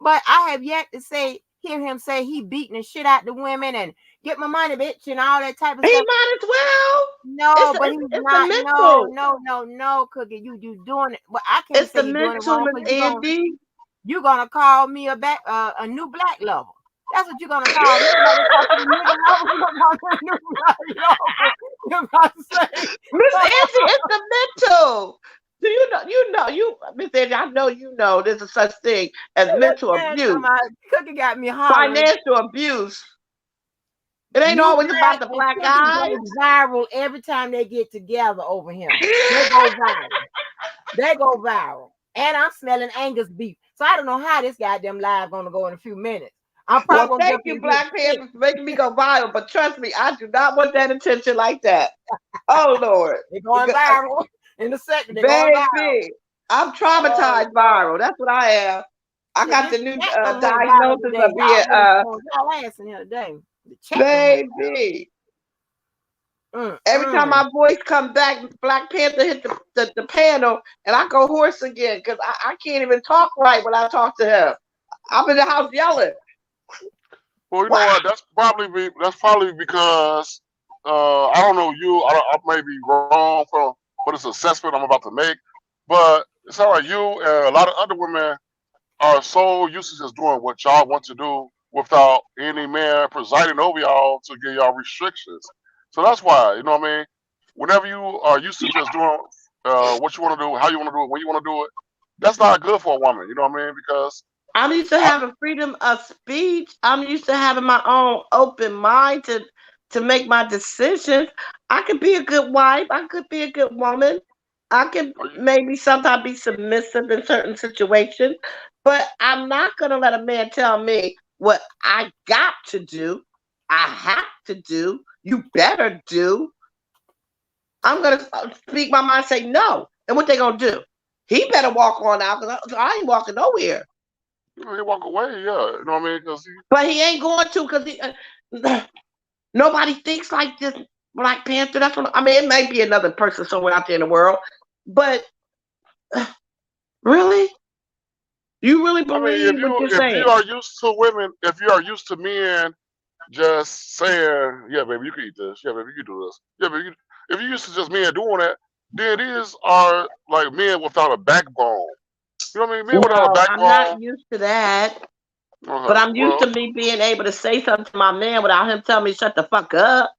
But I have yet to hear him say he beating the shit out the women and get my money, bitch, and all that type of He stuff. might as well. No, but he's It's the not. No, mental. no, no, no, Cookie. You doing it. Well, I can't It's say the you're doing it mental, wrong Miss because Angie. you're gonna call me a new black lover. That's what you're gonna call me. You're gonna talk to the nigga lover. You're gonna call me a new black lover. You're about to say, Miss Angie, it's the mental. Do you know? Miss Angie. I know you know. There's a such thing as mental man, abuse, Cookie got me hollering. financial abuse. It ain't New always black about the and black Cookie eyes. goes viral every time they get together over him. They go viral. They go viral. And I'm smelling Angus beef. So I don't know how this goddamn live gonna go in a few minutes. I'm Well, probably gonna thank get you, and get Black sick. Panther, for making me go viral. But trust me, I do not want that attention like that. Oh Lord, They're going viral in a second. They're going viral. baby, I'm Oh traumatized Lord. viral. That's what I am. I Shit, got this the new chat done went viral diagnosis today. of being Y'all ass in here today. The chat done went baby. viral. Every time my voice come back, Black Panther hit the panel, and I go hoarse again because I can't even talk right when I talk to him. I'm in the house yelling. Well, you know Wow. what? That's probably because I don't know you. I may be wrong for this assessment I'm about to make, but it sounds like you and a lot of other women are so used to just doing what y'all want to do without any man presiding over y'all to give y'all restrictions. So that's why, you know what I mean? Whenever you are used to just doing what you want to do, how you want to do it, when you want to do it, that's not good for a woman. You know what I mean? Because I'm used to I, having freedom of speech. I'm used to having my own open mind to make my decisions. I could be a good wife. I could be a good woman. I could maybe sometimes be submissive in certain situations, but I'm not gonna let a man tell me what I got to do. I have to do. You better do. I'm gonna speak my mind. Say no, and what they gonna do? He better walk on out because I ain't walking nowhere. he walk away, yeah. You know what I mean? Because But he ain't going to because nobody thinks like this. Black Panther. That's what I mean. It may be another person somewhere out there in the world, but really, you really I mean, believe what you're if you saying? are used to women, if you are used to men just saying, "Yeah, baby, you can eat this. Yeah, baby, you can do this. Yeah, baby, if you used to just men doing that, then these are like men without a backbone. You know what I mean? Men without a No, I'm not backbone. used to that. But Okay, I'm used to well, me being able to say something to my man without him telling me shut the fuck up.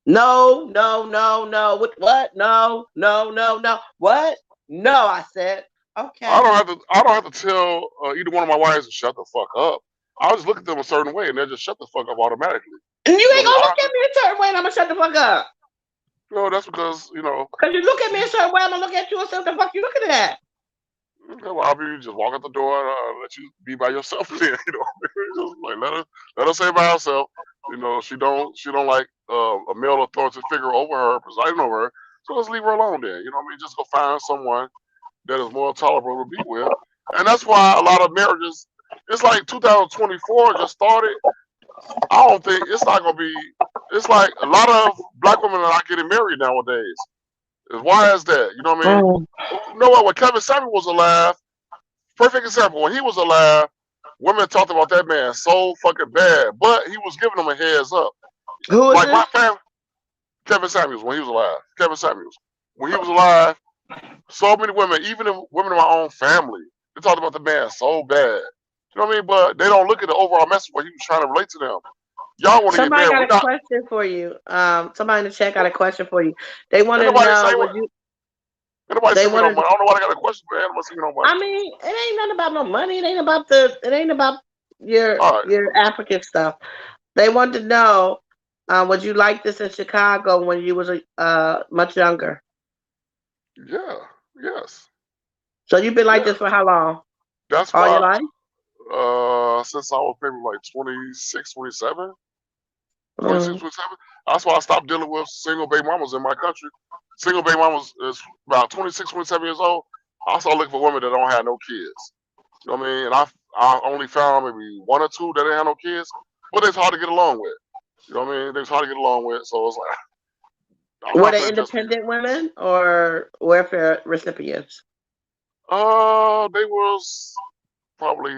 No, no, no, no. What? No, no, no, no. What? No, I said. Okay. I don't have to tell either one of my wives to shut the fuck up. I'll just look at them a certain way, and they'll just shut the fuck up automatically. And you You know ain't what I mean? gonna I look have at me a certain way and I'm gonna shut the fuck up. no, that's because Cause you look at me a certain way, I'm gonna look at you and say, what the fuck you looking at? okay, well, I'll be just walk out the door and let you be by yourself. Then just like let her say by herself. She don't like a male authority figure over her, presiding over her. So let's leave her alone. Then you know what I mean. Just go find someone that is more tolerable to be with, and that's why a lot of marriages. It's like 2024 just started. I don't think it's not gonna be. It's like a lot of black women are not getting married nowadays. Why is that? You know what I mean? Oh. You know what? When Kevin Samuel was alive, perfect example. When he was alive, women talked about that man so fucking bad, but he was giving them a heads up. Who is Like my this? family, Kevin Samuels when he was alive. Kevin Samuels when he was alive, so many women, even women in my own family, they talked about the man so bad. You know what I mean? But they don't look at the overall message where he was trying to relate to them. Y'all want to get Somebody married? got We're a not. question for you. Somebody in the chat got a question for you. They want Ain't to nobody say know what. would you Ain't nobody they send me no wanted money. I don't know why they got a question, man. Ain't nobody send me no money. I mean, it ain't nothing about no money. It ain't about All right. your African stuff. They wanted to know, would you like this in Chicago when you was much younger? Yeah. Yes. So you've been like Yeah. this for how long? That's All your why. life? Since I was maybe like 26, 27, 26, Mm. 27. That's why I stopped dealing with single baby mamas in my country. Single baby mamas is about 26, 27 years old. I started looking for women that don't have no kids. You know what I mean? And I only found maybe one or two that didn't have no kids, but it's hard to get along with. You know what I mean? It's hard to get along with. So it's like, I'm Were not they finna just be. independent women or welfare recipients? They was probably,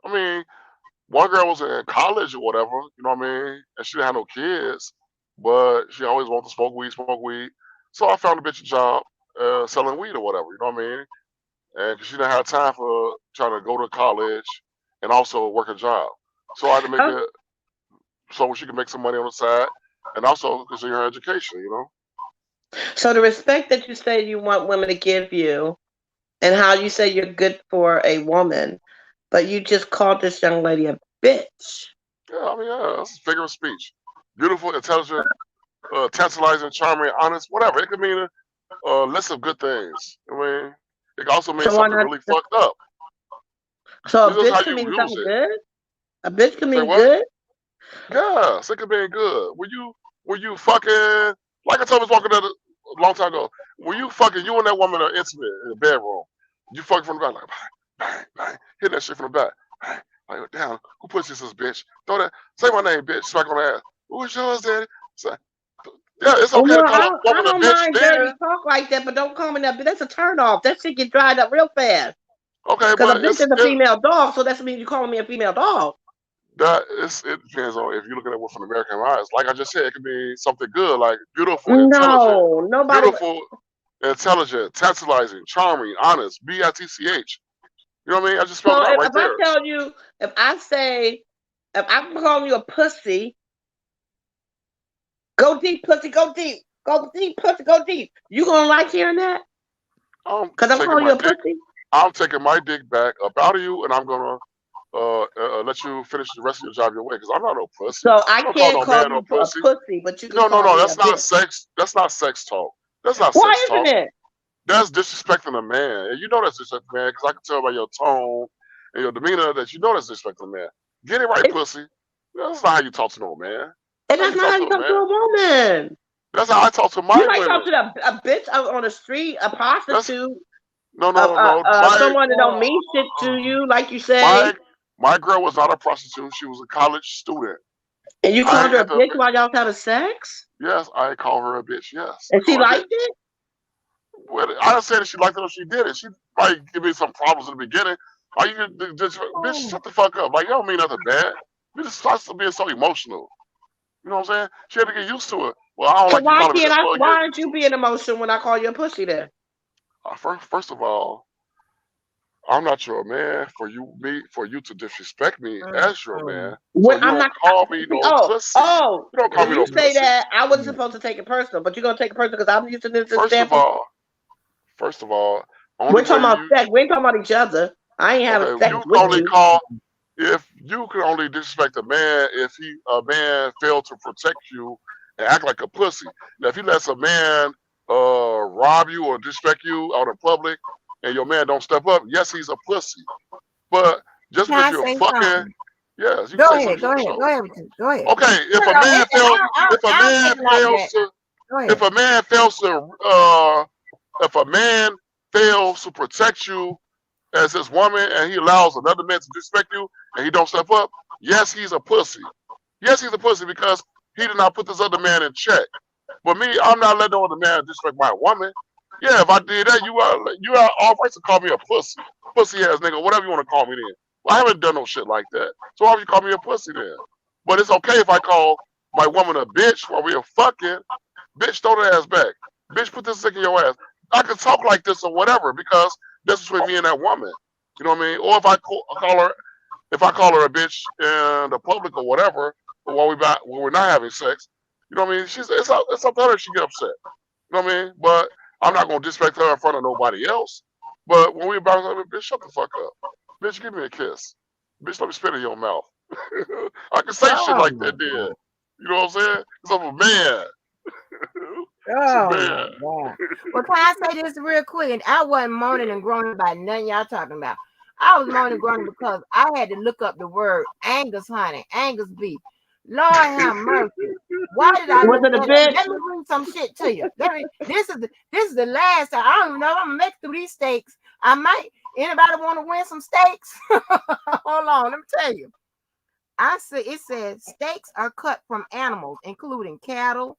I mean, one girl was in college or whatever, you know what I mean? And she didn't have no kids, but she always wanted to smoke weed. So I found a bitch a job selling weed or whatever, you know what I mean? And 'cause she didn't have time for trying to go to college and also work a job. So I had to make Oh, it so she could make some money on the side and also continue her education, you know? so the respect that you say you want women to give you, and how you say you're good for a woman, but you just called this young lady a bitch. Yeah, I mean, yeah, that's a figure of speech. Beautiful, intelligent, tantalizing, charming, honest, whatever. It could mean a list of good things. I mean, it can also mean So why something not? really fucked up. So a It's just how bitch can you mean use something it. good. A bitch can Say mean what? good. Yes, it could be good. When you fucking like I told was walking a long time ago. When you fucking you and that woman are intimate in the bedroom, you fucking from the back like bang, bang, hit that shit from the back. Bang, like down. Who puts this bitch? Throw that say my name, bitch, smack on the ass. Who's yours, daddy? Say, yeah, it's Oh okay to no, call a I woman a don't bitch mind dirty then. talk like that, but don't call me that. But that's a turn off. That shit get dried up real fast. Okay, Cause a but bitch is a female dog, so that means you calling me a female dog. It depends on if you look at it with an American eyes. Like I just said, it could be something good, like No, nobody. beautiful, intelligent, tantalizing, charming, honest, bitch. You know what I mean? I just spelled So it out right if I there. tell you, if I say, if I'm calling you a pussy, go deep, pussy, go deep, go deep, pussy, go deep. You gonna like hearing that? I'm Cause I'm taking calling my you a dick. pussy. I'm taking my dick back up out of you, and I'm gonna let you finish the rest of your job your way. Because I'm not no pussy. So I I don't call can't no call man no you a pussy. pussy, but you can No, no, call no. me a That's not bitch. sex. That's not sex talk. That's not sex Why talk. isn't it? That's disrespecting a man. And you know that's disrespecting a man because I can tell by your tone and your demeanor that you know that's disrespecting a man. Get it right, It's, pussy. That's not how you talk to no man. and That's how that's you not talk how to you a talk to man. a woman. That's how I talk to You my might talk women. to a bitch out on the street, a That's prostitute, no, no, no, no. someone that don't mean shit to you, like you say, My my girl was not a prostitute. She was a college student. and you I called her a had to. bitch while y'all was having sex, Yes, I call her a bitch. Yes, I and she call her a liked bitch. it. Well, I didn't say that she liked it or she did it. She might give me some problems in the beginning. Are you just bitch? Oh. Shut the fuck up. Like you don't mean nothing bad. You just starts being so emotional. You know what I'm saying? She had to get used to it. Well, I don't So like you why calling me can't this. I? Well, Why aren't you being emotional when I call you a pussy then? first of all, I'm not your man for you to disrespect me as your man. So When you I'm don't not. call me See, no oh, pussy. oh. You don't call When me you no say pussy. that, I wasn't supposed to take it personal, but you're gonna take it personal because I'm using this First of example. all, first of all, only We're talking way about you sex. We ain't talking about each other. I ain't having okay, sex you with can only you. call if you can only disrespect a man if a man failed to protect you and act like a pussy. Now, if he lets a man rob you or disrespect you out in public, and your man don't step up, yes, he's a pussy. But just Can because I you're say fucking, something? yes, you can Go say ahead, something go for ahead, go sure. ahead with you. Go ahead. Okay, No, no, I don't take it like that. Go if ahead. a man fails to if a man fails to protect you as his woman and he allows another man to disrespect you and he don't step up, yes, he's a pussy. Yes, he's a pussy because he did not put this other man in check. But me, I'm not letting no other man disrespect my woman. Yeah, if I did that, you are all right to call me a pussy. Pussy ass nigga, whatever you want to call me then. Well, I haven't done no shit like that. So why would you call me a pussy then? But it's okay if I call my woman a bitch while we're fucking. Bitch, throw that ass back. Bitch, put this dick in your ass. I can talk like this or whatever because this is between me and that woman. You know what I mean? Or if I call her a bitch in the public or whatever, when we're not having sex, you know what I mean? It's up to her if she get upset. You know what I mean? But I'm not gonna disrespect her in front of nobody else. But when we about to, bitch, shut the fuck up. Bitch, give me a kiss. Bitch, let me spit in your mouth. I can say shit Oh like my that then. god. You know what I'm saying? Because I'm a man. It's a Oh my man. god. Well, can I say this real quick? And I wasn't moaning and groaning about nothing y'all talking about. I was moaning and groaning because I had to look up the word Angus, honey, Angus beef. Lord have mercy. Why did I Was look it a that up? bitch? Let me read some shit to you. This is the last time. I don't even know if I'm gonna make it through these steaks. I might. Anybody want to win some steaks? Hold on, let me tell you. It says steaks are cut from animals, including cattle,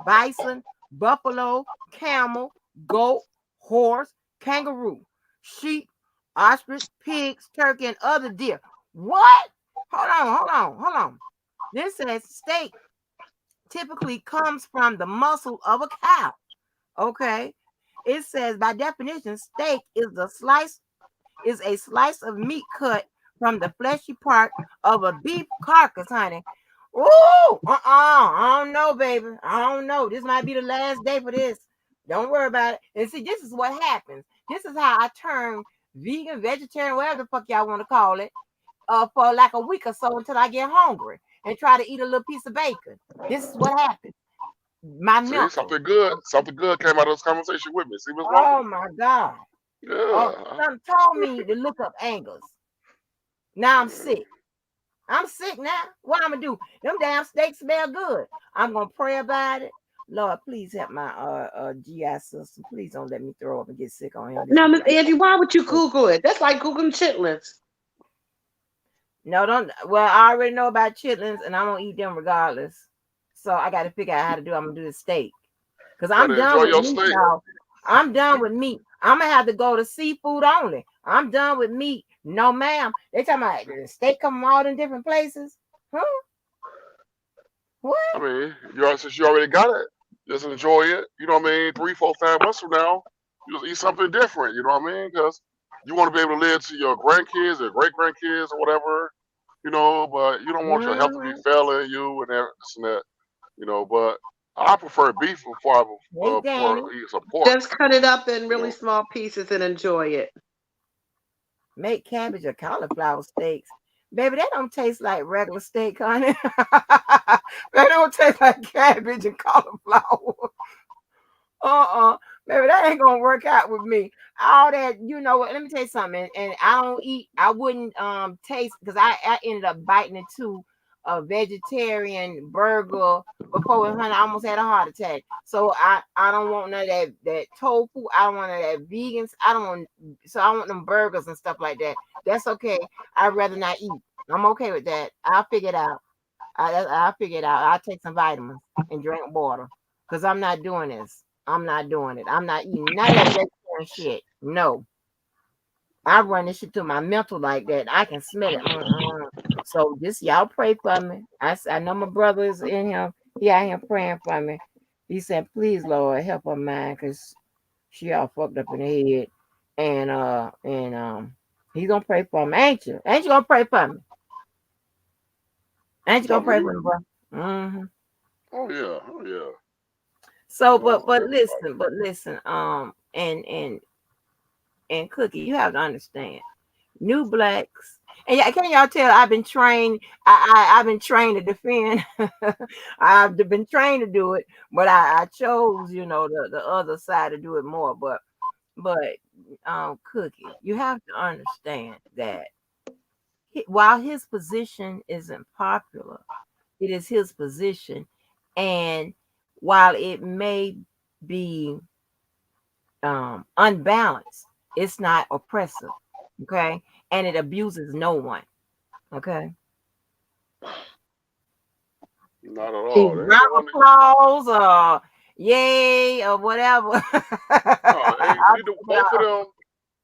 bison, buffalo, camel, goat, horse, kangaroo, sheep, ostrich, pigs, turkey, and other deer. What? Hold on. This says steak typically comes from the muscle of a cow. Okay. It says by definition, steak is a slice of meat cut from the fleshy part of a beef carcass, honey. Ooh, I don't know, baby. I don't know. This might be the last day for this. Don't worry about it. And see, this is what happens. This is how I turn vegan, vegetarian, whatever the fuck y'all want to call it, for like a week or so until I get hungry and try to eat a little piece of bacon. This is what happens. My See, mental. something good came out of this conversation with me. See, Miss Mo? Oh my God. Oh, Yeah. something told me to look up Angus. Now I'm sick. I'm sick now. What I'm gonna do? Them damn steaks smell good. I'm gonna pray about it. Lord, please help my GI system. Please don't let me throw up and get sick on here this Now, Miss weekend. Angie, why would you Google it? That's like Googling chitlins. No, don't. Well, I already know about chitlins, and I'm gonna eat them regardless. So I got to figure out how to do. I'm gonna do the steak because I'm Better done enjoy with your meat, steak. y'all. I'm done with meat. I'm gonna have to go to seafood only. I'm done with meat. No, ma'am. They talking about the steak come from all in different places. Huh? What? I mean, since you already got it, just enjoy it. You know what I mean? 3, 4, 5 months from now, you just eat something different. You know what I mean? Because you want to be able to live to your grandkids or great grandkids or whatever. You know, but you don't want your health to be Mm-hmm. failing you and this and that. You know, but I prefer beef Hey, Danny, before I eat some pork. Just cut it up in You really know, small pieces and enjoy it. make cabbage or cauliflower steaks. Baby, that don't taste like regular steak, honey. They don't taste like cabbage and cauliflower. Uh-uh. Baby, that ain't gonna work out with me. All that, you know what? Let me tell you something. And I don't eat, I wouldn't taste because I ended up biting into a vegetarian burger before, honey, I almost had a heart attack. So I don't want none of that tofu. I don't want none of that vegans. I don't want so I want them burgers and stuff like that. That's okay. I'd rather not eat. I'm okay with that. I'll figure it out. I'll figure it out. I'll take some vitamins and drink water because I'm not doing this. I'm not doing it. I'm not eating none of that vegetarian shit. No, I run this shit to my mental like that. I can smell it. So just y'all pray for me. I know my brother is in here. He out here praying for me. He said, "Please, Lord, help her mind, cause she all fucked up in the head." And he's gonna pray for me. Ain't you? Ain't you gonna pray for me? Ain't you gonna talking about pray for you? me, bro? Mm-hmm. Oh yeah, oh yeah. So, You know, but listen, and Cookie, you have to understand, new blacks, and can y'all tell I've been trained? I've been trained to defend. I've been trained to do it, but I chose, the other side to do it more. But Cookie, you have to understand that while his position isn't popular, it is his position, and while it may be unbalanced, it's not oppressive, okay, and it abuses no one, okay. not at He all. They ain't Round no of one. applause or yay or whatever. No, I'll either take it both of off. them.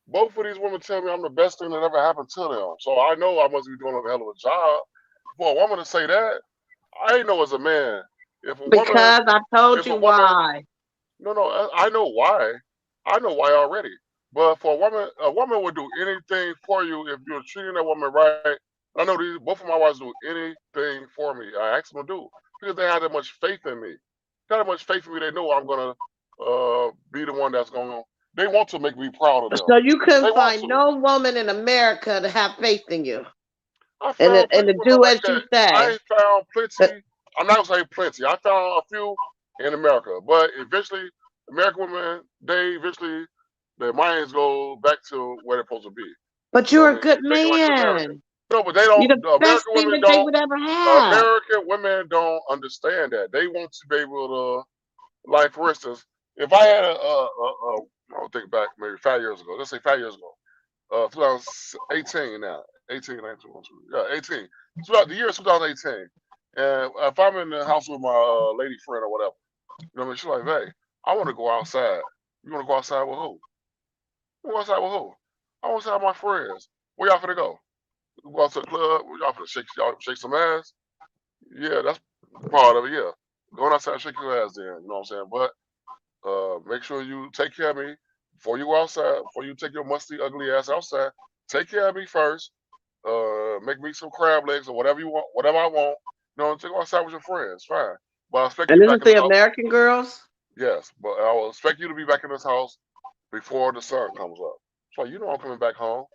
Both of these women tell me I'm the best thing that ever happened to them. So I know I must be doing a hell of a job. For a woman to say that, I know as a man. If a woman, because I told if a you woman, why. no, no, I know why. I know why already. But for a woman would do anything for you if you're treating that woman right. I know these both of my wives do anything for me. I ask them to do because they have that much faith in me. They have that much faith in me. They know I'm gonna be the one that's gonna. They want to make me proud of them. So you They couldn't want find to. no woman in America to have faith in you I and found and plenty to of women do like as that. you say. I found plenty. I'm not gonna say plenty. I found a few in America, but eventually, American women, they eventually their minds go back to where they're supposed to be. But You know you're what I a mean? good Thinking like an American. man. No, but they You're don't. the The best American thing women that they don't. would ever have. American women don't understand that. They want to be able to, like, for instance, if I had I'll think back maybe 5 years ago. Let's say 5 years ago. 2018 now. 18, 19, yeah, 18. Throughout the year 2018. And if I'm in the house with my lady friend or whatever, you know what I mean? She's like, hey, I want to go outside. You want to go outside with who? You go outside with who? I want to outside with my friends. Where y'all finna go? Go out to the club? Y'all finna y'all shake some ass? Yeah, that's part of it, yeah. Going outside and shake your ass then, you know what I'm saying? But make sure you take care of me before you go outside, before you take your musty, ugly ass outside. Take care of me first. Make me some crab legs or whatever you want, whatever I want. You know, take go outside with your friends, fine. But I expect you And to be this is back in the the house. American girls. Yes, but I will expect you to be back in this house before the sun comes up. So you know I'm coming back home.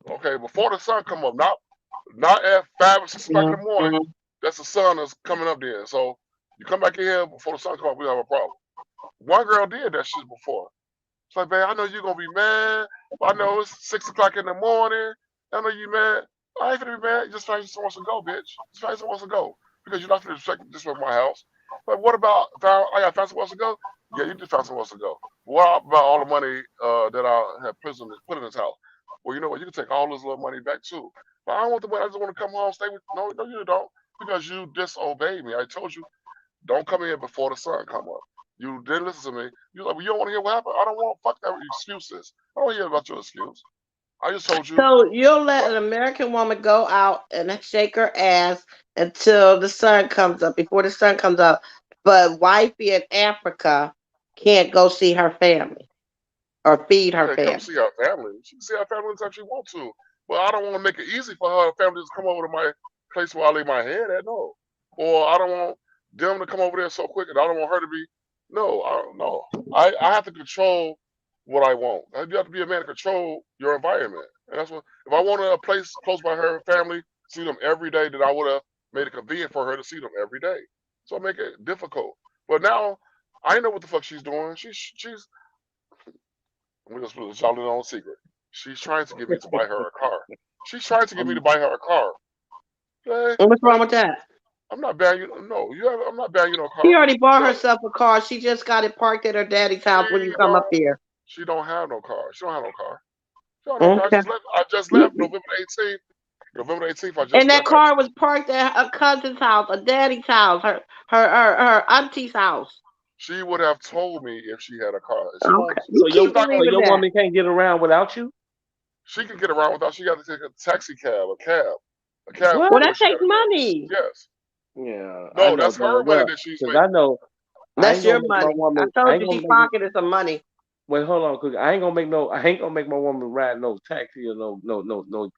Okay, before the sun come up, not at 5 or 6 o'clock in the morning. Mhm. That's the sun that's coming up there. So you come back in here before the sun come up, we have a problem. One girl did that shit before. It's like, babe, I know you're gonna be mad. But I know it's 6 o'clock in the morning. I know you mad. I ain't gonna be mad. Just find you someone to go, bitch. Just find someone to go. Because you're not gonna disrespect my house. But what about I got found someone to go? Yeah, you just found someone to go. What about all the money that I have put in this house? Well, you know what? You can take all this little money back too. But I don't want the money. I just want to come home, stay with. No, no, you don't. Because you disobeyed me. I told you don't come in before the sun come up. You didn't listen to me. You like, well, you don't want to hear what happened. I don't want fuck that excuses. I don't hear about your excuse. I just told you. So you'll let But an American woman go out and shake her ass until the sun comes up, before the sun comes up, but wifey in Africa can't go see her family or feed her yeah, come family. see our family. She can see our family anytime she want to. But I don't want to make it easy for her family to come over to my place where I lay my head at. No. Or I don't want them to come over there so quick, and I don't want her to be. No, no. I have to control what I want. You have to be a man to control your environment. And that's what. If I wanted a place close by her family, see them every day, then I would have made it convenient for her to see them every day. So I make it difficult. But now I know what the fuck she's doing. She's we just put y'all in on secret. She's trying to get me to buy her a car. She's trying to get me to I'm, buy her a car. Okay, And what's wrong like, with that? I'm not buying you. No, I'm not buying you no She car. already bought So herself a car. She just got it parked at her daddy's house when you she come up don't. here. She don't have no car. She don't have no car. She don't have no car. Okay. I just left November 18th. November 18th. I just And that left. I, car was parked at a cousin's house, a daddy's house, her auntie's house. she would have told me if she had a car. She won't. Okay. You She's keep not so gonna. believing your that. woman can't get around without you. She can get around without. She got to take a taxi cab, a cab Well, What? where that she got takes to go. money. Yes. Yeah, I No, know that's her damn money well that she's because making. I That's ain't your gonna make my money. I woman. I told ain't you gonna she make. pocketed some money. Wait, hold on, cause I ain't gonna make no. I ain't gonna make my woman ride no taxi or no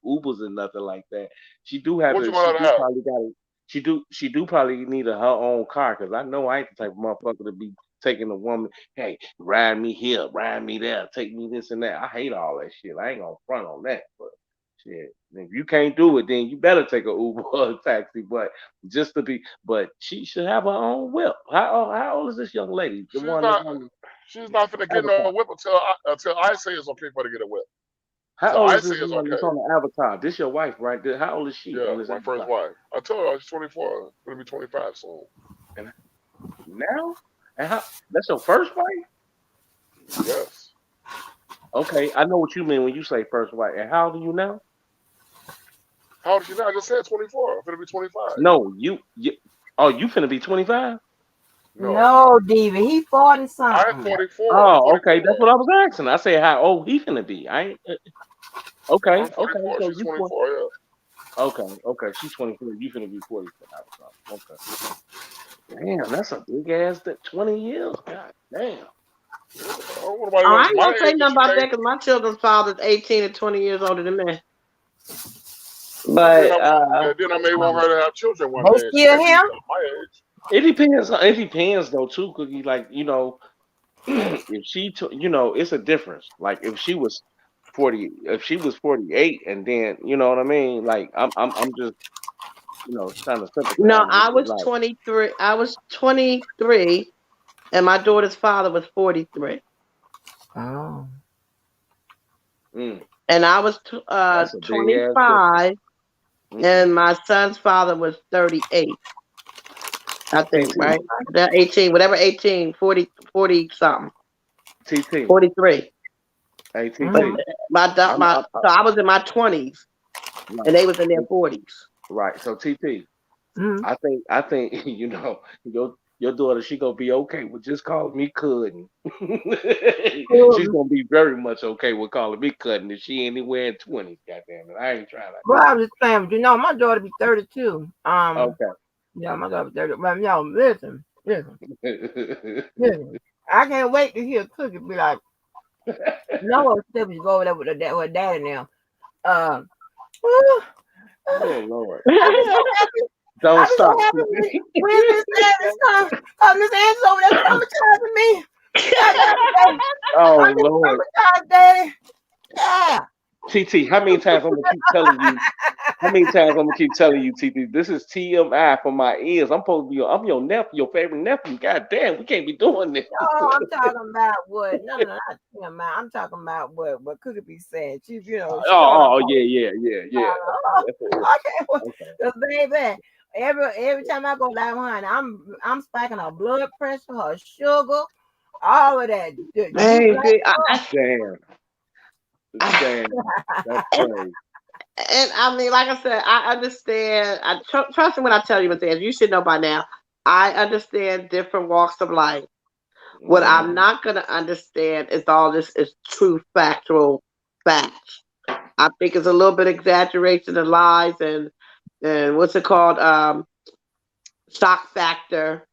Ubers or nothing like that. She do have What to. you want She her to do have? probably got to. She do probably need her own car, cause I know I ain't the type of motherfucker to be taking a woman. Hey, ride me here, ride me there, take me this and that. I hate all that shit. I ain't gonna front on that, but shit. If you can't do it, then you better take a Uber or a taxi. But just to be, but she should have her own whip. How old is this young lady? The She's one that's not. on She's not finna the get no avatar. whip until I say it's okay for her to get a whip. How So old I is say this it's one that's okay. on the avatar? This your wife, right? How old is she Yeah, on this my first avatar? wife. I told her I was 24. Gonna be 25 soon. And now? And how? That's your first wife? Yes. Okay, I know what you mean when you say first wife. And how old are you now? How old is she now? I just said 24. I'm gonna be 25. No, you oh, you finna be 25? No, No, Diva, he 40 I'm something. 44. I'm Oh, okay, 44. that's what I was asking. I said how old he finna be. I ain't I'm okay, okay. 44. So She's you 20, 24. Yeah. okay. She's 24. You finna be 44 avatar. Okay. Damn, that's a big ass 20 years. God damn. Yeah. I don't want nobody Oh, I else ain't my gonna say age that nothing she about can't. that because my children's father's 18 and 20 years older than me. And then But I may want her to have children one They day, and she still can't be him? my age. It depends. It depends though too, Cookie. Like if it's a difference. Like if she was 40, if she was 48, and then you know what I mean. Like I'm just trying to no, sympathize with I you. was Like 23. I was 23, and my daughter's father was 43, Oh. mm, and I was that's a big ass difference. 25, Mm-mm. and my son's father was 38. I think, TT right? That 18, whatever 18, 40, 40 something, TT 43. But Mm. ATT. my so I was in my 20s, and Right. they was in their 40s. Right. So TT. Mm. I think your daughter, she gonna be okay with just calling me Cousin. She's Well, gonna be very much okay with calling me Cousin if she anywhere in 20s. Goddamn it, I ain't trying I was just saying, but my daughter be 32. to. Yeah, my daughter be 30. But yo, Okay. listen. I can't wait to hear Cookie be like, no, step you go over there with her daddy now. Uh, whew, Oh Lord, I be so happy. I don't be so stop. happy when Miss Anderson come. Miss Anderson over there traumatizing me. I gotta say, Oh I'm just Lord, traumatized, daddy. Yeah. TT, how many times I'm gonna keep telling you? How many times I'm gonna keep telling you, TT? This is TMI for my ears. I'm supposed to be. I'm your nephew, your favorite nephew. God damn, we can't be doing this. No, I'm talking about what? No, not TMI. I'm talking about what Cookie be saying. She thought I Yeah, told. yeah, yeah, yeah. That's it. I can't wait. Okay. 'Cause baby, every time I go down honey, I'm spiking her blood pressure, her sugar, all of that. You black Baby, Damn, damn, that's crazy. and I mean, like I said, I understand. Trust me when I tell you, Miss Ann, you should know by now. I understand different walks of life. What I'm Hmm. not going to understand is all this is true factual facts. I think it's a little bit exaggeration of lies and what's it called? Shock factor.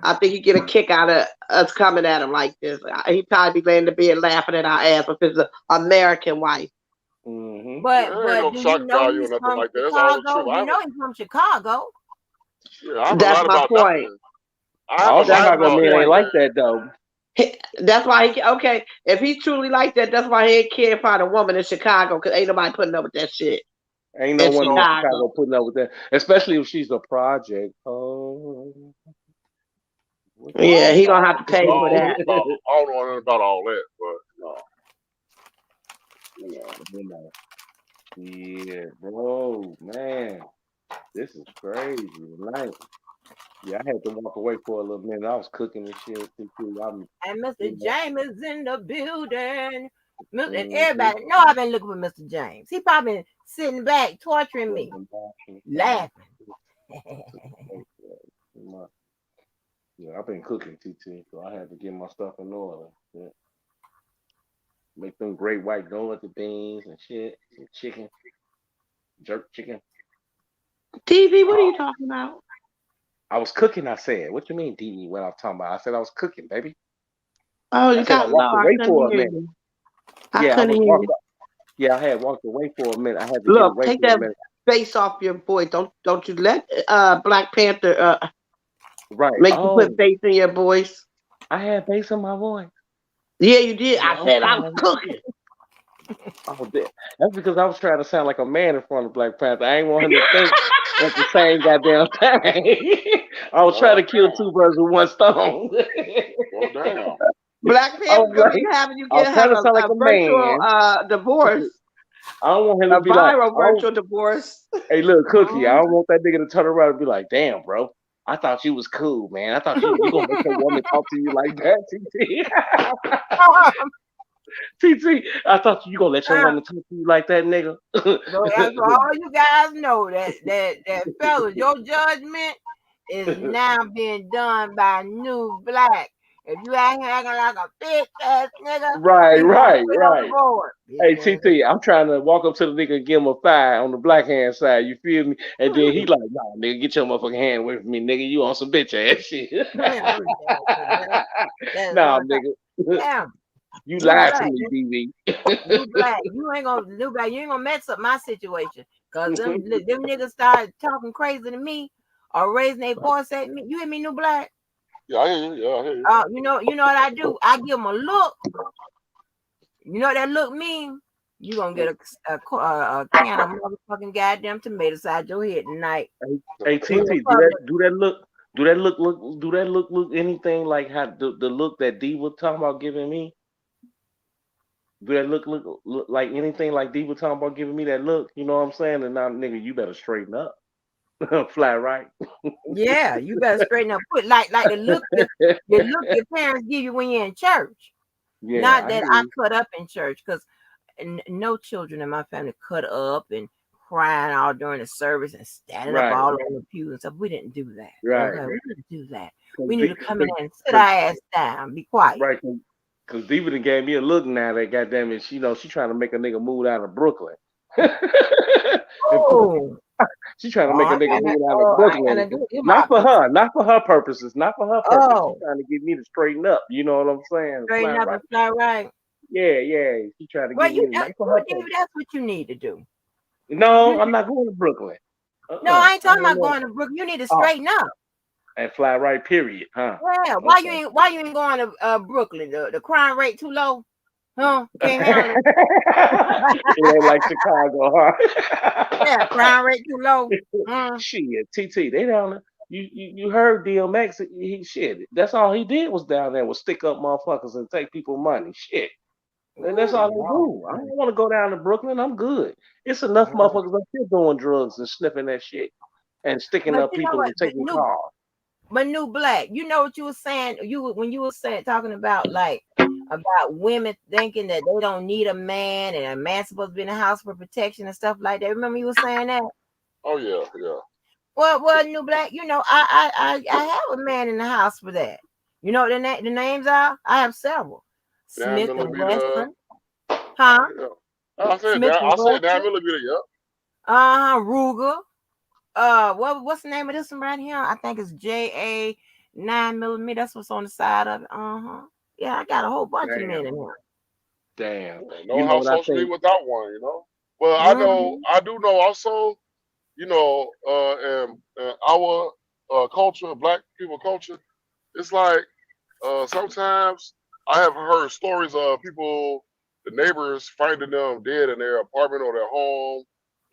I think he get a kick out of us coming at him like this. He probably be laying in the bed laughing at our ass with his American wife. Mm-hmm. There ain't But no do you shock know value or he's nothing from like that. It's all the Chicago? truth. You know he's from Chicago. I haven't That's lied my about point. nothing. I All haven't lied That's my Chicago about men ain't point. like anything. that though. That's why he okay. If he's truly like that, that's why he ain't care about a woman in Chicago because ain't nobody putting up with that shit Ain't no in women in Chicago. Chicago putting up with that, especially if she's a project. Oh, what you Yeah, Oh, he say? gonna have to pay for No, that. I don't know nothing about all that, but no. You know. Yeah, bro, man, this is crazy tonight. Yeah, I had to walk away for a little minute. I was cooking and shit. I'm, and Mr. you know, James is in the building. And mm-hmm. everybody know I've been looking for Mr. James. He probably been sitting back torturing me, laughing. Yeah, I've been cooking TT, so I had to get my stuff in order. Yeah. Make them great white donuts and beans and shit, and chicken, jerk chicken. TV, what are you talking about? I was cooking. I said, "What you mean, DD?" What I'm talking about? I said I was cooking, baby. Oh, I you said I got low. walked I away couldn't for a hear minute. you. I Yeah, I couldn't was hear walked. you. Yeah, I had walked away for a minute. I had to get Look, away take for a that minute. face off your voice. Don't you let Black Panther Right. make you put Oh, face in your voice. I had bass in my voice. Yeah, you did. Yeah, I I'm said I was sorry. cooking. Oh, that's because I was trying to sound like a man in front of Black Panther. I ain't want him to think at the same goddamn time. I was trying God to kill damn. two birds with one stone. Well, damn. Black I Panther was gonna be like, having you I was get have trying to sound like a a virtual man. divorce, I don't want him to a be like, viral oh, virtual divorce. hey, look, Cookie. I Mhm. don't want that nigga to turn around and be like, damn, bro. I thought you was cool, man. I thought you gonna let your woman talk to you like that, TT. TT, I thought you gonna let your woman talk to you like that, nigga. So that's for all you guys know that fellas, your judgment is now being done by New Black. If you acting like a bitch ass nigga, Right, we gonna right, quit on the right. board. Hey, Bitch ass TT, I'm trying to walk up to the nigga and give him a five on the black hand side. You feel me? And then he like, nah, nigga, get your motherfucking hand away from me, nigga. You on some bitch ass shit. nigga. That's Nah, one time. nigga. Damn, You New lied to Black, me, New Black, New Black, you ain't gonna mess up my situation. Cause them niggas started talking crazy to me or raising their voice at me. You hear me, New Black? Yeah, I hear you. Yeah, I hear you. You know what I do? I give them a look. You know what that look mean? You gonna get a can of motherfucking goddamn tomatoes out your head tonight. Hey, hey, In the TT, public. do that look anything like how the look that D was talking about giving me? Do that look like anything like D was talking about giving me that look? You know what I'm saying? And now, nigga, you better straighten up, fly right. Yeah, you better straighten up. Put like the look your parents give you when you're in church. Yeah, Not I that hear I you. cut up in church, because no children in my family cut up and crying all during the service and standing up Right, all on the pews and stuff. We didn't do that. right. Okay, we didn't do that. Cause, We need to D, come in cause, and sit our cause ass down, be quiet. right, cause Diva done gave me a look now that goddamn it, she trying to make a nigga move out of Brooklyn. Oh, She trying to oh, make a nigga move out of I ain't Brooklyn. gonna do it. My Not for her purposes, not for her purpose. She oh, trying to get me to straighten up. You know what I'm saying? straighten Fly up right. and fly right. Yeah, yeah. She trying to Well, get me to not for her David, purpose. that's what you need to do. You No, I'm not going to Brooklyn. No, I ain't I talking don't about know. going to Brook. You need to Oh, straighten up. and fly right. Period. Huh? Yeah, Okay. why you ain't going to Brooklyn? The crime rate too low? Huh? Can't handle it. It ain't like Chicago, Yeah, huh? crime rate too low. Shit, TT, they down there. You heard DMX? He shit. That's all he did was down there was stick up motherfuckers and take people money. Shit, and that's all Ooh, they Lord. do. I don't want to go down to Brooklyn. I'm good. It's enough Mm. motherfuckers up here doing drugs and sniffing that shit and sticking But up you know people what? and taking cars. New Black. You know what you were saying? When you were saying talking about about women thinking that they don't need a man and a man's supposed to be in the house for protection and stuff like that. Remember you were saying that? Oh yeah, yeah. Well, New Black. I have a man in the house for that. You know what the names are? I have several. Damn Smith and millimeter. Wesson. Huh? Yeah. Smith and I said Wesson. 9 millimeter. Yep. Ruger. What's the name of this one right here? I think it's JA 9 millimeter. That's what's on the side of it. Yeah, I got a whole bunch of them Damn, in here. damn. No You know what I household should be think? without one. Well, Mm-hmm. I do know also. In our culture, Black people culture, it's like sometimes I have heard stories of people, the neighbors finding them dead in their apartment or their home,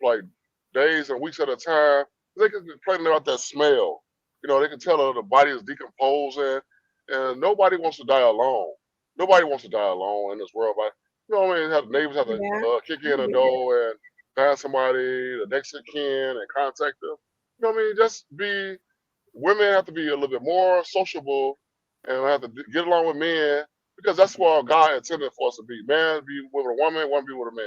like days and weeks at a time. They can complain about that smell. They can tell the body is decomposing, and nobody wants to die alone. Nobody wants to die alone in this world. But what I mean, have neighbors have to Yeah, kick I in the get that. door and find somebody, the next of kin, and contact them. What I mean? Just be women have to be a little bit more sociable and have to get along with men because that's what God intended for us to be. Man be with a woman be with a man.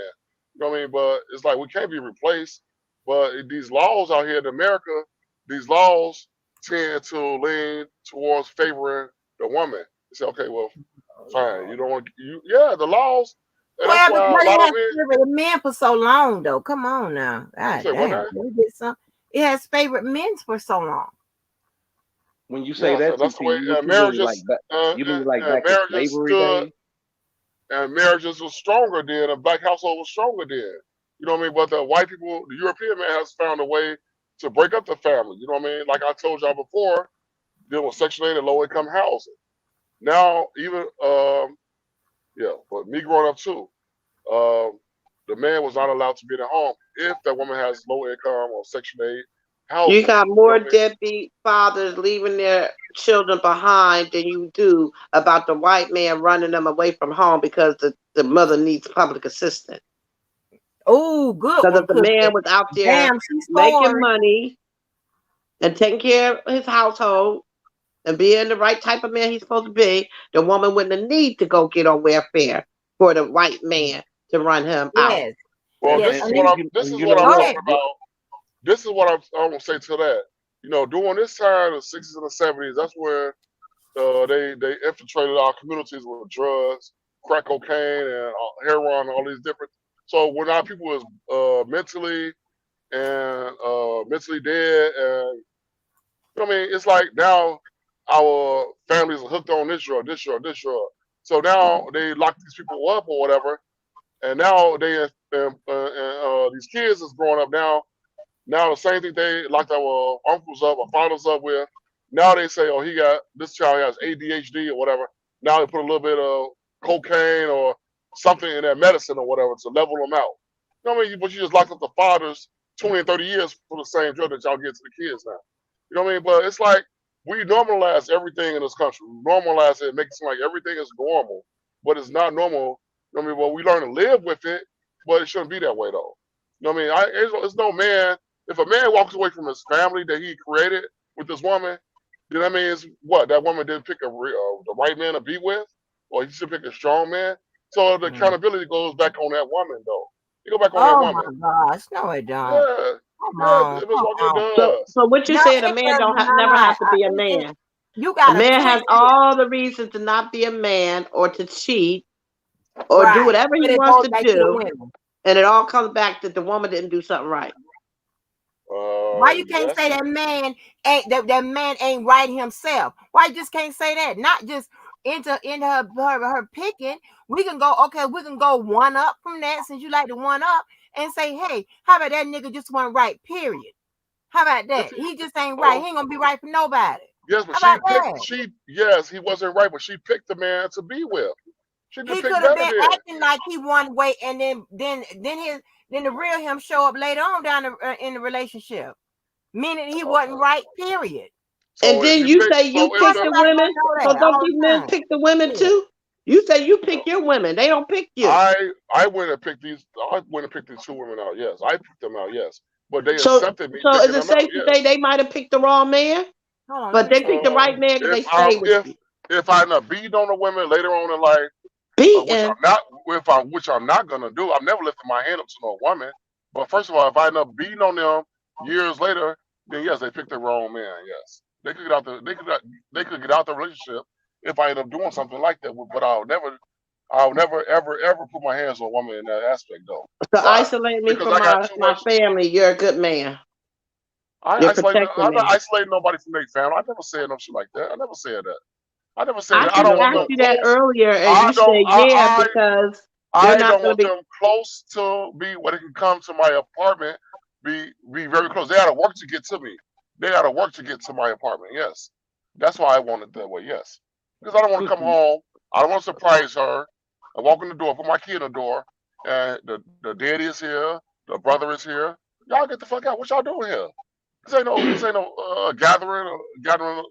What I mean? But it's like we can't be replaced. But these laws out here in America, these laws tend to lean towards favoring the woman. You say, okay, well, Oh, fine. Lord. You don't want yeah, the laws, and that's Well, why because a it lot of has men. favorite men for so long, though. Come on now. You God say what damn. now? Can we get some? It has favorite men for so long. When you say Yeah, so that, that's the TT, way what you mean like back? You mean like back in marriages slavery stood days? and marriages was stronger then, and black household was stronger then. You know what I mean? But the white people, the European man has found a way to break up the family. You know what I mean? Like I told y'all before, dealing with Section 8 and low income housing. Now, even yeah, but me growing up too, um, the man was not allowed to be in the home if that woman has low income or Section 8 You housing. got You know more what I mean? deadbeat fathers leaving their children behind than you do about the white man running them away from home because the mother needs public assistance. Oh, good Because one, if the man Cookie. was out there Damn, she making scored. money and taking care of his household and being the right type of man he's supposed to be, the woman wouldn't need to go get on welfare for the white man to run him out. Yes, Well, yes. this is And what then this is and you what know I'm go what? talking ahead. about. This is what I'm gonna say to that. During this time, the 60s and the 70s, that's where they infiltrated our communities with drugs, crack cocaine, and heroin, and all these different. So when our people was mentally dead, and I mean, it's like now our families are hooked on this drug, this drug, this drug. So now they lock these people up or whatever, and now these kids is growing up now the same thing they locked our uncles up or fathers up with. Now they say, oh, this child has ADHD or whatever. Now they put a little bit of cocaine or something in their medicine or whatever to level them out. You know what I mean? But you just locked up the fathers 20 and 30 years for the same drug that y'all get to the kids now. You know what I mean? But it's like we normalize everything in this country. We normalize it, make it seem like everything is normal, but it's not normal. You know what I mean? Well, we learn to live with it, but it shouldn't be that way though. You know what I mean? It's no man. If a man walks away from his family that he created with this woman, then that means what? That woman didn't pick the right man to be with, or he should pick a strong man. So the Mm. accountability goes back on that woman, though. You go back on that Oh my woman. gosh. No, it don't. Yeah, Come yeah. on. If it's Come walking, it on. does. So what you No, saying? A it man does don't never not. have to be a man. You A gotta man has twist it. all the reasons to not be a man or to cheat or do Right. whatever he But it wants goes to back to the do, women. and it all comes back that the woman didn't do something right. Why you can't say Yes. that man ain't right himself? Why you just can't say that? Not just into her picking. We can go, okay, we can go one up from that since you like to one up and say, hey, how about that nigga just wasn't right, period? How about If that? he, He just ain't right. oh, He ain't gonna be right for nobody. yes, but How about that? yes, he wasn't right, but she picked the man to be with. She didn't He pick could have better been then. acting like he one way, and then the real him show up later on down in the relationship, meaning he wasn't Uh, right. Period. And so if then you you pick, say you so if Boy, pick the the somebody women. gonna know So that don't all these the men time. pick the women Yeah. too? You say you uh, pick your women. They don't pick you. I went and picked these. I went and picked these two women out. Yes, I picked them out. Yes, but they So accepted me so is picking it them out. safe to say Yes. they might have picked the wrong man, Hold on, let but me they see. picked the right man because If they stayed with you? I end up beating on the women later on in life, Beating. which I'm not gonna do. I'm never lifting my hand up to no woman. But first of all, if I end up beating on them years later, then yes, they picked the wrong man. Yes, they could get out the relationship if I end up doing something like that. But I'll never, ever, ever put my hands on a woman in that aspect, though. So Why? isolate me Because from I got too my much. family. You're a good man. I You're isolate. protecting I'm not me. isolating nobody from their family. I never said no shit like that. I never said that. I never said I that. I just don't want asked them you that close. earlier, and I you don't. said yeah because they're I not don't going to want be. them close to me where they can come to my apartment. Be very close. They got to work to get to me. They got to work to get to my apartment. Yes, that's why I want it that way. Yes, because I don't want to come Cookie. home. I don't want to surprise her. I walk in the door, put my key in the door, and the daddy is here. The brother is here. Y'all get the fuck out. What y'all doing here? This ain't no gathering. Gathering.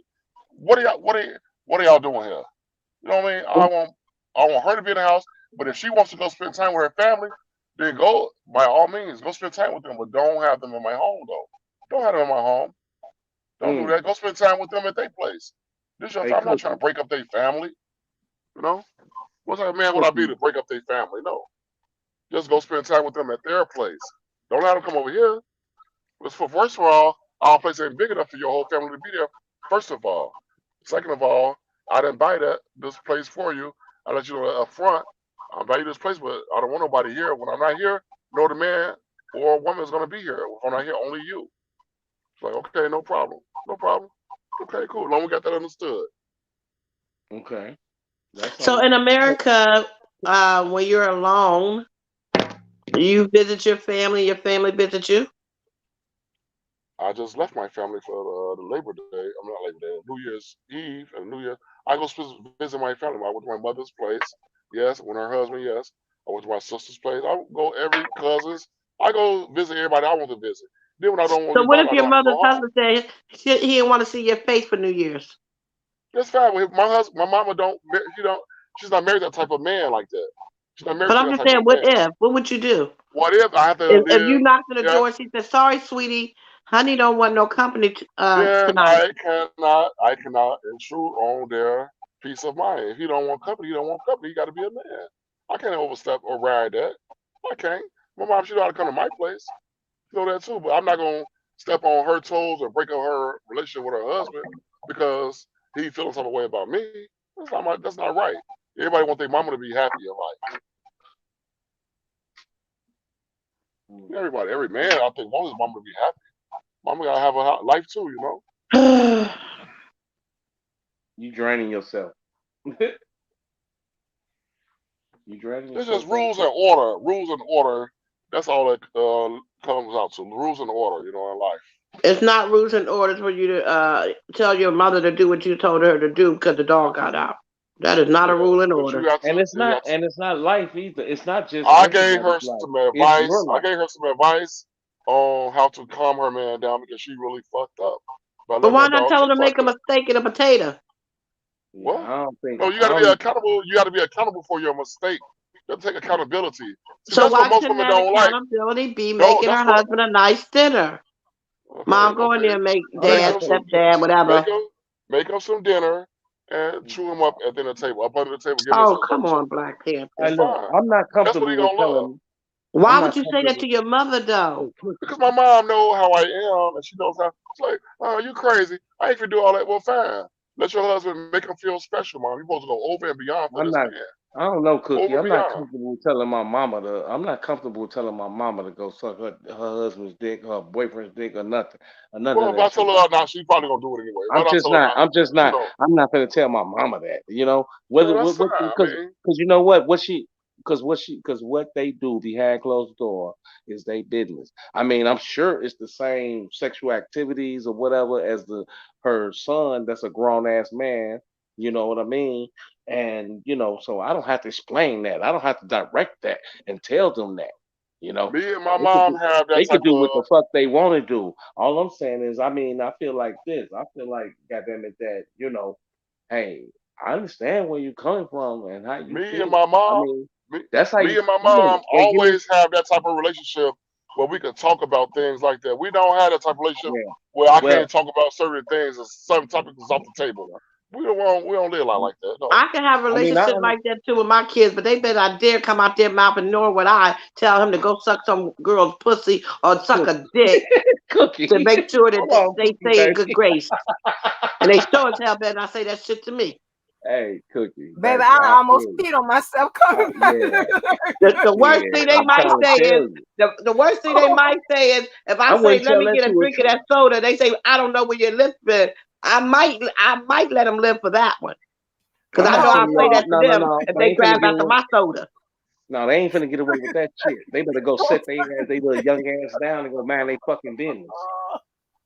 What are y'all doing here? You know what I mean? I want her to be in the house, but if she wants to go spend time with her family, then go by all means, go spend time with them, but don't have them in my home though. Don't have them in my home. Don't do Mm. that. Go spend time with them at their place. This is your Hey, family. I'm not trying Cookie. to break up their family. You know? What type of man would I be Cookie. to break up their family? No. Just go spend time with them at their place. Don't let them come over here. First of all, our place ain't big enough for your whole family to be there. First of all. Second of all, I didn't buy this place for you. I let you know up front. I'll buy you this place, but I don't want nobody here. When I'm not here, no other man or woman is gonna be here. If I'm not here, only you. It's like, okay, no problem. No problem. Okay, cool. Long as we got that understood. Okay. That's So on. in America, when you're alone, you visit your family. Your family visits you. I just left my family for the Labor Day. I'm not Labor Day, New Year's Eve and New Year. I go visit my family. I went to my mother's place. Yes. When her husband, yes. I went to my sister's place. I go every cousins. I go visit everybody I want to visit. Then when I don't want to So be what bothered, if I your know how to go mother's home. husband said he didn't want to see your face for New Year's? That's fine. My husband, my mama don't. She don't. She's not married to that type of man like that. She's not married But to I'm that just type saying, of what man. if? What would you do? What if I have to If you live? knocked on the Yeah. door, she said, "Sorry, sweetie, honey, don't want no company Then tonight." I cannot intrude on their peace of mind. If he don't want company, he don't want company. He got to be a man. I can't overstep or ride that. I can't. My mom, she know how to come to my place. You know that too. But I'm not gonna step on her toes or break up her relationship with her husband because he feeling some way about me. That's not right. Everybody want their mama to be happy in life. Mm. Everybody, every man, I think wants his mama to be happy. Mama gotta have a life too, you know. You draining yourself. You draining It's just yourself out. rules and order. Rules and order. That's all it comes out to. Rules and order, you know, in life. It's not rules and orders for you to tell your mother to do what you told her to do because the dog got out. That is not a Yeah, rule and but order. And it's not life either. It's not just I gave everybody's her life. some It's your advice. I life. gave her some advice on how to calm her man down because she really fucked up by But letting why that not dog. tell She her to make fucked a up. mistake in a potato? Yeah, What? I don't think No, you I got to be don't. accountable. You got to be accountable for your mistake. You got to take accountability. See, So that's what why most couldn't women that don't like. accountability be No, making that's her what. husband a nice dinner? Okay, Mom, go in there okay. and make I'm Make not dad, him finna. some, stepdad, whatever. make him some dinner, and chew him up at dinner table, up under the table. Give him Oh, some come some. on, Black I Panther. It's know. fine. I'm not That's what he comfortable with gonna love. telling. I'm Why would not you say that comfortable. to your mother, though? Because my mom know how I am, and she knows how. It's like, oh, you crazy. I ain't finna do all that. Well, fine. Let your husband make him feel special, mom. You're supposed to go over and beyond for I'm this not. man. I don't know, Over Cookie. and I'm not beyond. comfortable telling my mama to. I'm not comfortable telling my mama to go suck her husband's dick, her boyfriend's dick, or nothing Well, of if I that tell shit. her now, she probably gonna do it anyway. If I'm I not just tell her not. now, I'm just she not. gonna. I'm not gonna tell my mama that. You know Well, whether that's fine. I because mean, you know because what they do behind closed door is their business. I mean, I'm sure it's the same sexual activities or whatever as the her son. That's a grown ass man. You know what I mean? And so I don't have to explain that. I don't have to direct that and tell them that. You know, me and my they could mom do have that they could type do what of. the fuck they want to do. All I'm saying is, I mean, I feel like this. I feel like, goddamn it, that hey, I understand where you're coming from and how you Me and feel. my I mom, mean, me, that's how me you and my feel. mom Hey, give me, always have that type of relationship where we can talk about things like that. We don't have that type of relationship yeah. where I Well, can't talk about certain things and certain topics is off the table. We don't live like that. No. I can have a I mean, relationship like that too with my kids, but they better not dare come out their mouth and nor would I tell him to go suck some girl's pussy or suck a dick to Cookie. make sure that Come on, they Cookie, stay in baby. good grace. And they sure as hell better not say that shit to me. Hey, Cookie, Baby, baby, I I almost feel you. peed on myself coming back. Yeah, The worst yeah. thing they I'm might trying to say tell is you. the worst thing they might say is if I I say wouldn't let tell me that get a to a drink of that soda, they say I don't know where your lips been. I might let them live for that one because I'm I not know Oh I'll finna let say Lord. that them. to No, no, them no. if They they ain't finna grab get after away. my soda. No, they ain't finna get away with that shit. They better go sit they little young ass down and go mind they fucking business.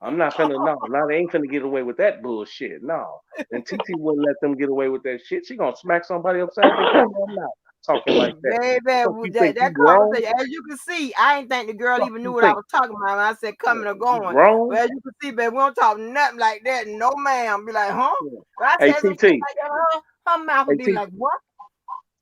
I'm not finna no. No, they ain't finna get away with that bullshit. No. And TT wouldn't let them get away with that shit. She gonna smack somebody upside their goddamn mouth talking like that. Baby, Fuck you that, think you that grown? conversation, as you can see, I ain't think the girl Fuck even knew you what I think was talking about when I said coming or you going. But grown? as you can see, baby, we don't talk nothing like that. No, ma'am. Be like, huh? Yeah. When I Hey said some shit TT. like that, her mouth Hey would be T like, what?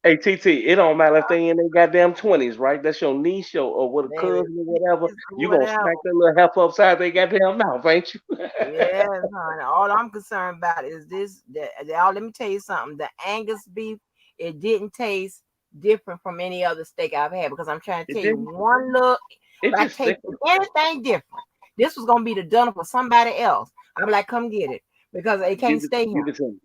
Hey TT, it don't matter if they in their goddamn 20s, right? That's your niece or what a Baby, cousin or whatever. it's You gonna whatever. smack that little heifer upside their goddamn mouth, ain't you? Yes, honey. All I'm concerned about is this. Let me tell you something. The Angus beef, it didn't taste different from any other steak I've had because I'm trying to It tell you didn't. one look. If It I just tasted thicker. anything different, this was gonna be the dinner for somebody else. I'm like, come get it because it can't stay here. Give it to me.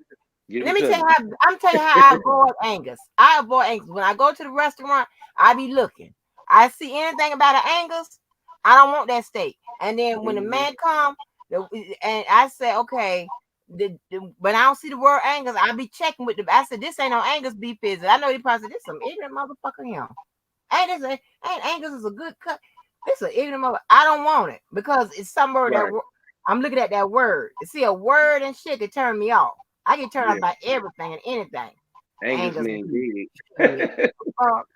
Give Let it me to tell you me. how I'm tell you how I avoid Angus. I avoid Angus when I go to the restaurant. I be looking. I see anything about an Angus, I don't want that steak. And then when the Mhm. man come, and I say, okay, when I don't see the word Angus, I be checking with the. I said, this ain't no Angus beef, is it? I know he probably said, this some ignorant motherfucker here. Ain't Angus is a good cut. This an ignorant mother. I don't want it because it's some word that Right. I'm looking at that word. See a word and shit that turn me off. I get turned off Yeah. by everything and anything. Angus Angus mean beef. Shit. big. Fuck.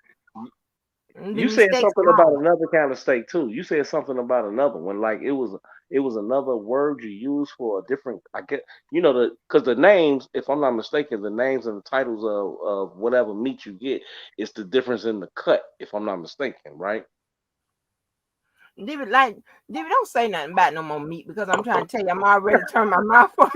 You Them said mistakes something about alone. another kind of steak too. You said something about another one, like it was another word you used for a different. I get because the names, if I'm not mistaken, the names and the titles of whatever meat you get, it's the difference in the cut. If I'm not mistaken, right? David, like, David, don't say nothing about no more meat because I'm trying to tell you, I'm already turning my mouth off.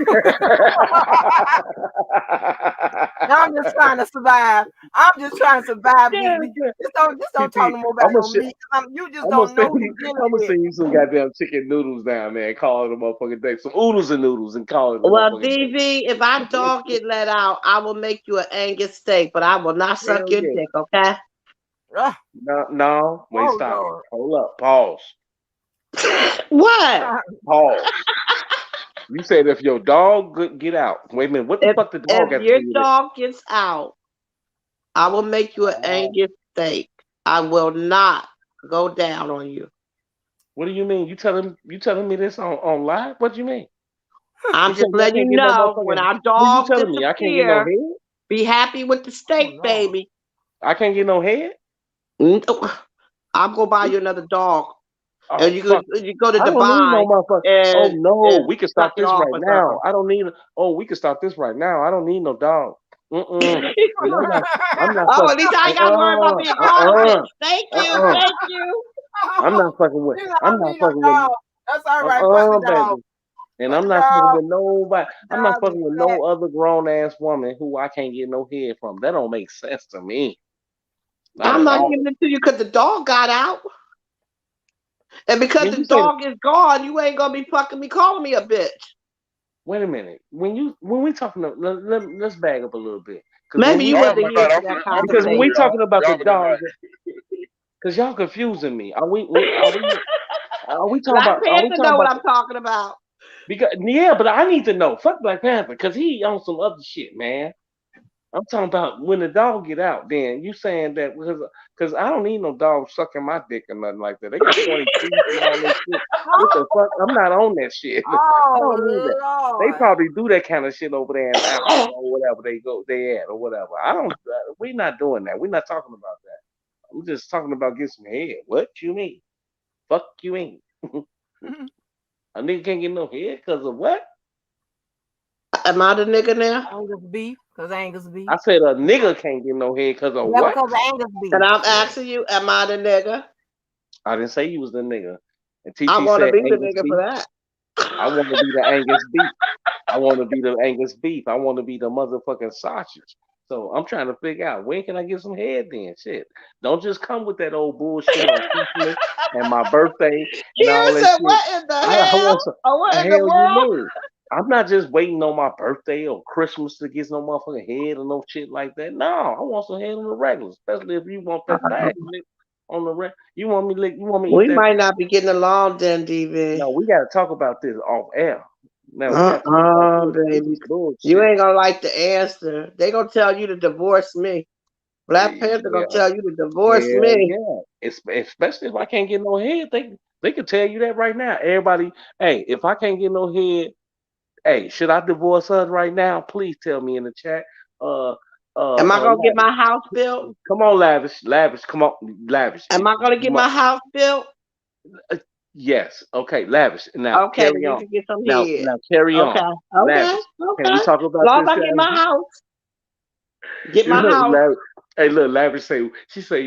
Now I'm just trying to survive. I'm just trying to survive. Yeah, yeah. Just don't talk TT, no more I'm about gonna no meat. You just I'm gonna don't know send who you. you're dealing I'm gonna with. send you some goddamn chicken noodles down there and call it a motherfucking day. Some oodles and noodles and call it a Well, motherfucking day. DV, if our dog get let out, I will make you an Angus steak, but I will not suck Hell your yeah. dick, okay? Ugh, No, no. Wait, oh stop. Lord. Hold up. Pause. What? Pause. You said if your dog get out. Wait a minute. What the If fuck the dog if got to your do with it? dog gets out, I will make you an Oh, Angus steak. I will not go down on you. what do you mean? You telling me this on live? What do you mean? I'm You just telling me I letting can't you get no know when motherfucking? our What you dog telling me? I can't get no disappear, head? be happy with the Oh steak, Lord. baby. I can't get no head? No, I'll go buy you another dog, and Oh fuck. you go to I don't need no Dubai motherfucker. Oh no, and we can suck stop it this off right or now. something. I don't need. Oh, we can stop this right now. I don't need no dog. Mm-mm. And I'm not. I'm not Oh, fucking. at least I ain't got to worry about being Uh-uh. garbage. Thank you, Uh-uh. thank you. I'm not fucking with. You know, I I'm don't not need no fucking with. dog. That's all right. Fuck the dog. Baby. And Fuck I'm the not fucking dog. with nobody. I'm not Dog is fucking with fat. no other grown ass woman who I can't get no head from. That don't make sense to me. Not I'm at not all. giving it to you because the dog got out, and because When the you say, dog is gone, you ain't gonna be fucking me, calling me a bitch. wait a minute. When we talking, let's bag up a little bit. Because when Maybe we you Y'all talking, having wasn't a here night. for that I'm because finna when go, we conversation. y'all. talking about Y'all the have a good dog, night. because y'all confusing me. Are we talking Black about? Are we Panther talking know what about? I'm talking about. Because yeah, but I need to know. Fuck Black Panther, because he on some other shit, man. I'm talking about when the dog get out. Then you saying that because I don't need no dog sucking my dick or nothing like that. They got 20 teeth and all that shit. What the Huh? fuck? I'm not on that shit. I don't need Oh that. They Lord. probably do that kind of shit over there in Africa or whatever they at or whatever. I don't. We not doing that. We're not talking about that. I'm just talking about getting some head. What you mean? Fuck you mean? A nigga can't get no head because of what? Am I the nigga now? Angus beef, cause Angus beef. I said a nigga can't get no head because of Yeah, what? because of Angus And beef. I'm Shit. asking you, am I the nigga? I didn't say you was the nigga. And I TT want to said be the Angus nigga for beef. that. I want to be the Angus beef. I want to be the Angus beef. I want to be the motherfucking sausage. So I'm trying to figure out when can I get some head then? Shit. Don't just come with that old bullshit on Christmas and my birthday and all Kira that said, shit. what in the I hell? want some. Or what The in the hell you world? mean? I'm not just waiting on my birthday or Christmas to get no motherfucking head or no shit like that. No, I want some head on the regular, especially if you want that fag lick on the regular. You want me lick? You want me to eat We that? might not be getting along then, DV. No, we got to talk about this off air. Now we got to talk about this. This Baby. is You bullshit. ain't gonna like the answer. They gonna tell you to divorce me. Black Panther gonna Yeah, tell you to divorce hell me. yeah. It's, especially if I can't get no head, they can tell you that right now. Everybody, hey, if I can't get no head, hey, should I divorce her right now? Please tell me in the chat. Uh, Am I gonna get Lavish. my house built? Come on, Lavish. Lavish, come on, Lavish. Am I gonna get my house built? Uh, yes. Okay, Lavish. Now Okay, then carry you on. can get some Now, head. now carry Okay, on. okay, Lavish. Can okay. we talk As about long as this, I get my Lavish? house, get my Look, house. Lavish. Hey, look, Lavish say she say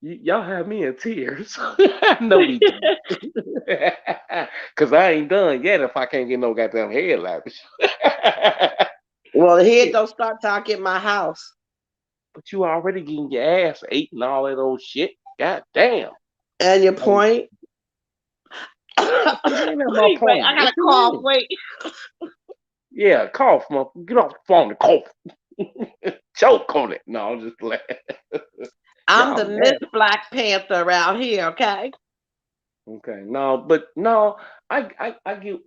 y'all have me in tears. No, we don't. Cause I ain't done yet. If I can't get no goddamn head, Lavish. Well, the head don't start till I get my house. But you already getting your ass ate and all that old shit. God damn. And your Like, point? what you mean at my Wait, point? I What gotta you cough. mean? Wait. Yeah, cough, motherfucker. Get off the phone and cough. Choke on it. No, I'm just playing. I'm Y'all the Miss nasty. Black Panther around here, okay? Okay, no, but no, I get,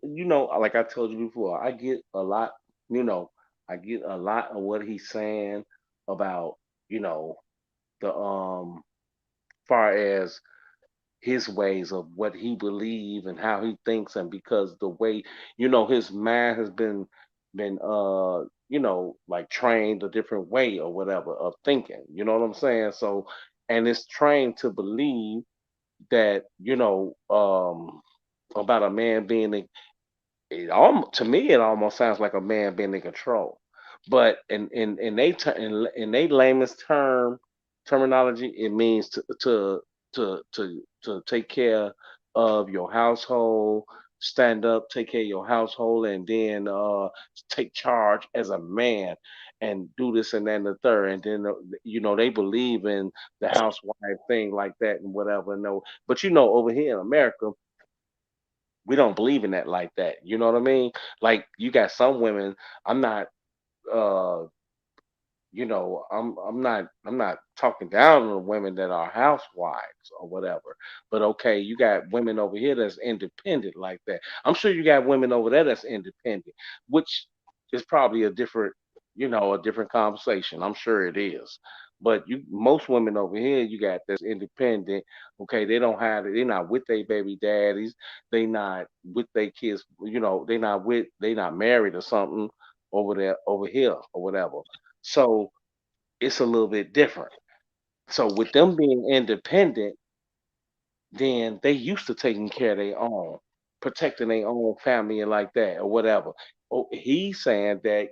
like I told you before, I get a lot, you know, I get a lot of what he's saying about, you know, the far as his ways of what he believes and how he thinks, and because the way, his mind has been like trained a different way or whatever of thinking, you know what I'm saying? So, and it's trained to believe that, about a man being in, to me it almost sounds like a man being in control, but in they layman's terminology, it means to take care of your household, stand up, take care of your household, and then take charge as a man and do this and that and the third, and then they believe in the housewife thing like that and whatever. No, but over here in America, we don't believe in that like that. You know what I mean? Like you got some women. I'm not. Uh, I'm not talking down on the women that are housewives or whatever. But okay, you got women over here that's independent like that. I'm sure you got women over there that's independent, which is probably a different conversation. I'm sure it is. But most women over here, you got that's independent. Okay, they don't have it. They're not with their baby daddies. They not with their kids. They not married or something over here or whatever. So it's a little bit different. So with them being independent, then they used to taking care of their own, protecting their own family and like that or whatever. Oh, he's saying that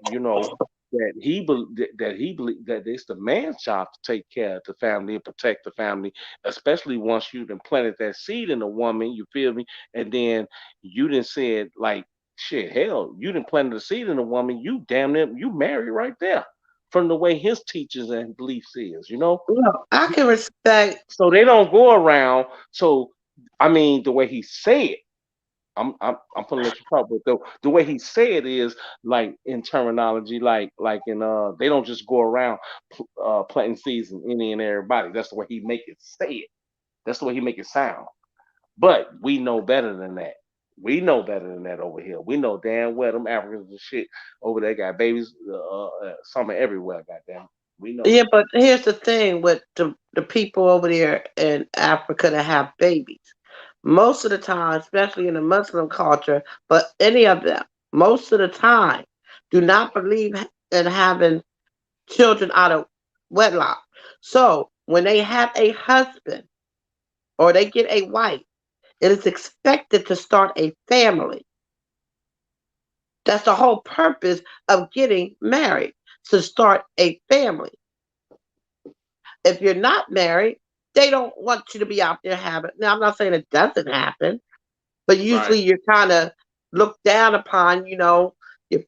that it's the man's job to take care of the family and protect the family, especially once you done planted that seed in a woman. You feel me? And then you done said like, shit, hell, you done planted a seed in a woman. You damn near you married right there. From the way his teachings and beliefs is. Well, I can respect. So they don't go around. So I mean, the way he said, I'm gonna let you talk, but the way he said is like in terminology, like in they don't just go around planting seeds in any and everybody. That's the way he make it say it. That's the way he make it sound. But we know better than that. We know better than that over here. We know damn well them Africans and shit over there got babies, summer everywhere. Goddamn, we know. Yeah, but here's the thing with the people over there in Africa that have babies. Most of the time, especially in the Muslim culture, but any of them, most of the time, do not believe in having children out of wedlock. So when they have a husband or they get a wife, it is expected to start a family. That's the whole purpose of getting married, to start a family. If you're not married, they don't want you to be out there having. Now, I'm not saying it doesn't happen, but Right, usually you're kind of looked down upon. Your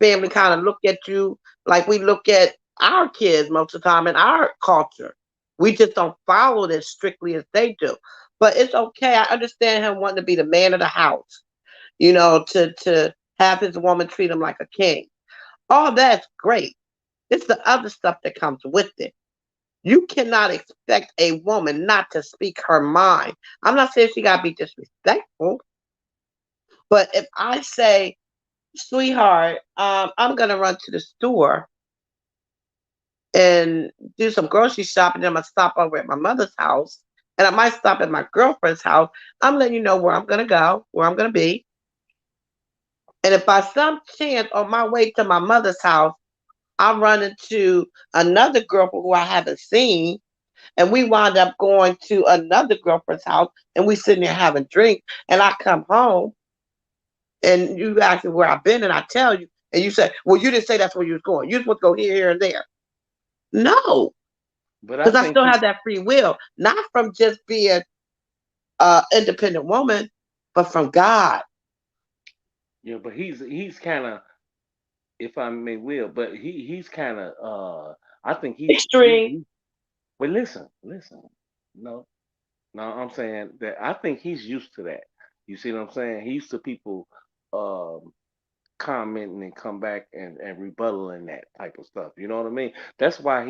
family kind of look at you like we look at our kids most of the time in our culture. We just don't follow it as strictly as they do. But it's okay. I understand him wanting to be the man of the house. To have his woman treat him like a king. All that's great. It's the other stuff that comes with it. You cannot expect a woman not to speak her mind. I'm not saying she got to be disrespectful, but if I say, sweetheart, I'm going to run to the store and do some grocery shopping, and I'm going to stop over at my mother's house, and I might stop at my girlfriend's house, I'm letting you know where I'm going to go, where I'm going to be. And if by some chance on my way to my mother's house, I run into another girlfriend who I haven't seen, and we wind up going to another girlfriend's house, and we sitting there having drinks, and I come home, and you ask me where I've been, and I tell you, and you say, well, you didn't say that's where you was going. You supposed to go here, here, and there. No, But I because I think still he, have that free will, not from just being independent woman, but from God. yeah, but he's kind of, if I may will, but he's kind of, I think Extreme. But listen, no, no, I'm saying that I think he's used to that. You see what I'm saying? He's used to people, um, commenting and come back and rebuttaling that type of stuff. You know what I mean? That's why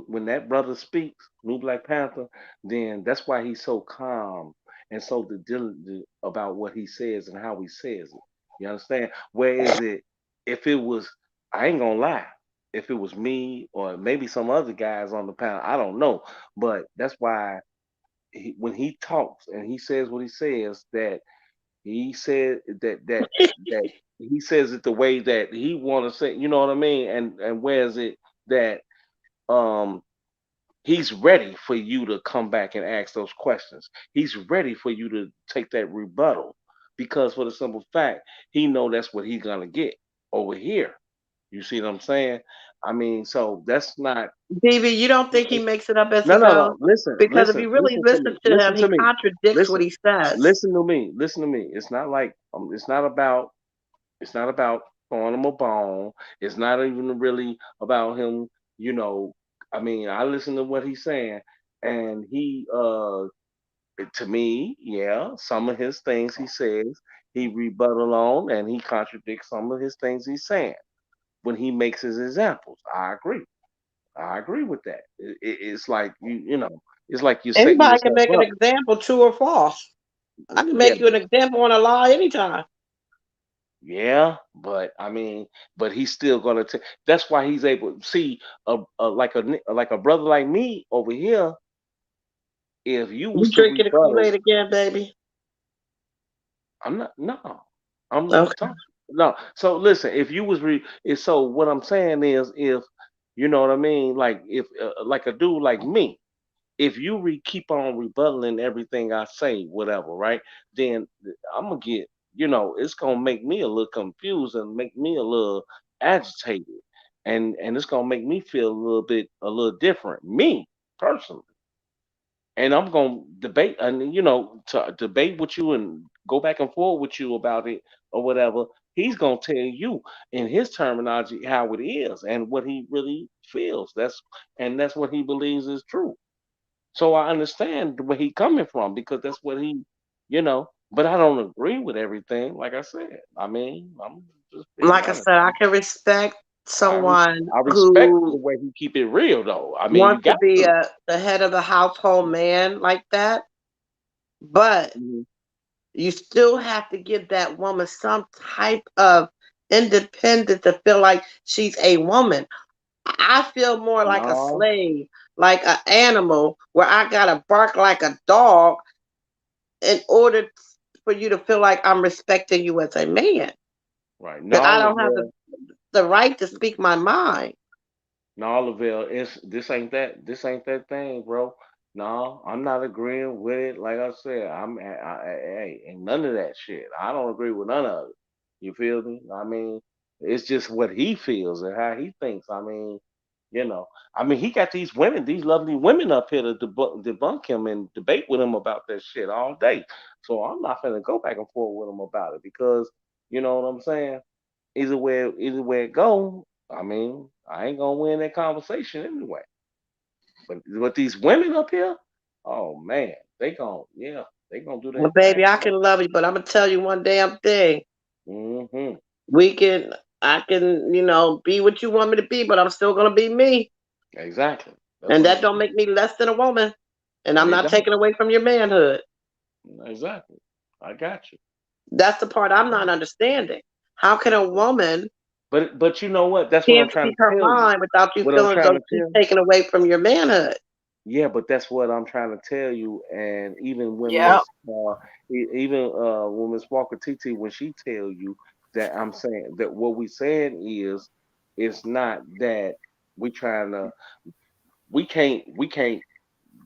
when that brother speaks, New Black Panther, then that's why he's so calm and so diligent about what he says and how he says it. You understand? Whereas if it was, I ain't gonna lie, if it was me or maybe some other guys on the panel, I don't know. But that's why when he talks and he says what he says, that he said that he says it the way that he want to say, you know what I mean? And where is it that um he's ready for you to come back and ask those questions. He's ready for you to take that rebuttal because for the simple fact he know that's what he's gonna get over here. You see what I'm saying? I mean, so that's not. Davy, you don't think he makes it up as No, he no, goes? no. Listen, Because if listen, you really listen to listen me. to Listen him, to he me. contradicts what Listen, he says. listen to me. Listen to me. It's not about throwing him a bone. It's not even really about him. You know, I mean, I listen to what he's saying, and to me, yeah, some of his things he says he rebuttal on, and he contradicts some of his things he's saying when he makes his examples. I agree. I agree with that. It's like you know, it's like you're setting Anybody can yourself make an up. example, true or false. I can Yeah, make you an example on a lie anytime. yeah, but I mean, but he's still gonna take. That's why he's able. See, like a brother like me over here. If you You was to drinking the rebuttal, Kool-Aid again, baby? I'm not. No, I'm Okay. talking. No. So listen, if you was so what I'm saying is, if you know what I mean, like if like a dude like me, if you keep on rebuttaling everything I say, whatever, right? Then I'm gonna get, it's gonna make me a little confused and make me a little agitated, and it's gonna make me feel a little different, me personally. And I'm gonna debate, and to debate with you and go back and forth with you about it or whatever. He's gonna tell you in his terminology how it is and what he really feels. That's what he believes is true. So I understand where he coming from because that's what But I don't agree with everything. Like I said, I mean, I'm just being Like I honest. said, I can respect I res- someone I respect the who way he keep it real, though. I mean, you wants to got be to. the head of the household man like that, but Mhm. you still have to give that woman some type of independence to feel like she's a woman. I feel more like a No, slave, like an animal, where I gotta bark like a dog in order for you to feel like I'm respecting you as a man. right? That I No, don't have Lavelle. the right to speak my mind. No, Lavelle. It's this ain't that. This ain't that thing, bro. No, I'm not agreeing with it. Like I said, hey, ain't none of that shit. I don't agree with none of it. You feel me? I mean, it's just what he feels and how he thinks. I mean, you know, he got these women, these lovely women up here to debunk him and debate with him about that shit all day. So I'm not gonna go back and forth with him about it because you know what I'm saying. Either way it go. I mean, I ain't gonna win that conversation anyway. But with these women up here, oh man, they gon' yeah, they gonna do Well, their baby, thing. I can love you, but I'm gonna tell you one damn thing. Mm-hmm. We can, I can, be what you want me to be, but I'm still gonna be me, Exactly. That's and what that I'm don't saying. make me less than a woman. And I'm It not don't. taking away from your manhood. Exactly. I got you. That's the part I'm not understanding. How can a woman But you know what? That's what I'm can't trying speak to her tell you. mind without you What I'm feeling as trying though to she's tell. taken away from your manhood? Yeah, but that's what I'm trying to tell you. And even when Yep. when Miss Walker TT, when she tell you that, I'm saying that what we saying is, it's not that we trying to, we can't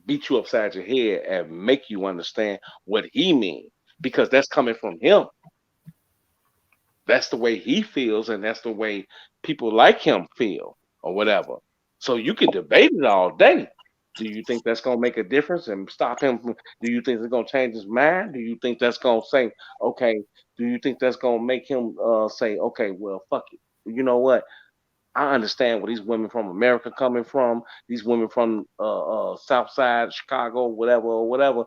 beat you upside your head and make you understand what he means, because that's coming from him. That's the way he feels, and that's the way people like him feel, or whatever. So you can debate it all day. Do you think that's gonna make a difference and stop him from? Do you think it's gonna change his mind? Do you think that's gonna say, okay? Do you think that's gonna make him say, okay, well, fuck it. You know what? I understand where these women from America coming from. These women from South Side, Chicago, whatever, or whatever.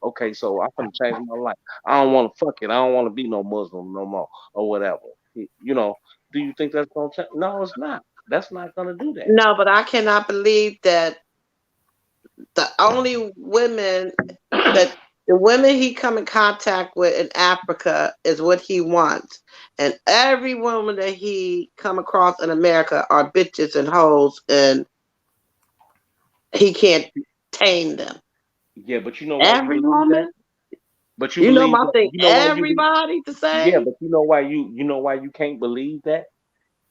Okay, so I'm gonna change my life. I don't want to fuck it. I don't want to be no Muslim no more, or whatever. You know, do you think that's gonna change? No, it's not. That's not gonna do that. No, but I cannot believe that the only women that the women he come in contact with in Africa is what he wants. And every woman that he come across in America are bitches and hoes, and he can't tame them. Yeah, but you know why you Every believe that? woman? But you You know believe my that. thing, You know why you be. everybody the Yeah, same? but you know why you can't believe that,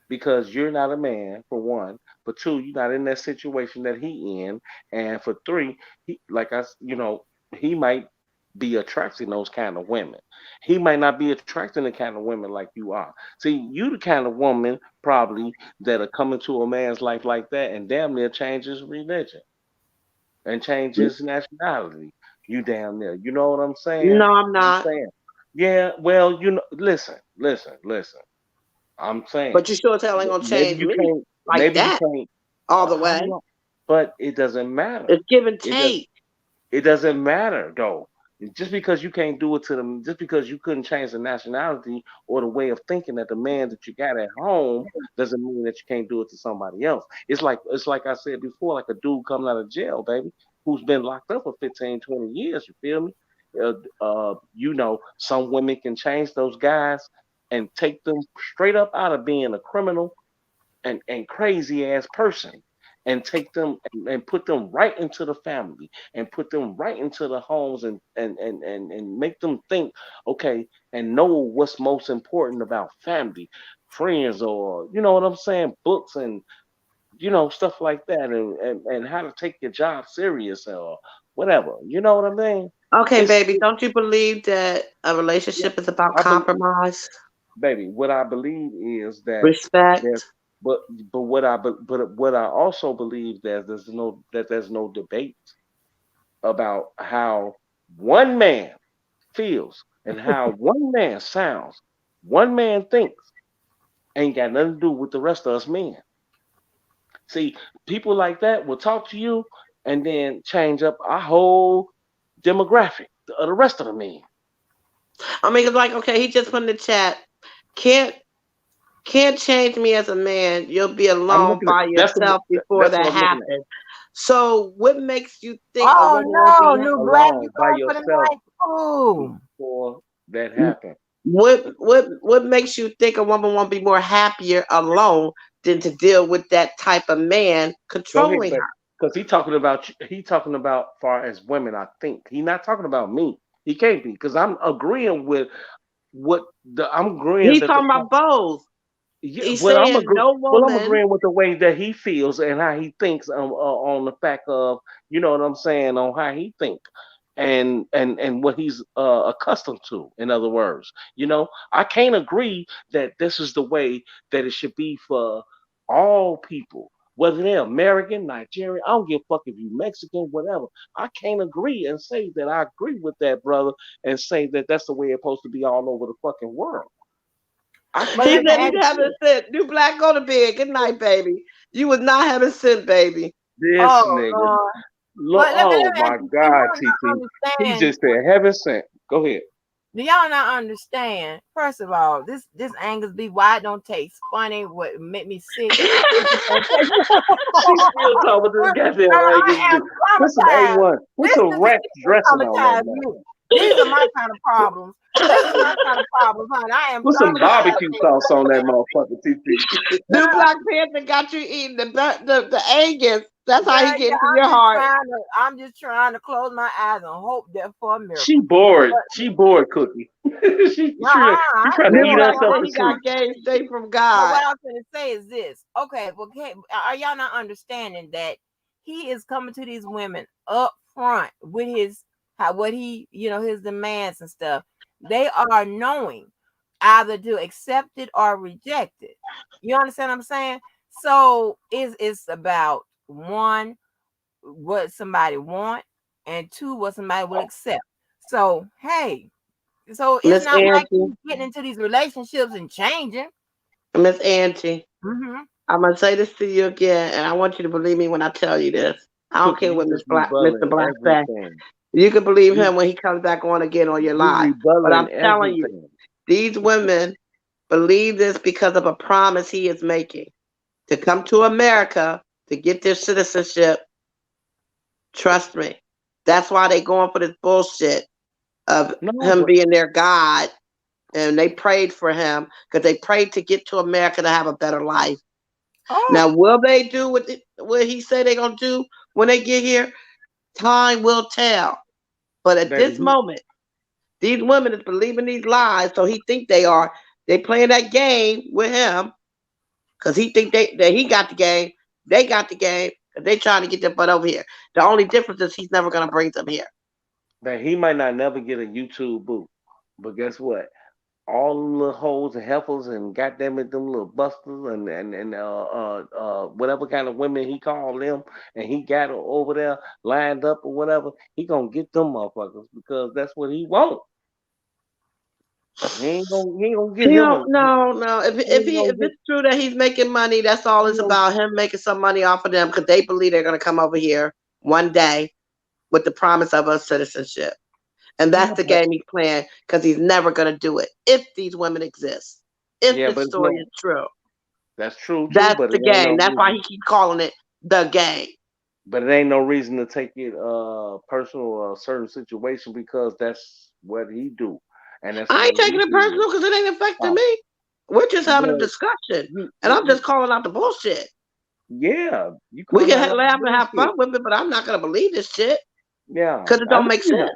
because you're not a man, for one. For two, you're not in that situation that he in, and for three, he like he might be attracting those kind of women. He might not be attracting the kind of women like you are. See, you the kind of woman probably that are coming to a man's life like that and damn near change his religion and change his nationality. You damn near. You know what I'm saying? No, I'm I'm not. saying. Yeah, well, listen. I'm saying, But you sure tell ain't gonna maybe change you me can't, like maybe you that can't. all the How way. long? But it doesn't matter. It's give and It does. take. It doesn't matter though. Just because you can't do it to them, just because you couldn't change the nationality or the way of thinking that the man that you got at home, doesn't mean that you can't do it to somebody else. It's like I said before, like a dude coming out of jail, baby, who's been locked up for 15, 20 years. You feel me? Some women can change those guys and take them straight up out of being a criminal and crazy ass person, and take them and put them right into the family and put them right into the homes, and make them think, okay, and know what's most important about family, friends, or you know what I'm saying, books, and stuff like that, and how to take your job serious, or whatever. You know what I mean? Okay, it's baby, don't you believe that a Yeah, relationship is about I believe, compromise, baby. What I believe is that there's, respect? but what I also believe, that there's no debate about how one man feels and how one man sounds, one man thinks, ain't got nothing to do with the rest of us men. See, people like that will talk to you and then change up our whole demographic of the rest of the men. I mean, it's like, okay, he just put in the chat, can't can't change me as a man. You'll be I'm alone looking at by yourself before that's what that I'm looking at. happens. So, what makes you think a Oh woman won't be no, new black, you Alone by going for the yourself night? Oh, before that happened. what makes you think a woman won't be more happier alone than to deal with that type of man Go ahead, controlling baby. her? Because he talking about far as women. I think he not talking about me. He can't be, because I'm agreeing with I'm agreeing He's that the talking about both. yeah, He's saying no I'm woman. agreeing with the way that he feels and how he thinks, on the fact of, you know what I'm saying, on how he think, and what he's accustomed to. In other words, I can't agree that this is the way that it should be for all people, whether they're American, Nigerian. I don't give a fuck if you Mexican, whatever. I can't agree and say that I agree with that, brother, and say that that's the way it's supposed to be all over the fucking world. I but He let can't me said agree he's ask with having that. you. sin. New black, go to bed. Good night, baby. You was not having sin, baby. This Oh nigga, Lord, look, but let oh me my ask you. You God, might not TT, he understand. just said heaven sent. Go ahead. Do y'all not understand? First of all, this Angus beef, why it don't taste funny, what make me sick. It just don't taste. She still talking about this goddamn Angus I am beef. Put some traumatized. A1. Put This some is the ranch shit that dressing on that traumatized man. me. These are my kind of problems. This is my kind of problems, honey. I am Put some traumatized. barbecue sauce on that motherfucker, TT. Do Black Panther got you eating the Angus? That's how he Girl, gets yeah, to your heart. I'm just trying to close my eyes and hope there for a She miracle. bored. But She bored, Cookie. no, She I ain't trying to Do eat bored. Black herself said to he sleep. got game straight from But God. what I was going to say is this. Okay, well, are y'all not understanding that he is coming to these women up front with his what he his demands and stuff. They are knowing either to accept it or reject it. You understand what I'm saying? So it's about one, what somebody want, and two, what somebody will accept. So hey, so it's Miss not like Auntie, he's getting into these relationships and changing. Miss Auntie, Mm-hmm. I'm gonna say this to you again, and I want you to believe me when I tell you this. I don't Cookie, care you what just Mr. rebutting Black said. everything. You can believe You him when he comes back on again on your you live. But I'm rebutting telling you, everything. these women believe this because of a promise he is making to come to America to get their citizenship. Trust me. That's why they going for this bullshit of No, him but being their God. And they prayed for him because they prayed to get to America to have a better life. Oh, Now, will they do what he said they're going to do when they get here? Time will tell. But at baby, this moment, these women is believing these lies, so he think they are. They playing that game with him because he think that he got the game. They got the game. They trying to get their butt over here. The only difference is he's never going to bring them here. he might not never get a YouTube boot. But guess what? All them little hoes and heifers and goddamn it, them little busters and whatever kind of women he called them, and he got over there lined up or whatever, he gonna get them motherfuckers because that's what he want. He ain't gonna get He him a don't, no, no. he ain't If gonna get it's true that he's making money, that's all he it's gonna, about. Him making some money off of them because they believe they're going to come over here one day with the promise of a citizenship, and yeah, that's the but game he's playing because he's never going to do it if these women exist. If yeah, this but it's story no is true, that's true too, that's but it the ain't no game. That's why reason. he keeps calling it the game. But it ain't no reason to take it personal or a certain situation because that's what he do, and that's I how ain't he taking it is. personal because it ain't affecting Uh, me. We're just having a but discussion, you, and you, I'm you just calling out the bullshit. yeah, you We calling can out all laugh the and have bullshit. fun with it, but I'm not going to believe this shit Yeah, because it I don't know make you're sense. not.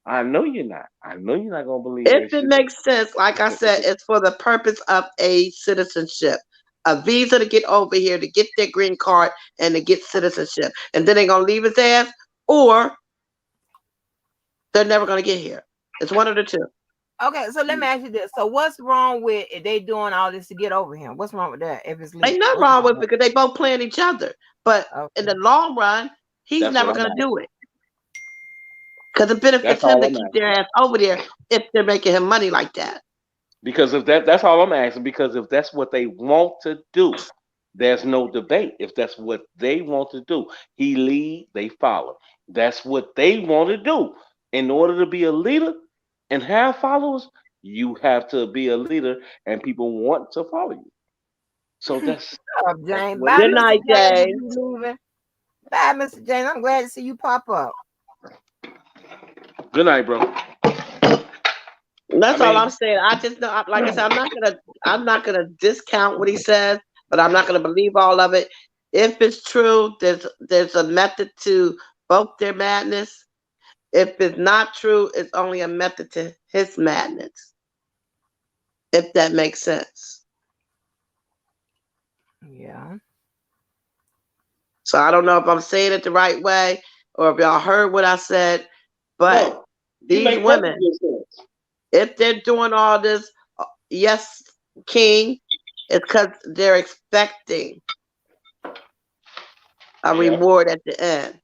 I know you're not. I know you're not gonna believe If that it shit. makes sense, like I said, it's for the purpose of a citizenship, a visa to get over here, to get their green card, and to get citizenship. And then they're going to leave his ass, or they're never going to get here. It's one of the two. okay. So let me ask you this. So what's wrong with if they doing all this to get over him? What's wrong with that? If it's Ain't legal, nothing what's wrong wrong with it with because they both playing each other. But that? in Okay. the long run, he's That's what never I'm going to asking. do it because it That's benefits him all to I'm keep their asking. ass over there if they're making him money like that. Because if that's all I'm asking. Because if that's what they want to do, there's no debate. If that's what they want to do, he lead, they follow. That's what they want to do. In order to be a leader and have followers, you have to be a leader, and people want to follow you. So Up, that's James. what it Bye, Good is. Mr. night, James. Jay. You leaving? Bye, Mr. James. I'm glad to see you pop up. Good night, bro. I That's all mean, I'm saying. I just know, like I said, I'm not gonna discount what he says, but I'm not gonna believe all of it. If it's true, there's a method to both their madness. If it's not true, it's only a method to his madness. If that makes sense. Yeah. So I don't know if I'm saying it the right way or if y'all heard what I said, but no, you these make perfect women, good sense. if they're doing all this, yes, King, it's because they're expecting a Yeah, reward at the end.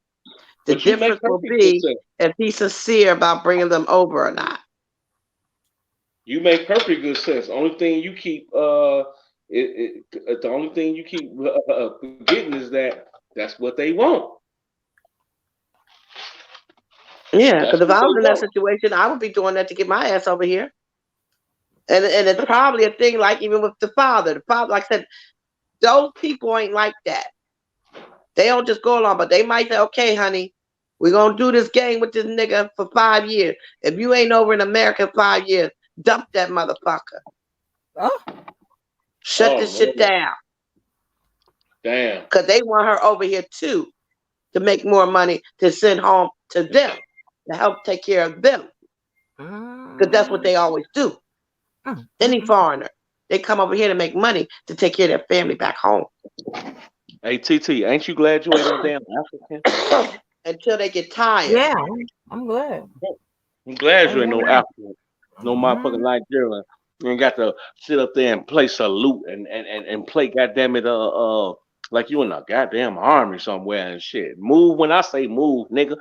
The but you difference make will perfect good be sense. if he's sincere about bringing them over or not. You make perfect good sense. Only thing you keep the only thing you keep forgetting is that that's what they want. Yeah, because That's if what I they was in that want. situation, I would be doing that to get my ass over here. And it's probably a thing like even with the father. The father, like I said, those people ain't like that. They don't just go along, but they might say, okay, honey, we're gonna do this game with this nigga for 5 years. If you ain't over in America in 5 years, dump that motherfucker. Oh, Shut Oh this shit Lord, down. damn. Because they want her over here too to make more money to send home to them to help take care of them. Because that's what mm, they always do. mm, Any mm, foreigner, they come over here to make money to take care of their family back home Hey TT, ain't you glad you ain't no damn African? until they get tired. yeah, I'm glad. I'm glad I'm you ain't no glad. African, no motherfucking Nigerian. You ain't got to sit up there and play salute and play goddamn it like you in a goddamn army somewhere and shit. Move when I say move, nigga.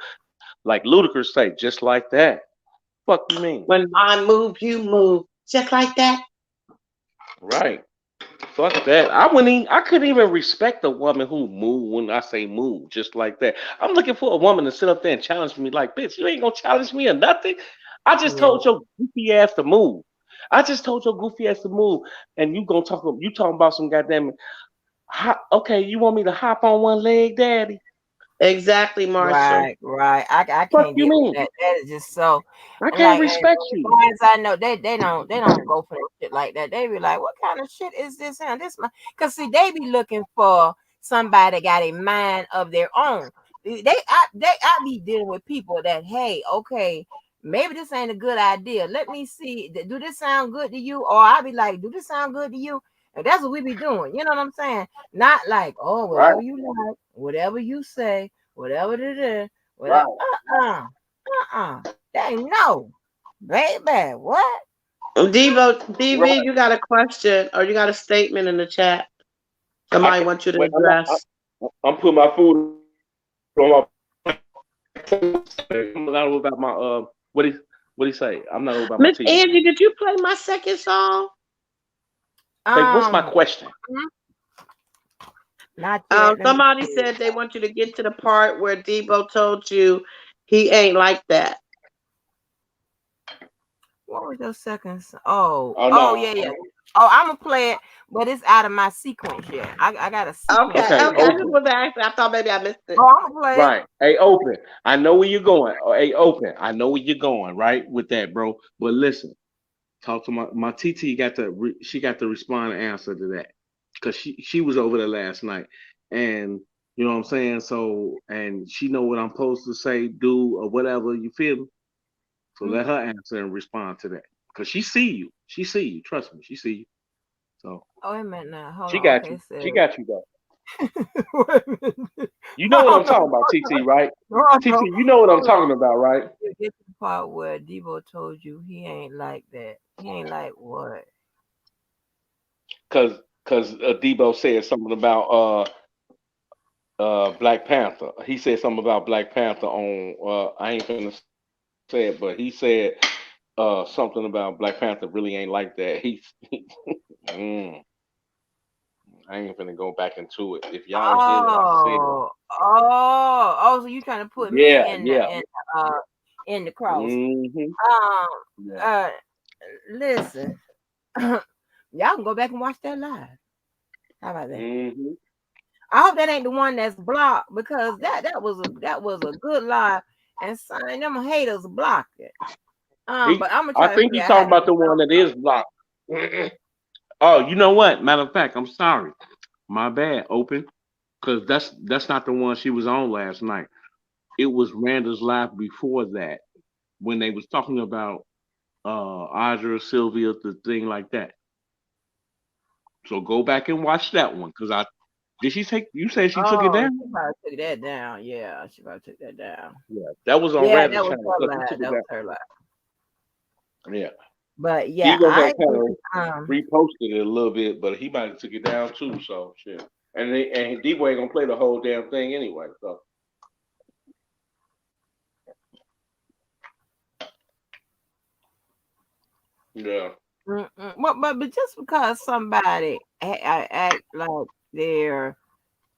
Like Ludacris say, just like that. Fuck you mean? When I move, you move. Just like that. Right. Fuck that. I couldn't even respect a woman who move when I say move, just like that. I'm looking for a woman to sit up there and challenge me like, bitch, you ain't gonna challenge me or nothing. I just Yeah, told your goofy ass to move. I just told your goofy ass to move, and you talking about some goddamn okay, you want me to hop on one leg, daddy? Exactly, Marshall. right, right. I Fuck can't you get with mean? that. That is just so I can't like, and respect the you. guys I know, they don't go for that shit like that. They be like, what kind of shit is this? And this, because see, they be looking for somebody that got a mind of their own. I be dealing with people that, hey, okay, maybe this ain't a good idea. Let me see. Do this sound good to you? Or I be like, do this sound good to you? And that's what we be doing. You know what I'm saying? Not like, oh, Right, whatever you like, whatever you say, whatever it is, whatever. right. They no, baby. What? Devo, DV, Right. you got a question or you got a statement in the chat I somebody can wants you to wait. I'm not. address? I'm putting my food on my. I'm not about my what he say? I'm not about my Miss TV. Angie, did you play my second song? Babe, what's my Um, question? not yet. Let me Somebody see. said they want you to get to the part where Debo told you he ain't like that. What was your second? Oh, Oh oh no. yeah, yeah. Oh, I'm gonna play it, but it's out of my sequence yet. I got a sequence Okay, to Okay, okay. play. I just open. was asking. I thought maybe I missed it. Oh, I'm gonna play it. Right. Hey, open. I know where you're going. Oh, hey, open. I know where you're going. Right with that, bro. But listen, talk to my TT. She got to respond and answer to that because she was over there last night, and you know what I'm saying. So and she know what I'm supposed to say, do or whatever. You feel me? So Mm. let her answer and respond to that because she see you. She see you. Trust me, she see you. So Oh, wait a minute now. Hold she on. got Okay, you. it says. She got you though. Wait a minute. You know I what I'm don't talking know. about, TT, right? No, I TT, don't. you know what I'm Hold talking on. about, right? You get to the part where Debo told you he ain't like that. He ain't like what? Cause Debo said something about Black Panther. He said something about Black Panther on I ain't gonna say it, but he said something about Black Panther really ain't like that. Mm, I ain't gonna go back into it. If y'all didn't hear what I said, Oh. So you trying to put me yeah, yeah. in the cross? Hmm. Um, Yeah. uh, listen, y'all can go back and watch that live. How about that? Hmm. I hope that ain't the one that's blocked because that was a good live, and son, them haters blocked it. But I'm gonna I try to think figure he's out how talking to about get the it one off. that is blocked. Mm-mm. Oh, you know what? Matter of fact, I'm sorry. My bad. Open, because that's not the one she was on last night. It was Randa's live before that when they was talking about Audra, Sylvia, the thing like that. So go back and watch that one because I did she take you said she took it Oh, down? she probably took that down. Yeah, she probably took that down. Yeah, that was on Yeah, Randa's that was channel, her so she live. took it That was down. her live. Yeah, But yeah, Debo I had kind of um reposted it a little bit, but he might have took it down too. So shit, and Debo ain't gonna play the whole damn thing anyway. So yeah, but just because somebody act like they're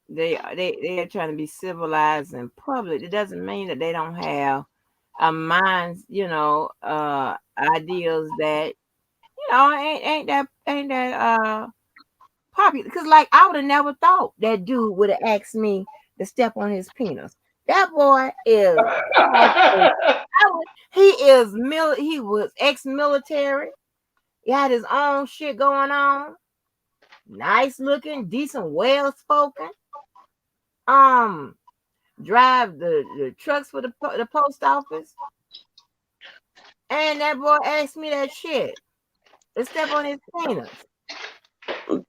they're trying to be civilized in public, it doesn't mean that they don't have a mind's, ideals that, ain't that popular. Because like I would have never thought that dude would have asked me to step on his penis. That boy is, I'm gonna say, he was ex-military. He had his own shit going on. Nice looking, decent, well spoken. Um, drive the trucks for the post office. And that boy asked me that shit. To step on his penis.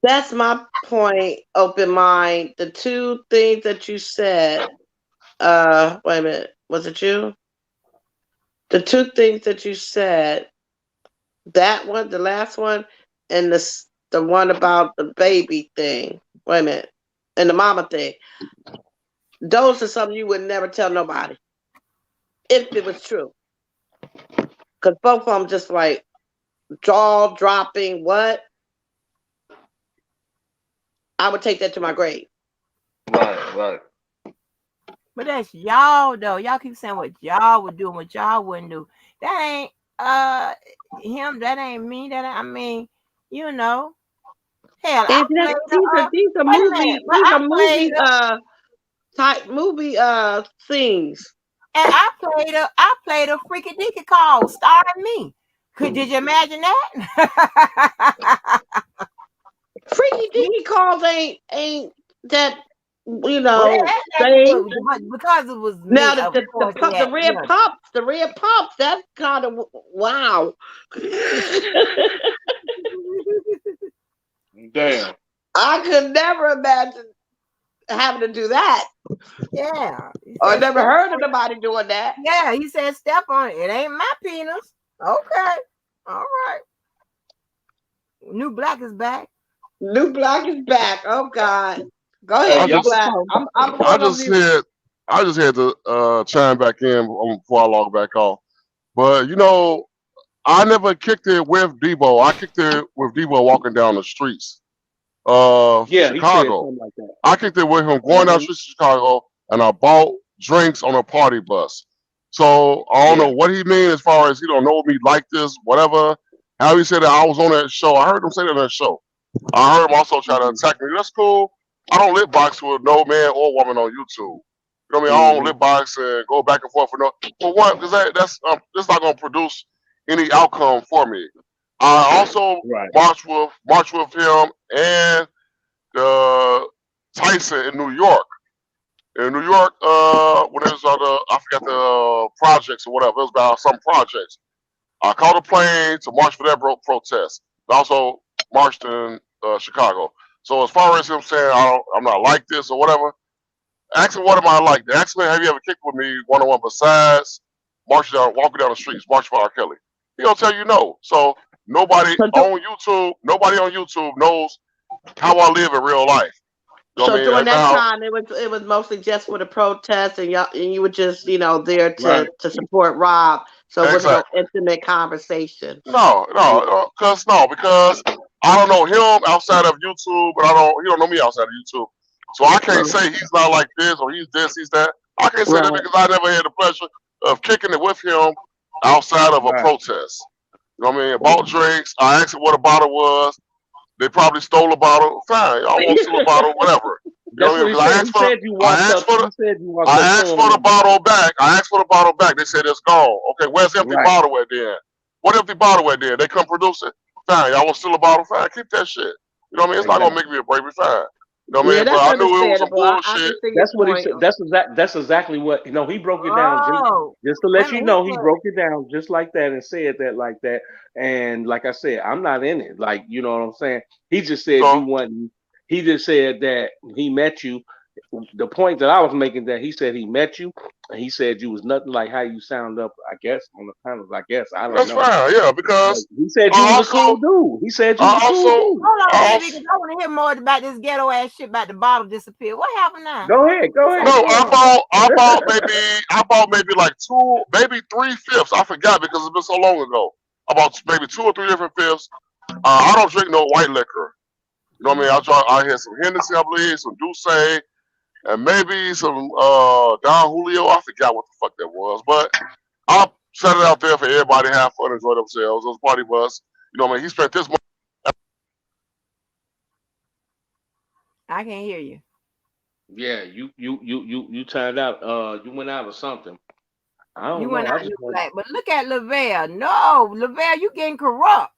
That's my point. Open mind. The two things that you said. Wait a minute. Was it you? The two things that you said. That one, the last one, and the one about the baby thing. Wait a minute. And the mama thing. Those are something you would never tell nobody if it was true. Because both of them just like jaw dropping. What? I would take that to my grave. Right. But that's y'all though. Y'all keep saying what y'all would do and what y'all wouldn't do. That ain't him. That ain't me. I mean, Hell, I And played these are wait a minute, movie but I played type movie scenes. and I played a freaky dicky call starring me. Did you imagine that? Freaky deaky calls ain't that Well, thing. but because it was Now me, of course, the red pumps, that's kind of wow. Damn. I could never imagine having to do that. Yeah. Or never heard of nobody doing that. Yeah, he said step on it. It ain't my penis. Okay. All right. New Black is back. New Black is back. Oh God. Go I ahead, New just, Black. I'm I going on just mute. had, I just had to chime back in before I log back off. But I never kicked it with Debo. I kicked it with Debo walking down the streets of Yeah, he said Chicago. something like that. I kicked it with him going down the Mm-hmm. streets of Chicago, and I bought drinks on a party bus. So I don't Yeah. know what he means as far as he don't know me like this, whatever. How he said that I was on that show. I heard him say that on that show. I heard him also try to attack me. That's cool. I don't lip box with no man or woman on YouTube. You know what I mean? I don't Mm-hmm. lip box and go back and forth for one, because that's not gonna produce any outcome for me. I also Right. marched with him and Tyson in New York. In New York, when it was I forgot the projects or whatever. It was about some projects. I caught a plane to march for that protest. I also marched in Chicago. So as far as him saying I'm not like this or whatever, ask him what am I like. Ask him have you ever kicked with me one on one besides walking down the streets, marching for R. Kelly. He gonna tell you no. So So, do, nobody on YouTube knows how I live in real life. You know what so I mean? during That's that how time, it was mostly just for the protest, and you were just there Right. to support Rob. So it wasn't no exactly. intimate conversation. Because I don't know him outside of YouTube, but he don't know me outside of YouTube. So I can't Right. say he's not like this or he's this, he's that. I can't say that Right. because I never had the pleasure of kicking it with him outside of a Right. protest. You know what I mean? Bought drinks. I asked him what a bottle was. They probably stole a bottle. Fine, I want to steal a bottle, whatever. You know That's what I mean? what he Because said. He said you walked up. He said you walked up I to asked him for and the them. bottle back. I asked for the bottle back. They said it's gone. Okay, where's the empty Right. bottle at then? What empty bottle at then? They come produce it. Fine, y'all want to steal a bottle? Fine, keep that shit. You know what I mean? It's not gonna Exactly. make me a break me. Fine. You know what I Yeah, mean? But that's I knew it was some understandable. I can bullshit. see your That's what he point. said. That's exactly what he broke it down. Oh, Just to wait let a you minute. know, he broke it down just like that and said that like that. And like I said, I'm not in it. Like you know what I'm saying. He just said you So wasn't. He just said that he met you. The point that I was making that he said he met you, and he said you was nothing like how you sound up. I guess on the panels. I guess I don't that's know. fine. Yeah, But because he said you I was a cool also, dude. He said you was I a cool also, dude. Hold on, I baby, also because I want to hear more about this ghetto ass shit about the bottle disappear. What happened now? Go ahead. Go What's no, ahead. happening? Go ahead. I bought maybe like two, maybe 3/5. I forgot because it's been so long ago. About maybe 2 or 3 different fifths. I don't drink no white liquor. You know what I mean? I had some Hennessy, I believe, some Douce, and maybe some Don Julio. I forgot what the fuck that was, but I set it out there for everybody to have fun, enjoy themselves. It was a party bus. You know what I mean? He spent this money. I can't hear you. Yeah, you turned out. You went out or something. I You don't went know. I out just your want. black, but look at Lavelle. No, Lavelle, you getting corrupt.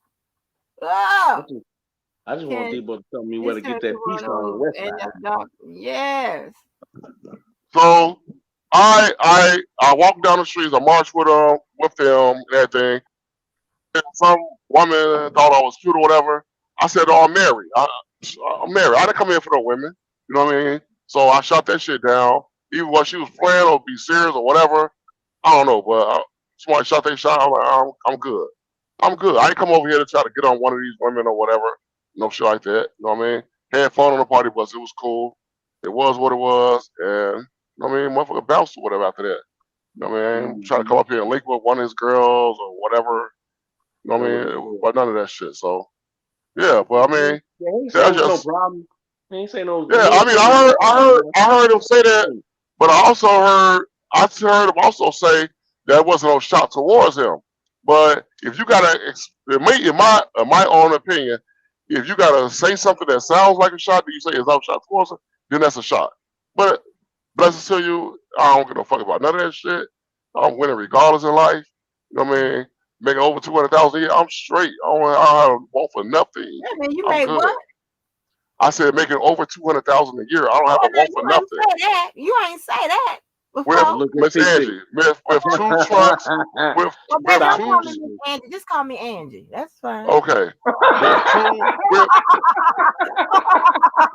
I Oh, just, I just want can people to tell me where it's to get turning to that one piece of on the those west and side. the dog. Yes. So I walked down the streets. I marched with them and everything. And some woman thought I was cute or whatever. I said, "Oh, I'm married. I'm married. I didn't come here for no women." You know what I mean? So I shot that shit down. Even what she was playing or be serious or whatever. I don't know, but somebody shot their shot. I'm like, I'm good. I'm good. I ain't come over here to try to get on one of these women or whatever. No shit like that. You know what I mean? Had fun on the party bus. It was cool. It was what it was. And, you know what I mean? Motherfucker bounced or whatever after that. You know what I mean? Try to Mm-hmm. come up here and link with one of his girls or whatever. You know what That I was mean? it. But none of that shit. So, yeah. But I mean, Yeah, he ain't say it that's was no just, problem. He ain't say no. yeah. He I ain't mean, say no problem. I heard him say that, but I heard him also say that wasn't no shot towards him. But if you gotta, in my own opinion, if you gotta say something that sounds like a shot, that you say is not a shot towards him, then that's a shot. But blessings to you, I don't give no fuck about none of that shit. I'm winning regardless in life. You know what I mean? Making over 200,000 a year, I'm straight. I don't want for nothing. I mean, you I'm made good. what? I said making over 200,000 a year. I don't have Oh, a now want for you ain't nothing. say that. You ain't say that With before. Look at Miss TT. Angie, with two trucks, with Oh, baby, with Stop don't it, two. call me Miss TT. Angie. Just call me Angie. That's fine. Okay, with two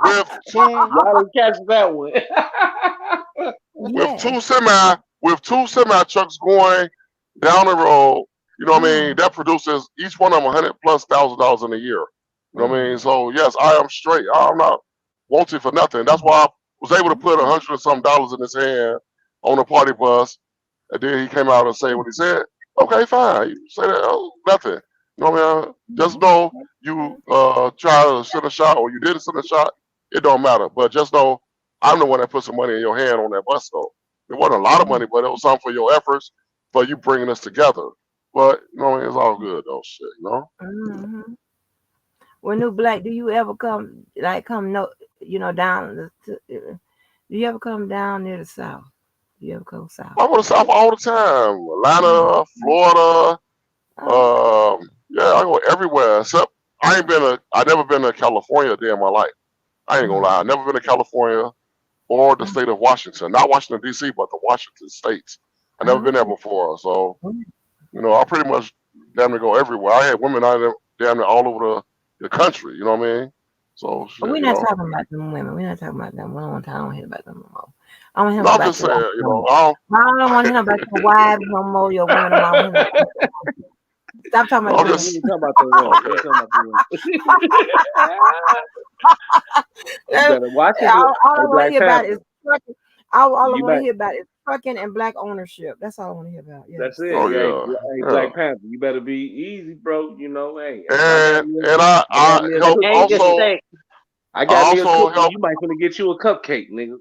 with two Y'all didn't catch that one. with Yeah. two semi trucks going down the road. You know what I mean? Mm, That produces each one of them $100,000+ in a year. You know what I mean? mm, So yes, I am straight. I'm not wanting for nothing. That's why I was able to put $100 and some in his hand on the party bus. And then he came out and say what he said. Okay, fine. You say that, nothing. You know what I mean? Just mm. know you try to send a shot or you didn't send a shot. It don't matter. But just know I'm the one that put some money in your hand on that bus though. It wasn't a lot of Mm, money, but it was something for your efforts, for you bringing us together. But you know, it's all good though. Shit, you know. mm-hmm. Well, New Black, do you ever come no, down do you ever come down near the south? Do you ever go south? I go to South all the time. Mm. Atlanta, Florida. Oh, okay. Yeah, I go everywhere except I never been to California a day in my life. I ain't gonna Mm, lie. I never been to California or the mm, state of Washington. Not Washington D.C., but the Washington states. I never been there okay. before, so Mm. I pretty much damn near go everywhere. I had women out there damn near all over the country. You know what I mean? So But shit, we're not talking about them women. We're not talking about them. We don't want to. I don't hear about them no more. I don't hear No, I'm about just your saying. wives no more. I I don't want to hear about your wives no more. Your women no more. I don't hear about Stop talking don't. about I'm the We women. just ain't talking about the women. We okay. ain't talking about the women. You Uh, better watch it. all I Hey, want to Black hear about is Panther. trucking. All I You want to might. hear about is trucking and black ownership. That's all I want to hear about. That's Yes. it. Oh Yeah, yeah, hey, yeah. Black Panther. You better be easy, bro. Hey, I got And me. and I got I me a help Ain't cookie. just also. say, I I got me a also cookie. help. You might finna get you a cupcake, nigga.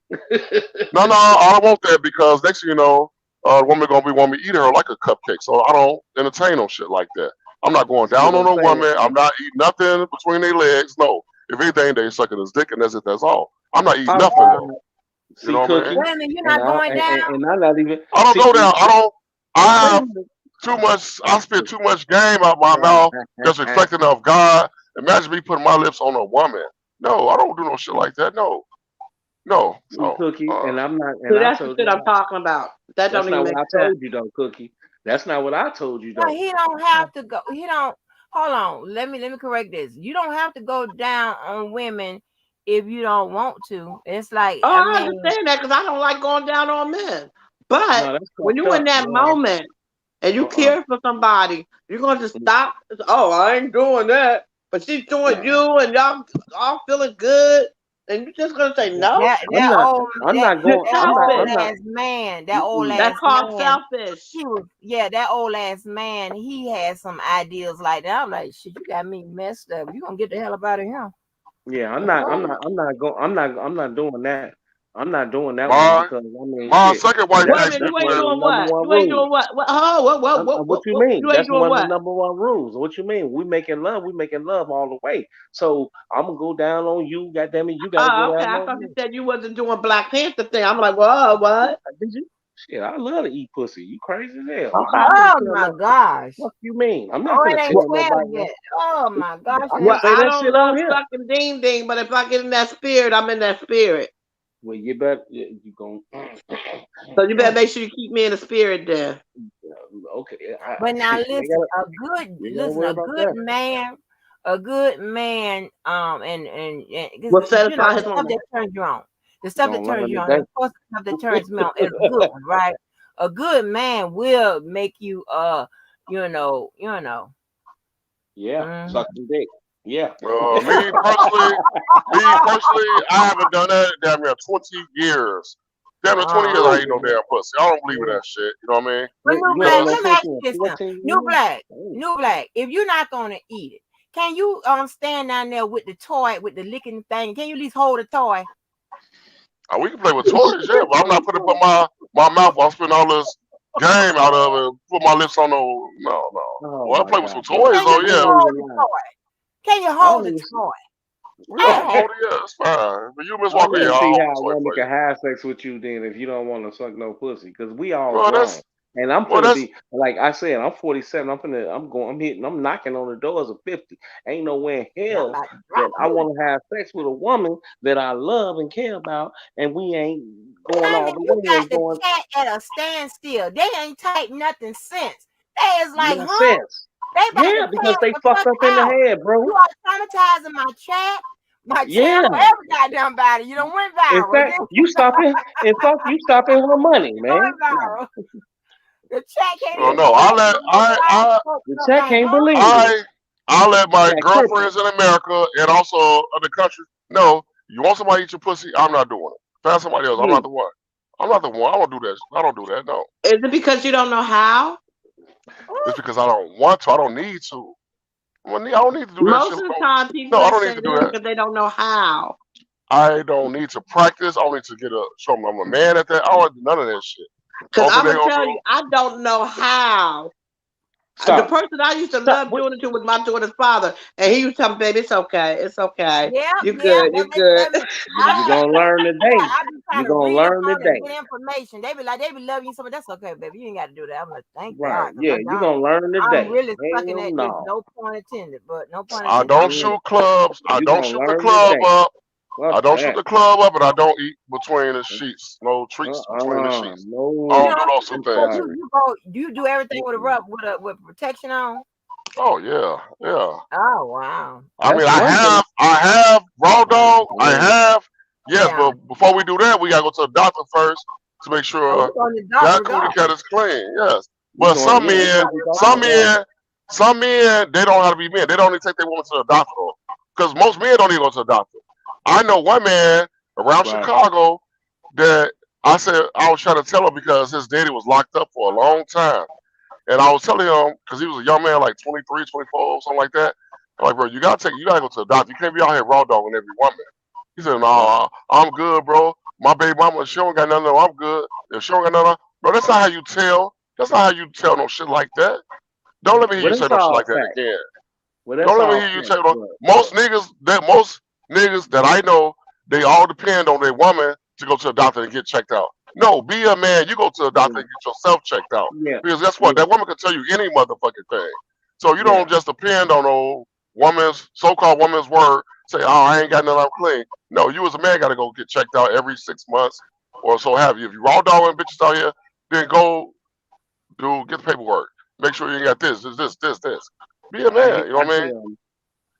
No, I don't want that because next thing you know, the woman gonna be wanting me to eat her like a cupcake. So I don't entertain no shit like that. I'm not going See down what on I'm a saying? woman. I'm not eating nothing between their legs. No. If anything, they sucking his dick and that's it. That's all. I'm not eating I'm nothing though. You see know what I mean? cookie, Wait a minute, you're and not going down. I'm not even I don't see. go down. I don't. I Wait a have minute. too much. I spit too much game out my mouth that's reflecting of God. Imagine me putting my lips on a woman. No, I don't do no shit like that. No, no, See no. cookie, and I'm not, see, and I that's the told shit you I'm that. talking about. That That's don't not even what make I sense. told you though, cookie. That's not what I told you No, though. he don't have to go. He don't. Hold on. Let me correct this. You don't have to go down on women if you don't want to. It's like Oh, I I mean, understand that because I don't like going down on men. But No, that's when fucked you in up. that No, moment and you uh-uh. care for somebody, you're going to stop. Oh, I ain't doing that. But she's doing No, you and y'all all feeling good. And you're just going to say no? that I'm that not. old I'm that not You're going. that I'm not. old I'm selfish. not. ass man. That old Mm-mm. That's ass called man. selfish. That old ass man. He had some ideas like that. I'm like, shit, you got me messed up. You gonna get the hell up out of here? Yeah, I'm The not. I'm fuck? not. I'm not going. I'm not. I'm not doing that. I'm not doing that one My because I mean, my shit. second wife Wait a asked minute, me That's you to ain't one of do the doing number what? one You ain't rules. doing what? Oh, What you mean? you ain't That's doing one of the what? number one rules. What you mean? We making love. We making love all the way. So I'm gonna go down on you. Goddamn it, you got to go Oh, okay. down I on thought you me. said you wasn't doing Black Panther thing. I'm like, well, what? Did you? Shit, I love to eat pussy. You crazy as hell. I'm Okay. not gonna Oh tell my no. gosh. What you mean? I'm not Oh, it gonna ain't tell Well, 12 nobody else. yet. Oh my gosh. I It can well, ain't say I that 12 don't shit yet. on love here. sucking ding ding, but if I get in that spirit, I'm in that spirit. Well, you better you gon' So you better make sure you keep me in the spirit there. okay. But now You ain't listen, gotta worry about that. a good man, and 'cause, Will you know satisfy the his stuff woman. that turns you on, the You stuff that gonna turns learn you on, and today. of course the stuff that turns me on is a good one, right? A good man will make you, you know. Yeah, Mhm. suck some dick. Yeah. Me personally, I haven't done that in damn near 20 years. Damn near 20 years, I ain't no Yeah. damn pussy. I don't believe in Yeah. that shit. You know what I mean? But New You ain't Black, no Cause let me ask pussy you in this now. 14 years? Damn. New Black, if you're not gonna eat it, can you stand down there with the toy, with the licking thing? Can you at least hold a toy? we can play with toys, yeah, but I'm not putting put my mouth. I'm spending all this game out of it. Put my lips on no, no. Oh Well, I my play with some God, bro. toys Can you though, at I least yeah. ain't hold even the lying. toy? Can you I hold don't the even toy? I Hey, can hold it, yeah, it's fine. But you, Miss I don't Walker, even yeah, see I'll hold how the a toy woman for can you. have sex with you then if you don't want to suck no pussy. Because we all Well, grown. And I'm well, finna that's be like I said, I'm 47. I'm knocking on the doors of 50. Ain't nowhere in I'm hell about to that drop I you. want to have sex with a woman that I love and care about, and we ain't going Honey, all the you way got and the going chat at a standstill. They ain't typed nothing since. They is like, huh? nonsense. They about to Yeah, because clear they the fucked fuck up in the out. head, You bro. are traumatizing my chat, my Yeah. channel, every goddamn body. You don't went In viral. fact, you stopping her money, You man. going No, viral. The chat can't oh even no. post no more live the folks up chat like, can't huh? believe it. I let The my chat tripping. girlfriends in America and also other countries know you want somebody to eat your pussy. I'm not doing it. Find somebody else. I'm not Hmm. the one. I'm not the one. I don't do that. I don't do that. No, Is it because you don't know how? it's because I don't want to. I don't need to. I don't need to do that Most shit. of the No, time, people no, I that don't need say to do that that. because they don't know how. I don't need to practice. I don't need to get a show me I'm a man at that. I don't want to do none of that shit. Because Only thing I'm they gonna gonna tell you, do. I don't know how. The Stop. person I used to Stop. love What? doing it to was my daughter's father, and he used to tell me, "Baby, it's okay, it's okay. Yep, You yep. good, you good." You're gonna learn today. I be trying You're to gonna read up learn on and today. get information. They be like, they be loving you so much. That's okay, baby. You ain't got to do that. I'm like, thank Right. God, because Yeah, I you're don't. gonna learn I'm today. really sucking Hell at this. no. No pun intended, but no pun I intended. I'm don't really. shoot clubs. I You're don't gonna shoot the learn club today. up. I Fuck don't shoot that. the club up, and I don't eat between the sheets. No treats between the sheets. I You don't No. do know, those two I'm so things. sorry. you do everything with a Mm-mm. rub with protection on. Oh yeah, yeah. Oh wow. I mean, That's one thing. I have raw dog. I Oh, have, yes, Yeah. but before we do that, we gotta go to the doctor first to make Oh, sure you on the doctor that cootie cat regardless. is clean. Yes, you but going? You some on Yeah, the you men, gonna be doctor talking some regardless. about men, some men, they don't know how to be men. They don't even take their woman to the doctor because most men don't even go to the doctor. I know one man around that. Right. Chicago that I said I was trying to tell him because his daddy was locked up for a long time. And I was telling him, because he was a young man, like 23, 24, something like that. I'm like, bro, you gotta go to the doctor. You can't be out here raw dogging every woman. He said, Right. no, I'm good, bro. My baby mama, she don't got nothing, no, I'm good. If she don't got nothing, bro, that's not how you tell. That's not how you tell no shit like that. Don't let me hear Well, you say that's no shit all like that fact. again. Well, that's Don't let me all hear you fact. say no. Most niggas that I know, they all depend on their woman to go to the doctor and get checked out. No, be a man. You go to the doctor and get yourself checked out. Yeah. Because guess what? Yeah. That woman can tell you any motherfucking thing. So you Yeah. don't just depend on no woman's so-called woman's word. Say, oh, I ain't got nothing. I'm clean. No, you as a man got to go get checked out every 6 months or so have you. If you raw dogging bitches out here, then go get the paperwork. Make sure you ain't got this. Be a man. You know I what I hear mean? 'em.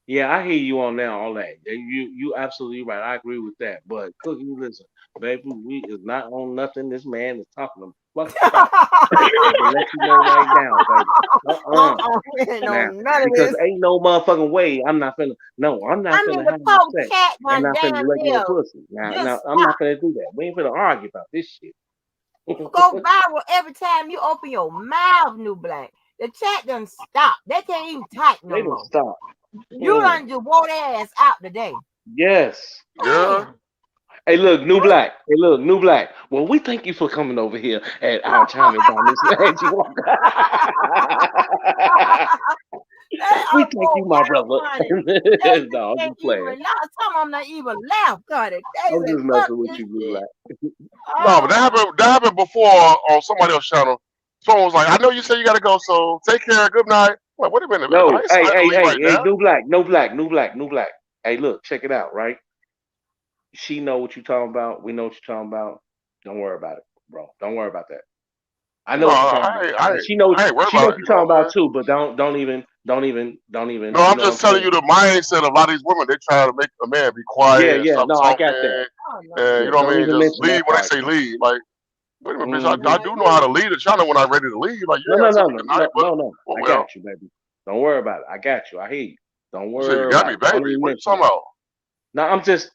Yeah, I hear you on that, all that. You absolutely right. I agree with that. But Cookie, listen, baby, we is not on nothing. This man is talking about. I can let you know right now, baby. We ain't Now, on none of because this. ain't no motherfucking way I'm not finna. No, I'm not I mean, finna the have no poor sex chat and one not finna damn lick no near pussy. Now, just I'm not stop. finna do that. We ain't finna argue about this shit. You go viral every time you open your mouth, New Black. The chat done stop. They can't even type no They don't more. stop. You Mm. done just wore their ass out today. Yes. Yeah. Damn. Hey, look, new black. Hey, look, new black. Well, we thank you for coming over here at our time and Miss Angie Walker. We Oh thank boy, you, my that's brother. funny. They just No, I'm can't just even playing. laugh. Some of them not even laugh, got it. They I'm say, just fuck messing with this you, new shit. black. No, but Oh, that happened before on somebody else's channel. Someone was like, "I know you said you gotta go, so take care. Good night." I'm like, wait a minute, man. I No, ain't hey, I to hey, leave hey, right hey, now. new black, no black, new black, new black. Hey, look, check it out, right? She know what you talking about. We know what you're talking about. Don't worry about it, bro. Don't worry about that. I know No, what you're talking I about. ain't, I And ain't, I ain't worried she knows about what it. you're You know talking what I'm about saying? too, but don't even, No, you I'm know what I'm just telling saying? you the mindset of a lot of these women. They try to make a man be Yeah, quiet, yeah, stop no, I got that. talking, oh no. and Yeah, you know what don't I mean. even Just mention leave that when they part. say leave. Like, wait a minute, bitch. I Hmm. do know how to lead a channel when I'm ready to leave. Like, No, yeah, no, tell no, me no, good night, no, but no, no. oh I well. got you, baby. Don't worry about it. I got you. I hear you. Don't You said you worry got about me, it. Don't baby. even What are you mention talking it. about? No, I'm just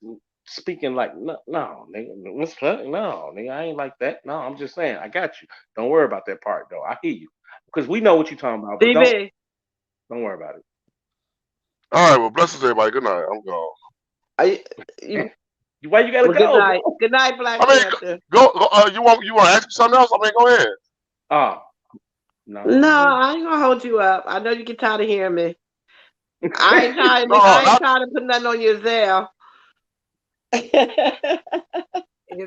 speaking like no, no, nigga. No, nigga, I ain't like that. No, I'm just saying I got you. Don't worry about that part though. I hear you because we know what you're talking about, but DB. don't worry about it. All right, well, blessings everybody. Good night. I'm gone. Are you, Why you gotta well, good go, night. bro? Good night, Black I mean, Panther. go. You want to ask me something else? I mean, go ahead. Oh no, No, I'm good. I ain't gonna hold you up. I know you get tired of hearing me. I ain't trying to. No, I ain't not trying to put nothing on your Zell. It'd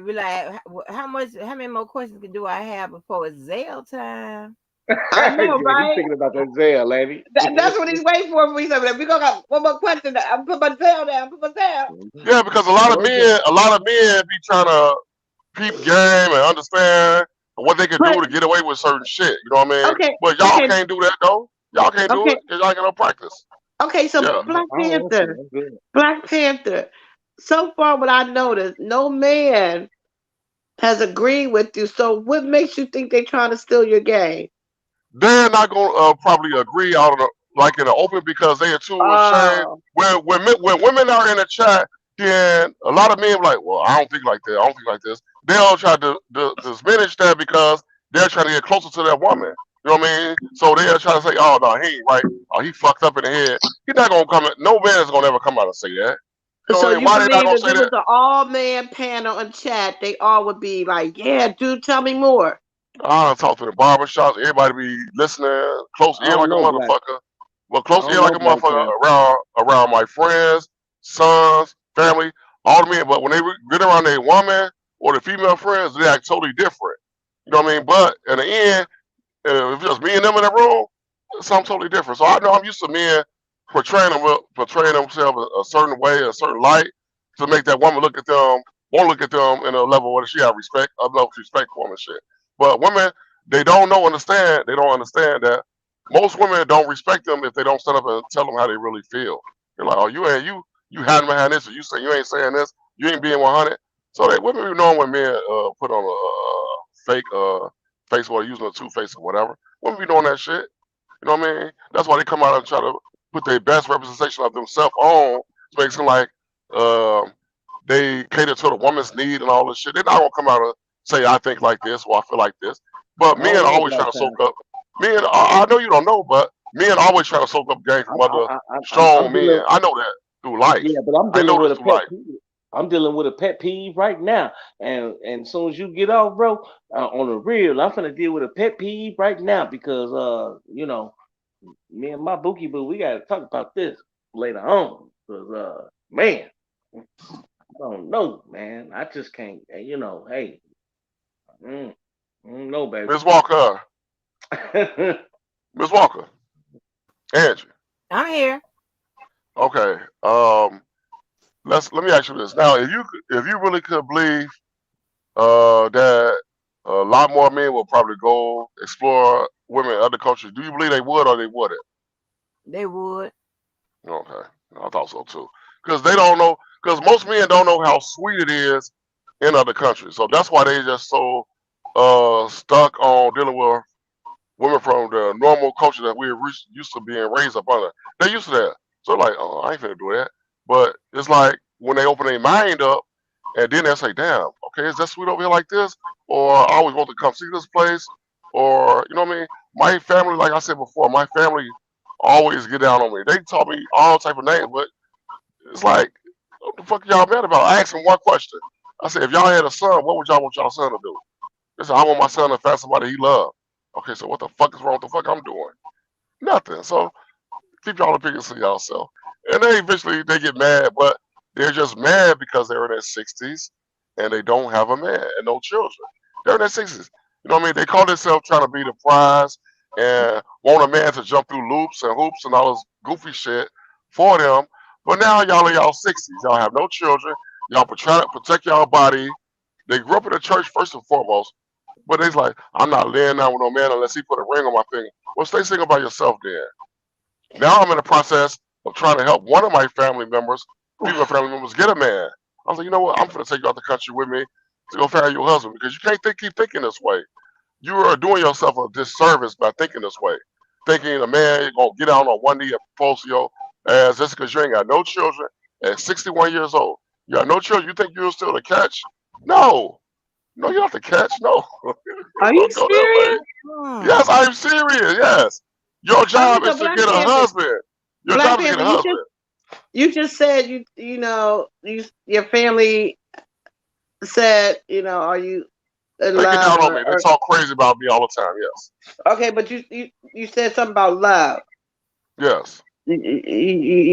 be like, how much? How many more questions do I have before it's Zell time? I know, Yeah, he's right? thinking about that Zell, lady. That's what he's waiting for. We said, we gonna got one more question. I put my Zell down. Put my Zell. yeah, because Okay. a lot of men be trying to peep game and understand what they can But do to get away with certain shit. You know what I mean? okay, But y'all okay, can't do that though. Y'all can't do okay, it because y'all ain't got no practice. okay. So Yeah. Black I don't want to. Panther, I'm good. Black Panther. So far, what I noticed, no man has agreed with you. So what makes you think they're trying to steal your game? They're not gonna probably agree out of the like in the open because they are too ashamed. Oh, When women are in the chat, then a lot of men be like, well, I don't think like that. I don't think like this. They'll try to diminish that because they're trying to get closer to that woman. You know what I mean? So they're trying to say, oh no, he ain't right. Oh, he fucked up in the head. He's not gonna come. No man is gonna ever come out and say that. You know so what I mean? you Why they not believe gonna if say it that? was an all man panel and chat, they all would be like, "Yeah, dude, tell me more." I done talk to the barbershops. Everybody be listening, close I ear don't like a know, Black. motherfucker. Well, I close don't ear like know, a Black motherfucker Panther. around my friends, sons, family, all the men. But when they get around their woman or the female friends, they act totally different. You know what I mean? But in the end, if it's just me and them in the room, it's something totally different. So I know I'm used to men portraying themselves a certain way, a certain light, to make that woman look at them, won't look at them in a level where she have respect, a level of respect for them and shit. But women, they don't know, understand. They don't understand that most women don't respect them if they don't stand up and tell them how they really feel. They're like, oh, you hiding behind this, or you say you ain't saying this, you ain't being 100. So they women be knowing when men put on a fake face or using a two face or whatever. Women be doing that shit. You know what I mean? That's why they come out and try to put their best representation of themselves on to make it seem like um, they cater to the woman's need and all this shit. They're not gonna come out and say I think like this or I feel like this. But I men don't know, always Black try to soak Panther. up. Men, I know you don't know, but men always try to soak up game from other I'm strong dealing. men. I know that through life. Yeah, but I'm I dealing know with this a through pet life. peeve. I'm dealing with a pet peeve right now, and as soon as you get off, bro, on the real, I'm gonna deal with a pet peeve right now because me and my bookie boo, we gotta talk about this later on. Cause man, I don't know, man. I just can't. Hey, mm, no, baby. Miss Walker, Miss Walker, Angie. I'm here. Okay. Let me ask you this now. If you really could believe that a lot more men will probably go explore women in other cultures. Do you believe they would or they wouldn't? They would. Okay, I thought so too. Because they don't know. Because most men don't know how sweet it is in other countries. So that's why they just so stuck on dealing with women from the normal culture that we're used to being raised up under. They used to that. So like, oh, I ain't finna do that. But it's like when they open their mind up and then they say, damn, okay, is that sweet over here like this? Or I always want to come see this place. Or, you know what I mean? My family, like I said before, my family always get down on me. They taught me all type of names, but it's like, what the fuck y'all mad about? I asked them one question. I said, if y'all had a son, what would y'all want y'all son to do? They said, I want my son to find somebody he love. Okay, so what the fuck is wrong with the fuck I'm doing? Nothing. So keep y'all opinions to yourself. And they eventually they get mad, but they're just mad because they're in their 60s and they don't have a man and no children. They're in their 60s. You know what I mean? They call themselves trying to be the prize and want a man to jump through loops and hoops and all this goofy shit for them. But now y'all in y'all 60s. Y'all have no children. Y'all try to protect y'all body. They grew up in the church first and foremost. But they's like, I'm not laying down with no man unless he put a ring on my finger. Well, stay single by yourself then. Now I'm in the process of trying to help one of my family members, female family members, get a man. I was like, you know what? I'm going to take you out the country with me to go find your husband because you can't keep thinking this way. You are doing yourself a disservice by thinking this way. Thinking a man is going to get out on one knee and propose to your ass just because you ain't got no children at 61 years old. You got no children. You think you're still the catch? No. No, you're not the catch. No. Are you Don't go that way. serious? Yes, Hmm. I'm serious. Yes. Your Okay, job so is to get a husband. Your Black job is to get Panther, a husband. you just said your family said, are you in They get love down on me. They talk crazy about me all the time. Yes. okay, but you said something about love. Yes. You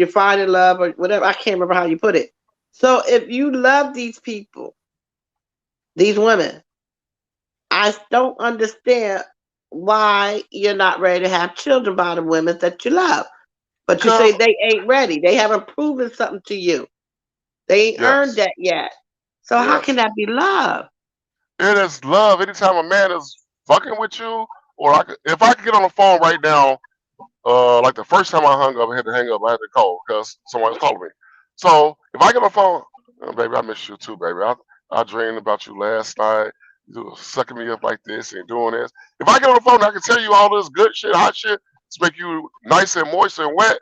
find in love or whatever. I can't remember how you put it. So if you love these people, these women, I don't understand why you're not ready to have children by the women that you love. But you say Because, they ain't ready. They haven't proven something to you. They ain't earned yes. that yet. So how can Yes. that be love? It is love. Anytime a man is fucking with you, or if I could get on the phone right now, like the first time I hung up, I had to hang up, I had to call because someone was calling me. So if I get on the phone, baby, I miss you too, baby. I dreamed about you last night. You were sucking me up like this and doing this. If I get on the phone, I can tell you all this good shit, hot shit, to make you nice and moist and wet.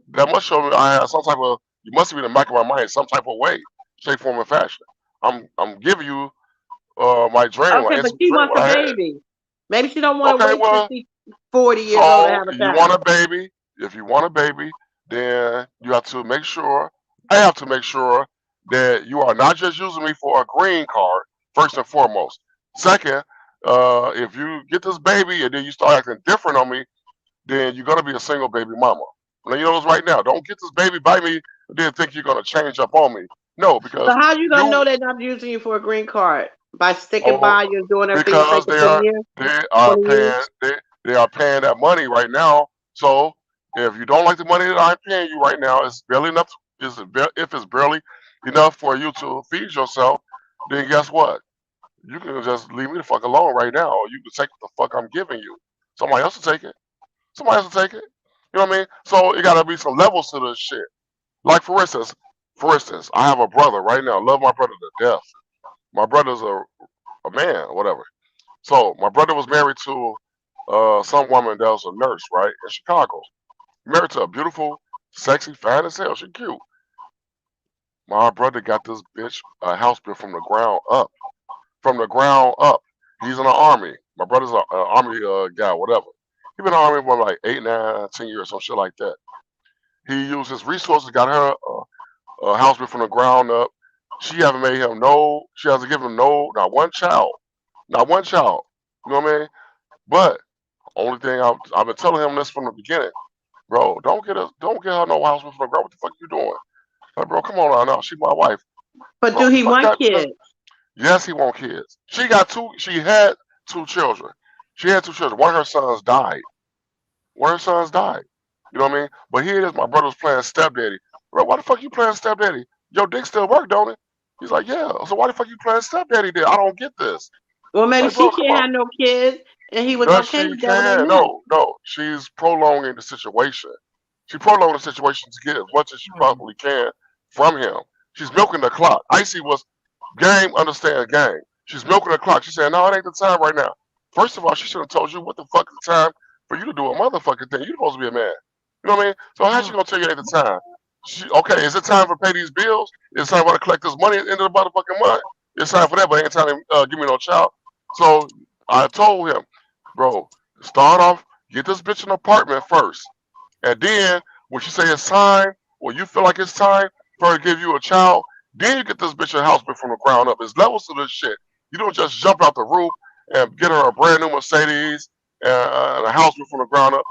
That must show me I have some type of. You must be in the back of my mind, some type of way, shape, form, and fashion. I'm giving you my dream, my Okay, but intimate she dream, wants what a I had. baby. Maybe she don't want to Okay, wait till well, she's 40 years old to so have a you want child. a baby. If you want a baby, then you have to make sure. I have to make sure that you are not just using me for a green card. First and foremost. Second, if you get this baby and then you start acting different on me, then you're gonna be a single baby mama. Now you know this right now. Don't get this baby by me and then think you're gonna change up on me. No, So because how you gonna you know they're not using you for a green card? By sticking oh by you and doing everything you say because for 10 years, they are 20 years? paying they are paying that money right now. So if you don't like the money that I'm paying you right now, it's barely enough. If it's barely enough for you to feed yourself, then guess what? You can just leave me the fuck alone right now, or you can take what the fuck I'm giving you. Somebody else will take it. Somebody else will take it. You know what I mean? So it gotta be some levels to this shit. Like for instance, I have a brother right now. Love my brother to death. My brother's a man, or whatever. So my brother was married to some woman that was a nurse, right, in Chicago. Married to a beautiful, sexy, fine as hell. She cute. My brother got this bitch a house built from the ground up. From the ground up. He's in the army. My brother's an army guy, whatever. He been in the army for like 8, 9, 10 years, some shit like that. He used his resources, got her a house built from the ground up. She haven't made him no. She hasn't given him not one child, not one child. You know what I mean? But only thing I've been telling him this from the beginning, bro. Don't get her no house built from the ground. What the fuck you doing? Like, bro, come on now. She my wife. But Bro, do what the he fuck want got? kids? Yes, he want kids. She got two. She had two children. She had two children. One of her sons died. One of her sons died. You know what I mean? But here it is. My brother was playing stepdaddy. Bro, why the fuck you playing stepdaddy? Your dick still work, don't it? He's like, yeah. So why the fuck you playing stepdaddy then? I don't get this. Well, maybe Like, she bro, come can't on. have no kids, and he was Does okay she with that when they can? met. No, no. She's prolonging the situation. She prolonged the situation to get as much as she Hmm. possibly can from him. She's milking the clock. Icy was game, understand game. She's milking the clock. She said, no, it ain't the time right now. First of all, she should have told you what the fuck is the time for you to do a motherfucking thing. You're supposed to be a man. You know what I mean? So how's she gonna tell you it ain't the time? Okay, is it time to pay these bills? Is it time for her to collect this money at the end of the motherfucking month? It's time for that, but it ain't time to give me no child. So I told him, bro, start off, get this bitch an apartment first. And then when she say it's time, or you feel like it's time for her to give you a child, Then you get this bitch a house built from the ground up. There's levels to this shit. You don't just jump out the roof and get her a brand new Mercedes and a house built from the ground up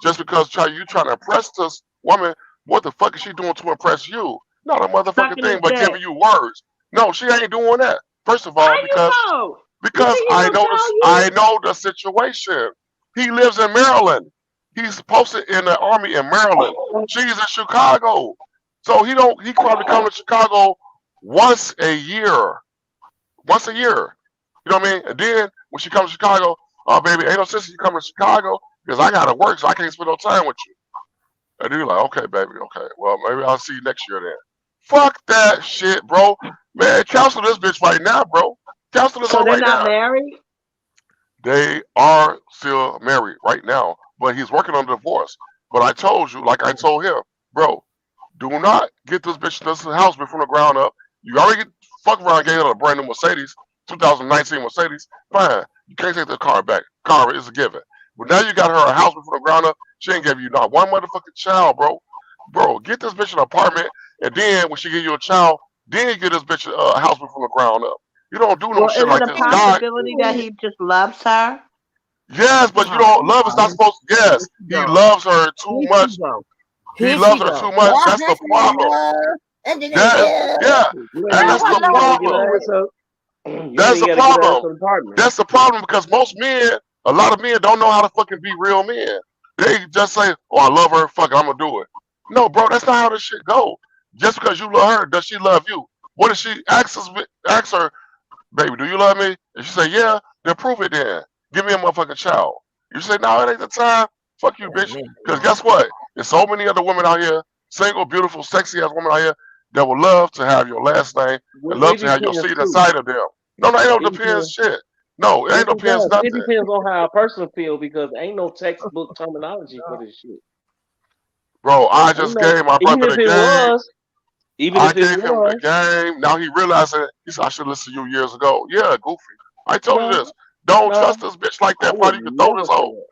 just because you trying to impress this woman. What the fuck is she doing to impress you? Not a motherfucking Sucking his thing, but dick. giving you words. No, she ain't doing that. First of How all, you know? You because think he gonna tell I you? know the situation. He lives in Maryland. He's posted in the army in Maryland. She's in Chicago. So he probably come to Chicago once a year. Once a year. You know what I mean? And then when she comes to Chicago, oh baby, ain't no sense you come to Chicago because I gotta work, so I can't spend no time with you. And then you're like, okay, baby, okay. Well, maybe I'll see you next year then. Fuck that shit, bro. Man, cancel this bitch right now, bro. Cancel this So one they're right not now. married? They are still married right now, but he's working on divorce. But I told you, like I told him, bro, do not get this bitch this house from the ground up. You already get fuck around and gave her a brand new Mercedes, 2019 Mercedes. Fine, you can't take the car back. Car is a given. But now you got her a house from the ground up. She ain't give you not one motherfucking child, bro. Bro, get this bitch an apartment, and then when she give you a child, then you get this bitch a house from the ground up. You don't do no Well, shit is it like a this. God, possibility that he just loves her? yes, but you Oh don't. Love is not God. supposed. Here Yes, she he go. loves her too Here she much. go. He Here she loves her go. too much. Well, That's the that's in problem. love. And then That yeah, You and that's ain't that's what the you ain't love gotta get problem. her is. so you That's ain't the gotta get her problem. some apartment. That's the problem because most men, a lot of men don't know how to fucking be real men. They just say, "Oh, I love her. Fuck it, I'm gonna do it." No, bro, that's not how this shit go. Just because you love her, does she love you? What if she asks her, "Baby, do you love me?" And she say, "Yeah," then prove it. Then give me a motherfucking child. You say, "No, it ain't the time." Fuck you, bitch. Man, Because guess what? There's so many other women out here, single, beautiful, sexy ass women out here that would love to have your last name and love It to have your depends seed too. inside of them. No, no, ain't no It depends depends. shit. No, it ain't Yes, no it depends does. It nothing. depends on how a person feel because ain't no textbook terminology for this shit. Bro, I Ain't just no gave my even brother if the it game. was, even I if it gave him the was, game. Now he realizing he said I should listen to you years ago. Yeah, goofy. I told you no, this. Don't no, trust this bitch like I that. would Probably you can throw never this say hoe. that.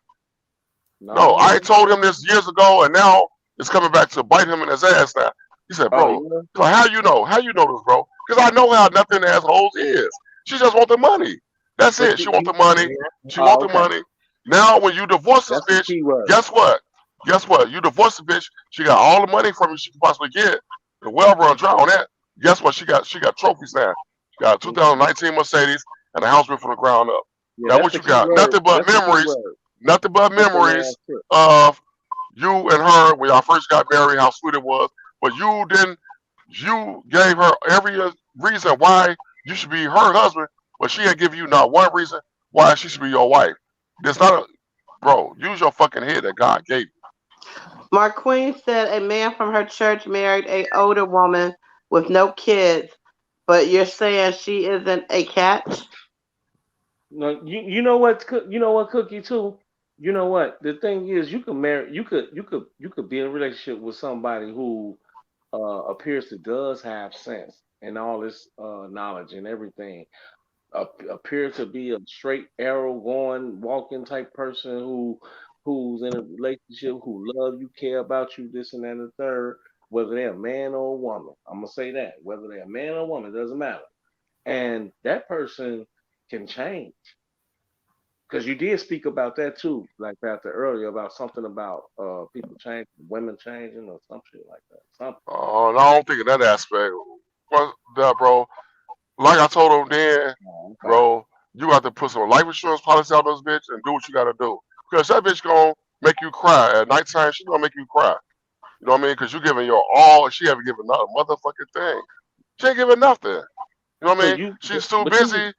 No, No, I told him this years ago, and now it's coming back to bite him in his ass now. He said, oh bro, yeah, he's like, how you know? How you know this, bro? Because I know how nothing assholes is. She just want the money. That's but it. She want the money. She want oh the okay, money. Now, when you divorce this that's the bitch, key word. guess what? Guess what? You divorce the bitch. She got all the money from you she can possibly get. The well run dry on that. Guess what? She got trophies now. She got a Mhm. 2019 Mercedes and a house built from the ground up. Yeah, That that's what the you key got? word. Nothing but That's the key memories. word. Nothing but Simple ass memories shit. of you and her when y'all first got married, how sweet it was. But you didn't. You gave her every reason why you should be her husband, but she ain't give you not one reason why she should be your wife. There's not a bro. Use your fucking head that God gave you. Marqueen said a man from her church married a older woman with no kids, but you're saying she isn't a catch? No, you know what you know what Cookie too. You know what the thing is, you could marry, you could be in a relationship with somebody who appears to does have sense and all this knowledge and everything. Appear to be a straight arrow going walking type person who's in a relationship who love you, care about you, this and that and the third, whether they're a man or a woman. I'm gonna say that whether they're a man or a woman doesn't matter, and that person can change because you did speak about that too, like after earlier about something about people changing, women changing, or some shit like that. Something. And I don't think in that aspect. But that, bro, like I told him then, Oh, okay. bro, you got to put some life insurance policy on this bitch and do what you got to do. Because that bitch gonna make you cry at nighttime. She gonna make you cry. You know what I mean? Because you giving your all, and she haven't given not a motherfucking thing. She ain't giving nothing. You know what So I mean? you, She's too but you, busy.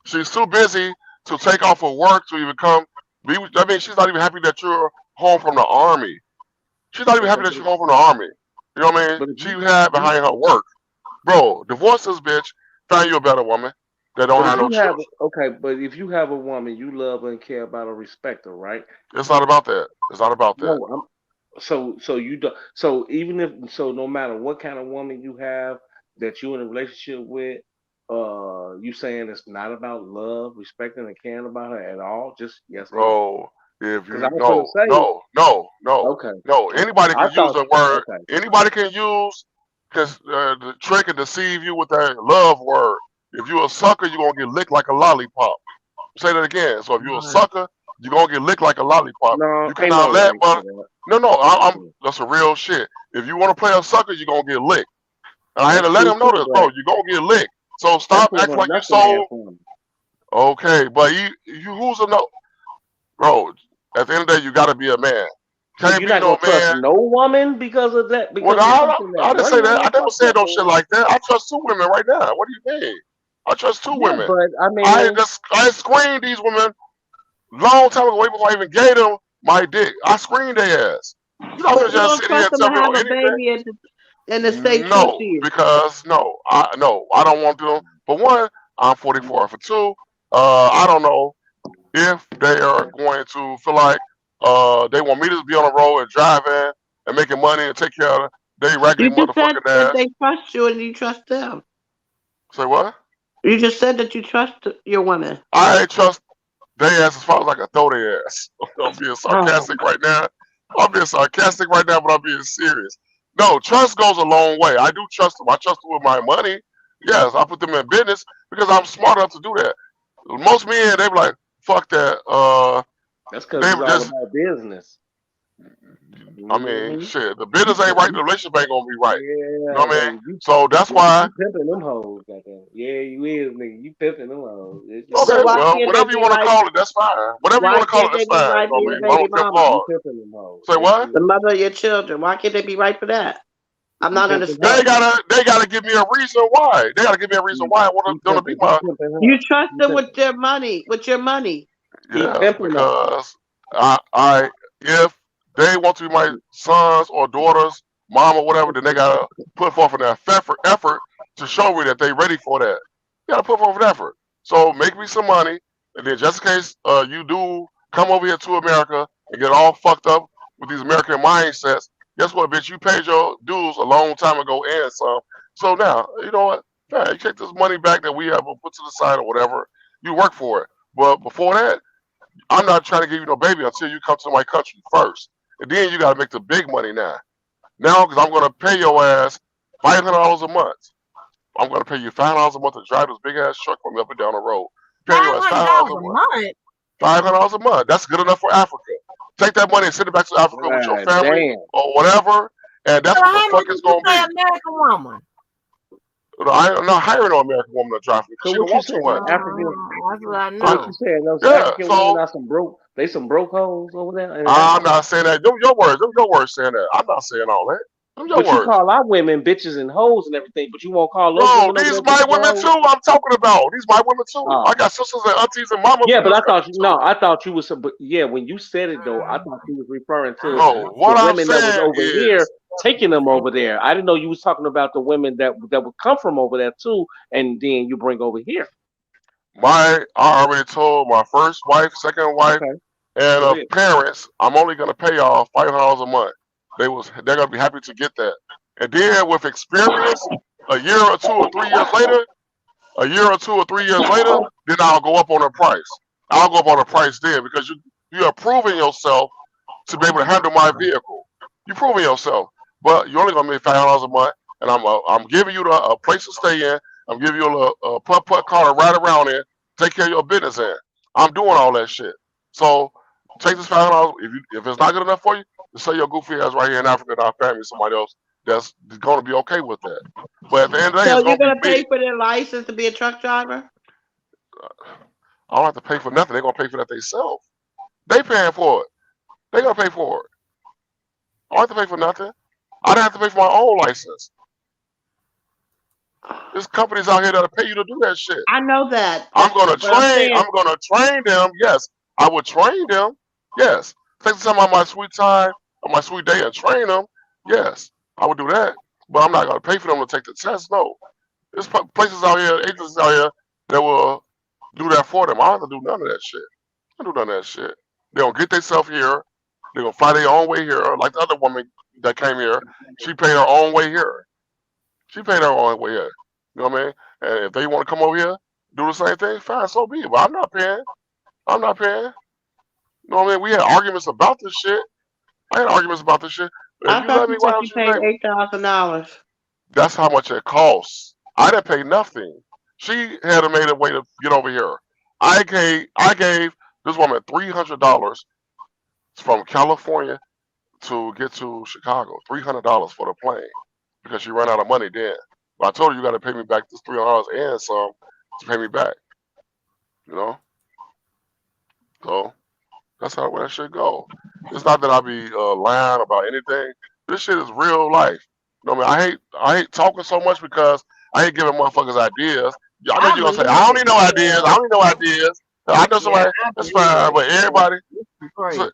She's too busy to take off of work to even come. I mean, she's not even happy that you're home from the army. She's not even okay, happy that you're home from the army. You know what I mean? but if She had you, behind her work. Bro, divorce this bitch. Find you a better woman that don't but if have no you have children. okay, but if you have a woman you love and care about or respect her, right? It's not about that. It's not about that. No, so you do so even if so no matter what kind of woman you have that you're in a relationship with, you saying it's not about love, respecting and caring about her at all? Just yes or no? Bro, if Because I you was gonna no, say no, no, no, okay, no. okay. Anybody I can use thought the word. okay, Anybody can use. Cause the trick and deceive you with that love word. If you a sucker, you gonna get licked like a lollipop. Say that again. So if you a Right. sucker, you gonna get licked like a lollipop. No, You ain't no cannot let, way for but that. no, I'm that's a real shit. If you want to play a sucker, you gonna get licked. And I had That's to let true him know too, this, bro. but You gonna get licked. So that stop put acting on like you nothing man so for me. okay. But you who's a no, bro? At the end of the day, you gotta be a man. So Can't you're be not gonna no trust man. no woman because of that, Well, because of something that I didn't one say that. I woman never fucked said up no shit on. like that. I trust two women right now. What do you mean? I trust two Yeah, women. but I mean, I screened these women long time ago, way before I even gave them my dick. I screened their ass. You're not But gonna you just don't sit here trust and them tell to me have on a anything. baby and to stay true to No, you. because no, I don't want them. For one, I'm 44. For two, I don't know if they are going to feel like they want me to be on the road and driving and making money and take care of they raggedy You just said motherfucking that ass. they trust you and you trust them. Say what? You just said that you trust your woman. I ain't trust they ass as far as I can throw their ass. I'm being Oh. sarcastic right now. I'm being sarcastic right now, but I'm being serious. No, trust goes a long way. I do trust them. I trust them with my money. Yes, I put them in business because I'm smart enough to do that. Most men, they be like, fuck that. that's because They it's were all just, about business. I mean, Hmm. shit, the business ain't right, the relationship ain't gonna be right. You know Yeah, what I mean? then you, So that's yeah, why, you pimping them hoes, goddamn. Yeah, you is, nigga. You pimping them hoes. It's just So okay, like why well, can't they whatever you be want to like? call it, that's fine. Whatever you Why want to call it, can't that's they be fine. like You know for what I your mean? I baby don't care mama, you hard. pimping them hoes. Say Yes, what? the you is. mother of your children? Why can't they be right for that? I'm You not pimping her. understanding. They gotta give me a reason why. They gotta give me a reason He, why I want them to be he my pimping her. You trust He them with pimping. their money, with your money. He yes, pimping her. because I if they want to be my sons or daughters, mom or whatever, then they gotta put forth an effort to show me that they ready for that. They gotta put forth an effort. So make me some money, and then just in case you do come over here to America and get all fucked up with these American mindsets, guess what, bitch? You paid your dues a long time ago and some. So now, you know what? Yeah, you take this money back that we have put to the side or whatever. You work for it. But before that, I'm not trying to give you no baby until you come to my country first. And then you got to make the big money now. Now, because I'm going to pay your ass $500 a month. I'm going to pay you $500 a month to drive this big ass truck from up and down the road. Paying Five your ass hundred $500 dollars a a month. month. $500 a month. That's good enough for Africa. Take that money and send it back to Africa with your God family damn. or whatever. And So that's what the how much fuck did it's you going to pay be. American woman? I'm not hiring no American woman to drive for me because So she don't what you want too saying? much. African. That's what I So what I, you know. saying? Those yeah, African women so are some broke. They some broke hoes over there in I'm Africa. not saying that. Them your words. Them your words saying that. I'm not saying all that. Them your But you words. call our women bitches and hoes and everything, but you won't call those Bro, women over these there my bitches and women hoes. too. I'm talking about these my women too. I Oh, got sisters and aunties and mamas yeah, in but this I thought country you too. no, I thought you was some. But yeah, when you said it though, I thought you was referring to No, the what I'm women that was saying over here is, taking them over there. I didn't know you was talking about the women that would come from over there too, and then you bring over here. I already told my first wife, second wife, Okay, and go ahead. parents, I'm only gonna pay y'all $500 a month. They're gonna be happy to get that. And then with experience, a year or 2 or 3 years later, a year or 2 or 3 years later, then I'll go up on the price. I'll go up on the price then because you're proving yourself to be able to handle my vehicle. You're proving yourself, but you're only gonna make $500 a month, and I'm giving you a place to stay in. I'm giving you a putt car to ride around in, take care of your business in. I'm doing all that shit. So take this $500. If it's not good enough for you, just say your goofy ass right here in Africa and I'll find me somebody else that's gonna be okay with that. But at the end of the day, So it's you're gonna be gonna me. pay for their license to be a truck driver? I don't have to pay for nothing. They're gonna pay for that themselves. They paying for it. They gonna pay for it. I don't have to pay for nothing. I don't have to pay for my own license. There's companies out here that'll pay you to do that shit. I know that, I'm gonna but I'm train. saying I'm gonna train them. Yes, I would train them. Yes, take some time on my sweet time, on my sweet day, and train them. Yes, I would do that. But I'm not gonna pay for them to take the test. No, there's places out here, agencies out here that will do that for them. I don't have to do none of that shit. I don't do none of that shit. They gonna get themselves here. They gonna fly their own way here. Like the other woman that came here, she paid her own way here. She paid her own way here. You know what I mean? And if they want to come over here, do the same thing, fine, so be it. But I'm not paying. I'm not paying. You know what I mean? We had arguments about this shit. I had arguments about this shit. But if I you thought love you me, why said don't you you paid pay me? $8,000. That's how much it costs. I didn't pay nothing. She had to made a way to get over here. I gave this woman $300 from California to get to Chicago. $300 for the plane because she ran out of money then. But I told her you got to pay me back this $300 and some to pay me back. You know, so that's how that shit go. It's not that I be lying about anything. This shit is real life. You know what I mean? I hate talking so much because I hate giving motherfuckers ideas. Yeah, I know I you're gonna say believe I don't it. need no ideas. I don't need no ideas. I know Yeah, somebody. I That's believe fine, it. but everybody. It's It's, crazy.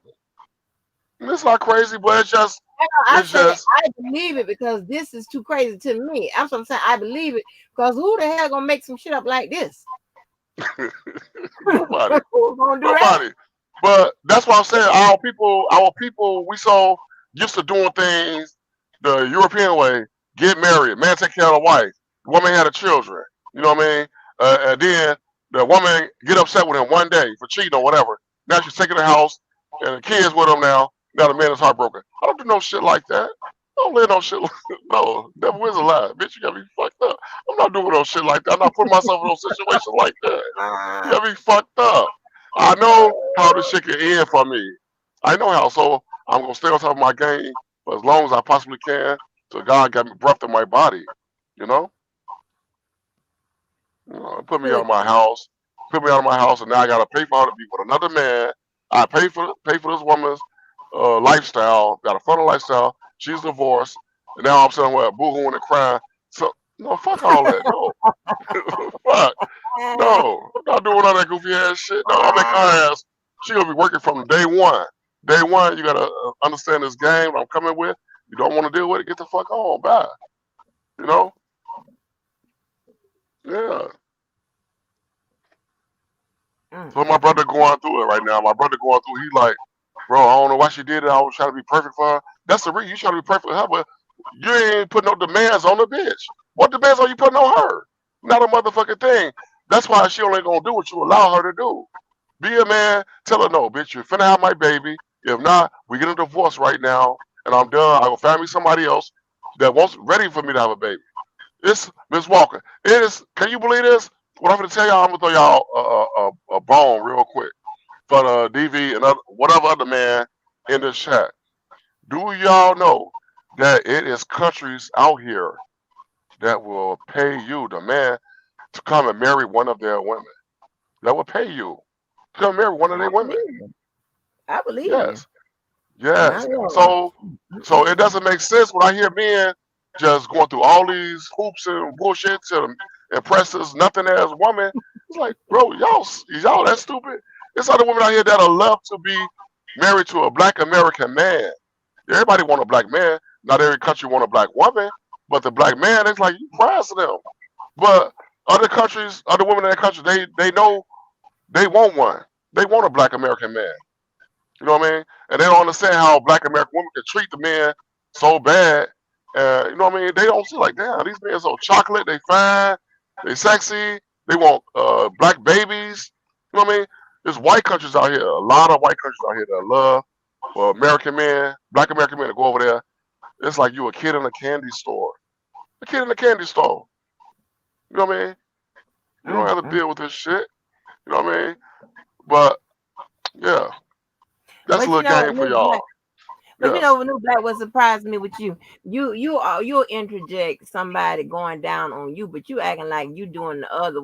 it's not crazy, but it's just I it's say just I believe it because this is too crazy to me. That's what I'm saying. I believe it because who the hell gonna make some shit up like this? nobody. Who's gonna do that? Nobody. But that's what I'm saying. Our people, we so used to doing things the European way. Get married, man take care of the wife. The woman had the children. You know what I mean? And then the woman get upset with him one day for cheating or whatever. Now she's taking the house and the kids with him now. Now the man is heartbroken. I don't do no shit like that. I don't live no shit like no. Devil is a lie. Bitch, you got me fucked up. I'm not doing no shit like that. I'm not putting myself in no situation like that. You Uh, got me fucked up. I know how this shit can end for me. I know how, so I'm gonna stay on top of my game for as long as I possibly can till God got me breath in my body. You know, put me out of look, my house, put me out of my house, and now I gotta pay for her to be with another man. I pay for this woman's lifestyle, got a fun lifestyle. She's divorced, and now I'm sitting there boohooing and crying. So no, fuck all that. No, fuck. No, I'm not doing all that goofy ass shit. No, I'm making her ass. She gonna be working from day one. Day one, you gotta understand this game I'm coming with. You don't want to deal with it, get the fuck on. Bye. You know? Yeah. mm, So my brother going through it right now. My brother going through. He like, bro, I don't know why she did it. I was trying to be perfect for her. That's the reason you trying to be perfect for her, but you ain't putting no demands on the bitch. What demands are you putting on her? Not a motherfucking thing. That's why she only gonna do what you allow her to do. Be a man. Tell her no, bitch. You're finna have my baby. If not, we get a divorce right now, and I'm done. I go find me somebody else that wants ready for me to have a baby. It's Miss Walker. It is. Can you believe this? What I'm gonna tell y'all, I'm gonna throw y'all a bone real quick for the DV and whatever other man in the chat. Do y'all know that it is countries out here that will pay you, the man, to come and marry one of their women? That will pay you to come marry one of I their women. believe you. I believe you. Yes. My Yes. Lord. So it doesn't make sense when I hear men just going through all these hoops and bullshit to impress this nothing as woman. It's like, bro, y'all that stupid. There's other women out here that are love to be married to a black American man. Everybody want a black man. Not every country want a black woman, but the black man, it's like you prize them. But other countries, other women in that country, they know they want one. They want a black American man. You know what I mean? And they don't understand how black American women can treat the men so bad. You know what I mean? They don't see like, damn, these men so chocolate, they fine, they sexy, they want black babies. You know what I mean? There's white countries out here, a lot of white countries out here that love American men, black American men to go over there. It's like you a kid in a candy store. A kid in a candy store. You know what I mean? You don't have to Mm. deal with this shit. You know what I mean? But yeah, that's a But little you know, game for new black. y'all. But you Yes. know, new black. What surprised me with you, you'll interject somebody going down on you, but you acting like you doing the other.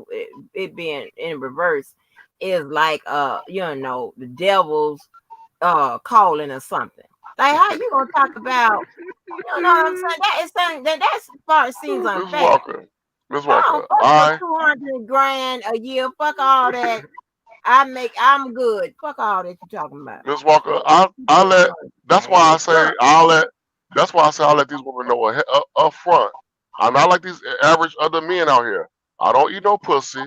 It being in reverse is like the devil's calling or something. Like how you gonna talk about? You know what I'm saying? That is saying that's part seems Miss unfair. Walker, Miss Oh, Walker, fuck your I 200 grand a year. Fuck all that. I'm good. Fuck all that you talking about. Miss Walker, I let. That's Man, why I you say drunk. I'll let. That's why I say I'll let these women know up front. I'm not like these average other men out here. I don't eat no pussy.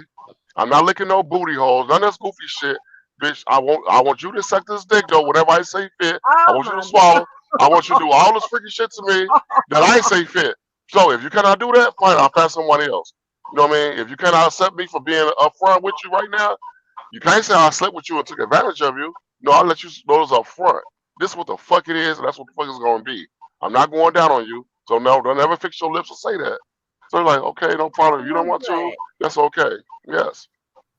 I'm not licking no booty holes. None of this goofy shit, bitch. I want you to suck this dick though, whatever I say fit. I Oh want you to my swallow. I want you to do all this freaky shit to me that I say fit. So if you cannot do that, fine. I'll find someone else. You know what I mean? If you cannot accept me for being upfront with you right now, you can't say I slept with you and took advantage of you. No, I'll let you know this up front. This is what the fuck it is, and that's what the fuck it's gonna be. I'm not going down on you. So no, don't ever fix your lips or say that. So they're like, okay, no problem. If you don't New want to, black. that's okay. Yes.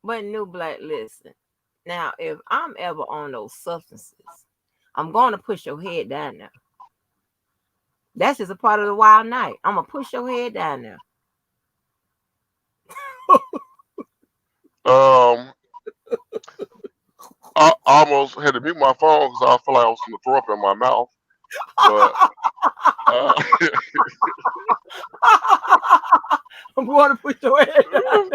But new black, listen. Now, if I'm ever on those substances, I'm going to push your head down there. That's just a part of the wild night. I'm going to push your head down there. Um, I almost had to mute my phone because I feel like I was going to throw up in my mouth. But I'm going to push your head down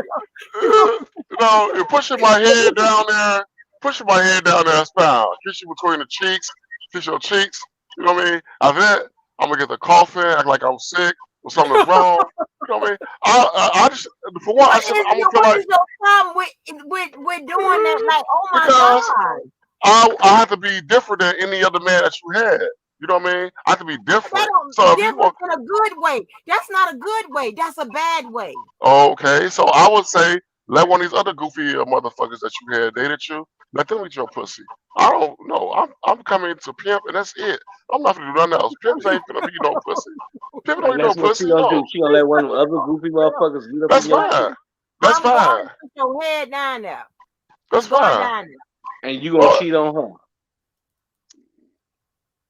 you're pushing my head down there. Pushing my head down there is fine. Kiss you between the cheeks. Kiss your cheeks. You know what I mean? After that, I'm gonna get the coughing, act like I'm sick or something is wrong. You know what I mean? I just for one, I'm gonna feel What like is your problem with doing that? Like, oh my because God. I have to be different than any other man that you had. You know what I mean? I have to be That different. So don't if you different want, in a good way. That's not a good way. That's a bad way. okay, so I would say let one of these other goofy motherfuckers that you had dated you, let them eat your pussy. I don't know. I'm coming to pimp and that's it. I'm not gonna do nothing else. Pimps ain't gonna be no pussy. Pimp don't And eat no that's what she pussy. gonna do. No, She gonna let one of the other goofy motherfuckers get up in that's your But fine. shit. That's I'm going to fine. put your head down there. That's I'm going fine. down there. And you gonna But cheat on her.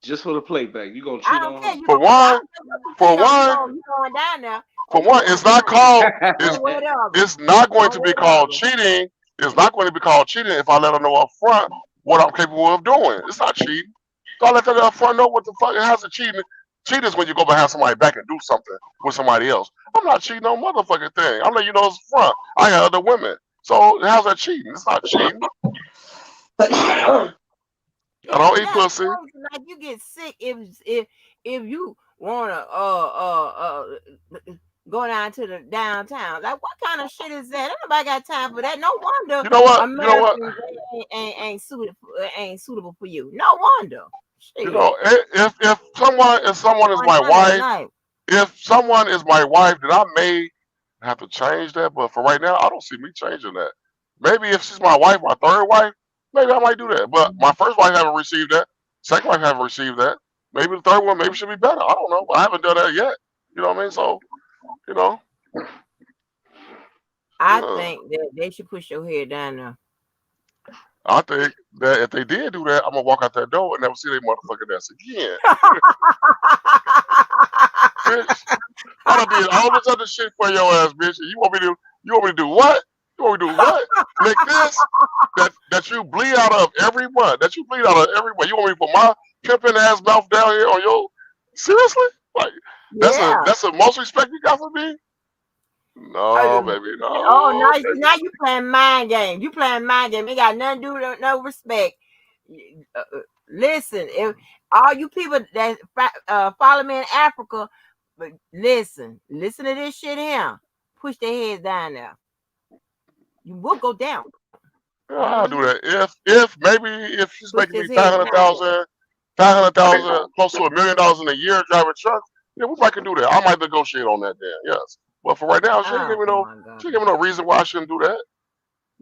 Just for the playback. You gonna I cheat don't on care. her. You for gonna I one, don't care what you for cheat on. one, You going down there or for you one, going it's not down there. called. Or It's whatever. it's not going Or to be called whatever. cheating. It's not going to be called cheating if I let her know up front what I'm capable of doing. It's not cheating. So I let her up front know what the fuck. How's it cheating? Cheating is when you go behind somebody back and do something with somebody else. I'm not cheating on motherfucking thing. I'm letting you know it's front. I got other women. So how's that cheating? It's not cheating. I Yeah, don't eat that's pussy. crazy. Like you get sick if you wanna go down to the downtown. Like what kind of shit is that? Ain't nobody got time for that. No wonder You know what? You know what? Americans ain't suitable for you. No wonder. You know, Shit. if someone is Going my down at wife, night. if someone is my wife, then I may have to change that. But for right now, I don't see me changing that. Maybe if she's my wife, my third wife, maybe I might do that. But my first wife haven't received that. Second wife haven't received that. Maybe the third one maybe should be better. I don't know. But I haven't done that yet. You know what I mean? So you know, I uh, think that they should push your head down there. I think that if they did do that, I'm gonna walk out that door and never see their motherfucking ass again. Bitch, I done did all this other shit for your ass, bitch. And you want me to do what? You want me to do what? Lick this? That you bleed out of every month. That you bleed out of every month. You want me to put my pimping ass mouth down here on your seriously? Like Yeah. that's the most respect you got for me? No, baby, Oh, no, baby. now you playing mind game. You playing mind game. It got nothing to do with no respect. Listen, if all you people that follow me in Africa, but listen to this shit here. Push their heads down there. You will go down. Yeah, I'll do that. If maybe if she's Push making me his head down there. 500,000, close to $1 million in a year driving trucks, yeah, we might can do that. I might negotiate on that then, yes. But for right now, Oh my God. she ain't give me no reason why I shouldn't do that.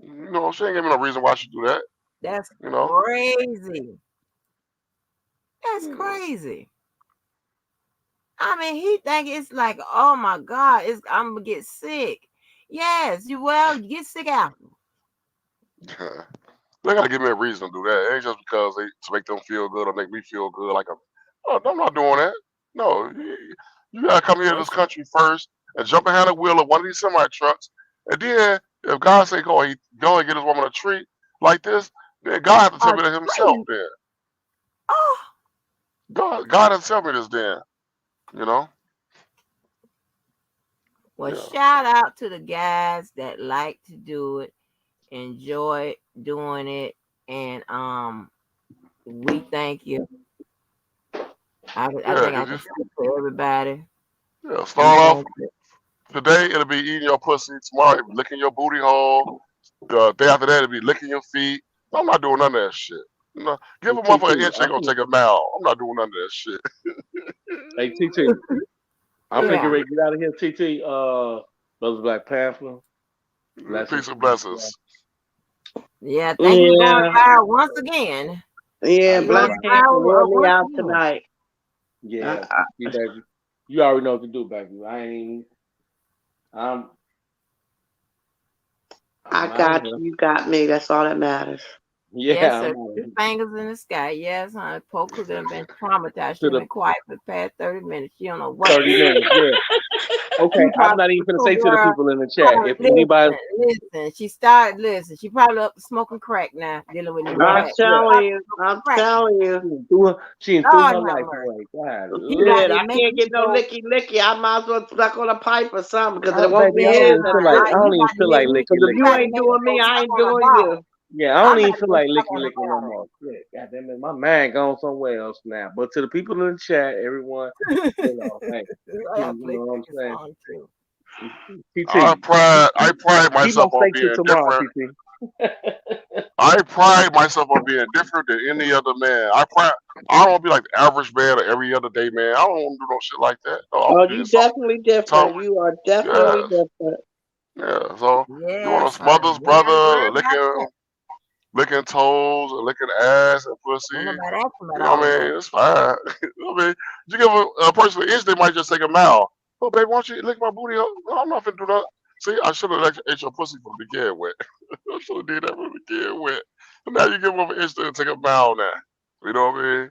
You know, she ain't give me no reason why I should do that. That's You know. crazy. That's Hmm. crazy. I mean, he think it's like, oh my God, I'm gonna get sick. Yes, you get sick after. They gotta give me a reason to do that. It ain't just because to make them feel good or make me feel good. Like I'm not doing that. No, you gotta come here to this Yes, country first and jump behind the wheel of one of these semi trucks, and then if God say go and get this woman a treat like this, then God have to tell a me that himself. treat. Then Oh, God has to tell me this. Then you know, well, yeah, shout out to the guys that like to do it, enjoy doing it, and we thank you. I yeah. think I Cause can speak for everybody. yeah, We start off thank you. today. It'll be eating your pussy. Tomorrow, it'll be licking your booty hole. The day after that, it'll be licking your feet. I'm not doing none of that shit. No, give Hey a TT, motherfucker an inch, ain't gonna take a mile. I'm not doing none of that shit. hey TT, I'm finna get Yeah, ready to get out of here. TT, Brother Black Panther, blessings Peace and to you, bro. blessings. yeah. Thank you for going Yeah, viral once again. yeah. You Going Black right. Panther viral wore me once out again. tonight. Yeah, I, see, baby. You already know what to do, baby. I ain't. I'm. I I'm out of got here. you. You got me. That's all that matters. Yeah, Yes, I'm sir. out of Two here. fingers in the sky. Yes, honey. Poker done been traumatized. To She the been quiet for the past 30 minutes. She don't know what 30 minutes. Yeah. Okay, she I'm probably not even was gonna so say to the girl. people in the chat if anybody. Listen. She started listen. She probably up to smoking crack now, dealing with new I'm crack. She Yeah. telling probably you. smoking I'm crack now. telling you. She threw Lord her have life mercy. away. God, She was out Shit, there I making can't get no people. licky licky. I might as well suck on a pipe or something because it won't baby, be I don't here Yeah, even feel nothing honey. like quick. I You don't even about to feel make like me. licky Because if You you licking. about to ain't make me doing go me, I suck ain't on a doing you. ball. Yeah, I don't I'm even about to feel go like suck licky on a licking no ball. more. Shit, God damn it, my mind gone somewhere else now. But to the people in the chat, everyone, hey, I you gotta play know what I'm second saying? song too. TT, I pride keep my myself on steak till being tomorrow, different. TT. I pride myself on being different than any other man. I don't be like the average man or every other day man. I don't want to do no shit like that. No, I'm Oh, being you something definitely totally. different. You are definitely Yes, different. yeah. So you want Yes, to honey. smother's You ain't gotta brother, worry about that. licking toes, and licking ass and Ain't pussy. nobody asking about You know all what of I that. mean? It's fine. I mean, you give a person an inch, they might just take a mile. Oh, baby, why don't you lick my booty? Up? No, I'm not finna do that. See, I should have ate your pussy from the beginning wet. I should have did that from the beginning wet. And now you give them an inch to take a mile now. You know what I mean?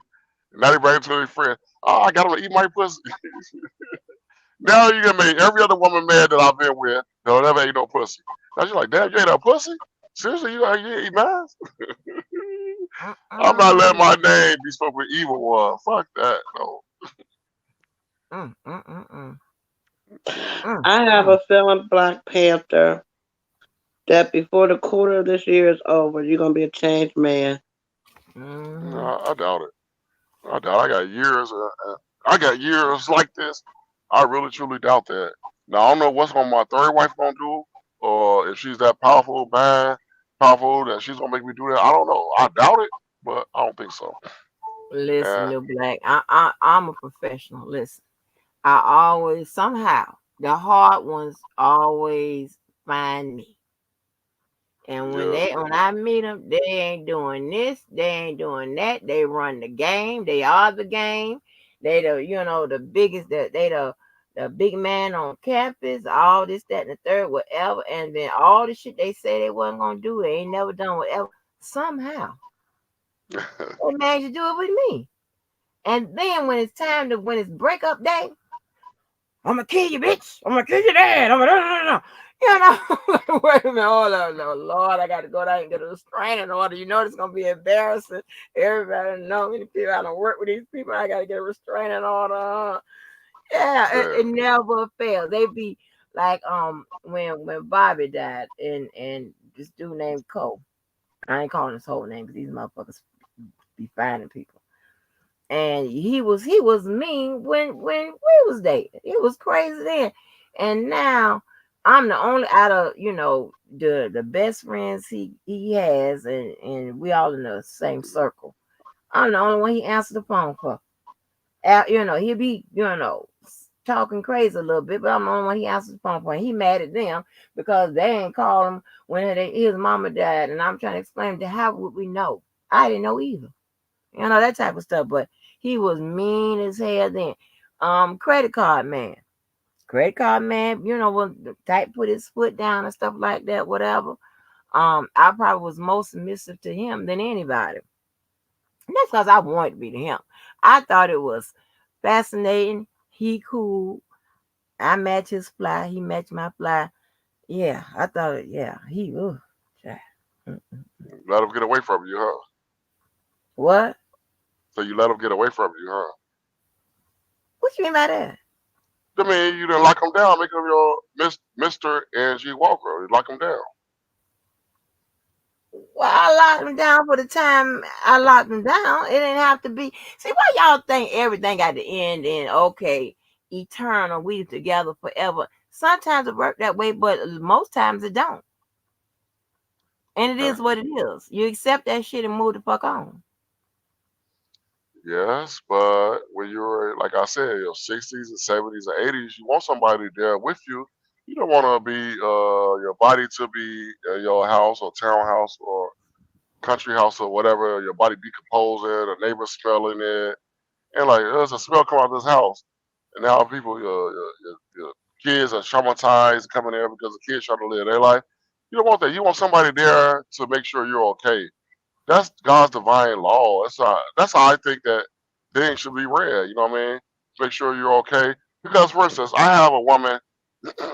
Now they bring it to their friend. Oh, I got him to eat my pussy. Now you gonna make every other woman mad that I've been with that'll never eat no pussy. Now she's like, damn, you ate a pussy? Seriously, you eat mine? I'm not letting Mm-mm. my name be spoken with evil one. Fuck that. No. Mm, mm, mm, mm, I have mm, a feeling, Black Panther, that before the quarter of this year is over, you're gonna be a changed man. mm. No, I doubt it. I doubt. I got years. I got years like this. I really truly doubt that. Now I don't know what's on my third wife gonna do, or if she's that powerful, man, powerful that she's gonna make me do that. I don't know. I doubt it, but I don't think so. Listen, And New Black. I'm a professional. Listen, I always somehow the hard ones always find me. And yeah, when I meet them, they ain't doing this, they ain't doing that. They run the game. They are the game. They the biggest. The big man on campus. All this, that, and the third, whatever. And then all the shit they say they wasn't gonna do, they ain't never done whatever. Somehow they managed to do it with me. And then when it's breakup day, I'm gonna kill you, bitch. I'm gonna kill your dad. I'm gonna, no. You know, wait a minute, hold on, no, Lord, I got to go down and get a restraining order. You know, it's gonna be embarrassing. Everybody know me. The people I don't work with these people. I got to get a restraining order. Yeah, yeah, it never fails. They be like, when Bobby died, and this dude named Cole. I ain't calling his whole name because these motherfuckers be finding people. And he was mean when we was dating. It was crazy then. And now I'm the only out of the best friends he has, and we all in the same circle. I'm the only one he answered the phone for. He'll be talking crazy a little bit, but I'm the only one he answers the phone for. And he mad at them because they ain't call him when his mama died, and I'm trying to explain to how would we know? I didn't know either. That type of stuff. But he was mean as hell then. Credit card man. Credit card man, when the type put his foot down and stuff like that, whatever. I probably was more submissive to him than anybody. And that's because I wanted to be to him. I thought it was fascinating. He cool. I match his fly. He matched my fly. Yeah, I thought it. Yeah, child. Mm-mm. let them get away from you, huh? What? So you let them get away from you, huh? What you mean by that? I mean, you didn't lock them down, make them your Mister Angie Walker. You lock them down. Well, I locked them down for the time I locked them down. It didn't have to be. See, why y'all think everything got to end in okay, eternal, we together forever? Sometimes it work that way, but most times it don't. And it Okay. is what it is. You accept that shit and move the fuck on. Yes, but when you're like I said, your 60s and 70s and 80s, you want somebody there with you. You don't want to be your body to be your house or townhouse or country house or whatever. Your body decomposing, the neighbors smelling it, and like there's a smell come out of this house. And now people, kids are traumatized coming there because the kids trying to live their life. You don't want that. You want somebody there to make sure you're okay. That's God's divine law. That's how I think that things should be read. You know what I mean? Make sure you're okay. Because, for instance, I have a woman,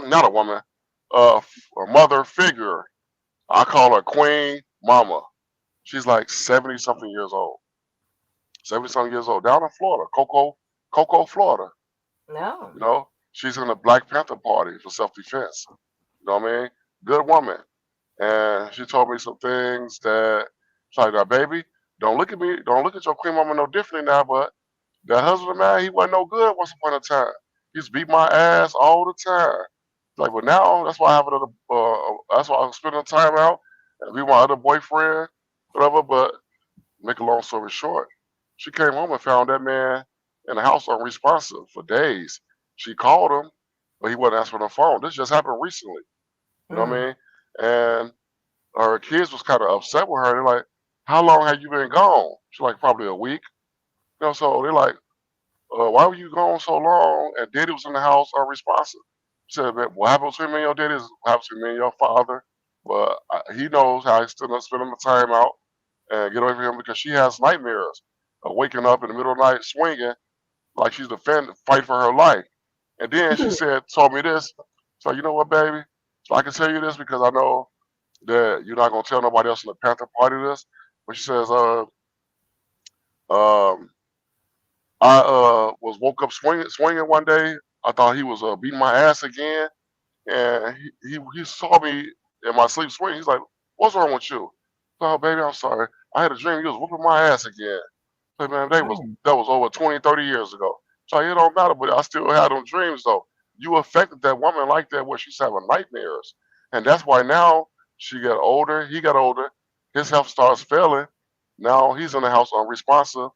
not a woman, a mother figure. I call her Queen Mama. She's like 70 something years old. 70 something years old, down in Florida, Cocoa, Florida. No. You know, she's in the Black Panther Party for self defense. You know what I mean? Good woman. And she told me some things that she's like, now, baby, don't look at me, don't look at your Queen Mama no differently now, but that husband of mine, he wasn't no good once upon a time. He used to beat my ass all the time. Like, but now that's why I have another. That's why I'm spending time out and be my other boyfriend, whatever. But make a long story short, she came home and found that man in the house unresponsive for days. She called him, but he wasn't answering the phone. This just happened recently. You know what I Mm. mean? And her kids was kind of upset with her. They're like, "How long have you been gone?" She's like, "Probably a week." You know, so they're like, why were you gone so long? And Daddy was in the house unresponsive. She said, man, what happened between me and your daddy is what happened between me and your father. But he knows how he's still not spending the time out and get away from him because she has nightmares of waking up in the middle of the night swinging like she's defending, fight for her life. And then she told me this. So, you know what, baby? So I can tell you this because I know that you're not going to tell nobody else in the Panther Party this. But she says, um, I was woke up swinging one day. I thought he was beating my ass again, and he saw me in my sleep swinging. He's like, "What's wrong with you?" So, baby, I'm sorry. I had a dream you was whooping my ass again. So, man, Mm. that was over 20, 30 years ago. So it don't matter, but I still had them dreams though. You affected that woman like that where she's having nightmares, and that's why now she got older. He got older. His health starts failing. Now he's in the house unresponsive.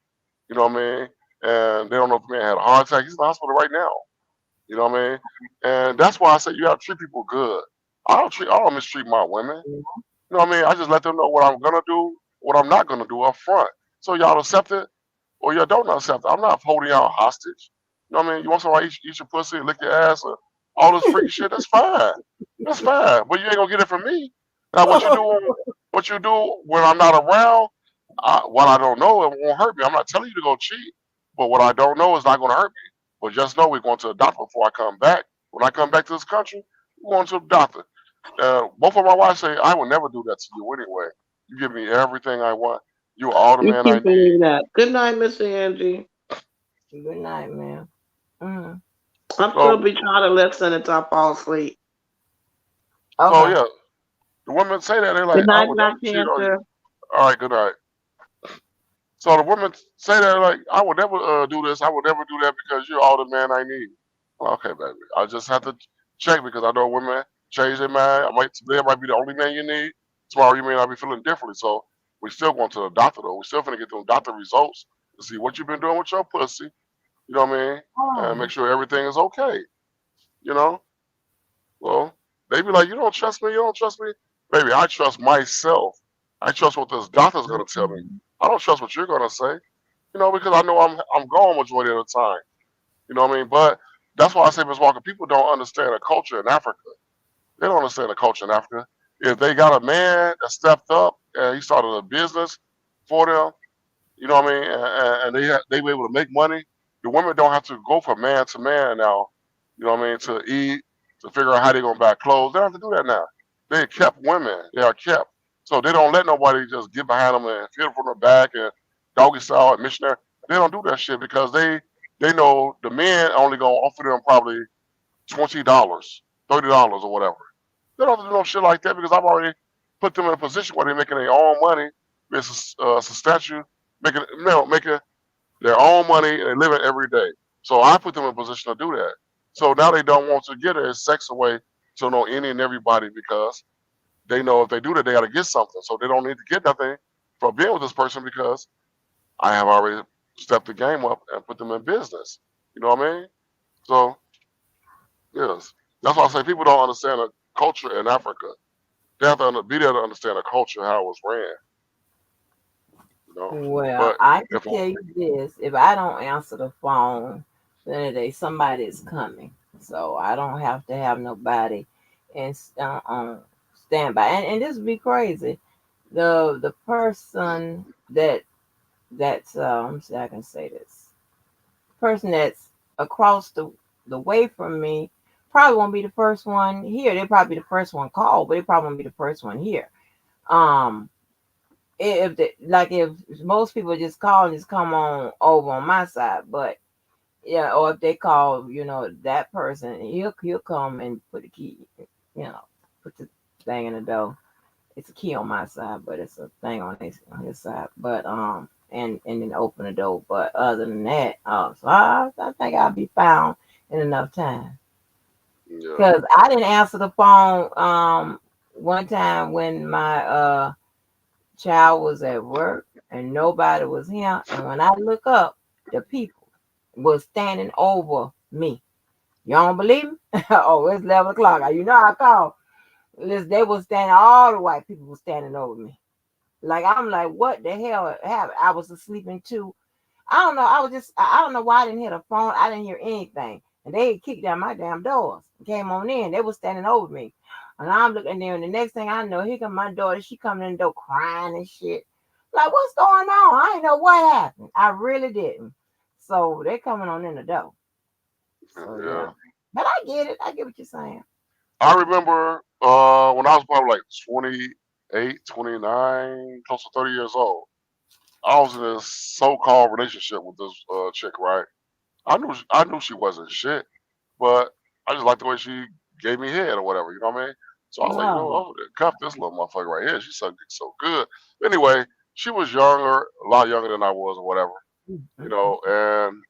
You know what I mean? And they don't know if the man had a heart attack. He's in the hospital right now. You know what I mean? And that's why I say you gotta treat people good. I don't mistreat my women. You know what I mean? I just let them know what I'm gonna do, what I'm not gonna do up front. So y'all accept it or y'all don't accept it. I'm not holding y'all hostage. You know what I mean? You want somebody to eat your pussy, lick your ass, or all this freaky shit, that's fine. That's fine. But you ain't gonna get it from me. Now what you do when I'm not around, what I don't know, it won't hurt me. I'm not telling you to go cheat, but what I don't know is not going to hurt me. But just know we're going to the doctor before I come back. When I come back to this country, we're going to the doctor. Both of my wives say, I will never do that to you anyway. You give me everything I want. You are all the You man I can't need. believe that. Good night, Miss Angie. Good night, man. Mm. I'm still So, be trying to listen until I fall asleep. so Okay. yeah, the women say that they're Good like, I night, would Black never cheat on Panther. you. All right, good night. So the women say that like, I would never do this. I would never do that because you're all the man I need. Well, okay, baby. I just have to check because I know women change their mind. Today might be the only man you need. Tomorrow you may not be feeling differently. So we still going to the doctor though. We still finna get them doctor results to see what you've been doing with your pussy. You know what I mean? And make Oh. sure everything is okay. You know? Well, they be like, you don't trust me. You don't trust me, baby. I trust myself. I trust what this doctor's gonna tell me. Mm. I don't trust what you're gonna say. You know, because I know I'm gone majority of the time. You know what I mean? But that's why I say, Ms. Walker, people don't understand the culture in Africa. They don't understand the culture in Africa. If they got a man that stepped up and he started a business for them, you know what I mean, and they be able to make money, the women don't have to go from man to man now. You know what I mean? To eat, to figure out how they're gonna buy clothes. They don't have to do that now. They kept women. They are kept. So they don't let nobody just get behind them and feel from the back and doggy style and missionary. They don't do that shit because they know the men only gonna offer them probably $20, $30 or whatever. They don't have to do no shit like that because I've already put them in a position where they're making their own money. It's a statue making their own money and they live it every day. So I put them in a position to do that. So now they don't want to get their sex away to know any and everybody because they know if they do that they got to get something. So they don't need to get nothing from being with this person because I have already stepped the game up and put them in business. You know what I mean? So yes, that's why I say people don't understand the culture in Africa. They have to be there to understand the culture how it was ran. You know, Well, but I can if tell you this: if I don't answer the phone then today somebody is coming, so I don't have to have nobody and stand by. And this would be crazy. The person that's let me see how I can say this. Person that's across the way from me probably won't be the first one here. They'll probably be the first one called, but they probably won't be the first one here. Um, if like if most people just call and just come on over on my side, but yeah, or if they call, that person, he'll come and put the key, put the thing in the door. It's a key on my side, but it's a thing on his side. But and then open the door. But other than that, so I think I'll be found in enough time. Yeah. Cause I didn't answer the phone one time when my child was at work and nobody was here, and when I look up, the people was standing over me. You don't believe me? Oh, it's 11 o'clock. You know I called. Listen, they was standing. All the white people were standing over me. Like I'm like, what the hell happened? I was asleep in too. I don't know. I don't know why I didn't hear the phone. I didn't hear anything. And they had kicked down my damn doors. Came on in. They was standing over me. And I'm looking there, and the next thing I know, here come my daughter. She coming in the door crying and shit. Like, what's going on? I didn't know what happened. I really didn't. So they coming on in the door. So Yeah. yeah. But I get it. I get what you're saying. I remember when I was probably like 28, 29, close to 30 years old. I was in a so-called relationship with this chick, right? I knew she wasn't shit, but I just liked the way she gave me head or whatever. You know what I mean? So I was like, No. I'm gonna cuff this little motherfucker right here. She sucked dick so good. Anyway, she was younger, a lot younger than I was or whatever. And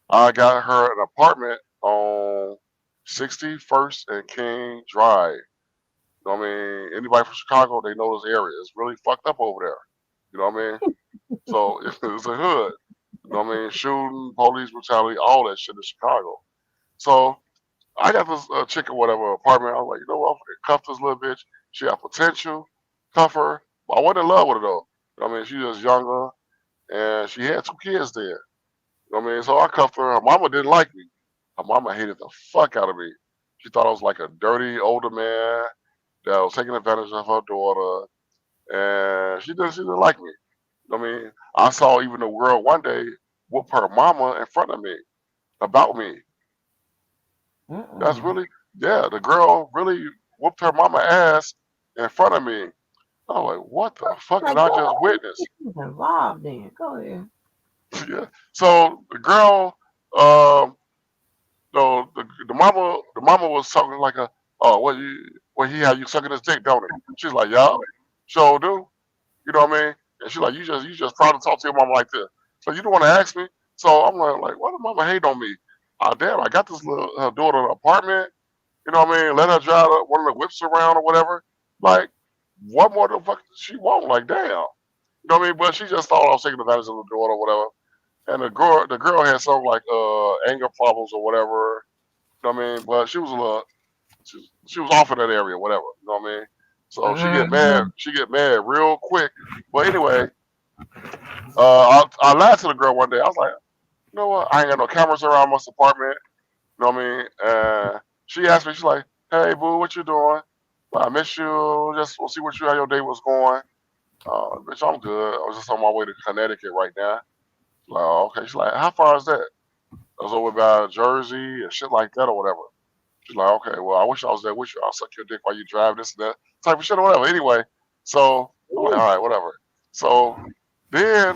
I got her an apartment on 61st and King Drive. You know what I mean? Anybody from Chicago, they know this area. It's really fucked up over there. You know what I mean? So it's a hood. You know what I mean? Shooting, police brutality, all that shit in Chicago. So I got this chick or whatever apartment. I was like, you know what? I'm gonna cuff this little bitch. She got potential. Cuff her. But I wasn't in love with her though. You know what I mean? She was younger and she had 2 kids there. You know what I mean? So I cuffed her. Her mama didn't like me. Her mama hated the fuck out of me. She thought I was like a dirty older man that was taking advantage of her daughter, and she didn't like me. I mean, I saw even the girl one day whoop her mama in front of me about me. That's Mm-mm. really, yeah, the girl really whooped her mama ass in front of me. I'm like, what the fuck did Like, I go just ahead. witness? Who's involved then? Go ahead. Yeah. So the girl, um, the mama was talking like a, oh, what he had you sucking his dick, don't he? She's like, yeah, sure do. You know what I mean? And she's like, you just proud to talk to your mama like this. So you don't want to ask me? So I'm like, why the mama hate on me? Oh damn, I got this little her daughter an apartment. You know what I mean? Let her drive one of the whips around or whatever. Like, what more the fuck does she want? Like, damn. You know what I mean? But she just thought I was taking advantage of the daughter or whatever. And the girl had some like anger problems or whatever. You know what I mean? But she was a little she was off in that area, whatever. You know what I mean? So she get mad. Mm-hmm. She get mad real quick. But anyway, I lied to the girl one day. I was like, you know what? I ain't got no cameras around my apartment. You know what I mean? She asked me, she's like, hey, boo, what you doing? Well, I miss you. Just want to see how your day was going. Bitch, I'm good. I was just on my way to Connecticut right now. Like, oh, okay. She's like, how far is that? I was over by Jersey and shit like that or whatever. She's like, okay, well, I wish I was there with you. I'll suck your dick while you drive this and that type of shit or whatever. Anyway, so I'm like, Ooh. all right, whatever. So then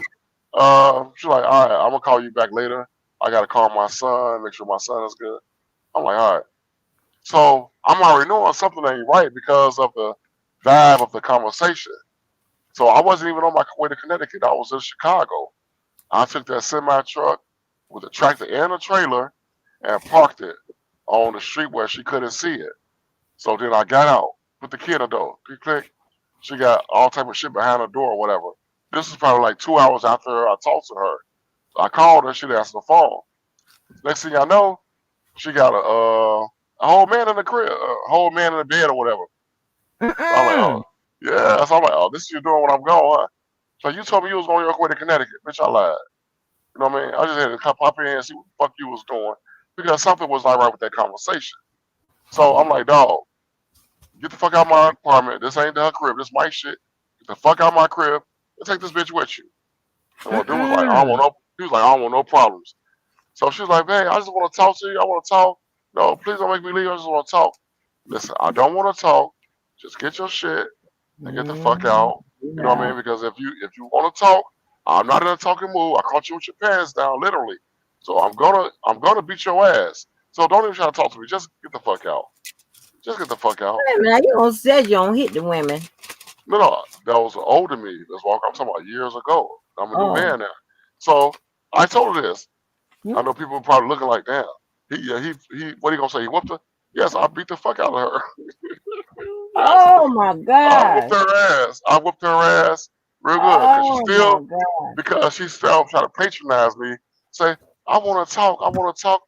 she's like, all right, I'm gonna call you back later. I gotta call my son, make sure my son is good. I'm like, all right. So I'm already knowing something ain't right because of the vibe of the conversation. So I wasn't even on my way to Connecticut. I was in Chicago. I took that semi truck with a tractor and a trailer and parked it on the street where she couldn't see it. So then I got out, put the key in the door, click, click. She got all type of shit behind the door or whatever. This is probably like 2 hours after I talked to her. I called her, she didn't answer the phone. Next thing I know, she got a whole man in the crib, a whole man in the bed or whatever. So I'm like, oh, Mm-mm. yeah. So I'm like, oh, this is you doing when I'm gone, huh? So you told me you was going your way to Connecticut. Bitch, I lied. You know what I mean? I just had to come pop in and see what the fuck you was doing because something was not right with that conversation. So I'm like, dog, get the fuck out of my apartment. This ain't her crib. This my shit. Get the fuck out of my crib and take this bitch with you. And my dude was like, I don't want Mm-mm. no. He was like, I don't want no problems. So she was like, man, I just want to talk to you. I want to talk. No, please don't make me leave. I just want to talk. Listen, I don't want to talk. Just get your shit and get the fuck Mm-mm. out. You know what I Yeah. mean? Because if you want to talk, I'm not in a talking mood. I caught you with your pants down, literally. So I'm gonna beat your ass. So don't even try to talk to me. Just get the fuck out. Just get the fuck out. Wait a minute, you gonna say you don't hit the women? No, no, that was older me. That's what I'm talking about years ago. I'm a new Oh. man now. So I told her this. Hmm? I know people are probably looking like, damn, he, what he gonna say? He whooped her? Yes, I beat the fuck out of her. Yes, Oh my I whooped gosh. her ass. I whooped her ass real good Oh my god. because she still trying to patronize me. Say, I want to talk. I want to talk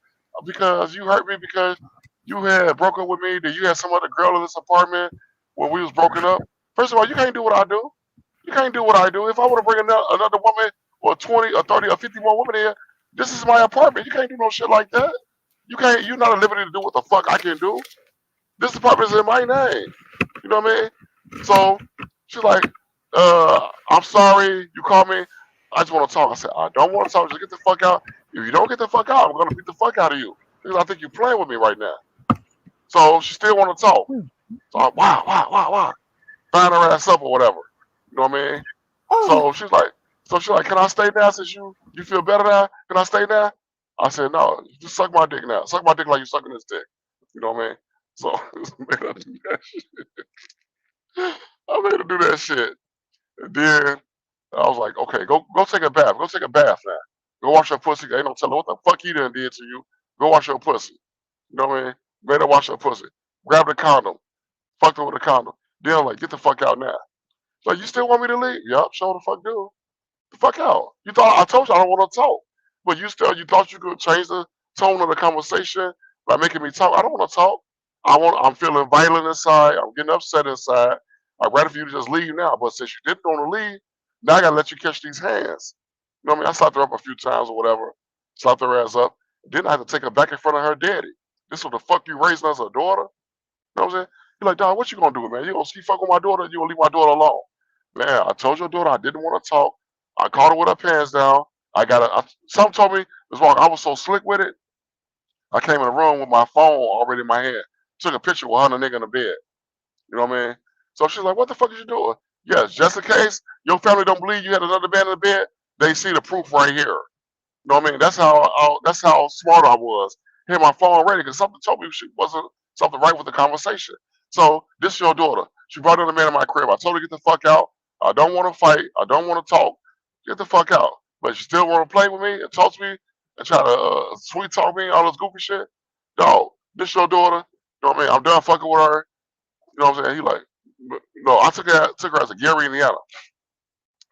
because you hurt me because you had broken up with me. That you had some other girl in this apartment when we was broken up. First of all, you can't do what I do. You can't do what I do. If I want to bring another woman or 20 or 30 or 50 more women here, this is my apartment. You can't do no shit like that. You can't. You're not at liberty to do what the fuck I can do. This apartment is in my name. You know what I mean? So she's like, I'm sorry you called me. I just want to talk. I said, I don't want to talk. Just get the fuck out. If you don't get the fuck out, I'm gonna beat the fuck out of you because I think you're playing with me right now. So she still want to talk. Hmm. So I, wow. Find her ass up or whatever. You know what I mean? Oh. So she's like, can I stay now since you feel better now? Can I stay now? I said, no, just suck my dick now. Suck my dick like you sucking this dick. You know what I mean? So made her do that shit. I made her do that shit. And then I was like, okay, go take a bath. Go take a bath now. Go wash your pussy. Ain't no telling what the fuck he done did to you. Go wash your pussy. You know what I mean? Made her wash her pussy. Grab the condom. Fucked her with a condom. Then I'm like, get the fuck out now. Like, you still want me to leave? Yup, sure the fuck do. The fuck out. You thought I told you I don't want to talk, but you thought you could change the tone of the conversation by making me talk. I don't want to talk. I'm feeling violent inside. I'm getting upset inside. I'd rather for you to just leave now. But since you didn't want to leave, now I gotta let you catch these hands. You know what I mean? I slapped her up a few times or whatever. Slapped her ass up. Then I had to take her back in front of her daddy. This what the fuck you raising as a daughter? You know what I'm saying? You're like, dog, what you gonna do, man? You gonna keep fucking with my daughter? You gonna leave my daughter alone? Man, I told your daughter I didn't want to talk. I caught her with her pants down. Some told me, Ms. Walker, I was so slick with it. I came in the room with my phone already in my hand. Took a picture with her and the nigga in the bed. You know what I mean? So she's like, what the fuck is you doing? Yes, just in case your family don't believe you had another man in the bed, they see the proof right here. You know what I mean? That's how smart I was. Had my phone ready because something told me she wasn't something right with the conversation. So this is your daughter. She brought in a man in my crib. I told her to get the fuck out. I don't want to fight. I don't want to talk. Get the fuck out. But she still want to play with me and talk to me and try to sweet talk me all this goofy shit. Dog, this your daughter. You know what I mean? I'm done fucking with her. You know what I'm saying? He like, no, I took her as a Gary, Indiana.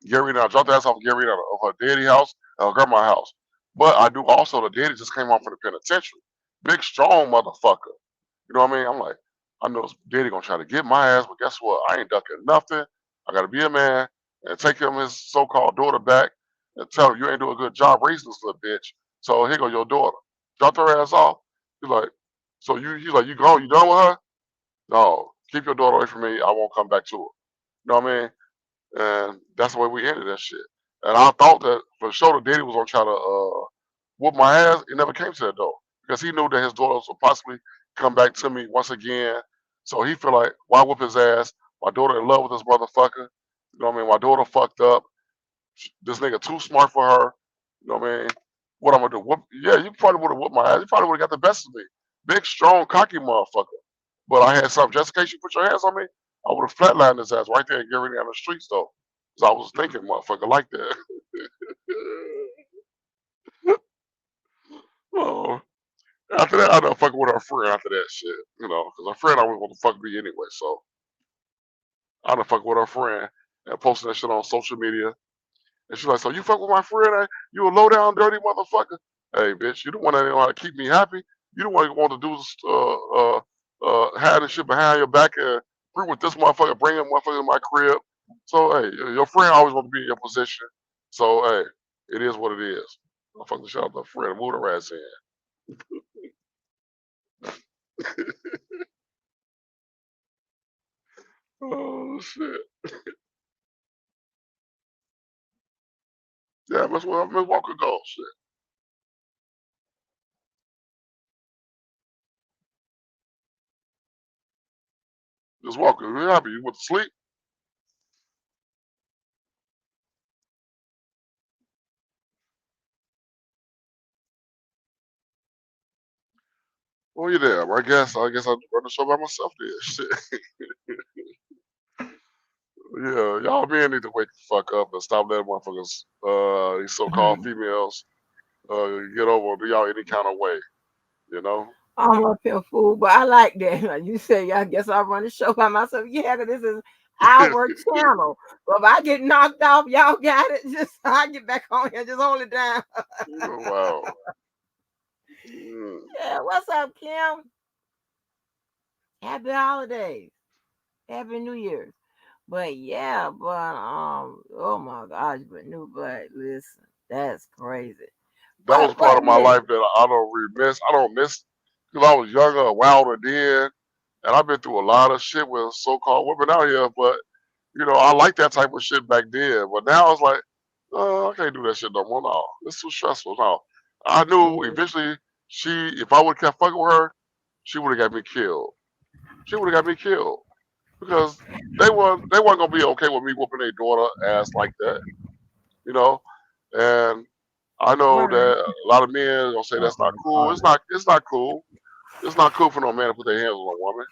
Gary, now dropped the ass off of Gary of her daddy house and her grandma's house. But I do also the daddy just came off from the penitentiary. Big strong motherfucker. You know what I mean? I'm like, I know this daddy gonna try to get my ass, but guess what? I ain't ducking nothing. I gotta be a man and take him his so-called daughter back and tell him you ain't doing a good job raising this little bitch. So here go your daughter. Dropped her ass off. He's like, so he's like, you gone? You done with her? No, keep your daughter away from me. I won't come back to her. You know what I mean? And that's the way we ended that shit. And I thought that for sure the daddy was gonna try to whoop my ass. It never came to that though, because he knew that his daughter would possibly come back to me once again. So he feel like, why whoop his ass? My daughter in love with this motherfucker. You know what I mean? My daughter fucked up. This nigga too smart for her. You know what I mean? What I'm gonna do? Whoop? Yeah, you probably would have whooped my ass. You probably would have got the best of me. Big, strong, cocky motherfucker. But I had something. Just in case you put your hands on me, I would have flatlined his ass right there and Gary down the streets though. Cause I was thinking, motherfucker, like that. Oh, after that, I done fucking with her friend after that shit. You know, because her friend always want to fuck me anyway. So I done fuck with her friend and posting that shit on social media. And she's like, so you fuck with my friend? Eh? You a low down, dirty motherfucker? Hey, bitch, you the one that know how to keep me happy. You the one that want to do hide this shit behind your back and bring with this motherfucker, bring him motherfucker in my crib. So, hey, your friend always want to be in your position. So, hey, it is what it is. I fucked the shit out of the friend, moved her ass in. Oh shit. Yeah, Miss Walker go. Shit. Miss Walker, you happy? You went to sleep? Oh, you there? I guess I'd run the show by myself then. Shit. Yeah, y'all men need to wake the fuck up and stop letting motherfuckers, these so-called females, get over to y'all any kind of way. You know? I'm up here, fool, but I like that. Like you say, I guess I'll run the show by myself. Yeah, 'cause this is our channel. But if I get knocked off, y'all got it. Just I get back on here, just hold it down. Wow. Mm. Yeah, what's up, Kim? Happy holidays. Happy New Year's. But yeah, oh my gosh, but new but listen, that's crazy. That was part But of my listen, life that I don't really miss. I don't miss because I was younger, wilder then, and I've been through a lot of shit with so-called women out here. But I like that type of shit back then. But now it's like, I can't do that shit no more. No, it's too stressful. No, I knew yeah, eventually if I would have kept fucking with her, she would have got me killed. She would have got me killed because they weren't gonna be okay with me whooping their daughter ass like that. You know, and I know right. that a lot of men gonna say that's not cool. It's not cool. It's not cool for no man to put their hands on a woman.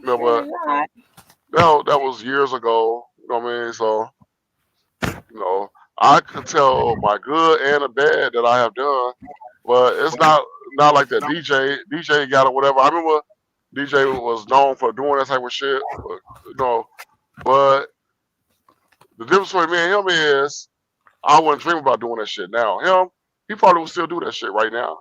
But Really not. that was years ago. You know what I mean? So you know, I could tell my good and the bad that I have done, but it's not like that. DJ got it, whatever. I remember DJ was known for doing that type of shit. You know, but the difference between me and him is I wouldn't dream about doing that shit now. Him, he probably would still do that shit right now.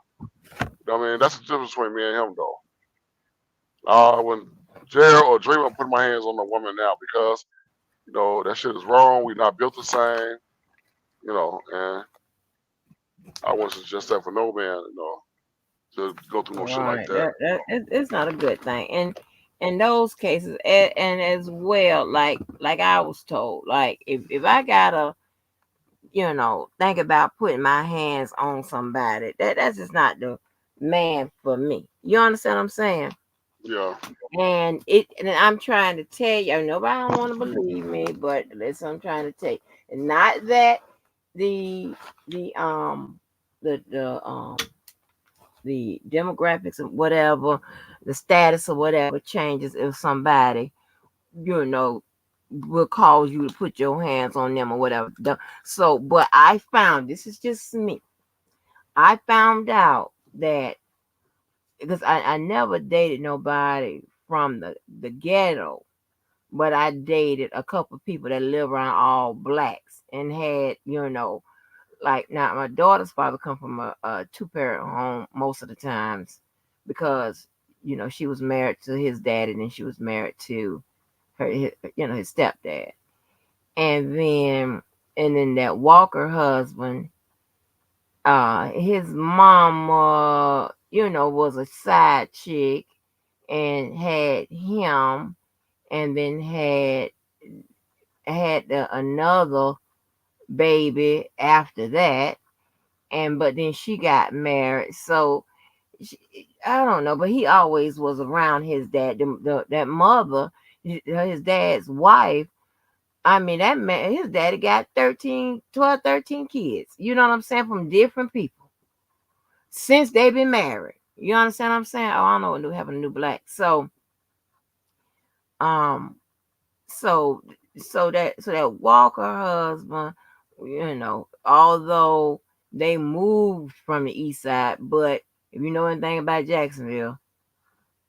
You know what I mean? That's the difference between me and him, though. When Jared or dream of putting my hands on a woman now because that shit is wrong. We not built the same. And I wouldn't suggest that for no man. To go through no shit like Right. that. It's not a good thing. And in those cases, and as well, like I was told, like if I gotta, think about putting my hands on somebody, that's just not the man for me. You understand what I'm saying? Yeah, And I'm trying to tell you, nobody don't want to believe me, but listen, I'm trying to tell you, and not that the the the the demographics and whatever, the status or whatever changes if somebody, you know, will cause you to put your hands on them or whatever. So, but I found this is just me. I found out that because I never dated nobody from the ghetto, but I dated a couple of people that live around all blacks and had, like now my daughter's father come from a two-parent home most of the times because she was married to his dad and then she was married to his stepdad, and then that Walker husband, his mama was a side chick and had him, and then had another baby after that, and but then she got married. So she, I don't know, but he always was around his dad. That mother, his dad's wife. I mean, that man, his daddy got 13, 12, 13 kids. You know what I'm saying? From different people since they've been married. You understand what I'm saying? Oh, I don't know, new having a new black. Um, so so that Walker husband, although they moved from the east side, but if you know anything about Jacksonville,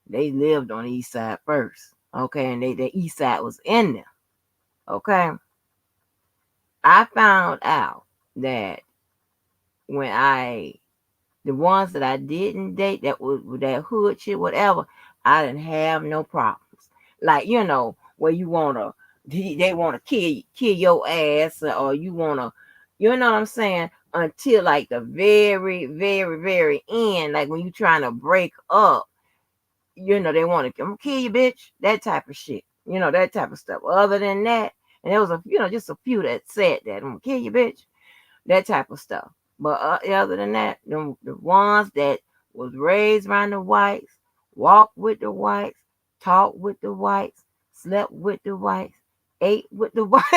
they lived on the east side first. Okay, and the east side was in there. Okay. I found out that when the ones that I didn't date that was that hood shit, whatever, I didn't have no problems. Like, where you they wanna kill your ass, or you wanna, you know what I'm saying? until like the very, very, very end. Like when you trying to break up, they want to, I'm gonna kill you, bitch. That type of shit. That type of stuff. Other than that, and there was just a few that said that, I'm gonna kill you, bitch. That type of stuff. But other than that, the ones that was raised around the whites, walked with the whites, talked with the whites, slept with the whites, ate with the whites.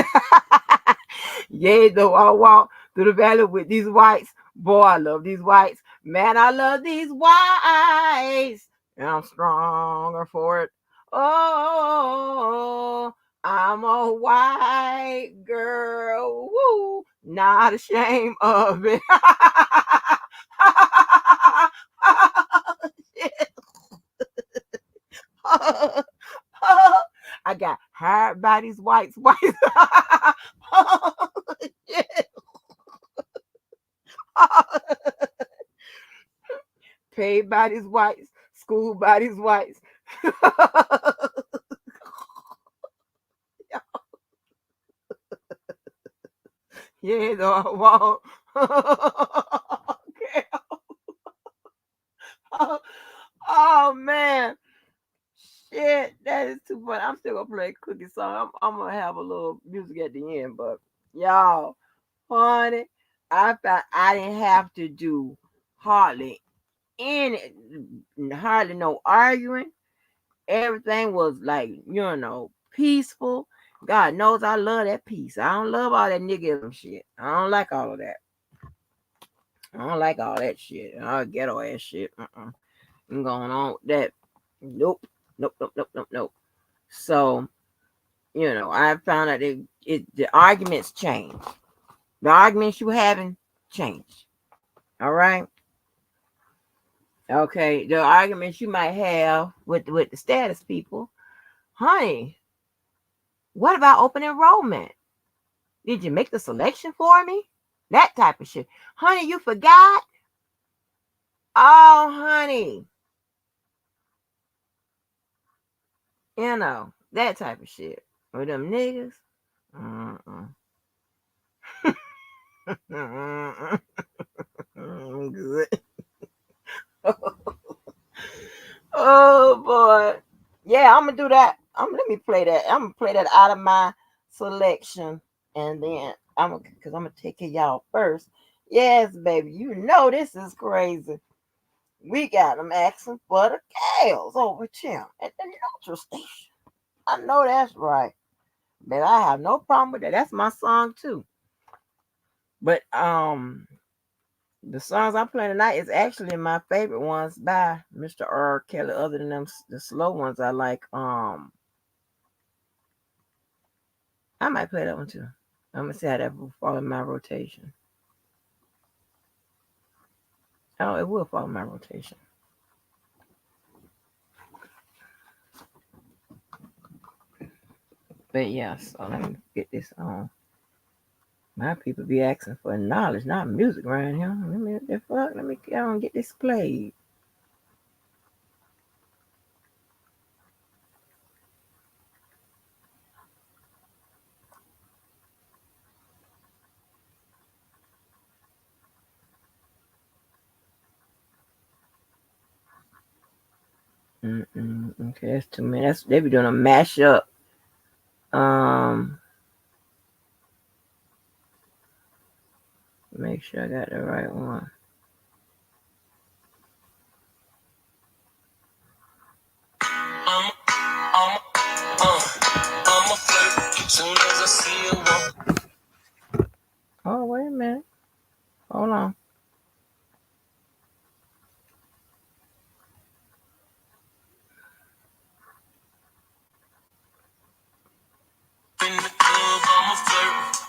Yeah, though I walk through the valley with these whites. Boy, I love these whites. Man, I love these whites. And I'm stronger for it. Oh, I'm a white girl. Woo. Not ashamed of it. I got hired by these whites. Paid by these whites. Schooled by these whites. Yeah, though I won't. Okay. Oh man. Shit, that is too funny. I'm still gonna play a cookie song. I'm gonna have a little music at the end, but y'all, honey, I thought I didn't have to do hardly any, hardly no arguing. Everything was like, peaceful. God knows I love that peace. I don't love all that niggism shit. I don't like all of that. I don't like all that shit. All ghetto ass shit. I'm going on with that. Nope. Nope. Nope. Nope. Nope. Nope. So, I found out the arguments change. The arguments you having change. All right. Okay. The arguments you might have with the status people, honey. What about open enrollment? Did you make the selection for me? That type of shit, honey. You forgot. Oh, honey. That type of shit with them niggas. Mm-mm. Good. Oh boy. Yeah, I'm gonna do that. Let me play that. I'm gonna play that out of my selection, and then because I'm gonna take care of y'all first. Yes, baby. This is crazy. We got them asking for the cows over Tim at the neutral station. I know that's right. But I have no problem with that. That's my song too. But the songs I'm playing tonight is actually my favorite ones by Mr. R. Kelly. Other than them, the slow ones I like. I might play that one too. I'm gonna see how that will fall in my rotation. Oh, it will fall in my rotation. But yeah, so let me get this on. My people be asking for knowledge, not music around here. Let me get on and get this played. Okay, that's too many. They be doing a mashup. Make sure I got the right one. Oh, wait a minute. Hold on.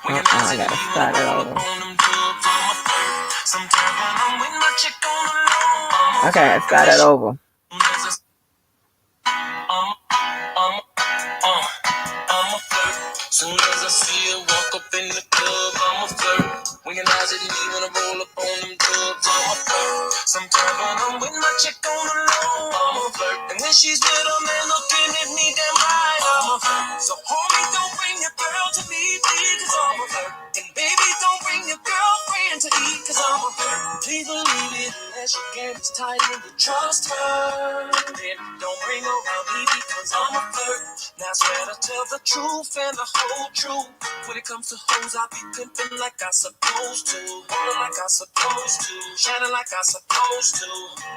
I gotta start it over. Okay, I start it over. Soon as I see her walk up in the club, I'm a flirt. When your eyes at me, when I roll up on them dubs, I'm a flirt. Sometimes when I'm with my chick on the low, I'm a flirt. And when she's with a man looking at me, damn right, I'm a flirt. So homie, don't bring your girl to me, please, 'cause I'm a flirt. And baby, don't bring your girlfriend to eat. unless your game is tight and you trust her. Then don't bring around me because I'm a flirt. Now swear to tell the truth and the whole truth. When it comes to hoes, I be pimping like I supposed to. Rolling like I supposed to. Shining like I supposed to.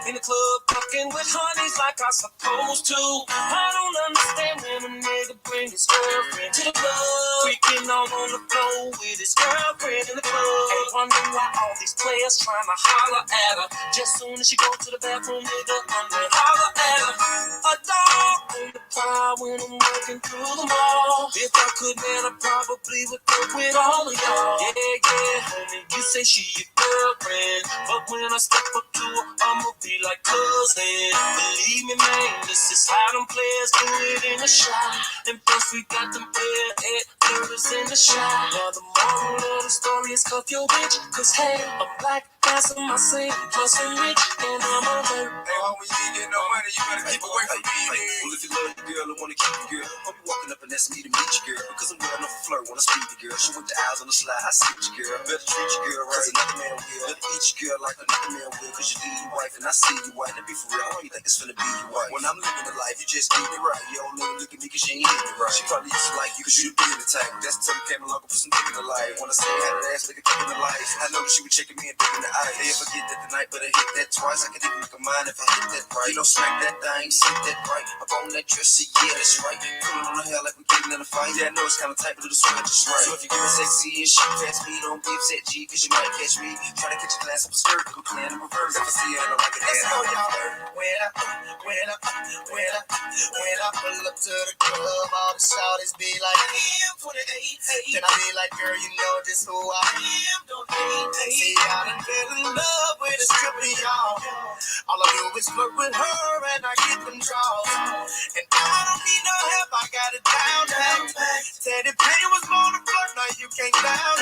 In the club, fucking with honeys like I supposed to. I don't understand when a nigga bring his girlfriend to the club. Freaking all on the floor with his girlfriend in the club. And wondering why all these players trying to holler at her. Just soon as she go to the bathroom, nigga, I'm gonna holler at her. A dog on the prowl when I'm working through the mall. If I could, man, I probably would go with all of y'all. Yeah, homie, you say she your girlfriend, but when I step up to her, I'ma be like cousin. Believe me, man, this is how them players do it in the shot. And plus we got them players in the shot. Now the moral of the story is cuff your bitch, cause hey, I'm black, handsome, I sing, plus I'm rich, and I'm a hurt. Hey, homie, you ain't getting no money, you better keep away from me. Well, if you love the girl and wanna keep the girl, I'll be walking up and that's me to meet you, girl. Because I'm well enough to flirt when I speak to girl. She with the eyes on the slide, I see you, girl. Better treat your girl right, cause another man will. Better eat your girl like another man will. Cause you leave your wife and I see you white. And be for real, I don't even think it's finna be your wife. When I'm living the life, you just get it right. You don't never look at me cause you ain't hitting it right. She probably used to like you cause you the big in the type. That's the time you came along and put some dick in the life. Wanna say how that ass nigga kicking the lights. I know that she was checking me and digging the eye. Hey, if I get that tonight, but I hit that twice. I can even make a mind if I hit that right. You know, smack that thing, sit that right. Up on that dress, yeah, that's right. Pulling on the hair like we getting in a fight. Yeah, I know it's kinda tight, but it'll sweat just right. So if you get sexy and shit fast me, don't be upset, G, cause you might catch me. Try to catch a glance of a skirt, but playing in reverse. If I see her, I don't like it. Let's go, y'all. When I pull up to the club, all the shawties be like, damn, 28. Then I be like, girl, you know just who I am. Don't hate. See, I done fell in love with a stripper, y'all. All I do is flirt with her and I get them draws. And I don't need no help, I got it down. Said if pain was born to flirt, now you can't down.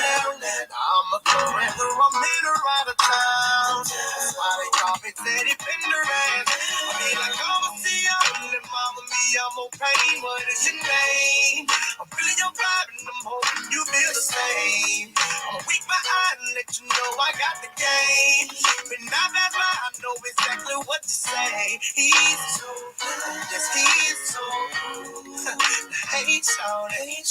I'm a forever, I'm in or out of town. That's why they call me Teddy Pendergrass. I be like, oh, see, I'm the mama, me, I'm okay. What is your name? I'm feeling your vibe and I'm hoping you feel the same. I'ma weak my eye and let you know I got the game. But now that's why I know exactly what to say. He's so good, yes, he's so good. Hey, shawty,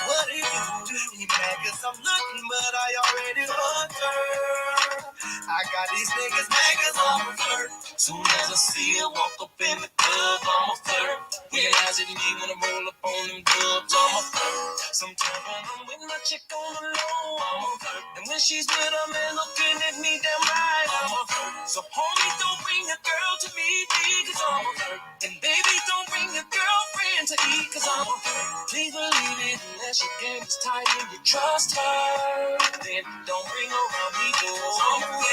what do you do? He mad cause I'm looking, but I already fucked her. I got these niggas mad cause I'm a flirt. Soon as I see her walk up in the club, I'm a flirt. Realize that you need when I roll up on them dubs, I'm a flirt. Sometimes when I'm with my chick on the low, I'm a flirt. And when she's with a man looking at me damn right, I'm a flirt. So homie, don't bring a girl to meet me cause I'm a flirt. And baby, don't bring your girlfriend to eat cause I'm a flirt. Please believe it, unless your game is tight and you trust her. Then don't bring her around me cause I'm a flirt.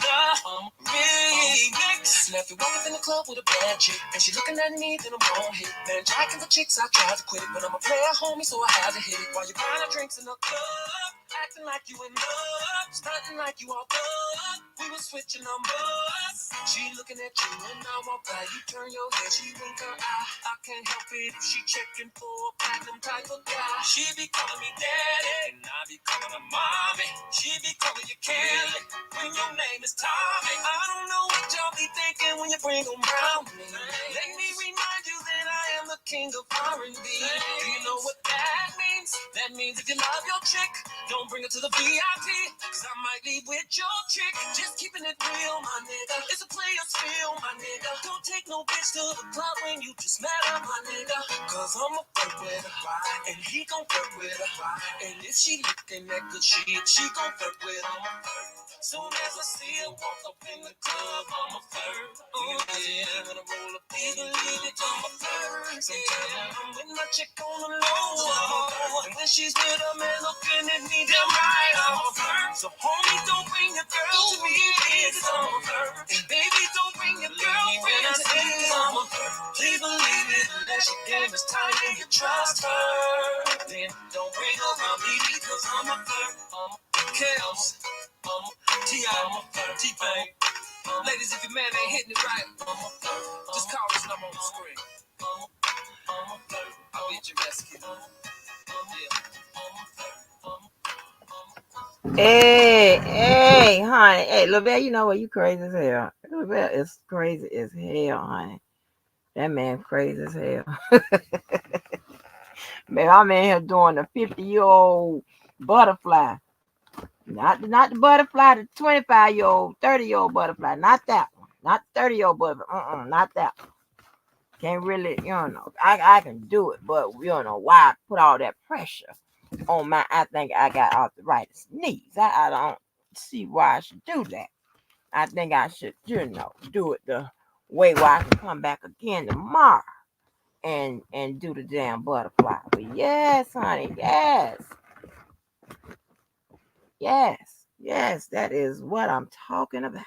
I'm remix. Now if you walk up in the club with a bad chick and she looking at me, then I'm gon' hit. Man, jacking the chicks, I tried to quit it, but I'm a player, homie, so I had to hit it. While you buying her drinks in the club, acting like you in love, stunting like you all thug. We was switching numbers. She looking at you and I walk by. You turn your head, she wink her eye. I can't help it if she checking for a platinum type of guy. She be calling me daddy, and I be calling her mommy. She be calling you Kelly when your name is Tommy. I don't know what y'all be thinking when you bring them round me. Let me remind you that I am the king of R&B. Do you know what that means? That means if you love your chick, don't bring her to the VIP, cause I might leave with your chick. Just keeping it real, my nigga. It's a player's feel, my nigga. Don't take no bitch to the club when you just met her, my nigga. Cause I'ma fuck with her, and he gon' fuck with her. And if she looking at good shit, she gon' fuck with her. Soon as I see her walk up in the club, I'm a flirt. Oh yeah, when I roll up, even leave it, I'm a flirt. Sometimes when I'm with my chick on the low, I'm a flirt. And when she's with a man looking at me, damn right, I'm a flirt. So homie, don't bring your girl to me, cause I'm a flirt. And baby, don't bring your girlfriend to me, cause I'm a flirt. Please believe it, unless your game is tight and you trust her. Then don't bring her around me, because I'm a flirt. I'm a Kels. T.I. T-Pain. Ladies, if your man ain't hitting it right, just call this number on the screen. I'll be at your rescue. Yeah. Hey, honey. Hey, LaBelle, you know what? You crazy as hell. LaBelle is crazy as hell, honey. That man crazy as hell. Man, I'm in here doing the 50-year-old butterfly. Not the butterfly, the 25-year-old, 30-year-old butterfly. Not that one. Not 30-year-old butterfly. Not that one. Can't really, I can do it, but you don't know why I put all that pressure on my, I think I got arthritis knees. I don't see why I should do that. I think I should, do it the way where I can come back again tomorrow and do the damn butterfly. But yes, honey, yes, that is what I'm talking about.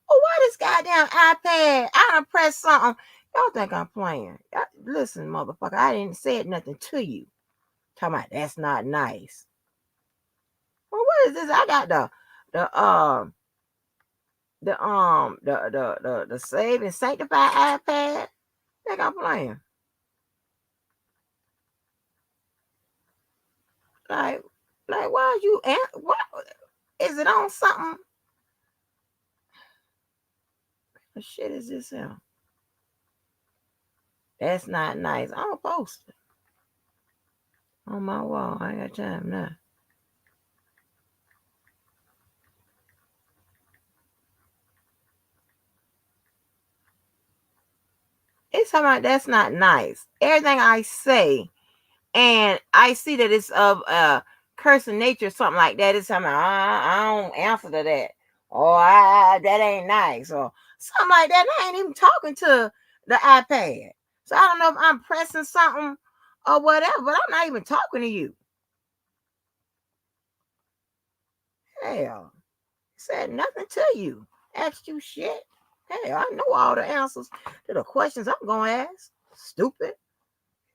Oh, why this goddamn iPad? I done pressed something. Y'all think I'm playing? Listen, motherfucker, I didn't say nothing to you. Talking about that's not nice. Well, what is this? I got the the save and sanctify iPad. Think I'm playing? Like, why you? What is it on something? What shit is this here? That's not nice. I'm gonna post it on my wall. I ain't got time now. It's talking about that's not nice. Everything I say, and I see that it's of a cursing nature, something like that. It's something I don't answer to that, or that ain't nice, or something like that. And I ain't even talking to the iPad, so I don't know if I'm pressing something or whatever. But I'm not even talking to you. Hell, said nothing to you. Asked you shit. Hell, I know all the answers to the questions I'm gonna ask. Stupid.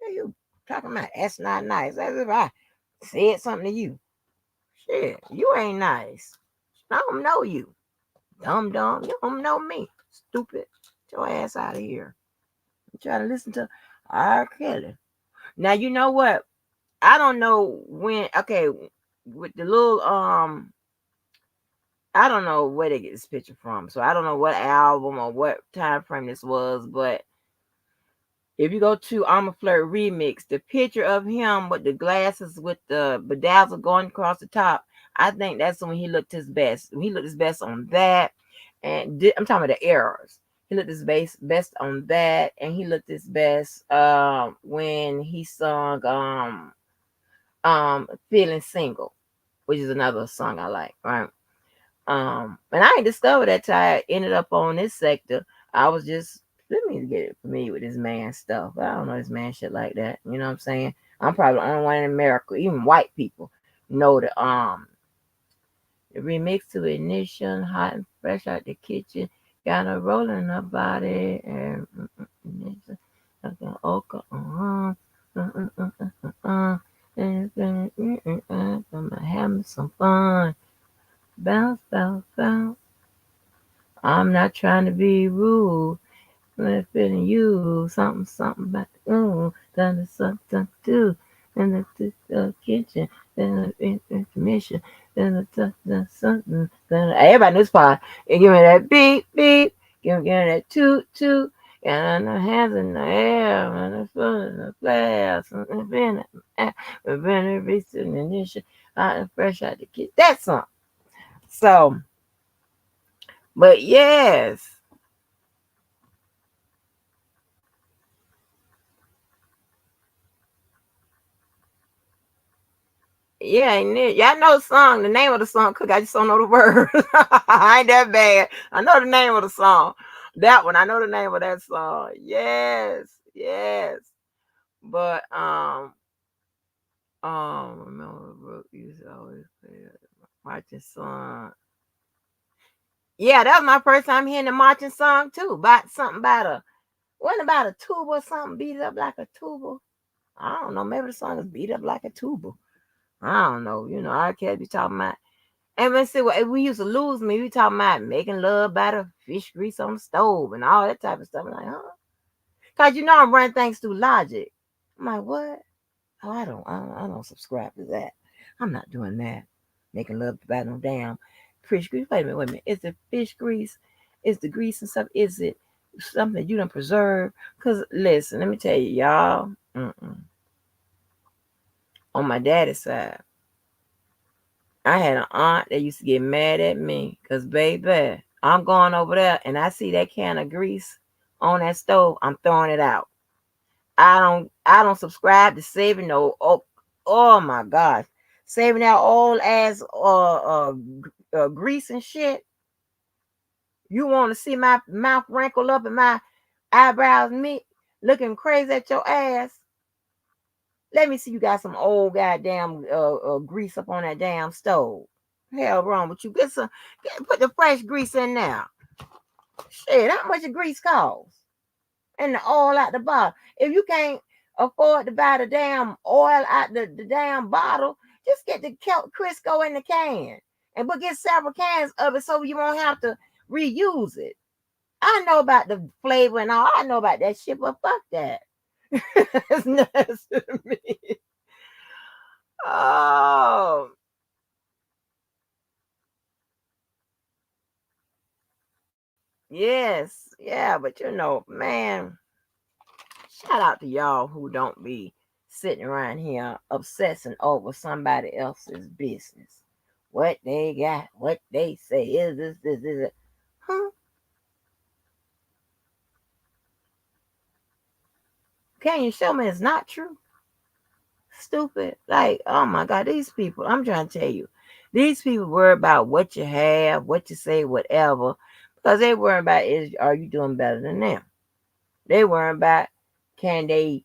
Hell, you talking about that's not nice. As if I said something to you. Shit, you ain't nice. I don't know you. Dumb. You don't know me. Stupid. Get your ass out of here. You try to listen to R. Kelly. Now you know what? I don't know when. Okay, with the little I don't know where they get this picture from. So I don't know what album or what time frame this was, but if you go to Armor Flirt remix, the picture of him with the glasses with the bedazzle going across the top, I think that's when he looked his best. He looked his best on that, and I'm talking about the errors. He looked his best on that, and he looked his best when he sung "Feeling Single," which is another song I like, right? And I ain't discovered that till I ended up on this sector. I was just let me get familiar with this man stuff. I don't know this man shit like that. You know what I'm saying? I'm probably the only one in America, even white people, know the remix to Ignition, hot and fresh out the kitchen, got her rolling her body and ignition, like an okra, I'm having some fun. Bounce, bounce, bounce. I'm not trying to be rude. I'm feeling you. Something about the done the something too. In the kitchen, then the intermission, then the something. Then everybody knows part. And give me that beep beep. Give me that toot toot. And the hands in the air, and the foot in the glass, and the been reaching the initial, hot and fresh out the kitchen. That's something. So, but yes. Yeah, ain't it? Y'all know the song, the name of the song, Cook. I just don't know the words. I ain't that bad. I know the name of the song. That one, I know the name of that song. Yes. But remember Brooke used to always play marching song. Yeah, that was my first time hearing the marching song too. About something about wasn't about a tuba or something beat up like a tuba. I don't know. Maybe the song is beat up like a tuba. I don't know. I can't be talking about. And let's see, if we used to lose me, we talking about making love by the fish grease on the stove and all that type of stuff. I'm like, huh? Cause I'm running things through logic. I'm like, what? Oh, I don't subscribe to that. I'm not doing that. Making love by no damn fish grease. Wait a minute. Is it fish grease? Is the grease and stuff? Is it something you don't preserve? Cause listen, let me tell you, y'all. On my daddy's side, I had an aunt that used to get mad at me, cause baby, I'm going over there and I see that can of grease on that stove. I'm throwing it out. I don't subscribe to saving no. Oh my gosh, saving that old ass grease and shit. You want to see my mouth wrinkle up and my eyebrows meet looking crazy at your ass? Let me see you got some old goddamn grease up on that damn stove. Hell wrong with you? Put the fresh grease in there. Shit, how much the grease costs? And the oil out the bottle. If you can't afford to buy the damn oil out the damn bottle, just get the Crisco in the can. But get several cans of it so you won't have to reuse it. I know about the flavor and all. I know about that shit, but fuck that. It's nasty to me. Oh, yes. Yeah, but man, shout out to y'all who don't be sitting around here obsessing over somebody else's business. What they got, what they say, is this, is it? Huh? Can you show me it's not true? Stupid. Like, oh my God, these people, I'm trying to tell you, these people worry about what you have, what you say, whatever, because they worry about are you doing better than them? They worry about can they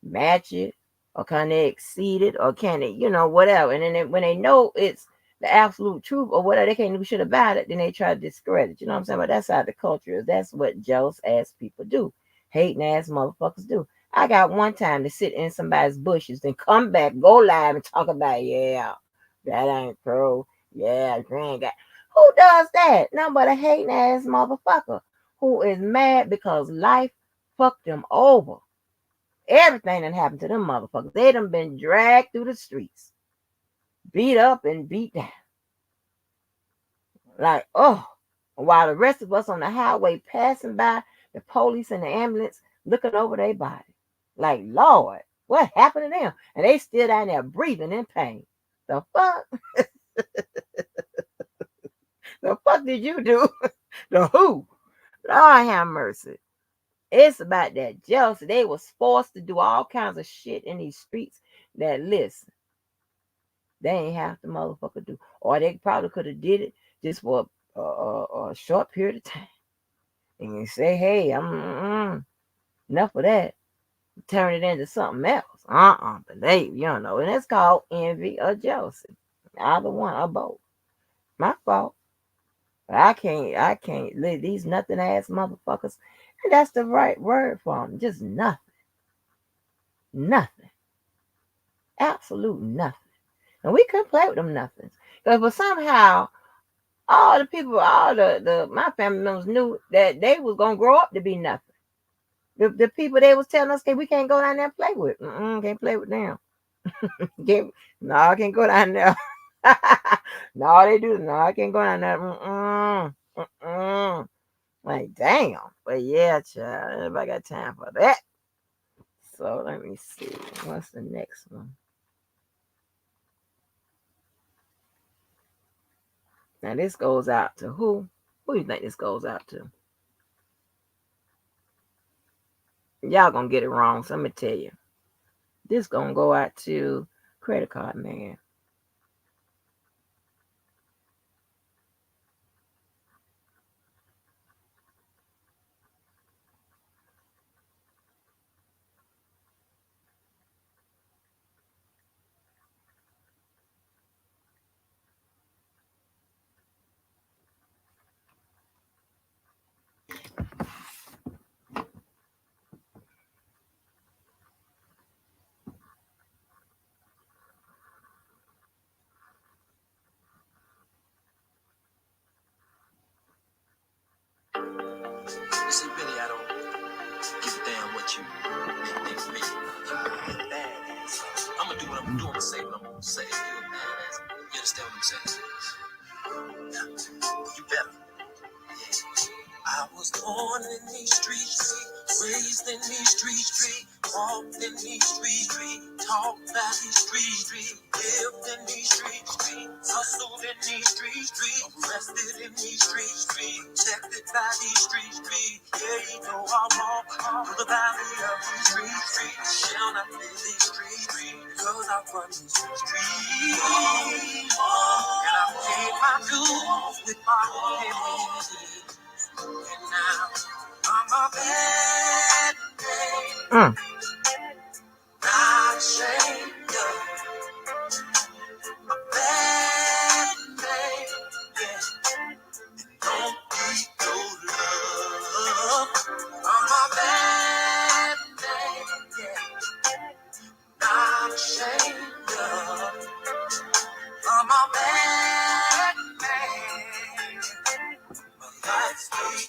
match it or can they exceed it or can they, whatever. And then when they know it's the absolute truth or whatever, they can't do shit about it, then they try to discredit. You know what I'm saying? But that's how the culture is. That's what jealous ass people do. Hating ass motherfuckers do. I got one time to sit in somebody's bushes, then come back, go live and talk about, yeah, that ain't true. Yeah, you ain't got. Who does that? None but a hating ass motherfucker who is mad because life fucked them over. Everything that happened to them motherfuckers. They done been dragged through the streets, beat up and beat down. Like, oh, while the rest of us on the highway passing by, the police and the ambulance looking over their body. Like, Lord, what happened to them? And they still down there breathing in pain. The fuck? The fuck did you do? The who? Lord have mercy. It's about that jealousy. They was forced to do all kinds of shit in these streets that, listen, they ain't have to motherfucker do. Or they probably could have did it just for a short period of time. And you say, hey, I'm enough of that. Turn it into something else. But and it's called envy or jealousy. Either one or both. My fault. But I can't live these nothing ass motherfuckers. And that's the right word for them. Just nothing. Nothing. Absolute nothing. And we couldn't play with them nothings. But somehow all the people, all the my family members knew that they was gonna grow up to be nothing. The people they was telling us, okay, we can't go down there and play with. Can't play with them. No, I can't go down there. No, they do. No, I can't go down there. Like, damn. But yeah, child, everybody got time for that. So let me see. What's the next one? Now this goes out to who? Who do you think this goes out to? Y'all gonna get it wrong, so let me tell you. This gonna go out to credit card man. See, really, I don't give a damn what you think me. I'm gonna do what I'm gonna do. I'm gonna say what I'm gonna say. Just tell them, say, you better. I was born in these streets, raised in these streets, walked in these streets, talked by these streets, lived in these streets, hustled in these streets, arrested in these streets, protected by these streets. Yeah, you know I walk through the valley of these streets, shall not live these streets, because I run these streets. And I paid my dues with my hands. And now I'm a bad man, not ashamed of a bad man. Yeah, don't need no love. I'm a bad man, yeah, not ashamed of. I'm a bad man. My life's good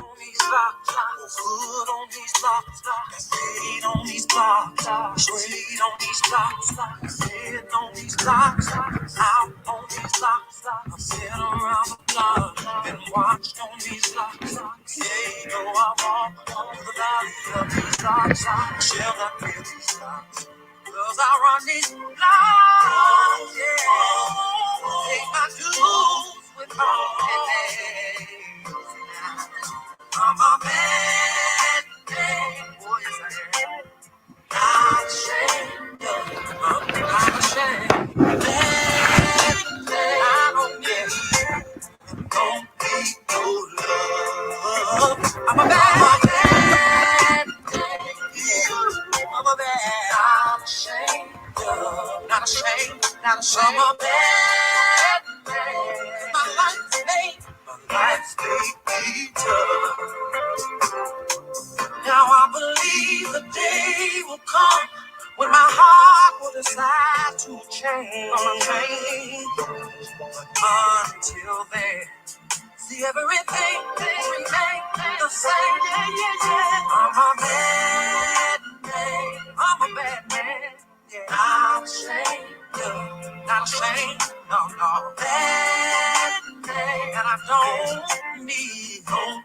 on these blocks, good on these blocks, straight on these blocks, straight on these blocks, sit on these blocks, out on these blocks, I've sit around the block and watched on these blocks. Yeah, you know I walk through the valley of these blocks, shall not fear these blocks, 'cause I run these blocks, yeah, take my dues with my hands. I'm a bad man, boy, yes I am. Not ashamed of, I'm not ashamed. Bad man, I don't get, don't need no love. I'm a bad man, I'm a bad, not ashamed of, not ashamed, not ashamed. I'm a bad man, my life's made, my life's made tough. Now I believe the day will come when my heart will decide to change. But until then, see everything remain the same. Yeah, yeah, yeah. I'm a bad man. I'm a bad man. Yeah. Not ashamed. Not ashamed. No, no. Bad man. And I don't need no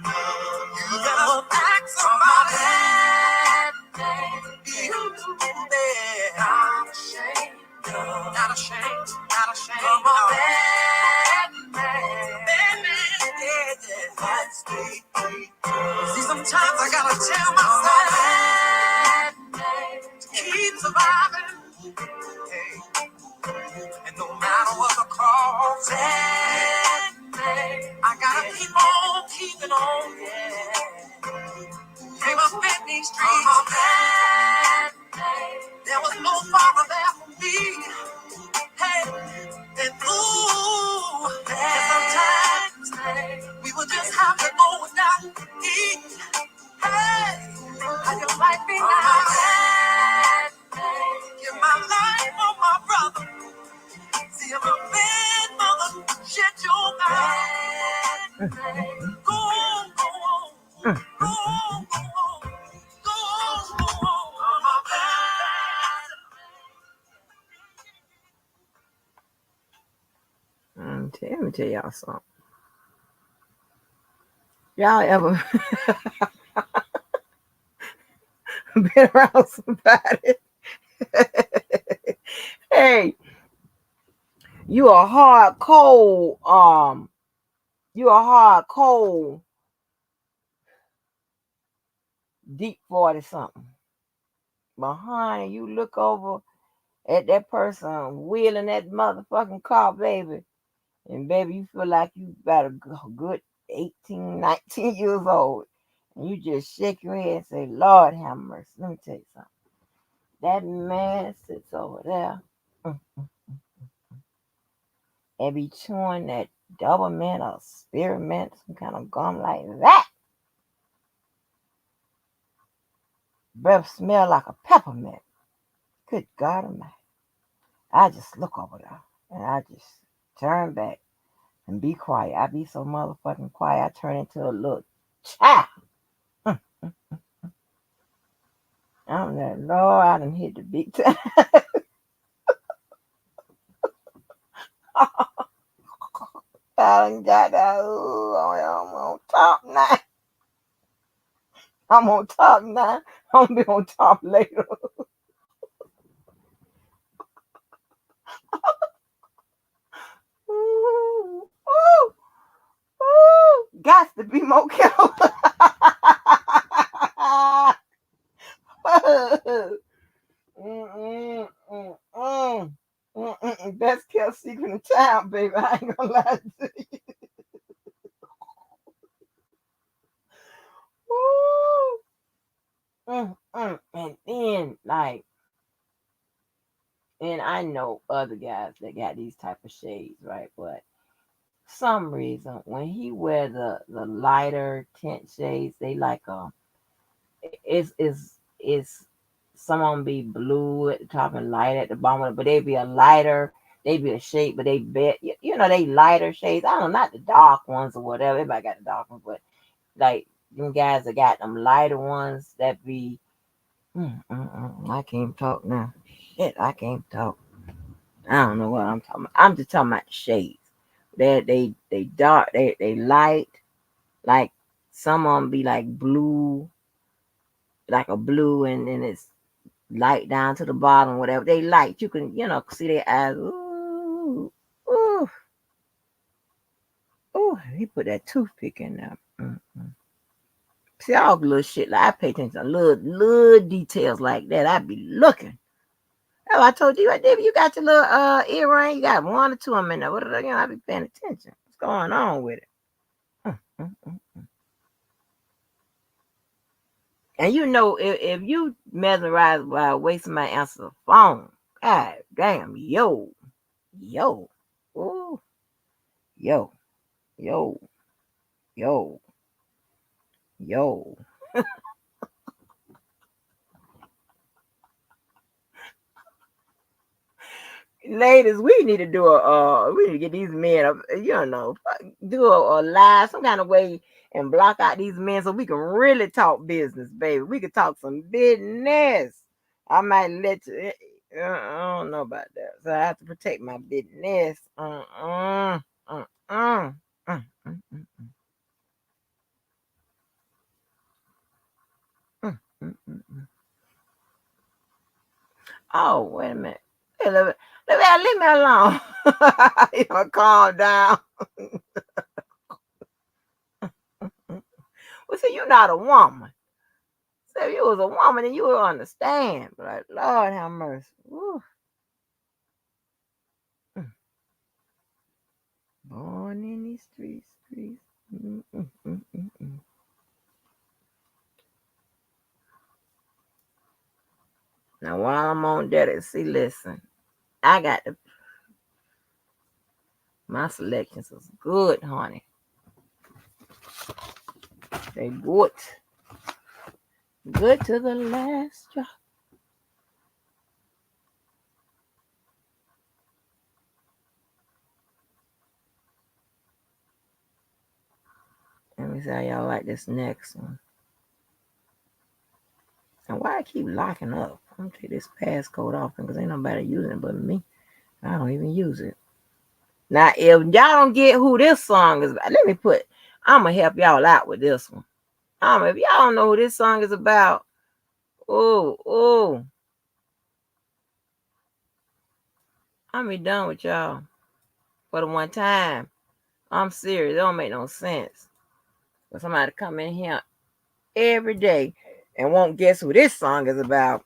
love. You better ask somebody. You there. Not ashamed. Not ashamed. Not ashamed. I'm a bad man. Bad man. Yeah, yeah. That's me. See, sometimes I gotta tell myself to keep surviving. Hey. And no matter what the cost, I gotta keep on keeping on. Yeah. Came up in these streets. There was no father there for me. Hey. And ooh, sometimes we would just have to go without eat. Hey, how your life be now? Give my life for my brother. See, I'm a bad mother. Shut your mouth. Go on, go on, go on, go on, go on, go on. I'm a bad. Let me tell y'all something. Y'all ever been around somebody? Hey, you a hard cold, you a hard cold, deep 40 something. But honey, you look over at that person wheeling that motherfucking car, baby. And baby, you feel like you about a good 18, 19 years old. And you just shake your head and say, Lord have mercy. Let me tell you something. That man sits over there and be chewing that double mint or spearmint, some kind of gum like that. Breath smell like a peppermint. Good God Almighty. I just look over there and I just turn back and be quiet. I be so motherfucking quiet. I turn into a little child. I'm like, Lord, I done hit the big time. I done got that. Ooh, I'm on top now. I'm on top now. I'm gonna be on top later. Ooh, ooh, ooh. Got to be more careful. Mm-mm, mm-mm, mm-mm. Best kept secret in town, baby. I ain't gonna lie to you. Woo. And then, like, and I know other guys that got these type of shades, right? But some reason when he wear the lighter tint shades, they like it's some of them be blue at the top and light at the bottom, but they be a lighter, they be a shade, but they bet you know they lighter shades. I don't know, not the dark ones or whatever. Everybody got the dark ones, but like them guys that got them lighter ones that be I can't talk now. Shit, I can't talk. I don't know what I'm talking about. I'm just talking about the shades. They dark, they light, like some of them be like blue, like a blue, and then it's light down to the bottom, whatever. They light. You can, see their eyes. Ooh, ooh, ooh. He put that toothpick in there. See all the little shit. Like I pay attention to little details like that. I be looking. Oh, I told you, right, David, you got your little earring. You got one or two of them in there. What are they? I be paying attention. What's going on with it? Mm, mm, mm. And if you mesmerized by the way somebody answers the phone, god damn, yo, ooh, yo, yo, yo, yo. Ladies, we need to do we need to get these men, do a live, some kind of way and block out these men so we can really talk business, baby. We can talk some business. I might let you, I don't know about that. So I have to protect my business. Uh, mm, mm. Oh, wait a minute. Hey, leave me alone. Calm down. Well, see, you're not a woman. So if you was a woman, then you would understand. But like, Lord have mercy. Woo. Mm. Born in these streets. Mm, mm, mm, mm, mm. Now, while I'm on that, see, listen, I got my selections was good, honey. They good. Good to the last drop. Let me see how y'all like this next one. And why I keep locking up? I'm gonna take this passcode off because ain't nobody using it but me. I don't even use it. Now, if y'all don't get who this song is about, let me put. I'm gonna help y'all out with this one. If y'all don't know who this song is about, oh, I'm be done with y'all for the one time. I'm serious. It don't make no sense for somebody to come in here every day and won't guess who this song is about.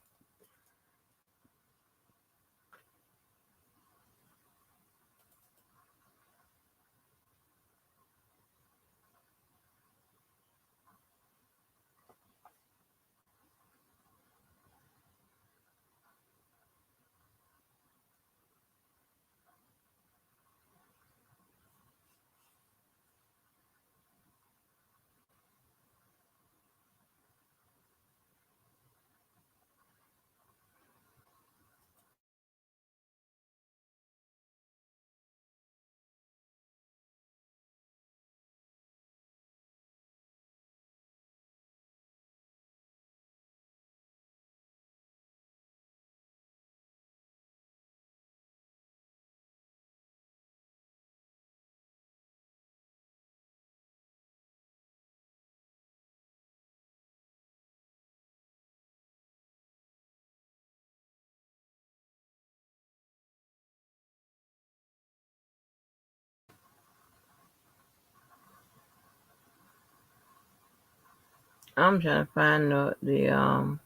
I'm trying to find the.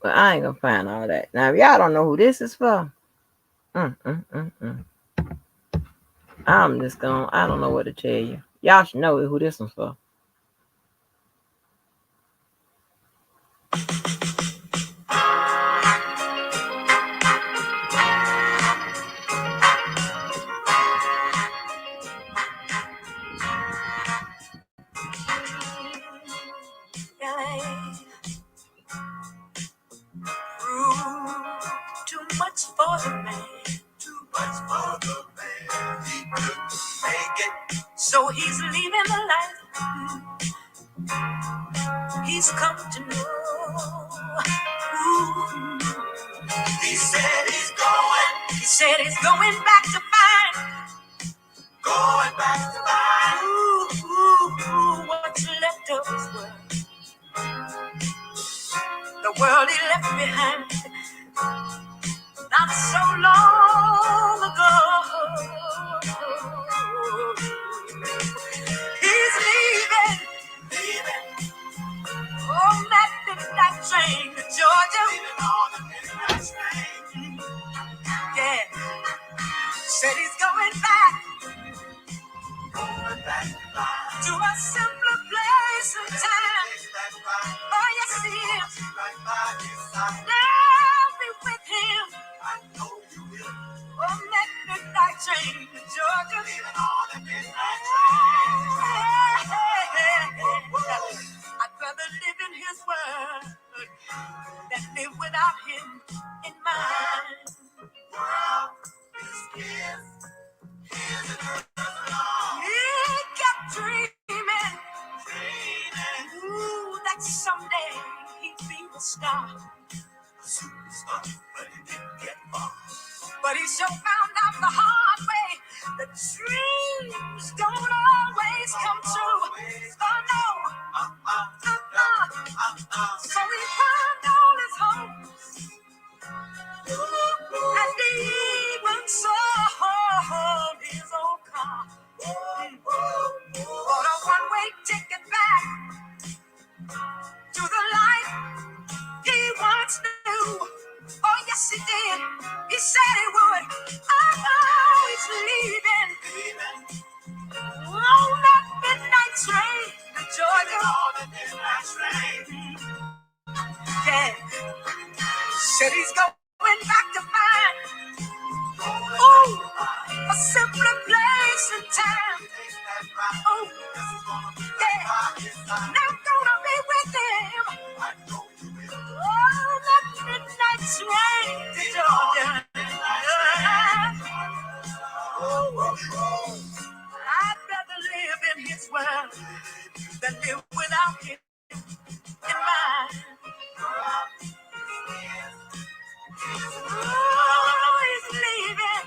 But I ain't gonna find all that. Now, if y'all don't know who this is for, mm, mm, mm, mm. I'm just gonna. I don't know what to tell you. Y'all should know who this one's for. Too much for the man. Too much for the man. He couldn't make it. So he's leaving the life he's come to know. Ooh. He said he's going. He said he's going back to find. Going back to find. Ooh, ooh, ooh, what's left of his world. The world he left behind. Not so long ago. He's leaving. Leaving. On that midnight train to Georgia. Leaving on the midnight train. Yeah. Said he's going back. Going back to a simpler place and time. Oh, yes, he is. I'll be with him. I know you will. On that midnight train to Georgia. Leaving on the midnight train. I'd rather live in his word than live without him in mine. World is his. He kept dreaming, ooh, that someday he'd be a star. A superstar, but he didn't get far. But he sure found out the hard way that dreams don't always come true. Oh no, so he found all his hopes, and even sold his old car. Bought a one-way ticket back to the life he once knew. Oh, yes, he did. He said he would. Oh, he's leaving. On that midnight train to Georgia. On the midnight train. Yeah. Said he's going back to find. Ooh, a simpler place and time. Oh, yeah. Not gonna be with him. Oh, that midnight train to Georgia. I'd rather live in his world than live without him in mine. Oh, he's leaving.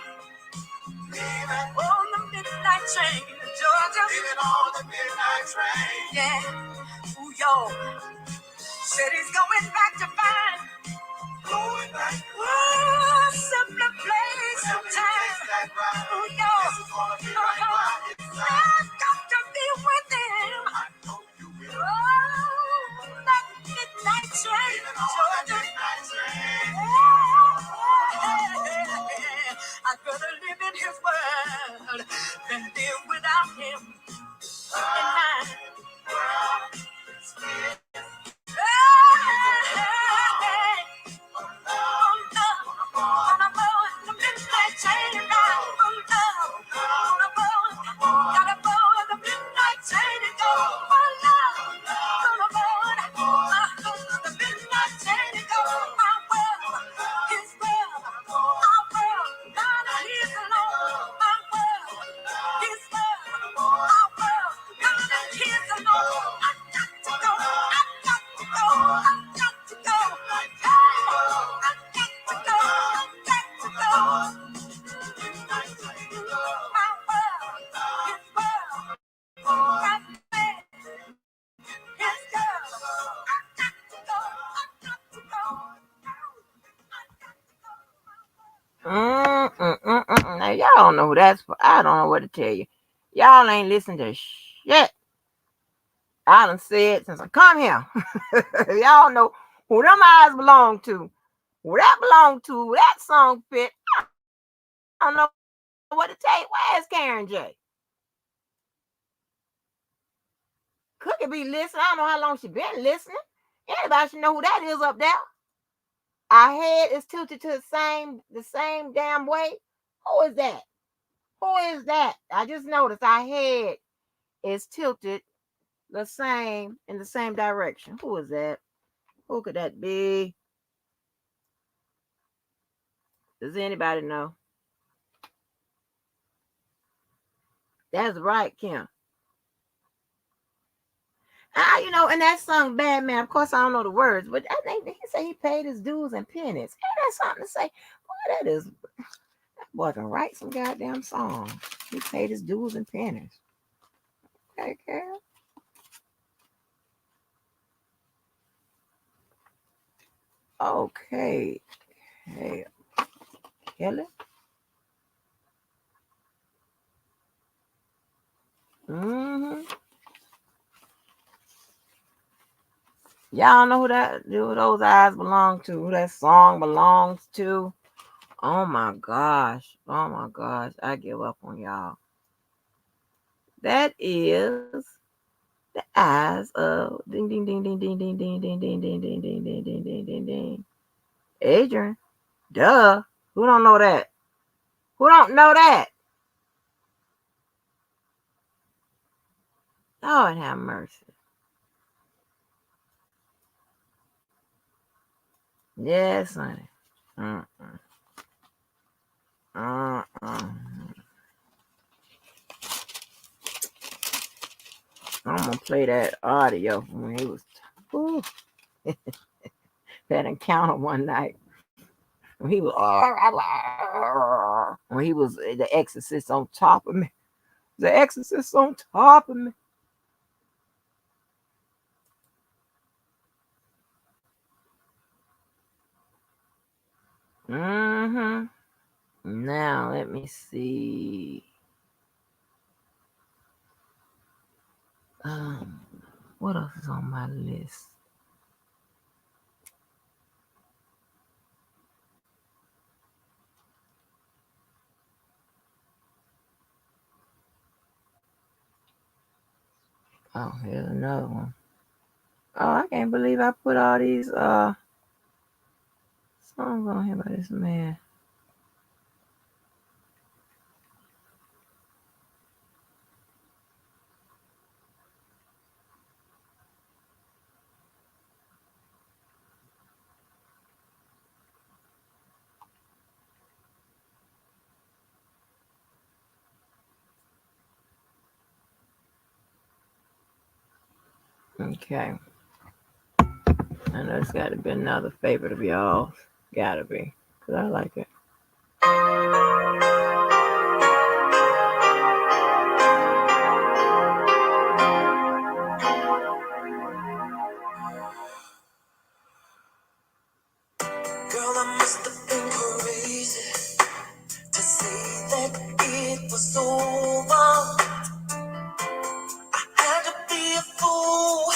On the midnight train to Georgia. Leaving on the midnight train. Yeah. Ooh, yo. Said he's going back to find. Going back. Ooh, simpler place and time. Ooh, yo. I've got to be with him. Oh, that midnight train to Georgia. I'd rather live in his world than live without him in mine. Now y'all don't know who that's for. I don't know what to tell you. Y'all ain't listened to shit. Shit. I done said since I come here. Y'all know who them eyes belong to. Who that belong to, who that song fit. I don't know what to tell you. Where's Karen J? Cookie be listening. I don't know how long she been listening. Anybody should know who that is up there. Our head is tilted to the same damn way. Who is that? Who is that? I just noticed our head is tilted in the same direction. Who is that? Who could that be? Does anybody know? That's right, Kim. And that song Bad Man, of course I don't know the words, but I think he said he paid his dues and pennies. Ain't that something to say? Boy, that boy can write some goddamn song. He paid his dues and pennies. Okay, Carol. Okay. Hey, Kelly. Mm-hmm. Y'all know who those eyes belong to, who that song belongs to. Oh my gosh. Oh my gosh. I give up on y'all. That is the eyes of ding ding ding ding ding ding ding ding ding ding ding ding ding ding ding ding ding. Adrian. Duh. Who don't know that? Who don't know that? Lord have mercy. Yes, honey. Uh-uh. Uh-uh. I'm gonna play that audio when he was whew, that encounter one night when he was when he was the exorcist on top of me. The exorcist on top of me. Mm-hmm. Now let me see. Um, what else is on my list? Oh, here's another one. Oh, I can't believe I put all these songs on here by this man. Okay. I know it's got to be another favorite of y'all. Gotta be. Because I like it. Girl, I must have been crazy to say that it was over. Had to be a fool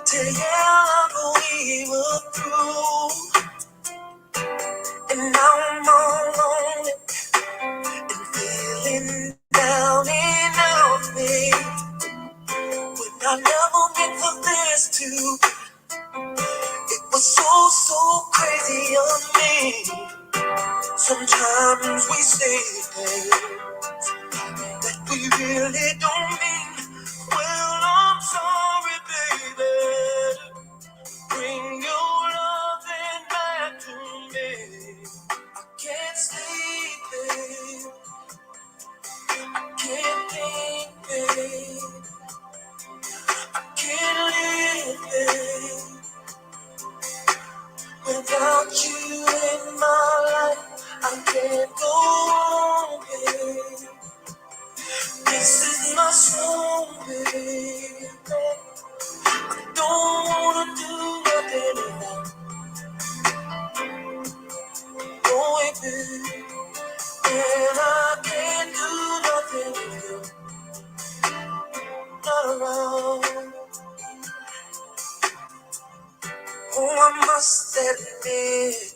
to ever we were through. And now I'm all alone and feeling down and out me. When I never meant for this to. It was so crazy of me. Sometimes we say things that we really don't mean. Well, I'm sorry, baby. Bring your loving back to me. I can't sleep, babe. Can't think, babe. Can't live, babe. Without you in my life, I can't go on, babe. I must admit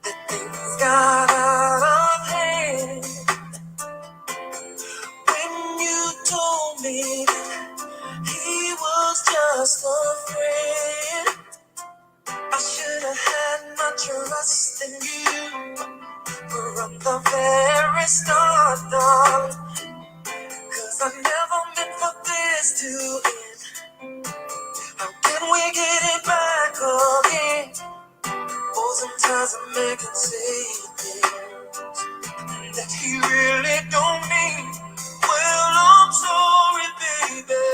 that things got out of hand when you told me that he was just a friend. I should have had my trust in you from the very start, darling. 'Cause I never meant for this to end. How can we get it back again? Oh, sometimes a man can say things that he really don't mean. Well, I'm sorry, baby.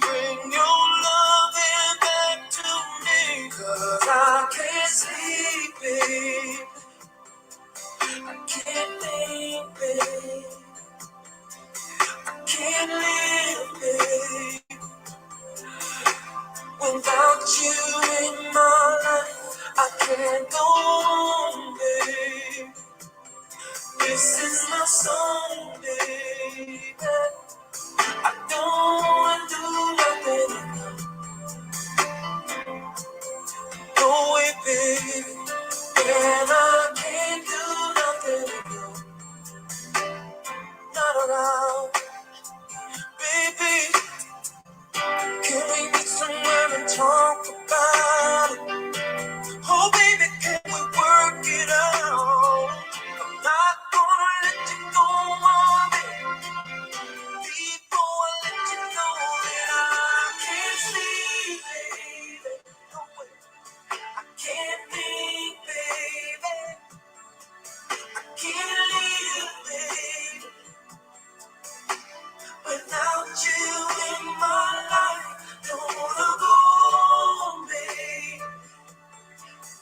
Bring your loving back to me. 'Cause I can't sleep, babe. I can't think, babe. Can't live, babe. Without you in my life, I can't go on, babe. This is my song, baby. I don't wanna do nothing, no way, baby. And I can't do nothing, not around, baby. Can we meet somewhere and talk about it? Oh, baby, can we work it out? I'm not gonna let you go, mommy. Before I let you know that I can't sleep, baby. No way. I can't think, baby. I can't live, baby. Without you in my life, don't wanna go, baby.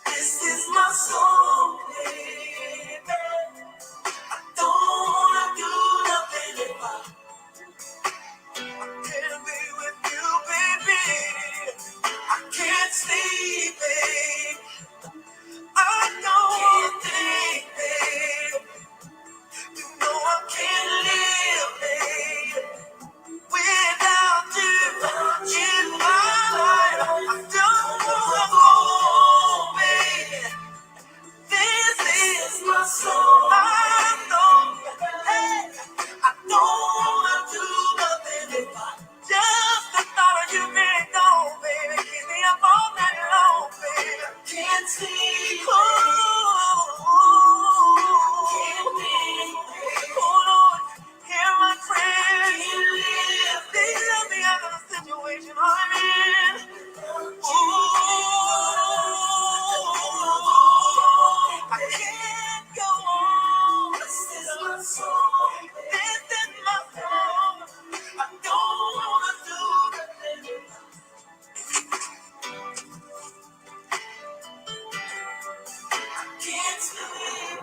This is my song, baby. Don't wanna do nothing if I can't be with you, baby. I can't sleep, babe. I don't think, babe. You know I can't live, babe. Without you in my life, I don't wanna go, baby. This is my soul. I know. Hey, I don't wanna do nothing if I just the thought of you being gone, baby. Keep me up all night long, baby. Can't see. Can't think. Hold on. Hear my prayers. Can't live. They let me out of the situation I'm in. I can't go on. This is my song. This is my song. I don't wanna do nothing. I can't sleep.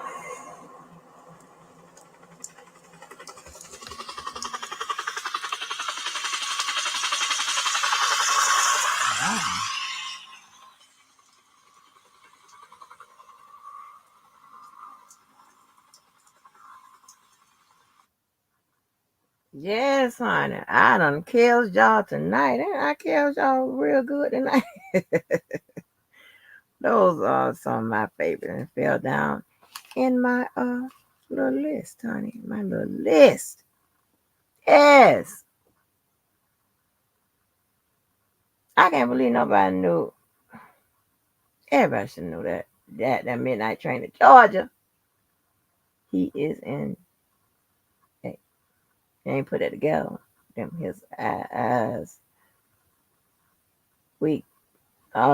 Yes, honey. I done killed y'all tonight. I killed y'all real good tonight. Those are some of my favorites. And fell down in my little list, honey. My little list. Yes. I can't believe nobody knew. Everybody should know that midnight train to Georgia. He is in. Hey, he ain't put it together. Them his eyes weak.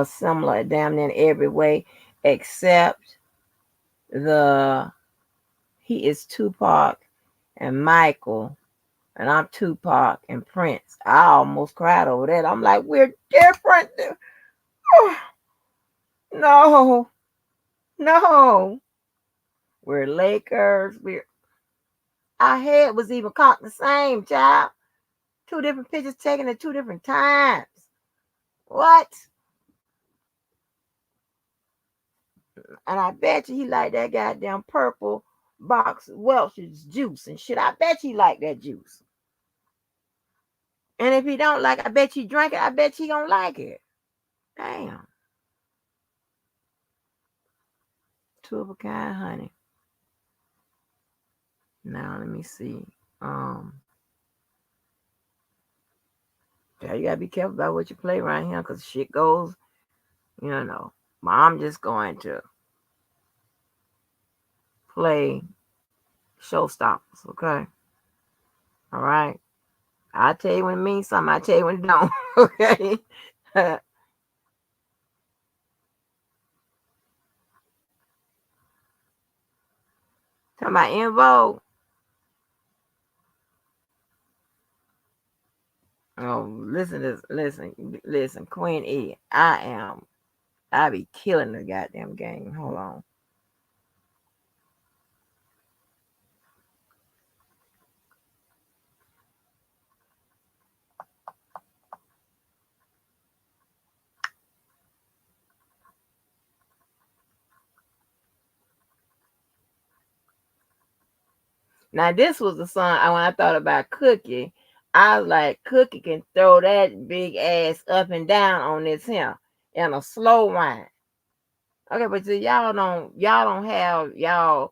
Similar damn near every way except the he is Tupac and Michael, and I'm Tupac and Prince. I almost cried over that. I'm like, we're different. No, no, we're Lakers. We're our head was even cocked the same, child. Two different pictures taken at two different times. What? And I bet you he like that goddamn purple box Welch's juice and shit. I bet you like that juice. And if he don't like, I bet you drink it. I bet you gonna like it. Damn. Two of a kind, honey. Now let me see. Um, yeah, you gotta be careful about what you play around here, cause shit goes. You know. But I'm just going to play showstoppers. Okay. All right. I tell you when it means something. I tell you when it don't. Okay. Talking about in vogue. Oh, listen, Queen E. I be killing the goddamn game. Hold on. Now this was the song when I thought about Cookie. I was like, Cookie can throw that big ass up and down on this here in a slow whine. Okay, but see, y'all don't have y'all.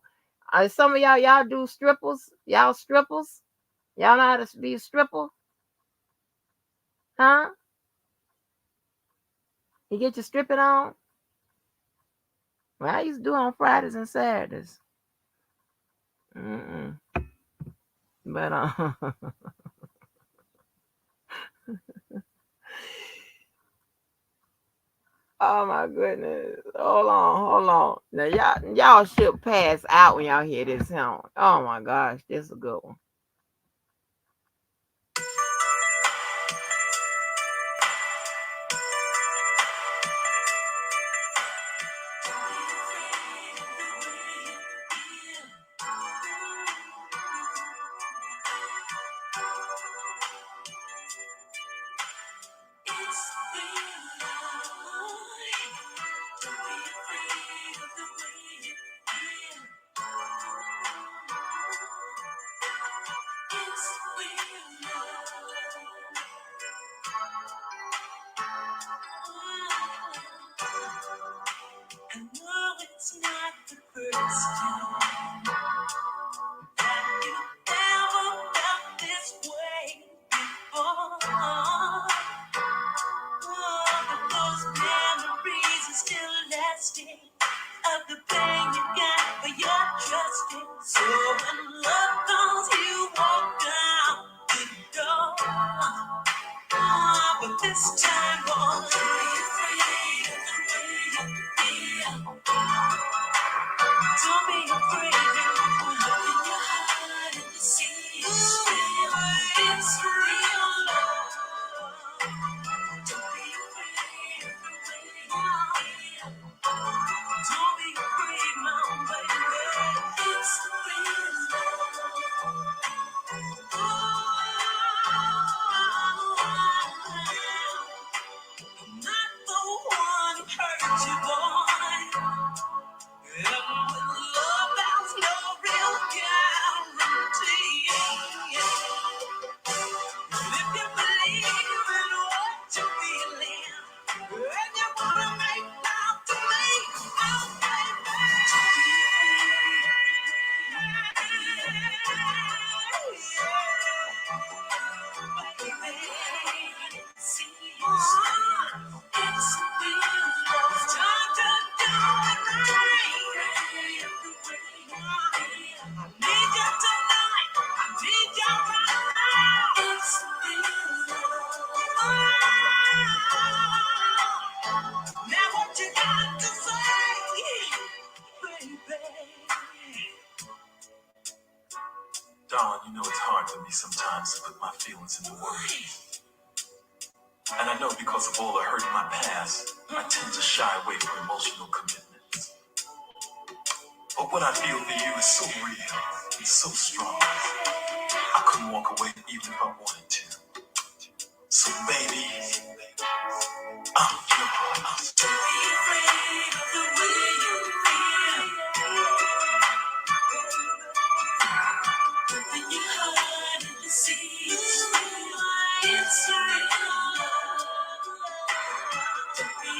Some of y'all do strippers. Y'all strippers. Y'all know how to be a stripper, huh? You get your stripping on. Well, I used to do it on Fridays and Saturdays. Mm-mm. But oh my goodness. Hold on. Now y'all should pass out when y'all hear this song. Oh my gosh, this is a good one. Dawn, you know it's hard for me sometimes to put my feelings into words. And I know because of all the hurt in my past, I tend to shy away from emotional commitments. But what I feel for you is so real and so strong. I couldn't walk away even if I wanted to. So baby, I'm yours. Don't be afraid of the way you feel. Open your heart and see it's real. Don't be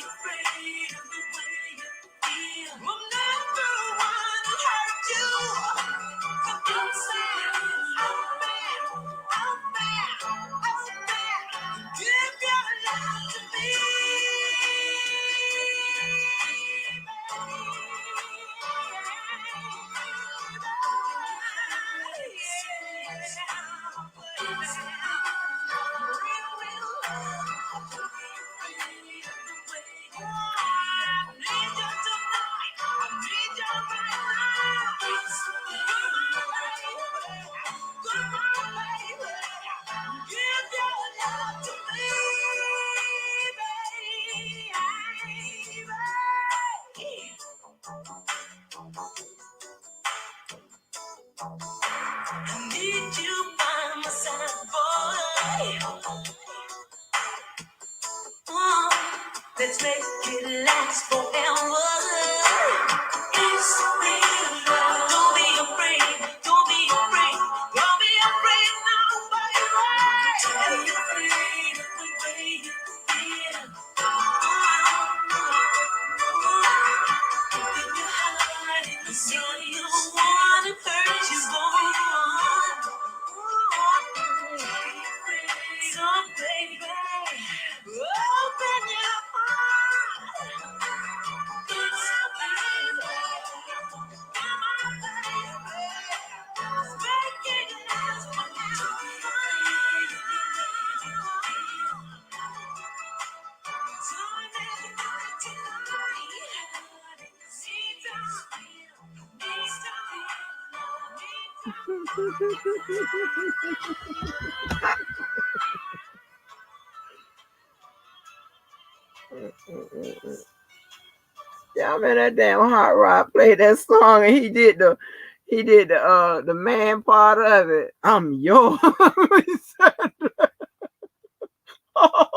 Let's make it last forever. It's real love. Don't be afraid. Don't be afraid. Don't be afraid now, baby. Don't be afraid of the way you feel. Open your heart and you see you want to hurt you, so baby, open your heart. Yeah, man, that damn hot rod played that song and he did the man part of it. I'm yours. He said that. Oh,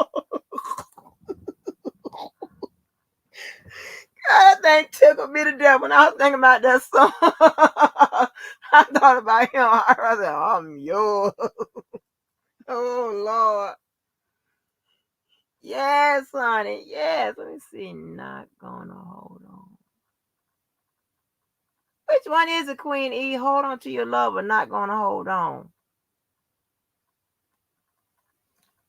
that thing tickled me to death when I was thinking about that song. I thought about him. I said, I'm yours. Oh Lord. Yes, honey. Yes. Let me see. Not gonna hold on. Which one is it, Queen E? Hold on to your love or not gonna hold on.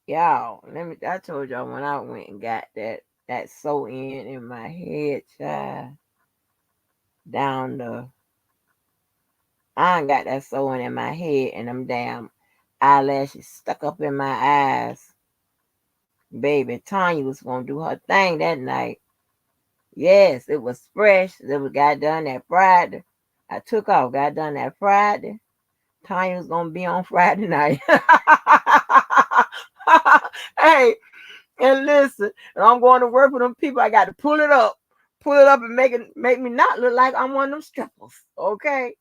Y'all, I told y'all when I went and got that sew in my head, child, down the I ain't got that sewing in my head and them damn eyelashes stuck up in my eyes. Baby, Tanya was gonna do her thing that night. Yes, it was fresh. It was got done that Friday. I took off, got done that Friday. Tanya was gonna be on Friday night. Hey, and listen, and I'm going to work with them people. I got to pull it up, and make me not look like I'm one of them strippers. Okay,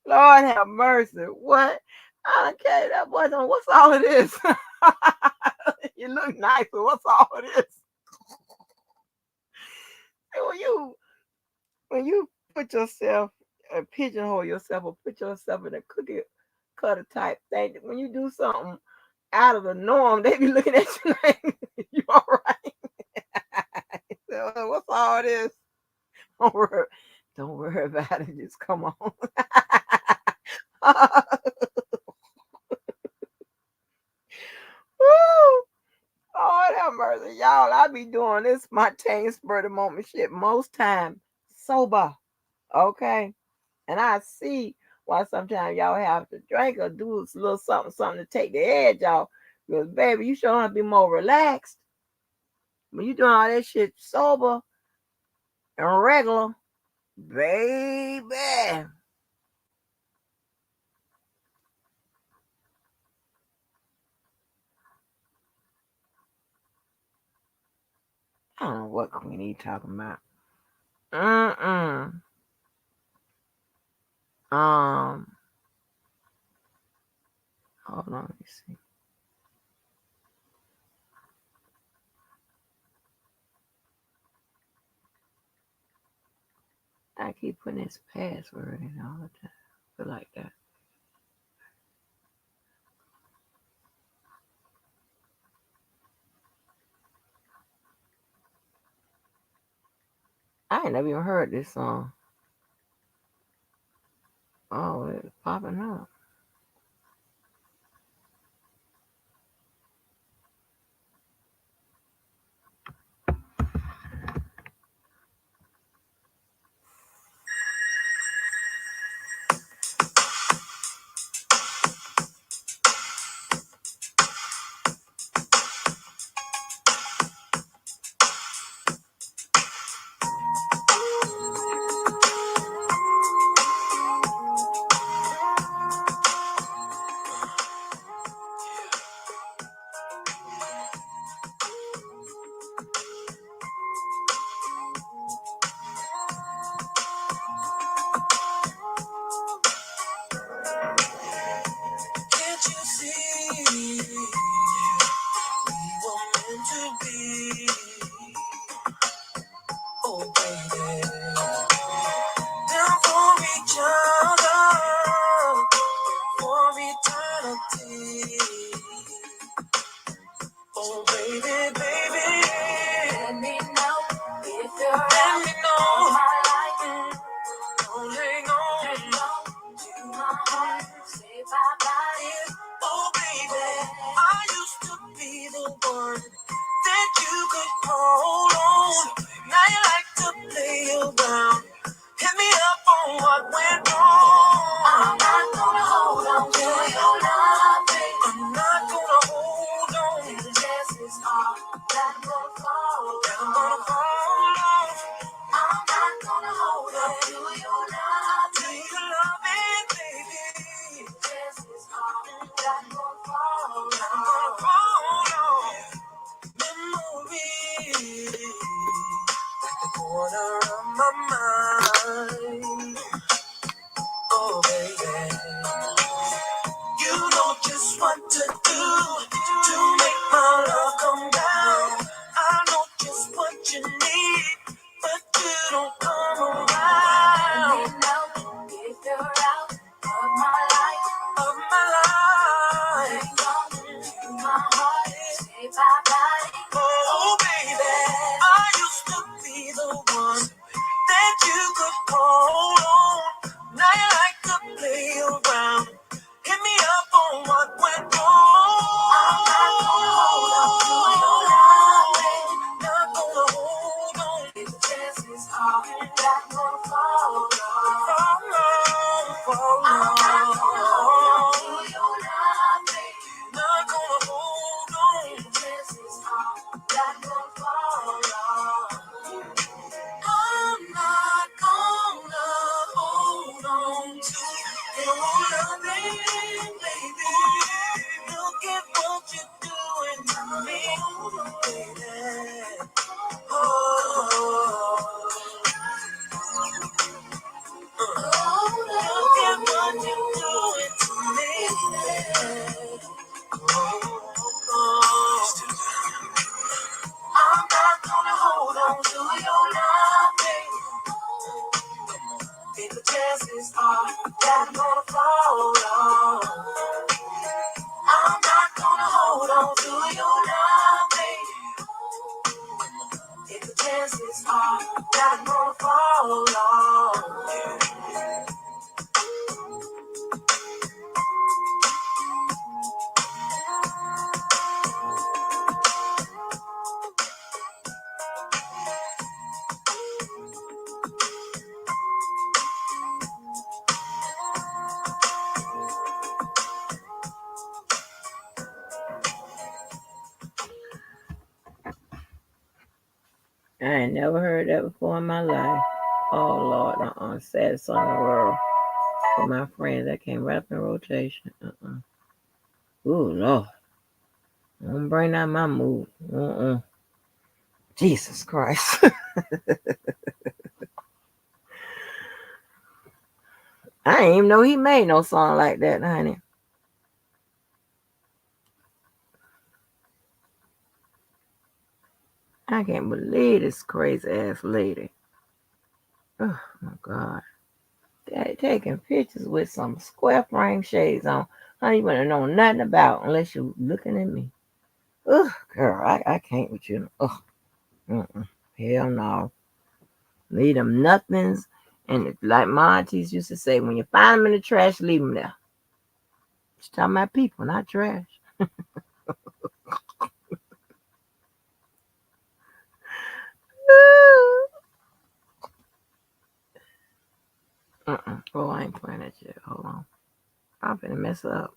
Lord have mercy. What? I don't care. That boy, what's all of this? You look nice, but what's all of this? When you put yourself, pigeonhole yourself, or put yourself in a cookie cutter type thing, when you do something out of the norm, they be looking at you like, you all right? So, what's all this? Don't worry, don't worry about it. Just come on. Woo! Lord have mercy, y'all. I be doing this spontaneous spur of the moment shit most time sober. Okay, and I see why sometimes y'all have to drink or do a little something to take the edge off. Because baby, you sure want to be more relaxed when you doing all that shit sober and regular, baby. I don't know what Queen E talking about. Mm-mm. Um, hold on, let me see. I keep putting his password in all the time. I feel like that. I ain't never even heard this song. Oh, it's popping up. gonna fall off. I'm not gonna hold on to your love. To your loving, baby. This is all that won't fall off. I'm gonna fall off. Memories at the corner of my mind. Oh, baby. You know just what to do to make my love come down. I know just what you need, but you don't come around. You know, if you're out of my life, hang on to my heart, say bye-bye. Oh, baby, I used to be the one that you could call on. Now you like to play around. Hit me up on what went wrong. I'm not gonna hold on to your love. Not gonna hold on. If the chances are that won't fall off. I'm not gonna hold on to your love. Not gonna hold on. If the chances are that won't fall off. I'm not gonna hold on to your loving, baby. Look at what you're doing to me, baby. Oh, look at what you're doing to me, baby. Oh, I'm not gonna hold on to your loving. If the chances are that I'm gonna fall off, I'm not gonna hold on to your loving. If the chances are that I'm gonna fall off. I ain't never heard that before in my life. Oh Lord, saddest song in the world. For my friends, that came right up in rotation. Ooh Lord, don't bring out my mood. Jesus Christ. I didn't even know he made no song like that, honey. I can't believe this crazy ass lady. Oh my God. Taking pictures with some square frame shades on. Honey, you wouldn't know nothing about unless you're looking at me. Ugh, girl, I can't with you. Ugh. Hell no. Leave them nothings. And like my aunties used to say, when you find them in the trash, leave them there. She's talking about people, not trash. Oh, I ain't playing that shit. Hold on. I'm finna mess up.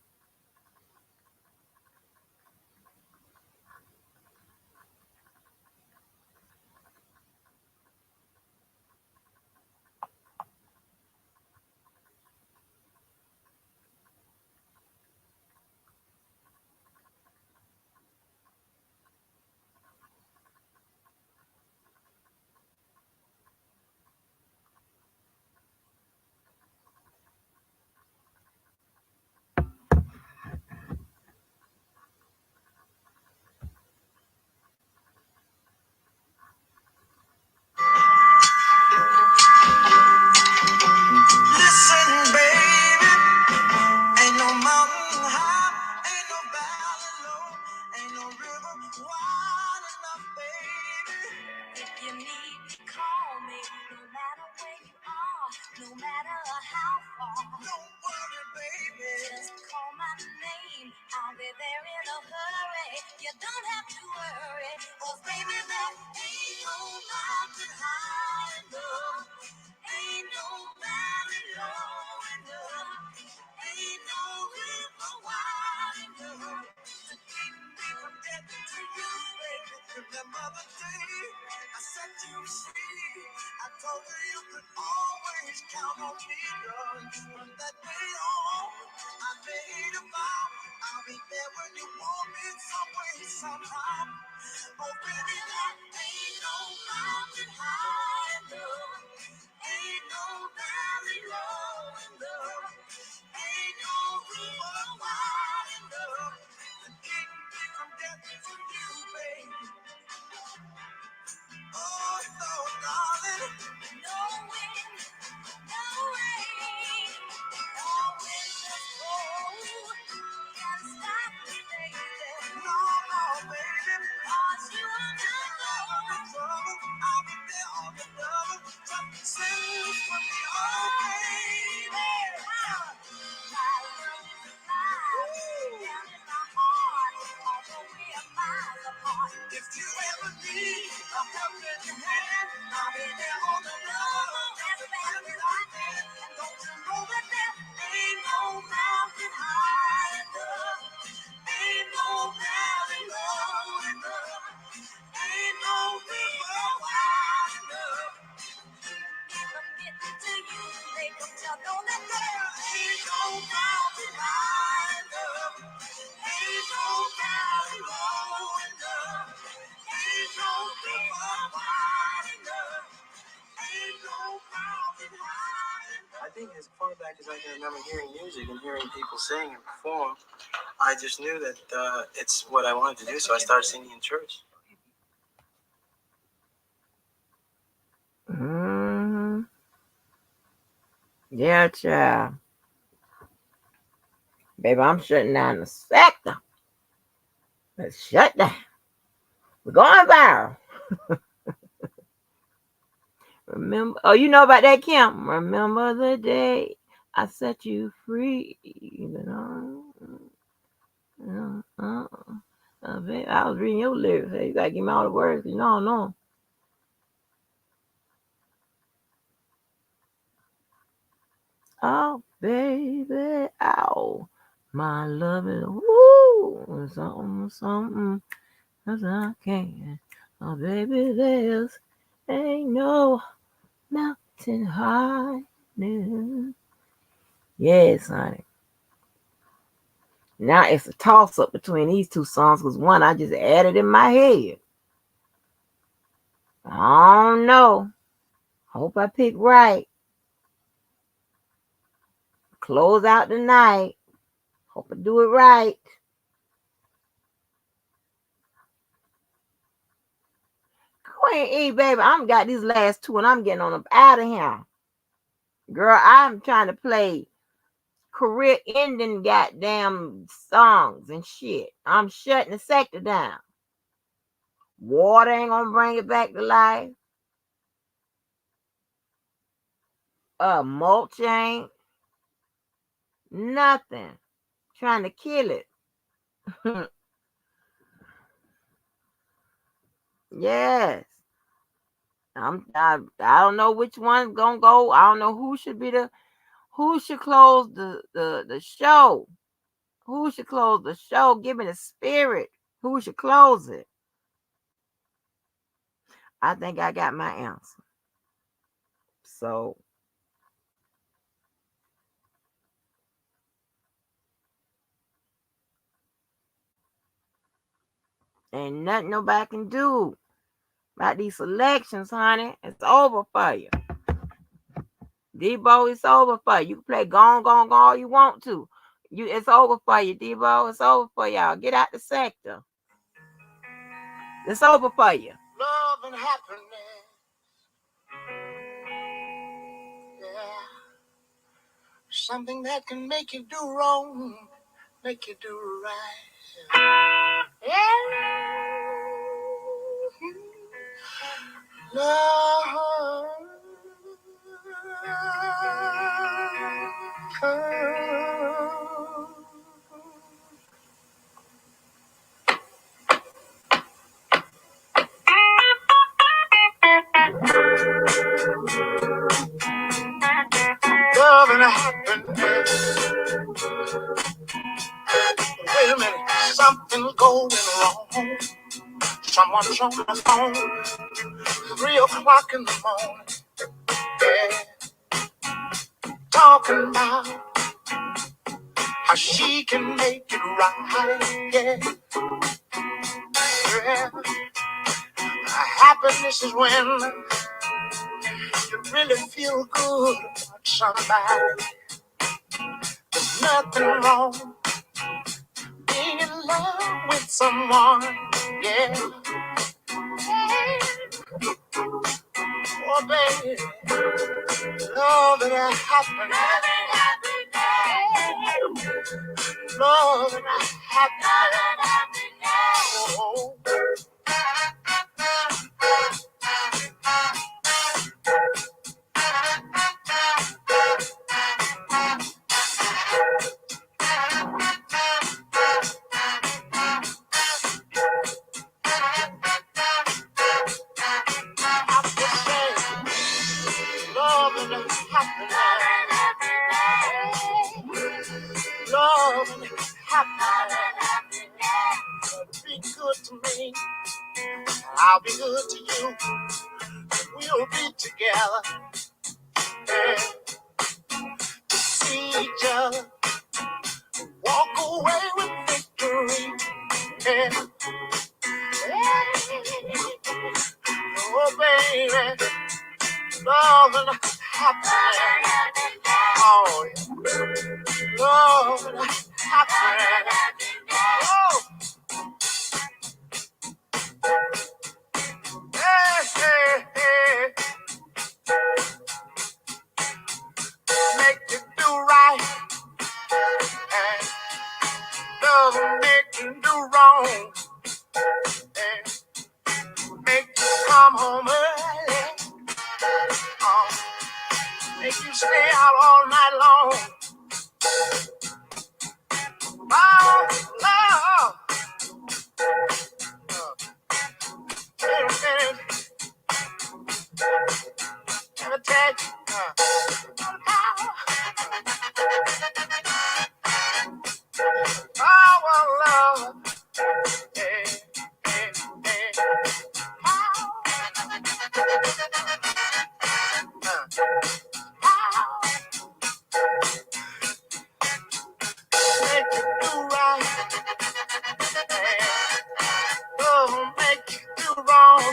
listen, baby. Ain't no mountain high, ain't no valley low, ain't no river wide enough, baby. If you need me, call me. No matter where you are, no matter how far. Don't worry, baby. Just call my name. I'll be there in a hurry. You don't have to worry, 'cause baby, there ain't no mountain high enough. Ain't no valley low enough. Ain't no river wide enough to keep me from getting to you, baby. Remember other day, I set you free. I told you you could always count on me, girl. From that day on, I made a vow. I'll be there when you want me some way, somehow. Oh, baby, that ain't no mountain high enough. Ain't no valley low enough. Ain't no river wide enough to keep me from getting to you, baby. Oh, no, darling. No wind, no rain, no winter's cold can stop me, baby. No, no, baby. 'Cause you are my love. I'll be there on the double. Just send you for me, oh, baby. My love is alive, down in my heart, although we are miles apart. If you ever need a helping hand, I'll be there on the double. As fast as I can. Don't you know that there ain't no mountain high enough? Ain't no valley low enough. Ain't no river wide enough. If I'm getting to you, they don't tell no that there ain't no mountain high enough. Ain't no valley low enough. Ain't no river wide enough. Ain't no mountain high enough. I think as far back as I can remember hearing music and hearing people sing and perform, I just knew that it's what I wanted to do, so I started singing in church. Mm-hmm. Yeah, child. Baby, I'm shutting down the sector. Let's shut down. We're going viral. Remember, oh, you know about that, Kim? Remember the day I set you free. Baby, I was reading your lyrics. Hey, you gotta give me all the words. You don't know. Oh, baby, ow. My love is woo. Something as I can. Oh, baby, there's ain't no mountain high. Yes, honey. Now it's a toss up between these two songs because one I just added in my head. I don't know. Hope I picked right. Close out the night. Hope I do it right. Queen E, baby, I'm got these last two and I'm getting on up out of here. Girl, I'm trying to play career ending goddamn songs and shit. I'm shutting the sector down. Water ain't gonna bring it back to life. Mulch ain't. Nothing. Trying to kill it. Yes. I don't know which one's gonna go. I don't know who should close the show. Who should close the show? Give me the spirit. Who should close it? I think I got my answer. So ain't nothing nobody can do about these selections, honey. It's over for you. Debo, it's over for you. You can play gone all you want to. It's over for you, Debo. It's over for y'all. Get out the sector. It's over for you. Love and happiness. Yeah. Something that can make you do wrong, make you do right. Yeah. Love. Love and happiness. Wait a minute, something's going wrong. Someone's on the phone, 3 o'clock in the morning, yeah, talking about how she can make it right, yeah, yeah. Happiness is when you really feel good about somebody. There's nothing wrong being in love with someone, yeah. Oh, baby, love and happiness, love and happiness. Oh, I could say love and happiness, love and happiness. Be good to me, I'll be good to you. We'll be together, yeah. See each other, walk away with victory, yeah. Oh, baby, love and happiness. Oh, yeah. Love and happiness. Oh, hey, hey, hey. Make you do right and love make you do wrong and make you come home early. Make you stay out all night long. Oh, love. Wait a minute. Let me tell you. Love. Hey, hey, hey. Make you do right. Love make you do wrong.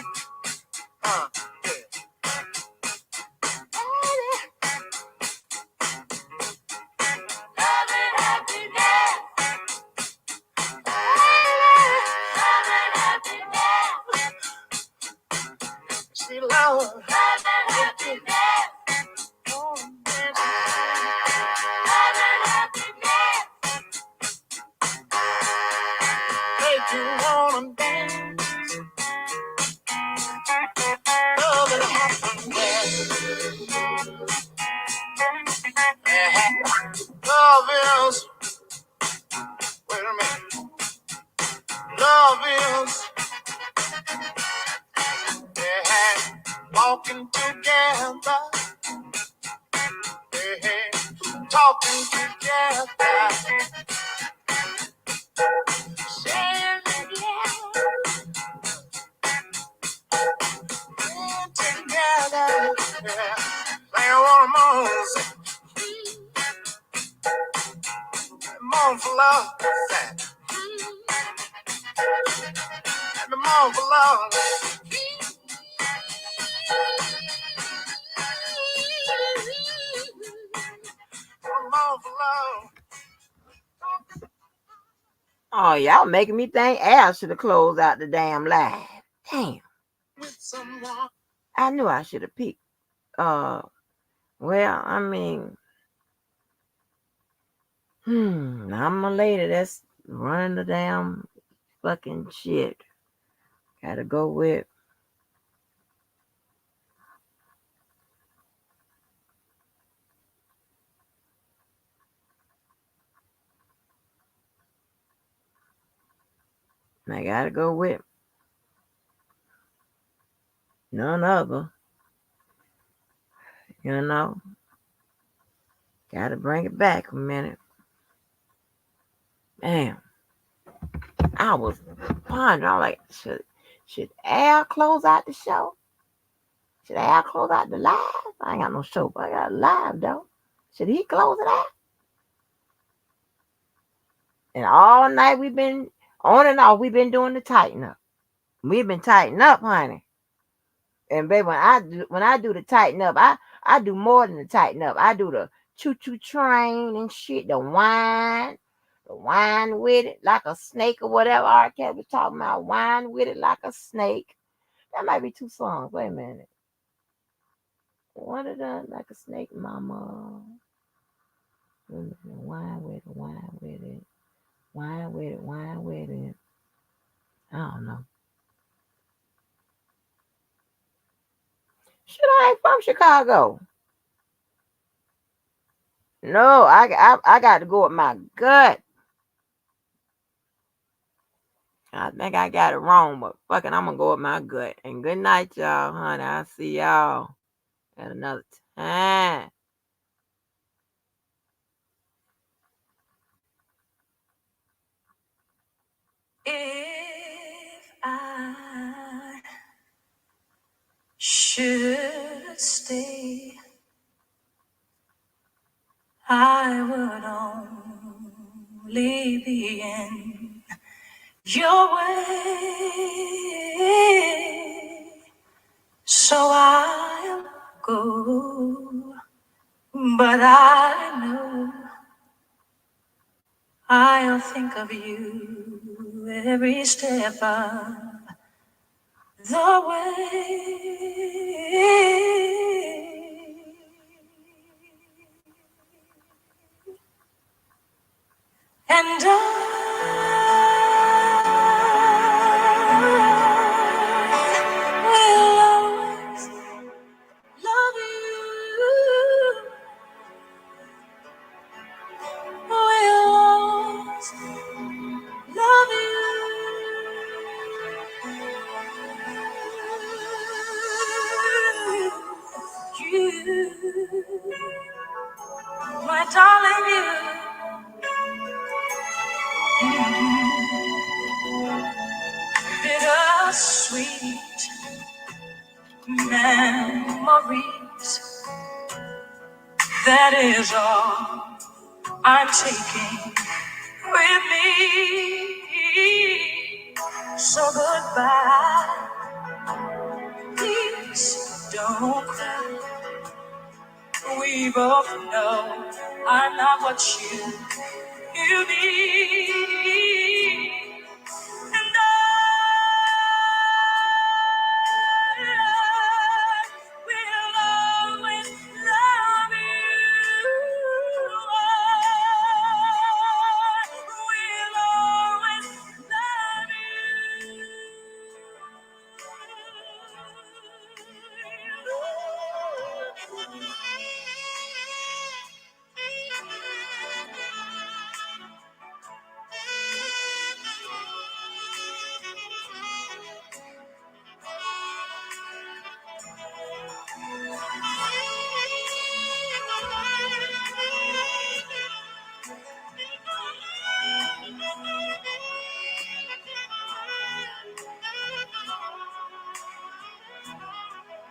See love. Make you wanna dance. Love and happiness. Love is, wait a minute. Love is, yeah, walking together, yeah, talking together, saying together, together, yeah. Like I want moan for love, and the moan for love. Moan for love. Oh, y'all making me think Al should have closed out the damn live. Damn. With someone. I knew I should have picked. Well, I mean, I'm a lady that's running the damn fucking shit. Gotta go with. I gotta go with none other. You know, gotta bring it back a minute. Damn. I was pondering. I'm like, Should Al close out the show? Should Al close out the live? I ain't got no show, but I got a live though. Should he close it out? And all night we've been on and off. We've been doing the tighten up. We've been tightening up, honey. And baby, when I do the tighten up, I do more than the tighten up. I do the choo choo train and shit, the wine with it like a snake or whatever. R. Kelly was talking about wine with it like a snake. That might be 2 songs. Wait a minute. What of them like a snake, mama? Wine with it, wine with it, wine with it, wine with it. I don't know. Shit, I ain't from Chicago. No, I got to go with my gut. I think I got it wrong, but fucking, I'm gonna go with my gut. And good night, y'all, honey. I'll see y'all at another time. If I should stay, I would only be in your way. So I'll go, but I know I'll think of you every step of the way. And I will always love you. Will always love you, my darling, bittersweet memories. That is all I'm taking with me. So goodbye, please don't cry. We both know I'm not what you need. And I will always love you. I will always love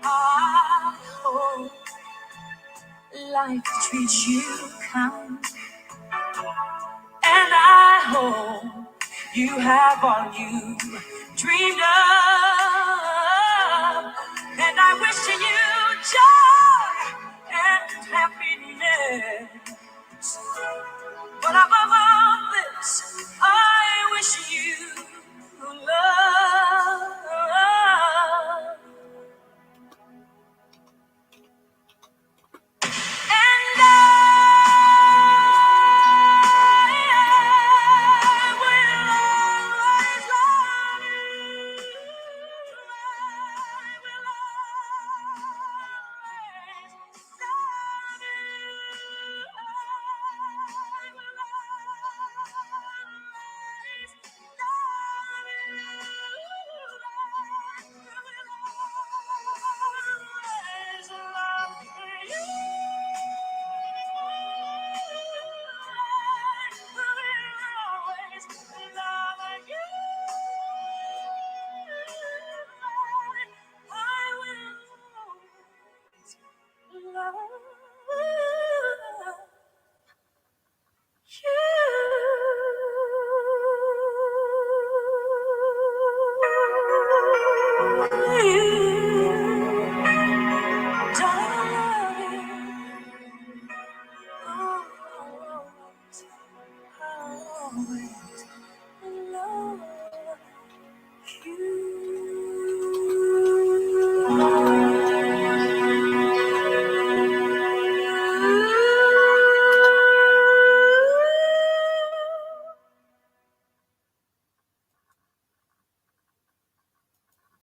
I hope life treats you kind, and I hope you have all you dreamed of.